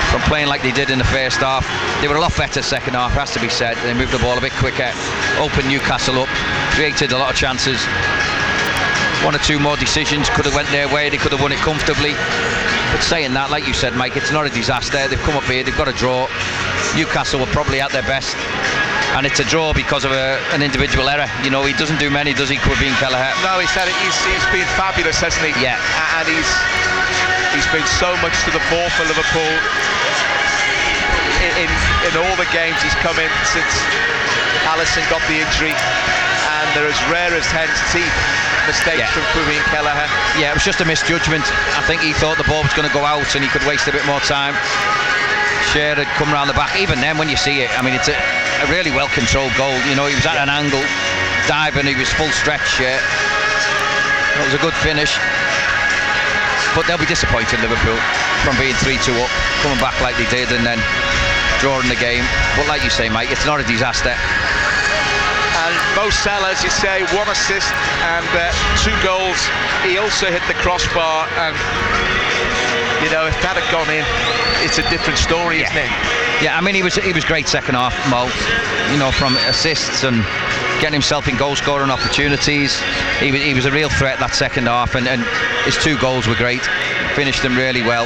from playing like they did in the first half. They were a lot better second half, has to be said. They moved the ball a bit quicker, opened Newcastle up, created a lot of chances. 1 or 2 more decisions could have went their way. They could have won it comfortably. But saying that, like you said, Mike, it's not a disaster. They've come up here, they've got a draw. Newcastle were probably at their best, and it's a draw because of an individual error. You know, he doesn't do many, does he, Praveen Kelleher? No, he said he's been fabulous, hasn't he? Yeah. And he's been so much to the fore for Liverpool in all the games he's come in since Alisson got the injury, and they're as rare as hen's teeth. Mistakes from Praveen Kelleher. Yeah, it was just a misjudgment. I think he thought the ball was going to go out and he could waste a bit more time. Schär had come round the back. Even then, when you see it, I mean, it's a really well-controlled goal. You know, he was at an angle, diving, he was full stretch. It was a good finish. But they'll be disappointed, Liverpool, from being 3-2 up, coming back like they did, and then drawing the game. But like you say, Mike, it's not a disaster. And Mo Salah, as you say, 1 assist and 2 goals. He also hit the crossbar, and you know, if that had gone in, it's a different story, isn't it? Yeah, I mean, he was great second half, Mo. You know, from assists and getting himself in goal scoring opportunities. He was a real threat that second half, and his 2 goals were great. Finished them really well,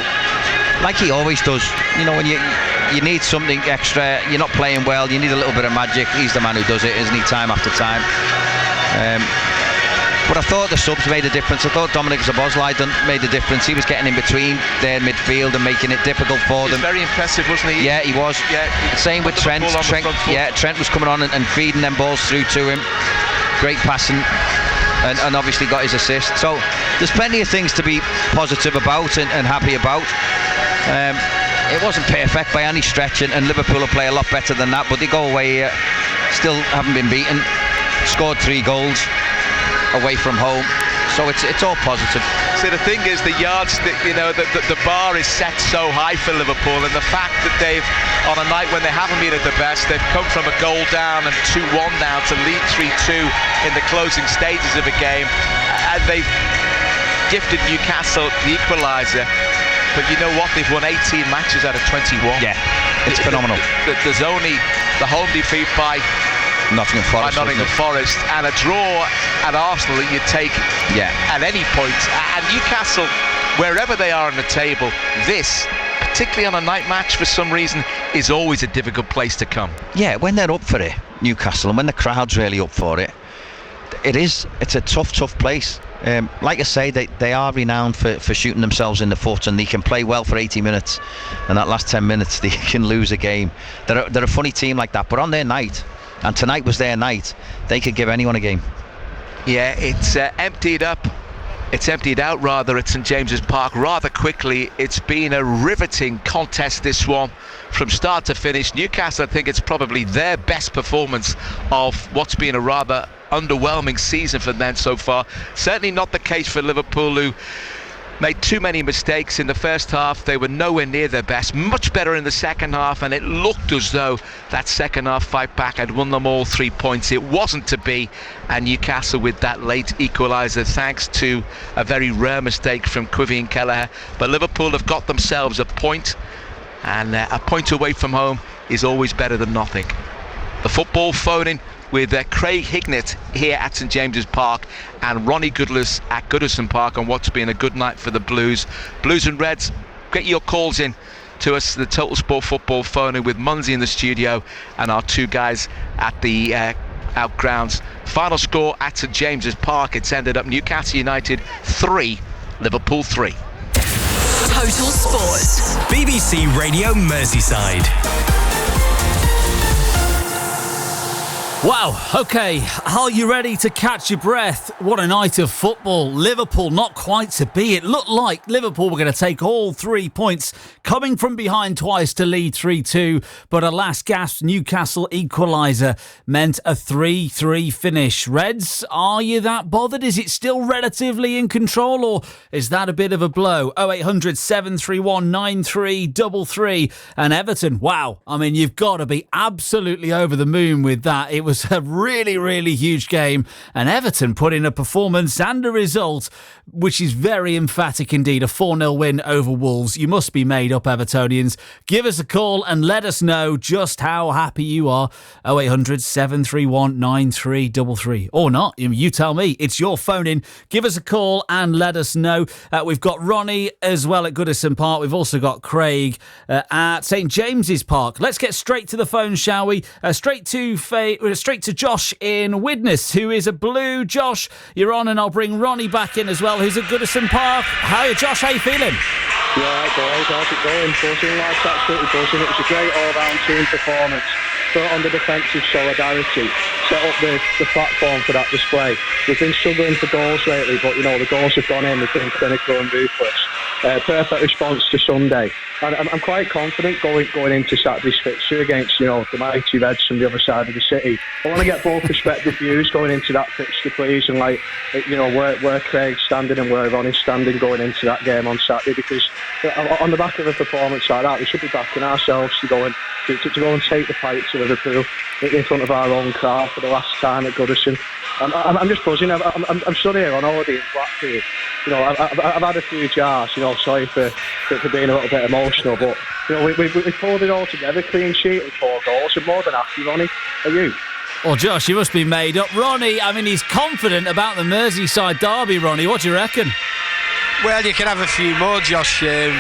like he always does. You know, when you need something extra, you're not playing well, you need a little bit of magic. He's the man who does it, isn't he, time after time. But I thought the subs made a difference. I thought Dominic Szoboszlai made a difference. He was getting in between their midfield and making it difficult for them. Very impressive, wasn't he? Yeah, he was. Yeah, same with Trent. Trent was coming on and feeding them balls through to him. Great passing, and obviously got his assist. So there's plenty of things to be positive about and happy about. It wasn't perfect by any stretch, and Liverpool will play a lot better than that, but they go away here, still haven't been beaten, scored 3 goals away from home, so it's all positive. So the thing is, the yardstick, you know, the bar is set so high for Liverpool, and the fact that they've, on a night when they haven't been at the best, they've come from a goal down and 2-1 down to lead 3-2 in the closing stages of a game, and they've gifted Newcastle the equaliser. But you know what? They've won 18 matches out of 21. Yeah, it's phenomenal. There's only the home defeat by Nottingham Forest, and a draw at Arsenal that you'd take at any point. And Newcastle, wherever they are on the table, this, particularly on a night match for some reason, is always a difficult place to come. Yeah, when they're up for it, Newcastle, and when the crowd's really up for it, it's a tough place. Like I say, they are renowned for shooting themselves in the foot, and they can play well for 80 minutes, and that last 10 minutes they can lose a game. They're a funny team like that, but on their night, and tonight was their night, they could give anyone a game. Yeah, it's emptied out at St James's Park rather quickly. It's been a riveting contest, this one, from start to finish. Newcastle, I think it's probably their best performance of what's been a rather underwhelming season for them so far. Certainly not the case for Liverpool, who made too many mistakes in the first half. They were nowhere near their best. Much better in the second half, and it looked as though that second half fight back had won them all 3 points. It wasn't to be, and Newcastle with that late equaliser thanks to a very rare mistake from Quivy and Kelleher. But Liverpool have got themselves a point, and a point away from home is always better than nothing. The football phone-in with Craig Hignett here at St James's Park and Ronnie Goodless at Goodison Park on what's been a good night for the Blues. Blues and Reds, get your calls in to us, the Total Sport Football phone-in with Munsey in the studio and our two guys at the out grounds. Final score at St James's Park, it's ended up Newcastle United 3, Liverpool 3. Total Sport. BBC Radio Merseyside. Wow, okay, are you ready to catch your breath? What a night of football. Liverpool not quite to be. It looked like Liverpool were going to take all 3 points, coming from behind twice to lead 3-2, but alas, gasp, Newcastle equaliser meant a 3-3 finish. Reds, are you that bothered? Is it still relatively in control, or is that a bit of a blow? 0800 731 9333. And Everton, wow, I mean, you've got to be absolutely over the moon with that. It was a really, really huge game, and Everton put in a performance and a result which is very emphatic indeed. A 4-0 win over Wolves. You must be made up, Evertonians. Give us a call and let us know just how happy you are. 0800 731 9333. Or not, you tell me. It's your phone in. Give us a call and let us know. We've got Ronnie as well at Goodison Park. We've also got Craig at St James's Park. Let's get straight to the phone, shall we? Straight to Josh in Widnes, who is a Blue. Josh, you're on, and I'll bring Ronnie back in as well, who's at Goodison Park. Hiya, Josh, how you feeling? Yeah, boys, how's it going? Buzzing, lads, absolutely buzzing. It was a great all-round team performance. Built on the defensive solidarity, set up the platform for that display. We've been struggling for goals lately, but the goals have gone in. They've been clinical and ruthless. Perfect response to Sunday. And I'm quite confident going into Saturday's fixture against the mighty Reds from the other side of the city. I want to get both perspective views going into that fixture, please, and where Craig's standing and where Ronnie's standing going into that game on Saturday, because on the back of a performance like that, we should be backing ourselves to go and take the fight to Liverpool in front of our own crowd for the last time at Goodison. I'm just buzzing. I'm stood here on holiday in Blackpool. I've had a few jars. Sorry for being a little bit emotional, but we pulled it all together. Clean sheet and 4 goals. I'm more than happy, Ronnie. Are you? Well, Josh, you must be made up. Ronnie, I mean, he's confident about the Merseyside derby. Ronnie, what do you reckon? Well, you can have a few more, Josh. You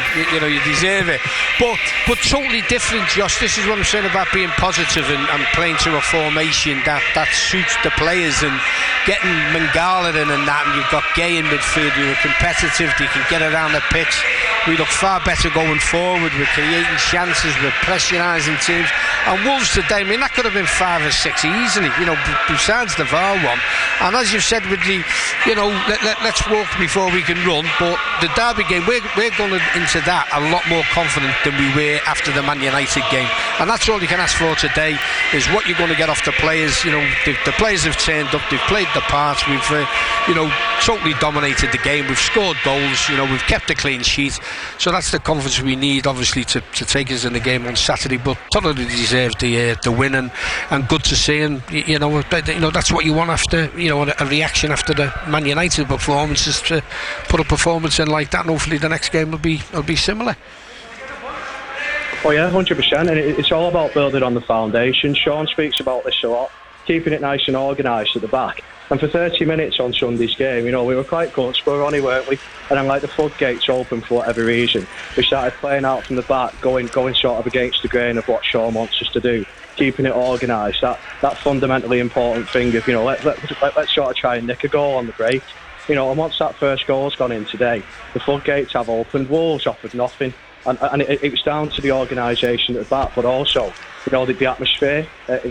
deserve it. But totally different, Josh. This is what I'm saying about being positive and playing to a formation that suits the players, and getting Mangala in and that, and you've got Gay in midfield. You're competitive. You can get around the pitch. We look far better going forward. We're creating chances. We're pressurising teams. And Wolves today, I mean, that could have been 5 or 6 easily, besides the VAR one. And as you've said with the, let's walk before we can run. But the derby game, we're going into that a lot more confident than we were after the Man United game. And that's all you can ask for today, is what you're going to get off the players. The players have turned up, they've played the part. We've, totally dominated the game. We've scored goals, we've kept a clean sheet. So that's the confidence we need, obviously, to take us in the game on Saturday. But totally deserved the win, and good to see. And that's what you want after a reaction after the Man United performance, is to put a performance in like that, and hopefully the next game will be similar. Oh yeah, 100%. And it's all about building on the foundation. Sean speaks about this a lot, keeping it nice and organised at the back. And for 30 minutes on Sunday's game, we were quite comfortable, Ronnie, weren't we? And then, like, the floodgates open for whatever reason, we started playing out from the back, going sort of against the grain of what Sean wants us to do, keeping it organised. That fundamentally important thing of, let's sort of try and nick a goal on the break. And once that first goal's gone in today, the floodgates have opened. Wolves offered nothing. And it was down to the organisation at the back, but also, the atmosphere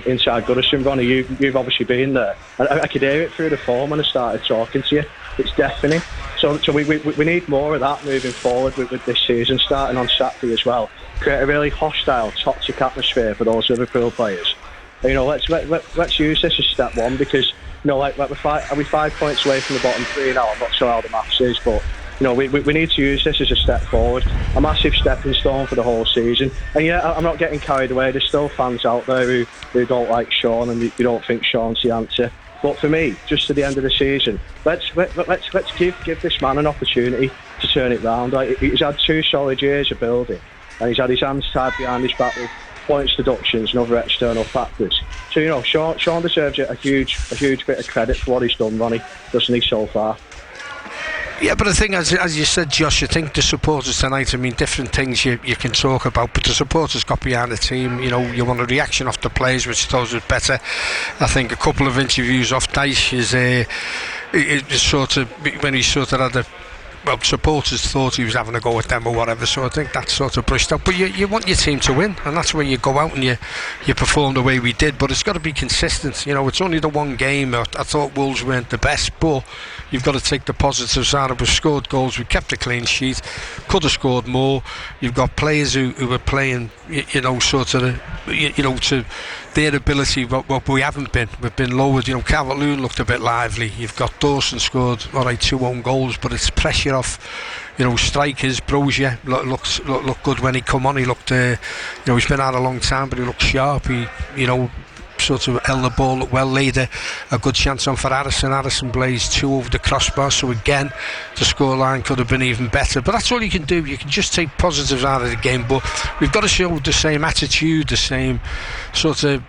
inside Goodison. Ronnie, you've obviously been there. And I could hear it through the phone when I started talking to you. It's deafening. So we need more of that moving forward with this season, starting on Saturday as well. Create a really hostile, toxic atmosphere for those Liverpool players. Let's use this as step one, because we're 5 points away from the bottom 3 now. I'm not sure how the maths is, but we need to use this as a step forward, a massive stepping stone for the whole season. And yeah, I'm not getting carried away. There's still fans out there who don't like Sean and who don't think Sean's the answer. But for me, just to the end of the season, let's give this man an opportunity to turn it round. Like, he's had 2 solid years of building, and he's had his hands tied behind his back with points deductions and other external factors. So Sean deserves a huge bit of credit for what he's done, Ronnie, doesn't he, so far? Yeah, but I think, as you said, Josh, I think the supporters tonight, I mean, different things you can talk about, but the supporters got behind the team. You want a reaction off the players, which I thought was better. I think a couple of interviews off Dyche is sort of, when he sort of had a, well, supporters thought he was having a go at them or whatever, so I think that's sort of brushed out. But you want your team to win, and that's when you go out and you perform the way we did, but it's got to be consistent. It's only the one game. I thought Wolves weren't the best, but you've got to take the positives out of it. We've scored goals, we kept a clean sheet, could have scored more. You've got players who are playing, sort of, to their ability, what we haven't been. We've been lowered. Calvert-Lewin looked a bit lively. You've got Dawson scored, 2 own goals, but it's pressure off, strikers. Brozier looked good when he come on. He looked, he's been out a long time, but he looked sharp. He, sort of held the ball well, laid a good chance on for Harrison. Harrison blazed 2 over the crossbar, so again the scoreline could have been even better, but that's all you can do. You can just take positives out of the game, but we've got to show the same attitude, the same sort of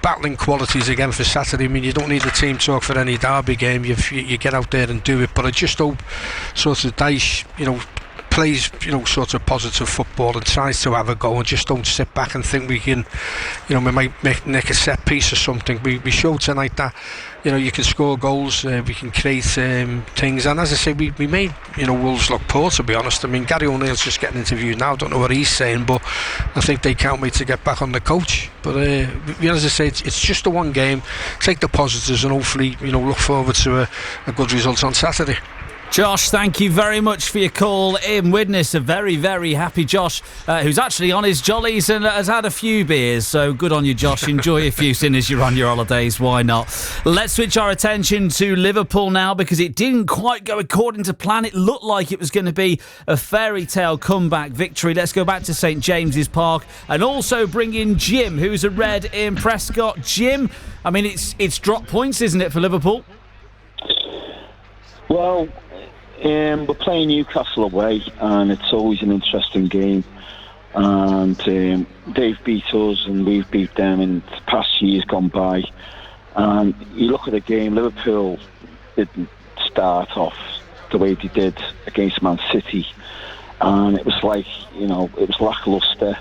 battling qualities again for Saturday. I mean, you don't need a team talk for any derby game. You get out there and do it, but I just hope sort of Dyche plays sort of positive football and tries to have a go, and just don't sit back and think we can we might make a set piece or something. We showed tonight that you can score goals, we can create things, and as I say, we made Wolves look poor, to be honest. I mean, Gary O'Neill's just getting interviewed now, I don't know what he's saying, but I think they can't wait to get back on the coach. But as I say, it's just the one game. Take the positives and hopefully look forward to a good result on Saturday. Josh, thank you very much for your call in. Witness a very, very happy Josh, who's actually on his jollies and has had a few beers. So good on you, Josh. Enjoy a few sin as you're on your holidays. Why not? Let's switch our attention to Liverpool now, because it didn't quite go according to plan. It looked like it was going to be a fairy tale comeback victory. Let's go back to St James's Park and also bring in Jim, who's a Red in Prescott. Jim, I mean, it's dropped points, isn't it, for Liverpool? Well, we're playing Newcastle away, and it's always an interesting game. And they've beat us, and we've beat them in the past years gone by. And you look at the game, Liverpool didn't start off the way they did against Man City, and it was like it was lacklustre.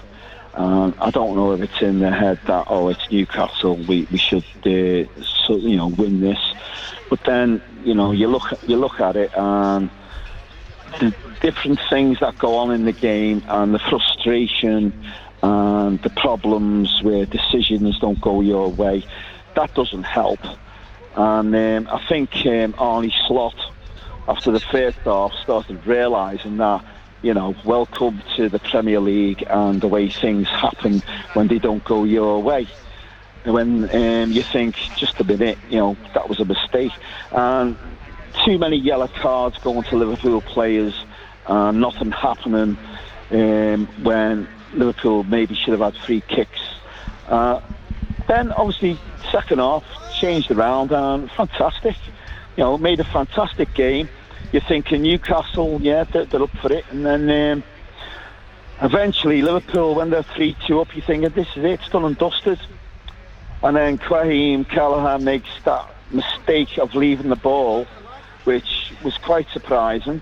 I don't know if it's in their head that it's Newcastle, we should win this. But then you look at it, and the different things that go on in the game, and the frustration and the problems where decisions don't go your way, that doesn't help. And I think Arne Slot, after the first half, started realising that welcome to the Premier League and the way things happen when they don't go your way. When you think, just a minute, that was a mistake. And too many yellow cards going to Liverpool players, nothing happening when Liverpool maybe should have had free kicks. Then, obviously, second half, changed around, and fantastic. Made a fantastic game. You're thinking Newcastle, they're up for it. And then eventually, Liverpool, when they're 3-2 up, you're thinking, this is it, it's done and dusted. And then Raheem Callaghan makes that mistake of leaving the ball, which was quite surprising.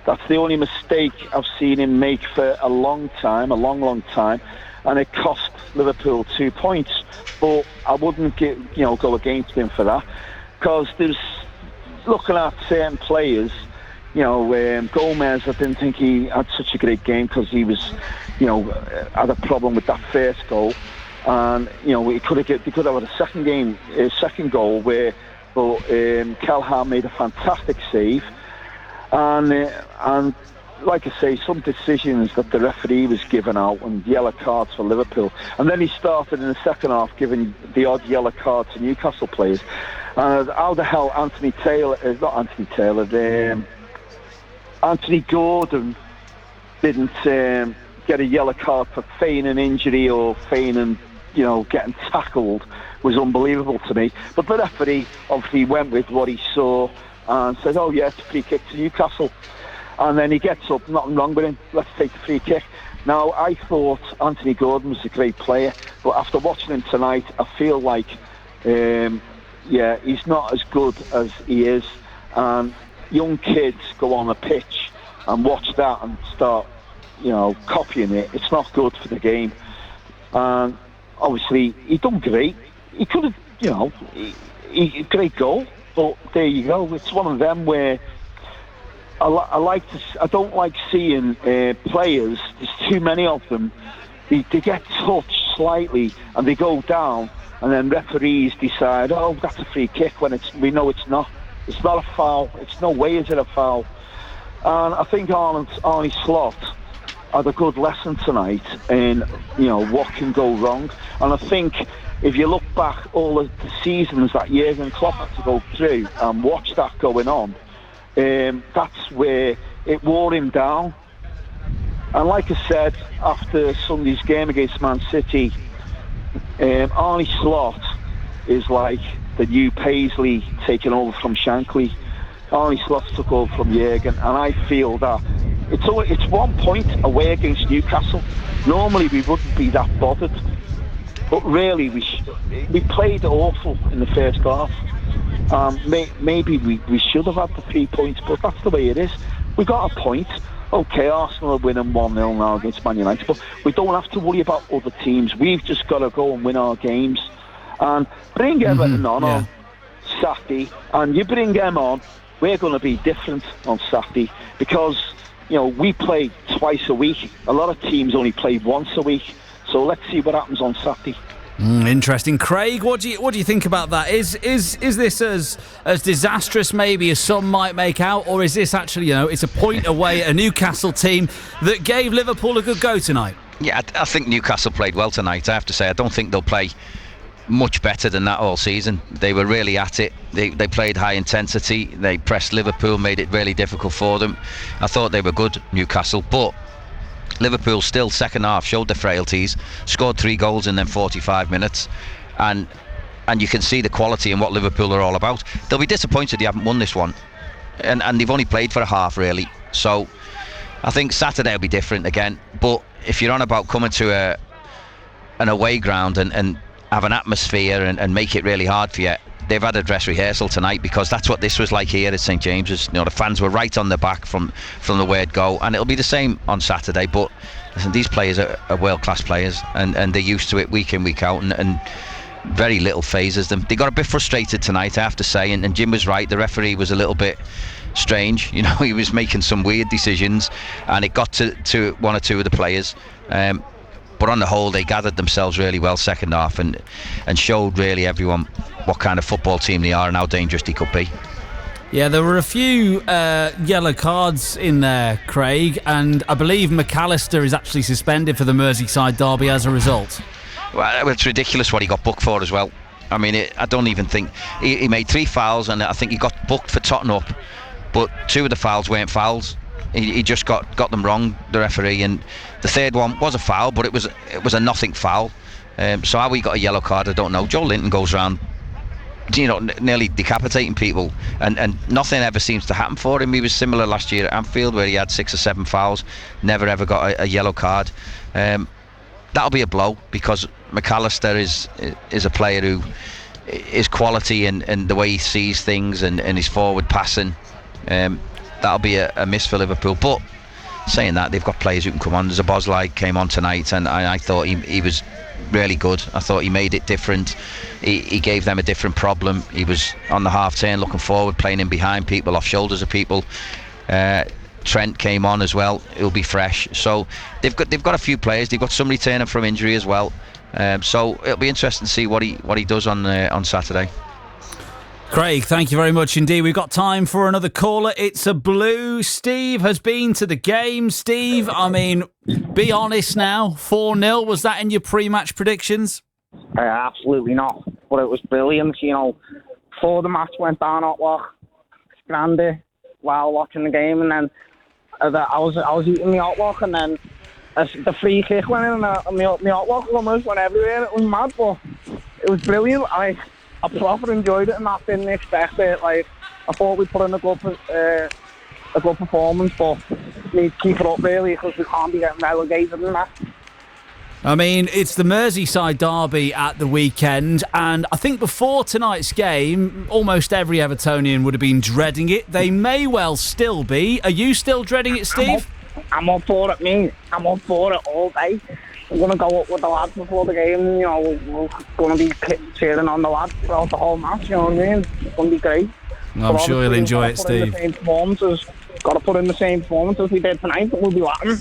That's the only mistake I've seen him make for a long time, long time, and it cost Liverpool 2 points. But I wouldn't go against him for that, because there's, looking at certain players, Gomez, I didn't think he had such a great game because he was, had a problem with that first goal. And they could have had a second goal where Callaghan made a fantastic save, and like I say, some decisions that the referee was giving out, and yellow cards for Liverpool, and then he started in the second half giving the odd yellow card to Newcastle players. And how the hell Alex Anthony Gordon didn't get a yellow card for feigning injury or feigning, getting tackled was unbelievable to me. But the referee obviously went with what he saw and said, oh yeah, it's a free kick to Newcastle. And then he gets up, nothing wrong with him, let's take the free kick. Now, I thought Anthony Gordon was a great player, but after watching him tonight, I feel like, he's not as good as he is. And young kids go on a pitch and watch that and start, copying it. It's not good for the game. And obviously, he done great. He could have, great goal. But there you go. It's one of them where I don't like seeing players. There's too many of them. They get touched slightly and they go down, and then referees decide, oh, that's a free kick when we know it's not. It's not a foul. It's no way is it a foul. And I think Arne Slot had a good lesson tonight in what can go wrong. And I think if you look back all of the seasons that Jurgen Klopp had to go through and watch that going on, that's where it wore him down. And like I said, after Sunday's game against Man City, Arne Slot is like the new Paisley taking over from Shankly. Arne Slot took over from Jurgen, and I feel that it's 1 point away against Newcastle. Normally we wouldn't be that bothered, but really we played awful in the first half. Maybe we should have had the 3 points, but that's the way it is. We got a point. Okay, Arsenal are winning 1-0 now against Man United, but we don't have to worry about other teams. We've just got to go and win our games. And bring Everton on Saturday, and you bring them on, we're going to be different on Saturday because, we play twice a week. A lot of teams only play once a week. So let's see what happens on Saturday. Interesting. Craig, what do you think about that? Is this as disastrous maybe as some might make out, or is this actually, it's a point away at a Newcastle team that gave Liverpool a good go tonight? Yeah, I think Newcastle played well tonight. I have to say, I don't think they'll play much better than that all season. They were really at it. They played high intensity. They pressed Liverpool, made it really difficult for them. I thought they were good, Newcastle, but Liverpool still second half showed their frailties, scored 3 goals in them 45 minutes, and you can see the quality and what Liverpool are all about. They'll be disappointed they haven't won this one, and they've only played for a half really. So I think Saturday will be different again. But if you're on about coming to an away ground and have an atmosphere and make it really hard for you, they've had a dress rehearsal tonight, because that's what this was like here at St James's. The fans were right on the back from the word go, and it'll be the same on Saturday. But listen, these players are world-class players, and they're used to it week in, week out, and very little phases them. They got a bit frustrated tonight, I have to say, and Jim was right. The referee was a little bit strange. He was making some weird decisions, and it got to one or two of the players. But on the whole, they gathered themselves really well second half and showed really everyone what kind of football team they are and how dangerous they could be. Yeah, there were a few yellow cards in there, Craig, and I believe McAllister is actually suspended for the Merseyside derby as a result. Well, it's ridiculous what he got booked for as well. I mean, I don't even think... He made 3 fouls, and I think he got booked for totting up, but 2 of the fouls weren't fouls. He just got them wrong, the referee, and the third one was a foul, but it was a nothing foul. So how he got a yellow card, I don't know. Joe Linton goes around, nearly decapitating people, and nothing ever seems to happen for him. He was similar last year at Anfield, where he had 6 or 7 fouls, never ever got a yellow card. That'll be a blow, because McAllister is a player who is quality and the way he sees things and his forward passing. That'll be a miss for Liverpool. But saying that, they've got players who can come on. There's a Bosley came on tonight, and I thought he was really good. I thought he made it different. He gave them a different problem. He was on the half turn, looking forward, playing in behind people, off shoulders of people. Trent came on as well. He'll be fresh. So they've got a few players. They've got some returning from injury as well. So it'll be interesting to see what he does on Saturday. Craig, thank you very much indeed. We've got time for another caller. It's a blue. Steve has been to the game. Steve, I mean, be honest now. 4-0, was that in your pre-match predictions? Absolutely not. But it was brilliant, Before the match went down, I was grande while watching the game, and then I was eating my hot walk, and then the free kick went in, and my hot walk almost went everywhere. It was mad, but it was brilliant. I proper enjoyed it, and I didn't expect it. Like, I thought we put in a good performance, but we need to keep it up really, because we can't be getting relegated in that. I mean, it's the Merseyside derby at the weekend, and I think before tonight's game, almost every Evertonian would have been dreading it. They may well still be. Are you still dreading it, Steve? I'm up for it, mate. I'm up for it all day. I'm going to go up with the lads before the game. You know, we're going to be cheering on the lads throughout the whole match, you know what I mean? It's going to be great. I'm sure you'll enjoy it, Steve. Got to put in the same performance as we did tonight, but we'll be laughing.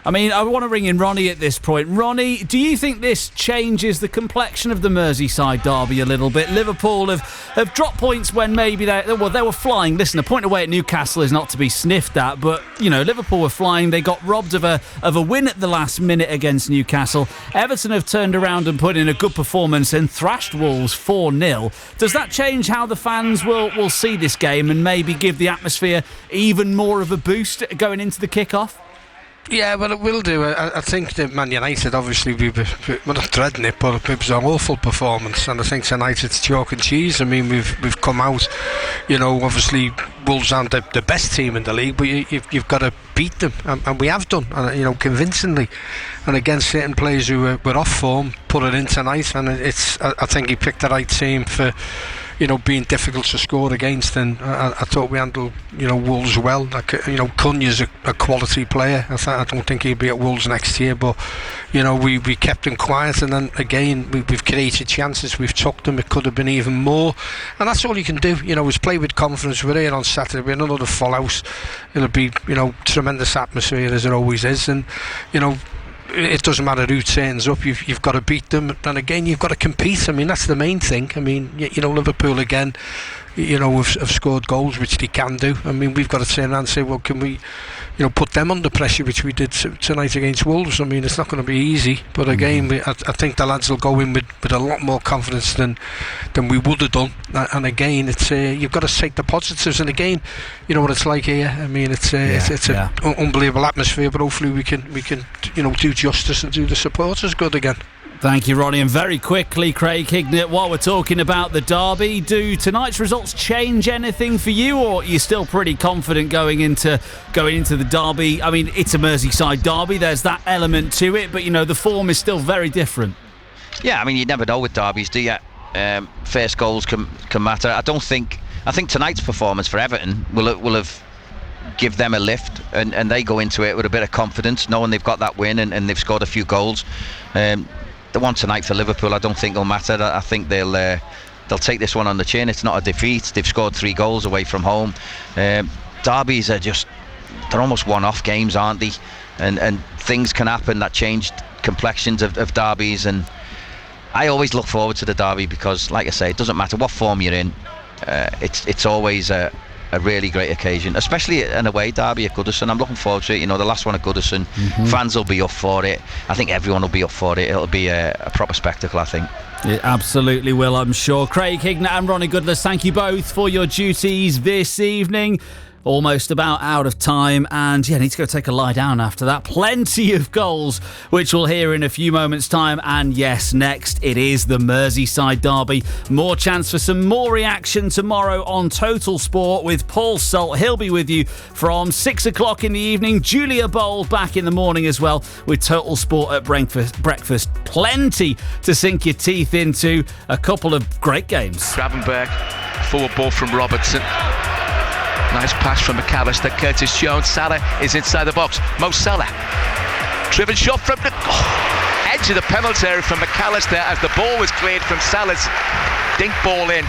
I mean, I want to ring in Ronnie at this point. Ronnie, do you think this changes the complexion of the Merseyside derby a little bit? Liverpool have dropped points when maybe they were flying. Listen, a point away at Newcastle is not to be sniffed at, but, you know, Liverpool were flying. They got robbed of a win at the last minute against Newcastle. Everton have turned around and put in a good performance and thrashed Wolves 4-0. Does that change how the fans will see this game and maybe give the atmosphere even more of a boost going into the kick-off? Yeah, well, it will do. I think that Man United, obviously, we're not dreading it, but it was an awful performance, and I think tonight it's chalk and cheese. I mean, we've come out, you know, obviously Wolves aren't the best team in the league, but you've got to beat them, and we have done, you know, convincingly, and against certain players who were off form, put it in tonight, and I think he picked the right team for, you know, being difficult to score against, and I thought we handled, you know, Wolves well. Like, you know, Cunha's a quality player. I don't think he'll be at Wolves next year, but, you know, we kept him quiet, and then again we've created chances, we've took them. It could have been even more, and that's all you can do, you know, is play with confidence. We're here on Saturday, we're another full house. It'll be, you know, tremendous atmosphere as it always is, and, you know, it doesn't matter who turns up, you've got to beat them, and again you've got to compete. I mean, that's the main thing. I mean, you know, Liverpool again, you know, have scored goals, which they can do. I mean, we've got to turn around and say, well, can we, you know, put them under pressure, which we did tonight against Wolves. I mean, it's not going to be easy, but again, I think the lads will go in with a lot more confidence than we would have done. And again, it's you've got to take the positives. And again, you know what it's like here. I mean, it's an unbelievable atmosphere, but hopefully we can you know, do justice and do the supporters good again. Thank you, Ronnie. And very quickly, Craig Hignett, while we're talking about the derby, do tonight's results change anything for you, or are you still pretty confident going into the derby? I mean, it's a Merseyside derby, there's that element to it, but, you know, the form is still very different. Yeah, I mean, you never know with derbies, do you? First goals can matter. I think tonight's performance for Everton will have give them a lift, and they go into it with a bit of confidence, knowing they've got that win and they've scored a few goals. The one tonight for Liverpool, I don't think will matter. I think they'll take this one on the chin. It's not a defeat. They've scored 3 goals away from home. Derbies are they're almost one-off games, aren't they? And things can happen that change complexions of derbies. And I always look forward to the derby because, like I say, it doesn't matter what form you're in. It's always a really great occasion, especially an away derby at Goodison. I'm looking forward to it. You know, the last one at Goodison, fans will be up for it. I think everyone will be up for it. It'll be a proper spectacle, I think. It absolutely will, I'm sure. Craig Hignett and Ronnie Goodless, thank you both for your duties this evening. Almost about out of time, and need to go take a lie down after that. Plenty of goals, which we'll hear in a few moments' time. And yes, next it is the Merseyside derby. More chance for some more reaction tomorrow on Total Sport with Paul Salt. He'll be with you from 6 o'clock in the evening. Julia Bold back in the morning as well with Total Sport at breakfast. Plenty to sink your teeth into. A couple of great games. Gravenberch, forward ball from Robertson. Nice pass from McAllister. Curtis Jones. Salah is inside the box. Mo Salah. Driven shot from the edge of the penalty area from McAllister as the ball was cleared from Salah's dink ball in.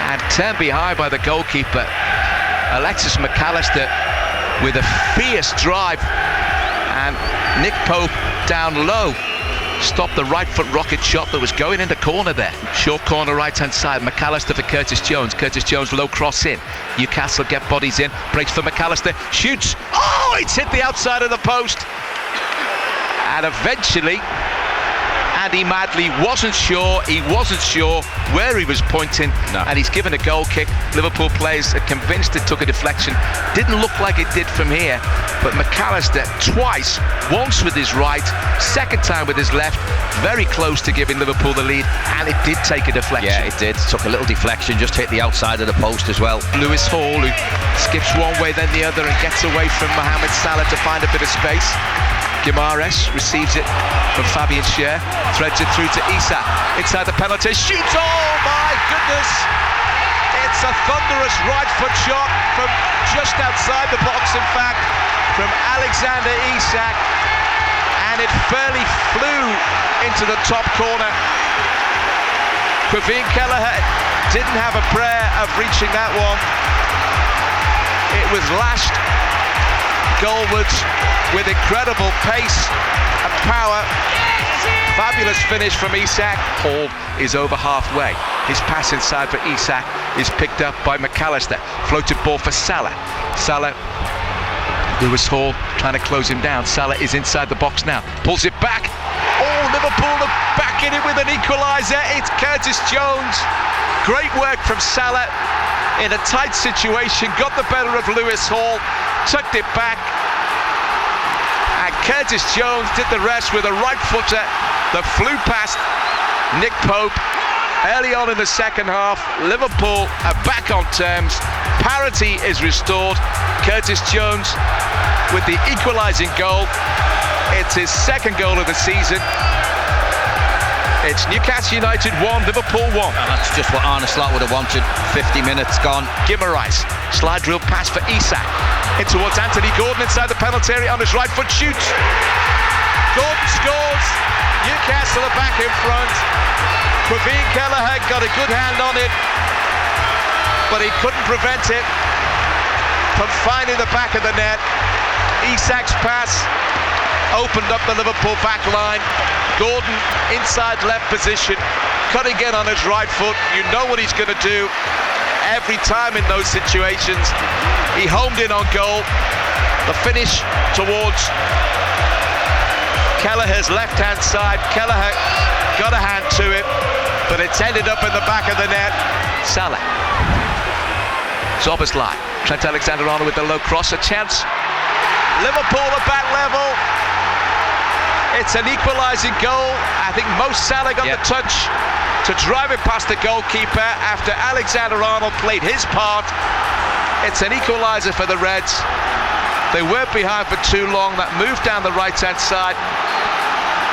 And turned behind by the goalkeeper. Alexis McAllister with a fierce drive. And Nick Pope down low stopped the right foot rocket shot that was going in the corner there. Short corner right hand side. McAllister for Curtis Jones. Curtis Jones low cross in. Newcastle get bodies in. Breaks for McAllister. Shoots. Oh, it's hit the outside of the post. And eventually Andy Madley wasn't sure where he was pointing, and he's given a goal kick. Liverpool players are convinced it took a deflection. Didn't look like it did from here, but McAllister twice, once with his right, second time with his left, very close to giving Liverpool the lead, and it did take a deflection. Yeah, it did. Took a little deflection, just hit the outside of the post as well. Lewis Hall, who skips one way then the other and gets away from Mohamed Salah to find a bit of space. Guimaraes receives it from Fabian Schär, threads it through to Isak, inside the penalty, shoots, oh my goodness! It's a thunderous right foot shot from just outside the box, in fact, from Alexander Isak, and it fairly flew into the top corner. Quevin Kelleher didn't have a prayer of reaching that one. It was lashed goalwards with incredible pace and power. Fabulous finish from Isak. Hall is over halfway. His pass inside for Isak is picked up by McAllister. Floated ball for Salah. Lewis Hall trying to close him down. Salah is inside the box now. Pulls it back. Oh, Liverpool are back in it with an equaliser. It's Curtis Jones. Great work from Salah in a tight situation. Got the better of Lewis Hall. Tucked it back. And Curtis Jones did the rest with a right footer that flew past Nick Pope. Early on in the second half, Liverpool are back on terms. Parity is restored. Curtis Jones with the equalising goal. It's his second goal of the season. It's Newcastle United 1, Liverpool 1. Oh, that's just what Arne Slot would have wanted. 50 minutes gone. Guimaraes, slide drill pass for Isak. In towards Anthony Gordon inside the penalty area on his right foot, shoots. Gordon scores. Newcastle are back in front. Quevin Kelleher got a good hand on it, but he couldn't prevent it from finding the back of the net. Isak's pass opened up the Liverpool back line. Gordon inside left position, cutting in on his right foot. You know what he's going to do every time in those situations. He homed in on goal. The finish towards Kelleher's left-hand side. Kelleher got a hand to it, but it's ended up in the back of the net. Salah. Szoboszlai. Trent Alexander-Arnold with the low cross. A chance. Liverpool are back level. It's an equalising goal. I think Mo Salah got the touch to drive it past the goalkeeper after Alexander-Arnold played his part. It's an equaliser for the Reds. They weren't behind for too long. That moved down the right-hand side.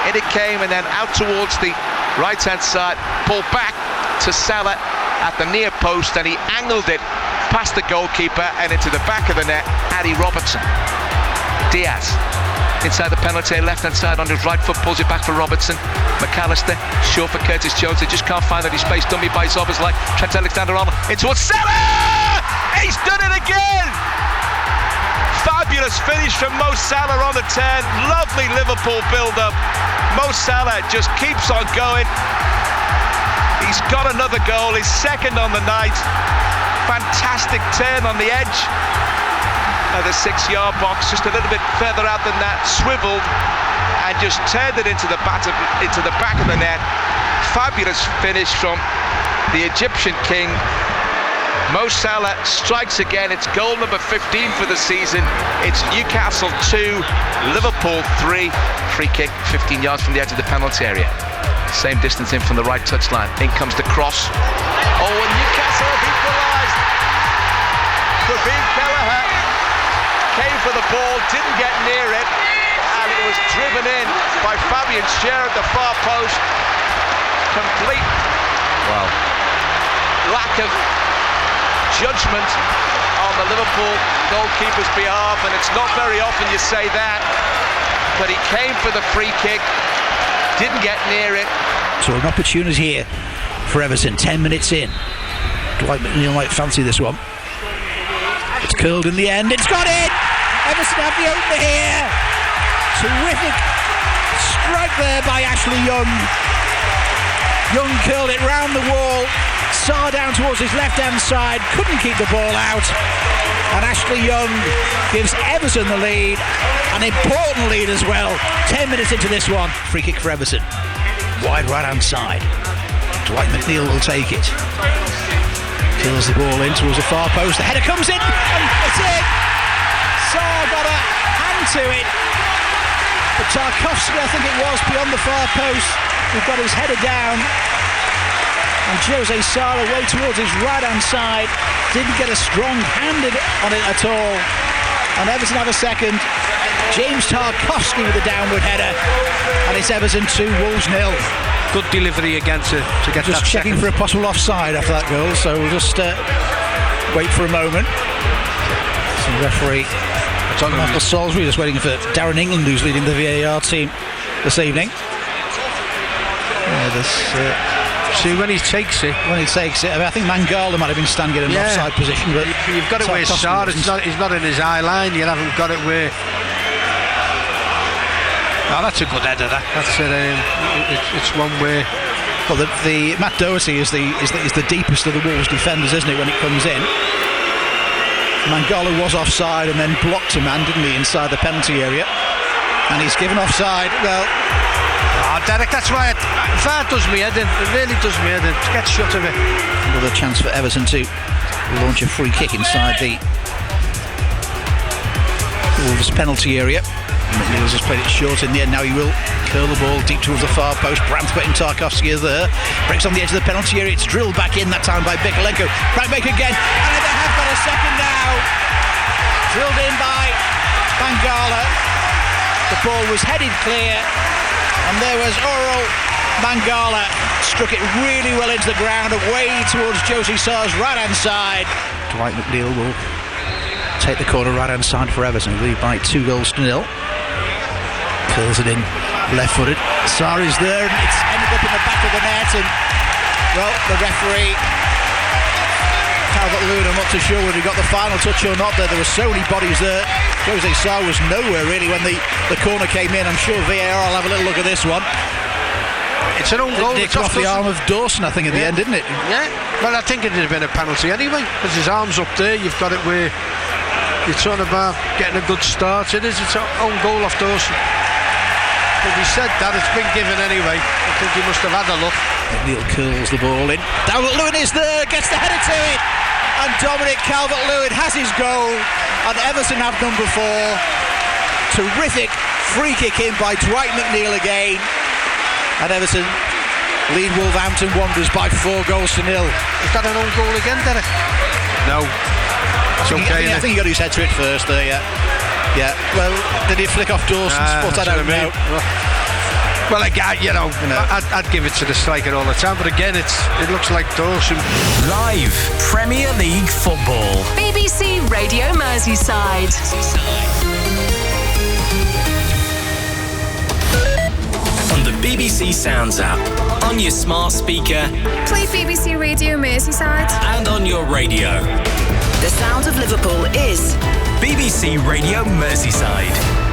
In it came, and then out towards the right-hand side. Pulled back to Salah at the near post, and he angled it past the goalkeeper and into the back of the net. Harry Robertson. Diaz. Inside the penalty, left-hand side on his right foot, pulls it back for Robertson. McAllister, short for Curtis Jones. They just can't find any space. Dummy by Szoboszlai. Trent Alexander-Arnold in towards Salah! He's done it again! Fabulous finish from Mo Salah on the turn. Lovely Liverpool build-up. Mo Salah just keeps on going. He's got another goal, his second on the night. Fantastic turn on the edge of the 6-yard box, just a little bit further out than that, swiveled and just turned it into the back of the net. Fabulous finish from the Egyptian king. Mo Salah strikes again. It's goal number 15 for the season. It's Newcastle 2, Liverpool 3. Free kick 15 yards from the edge of the penalty area. Same distance in from the right touchline. In comes the cross. Oh, and Newcastle have equalised. Quevin Kelleher came for the ball, didn't get near it, and it was driven in by Fabian Schär at the far post. Complete lack of judgment on the Liverpool goalkeeper's behalf, and it's not very often you say that, but he came for the free kick, didn't get near it. So an opportunity here for Everton, 10 minutes in. Dwight McNeil might fancy this one. It's curled in the end, it's got it! Everton have the opener here. Terrific strike there by Ashley Young. Young curled it round the wall. Sarr down towards his left-hand side. Couldn't keep the ball out. And Ashley Young gives Everton the lead. An important lead as well. 10 minutes into this one. Free kick for Everton. wide right-hand side. Dwight McNeil will take it. Kills the ball in towards the far post. The header comes in, and it's in. Saar got a hand to it, but Tarkowski, I think it was, beyond the far post, who got his header down. And Jose Saar away towards his right-hand side, didn't get a strong hand on it at all. And Everton have a second. James Tarkowski with a downward header, and it's Everton 2, Wolves 0. Good delivery again to get just that checking second. for a possible offside after that goal, so we'll just wait for a moment. So the referee Michael Salisbury just waiting for Darren England, who's leading the VAR team this evening. See, when he takes it, I think Mangala might have been standing in an offside position, but you've got it where Saar, he's not in his eye line. You haven't got it where. Oh, that's a good header. That's it's one where. Well, the Matt Doherty is the deepest of the Wolves defenders, isn't it? When it comes in, Mangala was offside and then blocked a man, didn't he, inside the penalty area, and he's given offside. Well. Derek, that's why VAR does me head in. It really does me head in. To get shut of it. Another chance for Everton to launch a free kick inside the Wolves penalty area. McNeil's just played it short in the end. Now he will curl the ball deep towards the far post. Branthwaite and Tarkowski are there. Breaks on the edge of the penalty area. It's drilled back in that time by Bikolenko. Branthwaite again, and they have got a second now. Drilled in by Mangala. The ball was headed clear. And there was Oral Mangala, struck it really well into the ground, away towards Josie Saar's right-hand side. Dwight McNeil will take the corner right-hand side for Everton, lead by 2-0. Curls it in, left-footed. Saar is there, and it's ended up in the back of the net, and, well, the referee, Calvert-Lewin, I'm not too sure whether he got the final touch or not there. There were so many bodies there. Jose Saar was nowhere really when the corner came in. I'm sure VAR will have a little look at this one. It's an own goal. It's off the arm of Dawson, I think, in the end, didn't it? Yeah. Well, I think it would have been a penalty anyway, because his arm's up there. You've got it where you're talking about getting a good start. It's an own goal off Dawson. But we said that it's been given anyway. I think he must have had a look. McNeil curls the ball in. Calvert-Lewin is there, gets the header to it, and Dominic Calvert-Lewin has his goal, and Everton have number 4. Terrific free kick in by Dwight McNeil again, and Everton lead Wolverhampton Wanderers by 4-0. Is that an own goal again, Derek? No. That's okay. I think he got his head to it first there, yeah. Well, did he flick off Dawson's foot? I don't know. Well, again, I'd give it to the striker all the time, but again, it looks like Dawson. Live Premier League football. BBC Radio Merseyside. On the BBC Sounds app, on your smart speaker, Play BBC Radio Merseyside, and on your radio. The sound of Liverpool is BBC Radio Merseyside.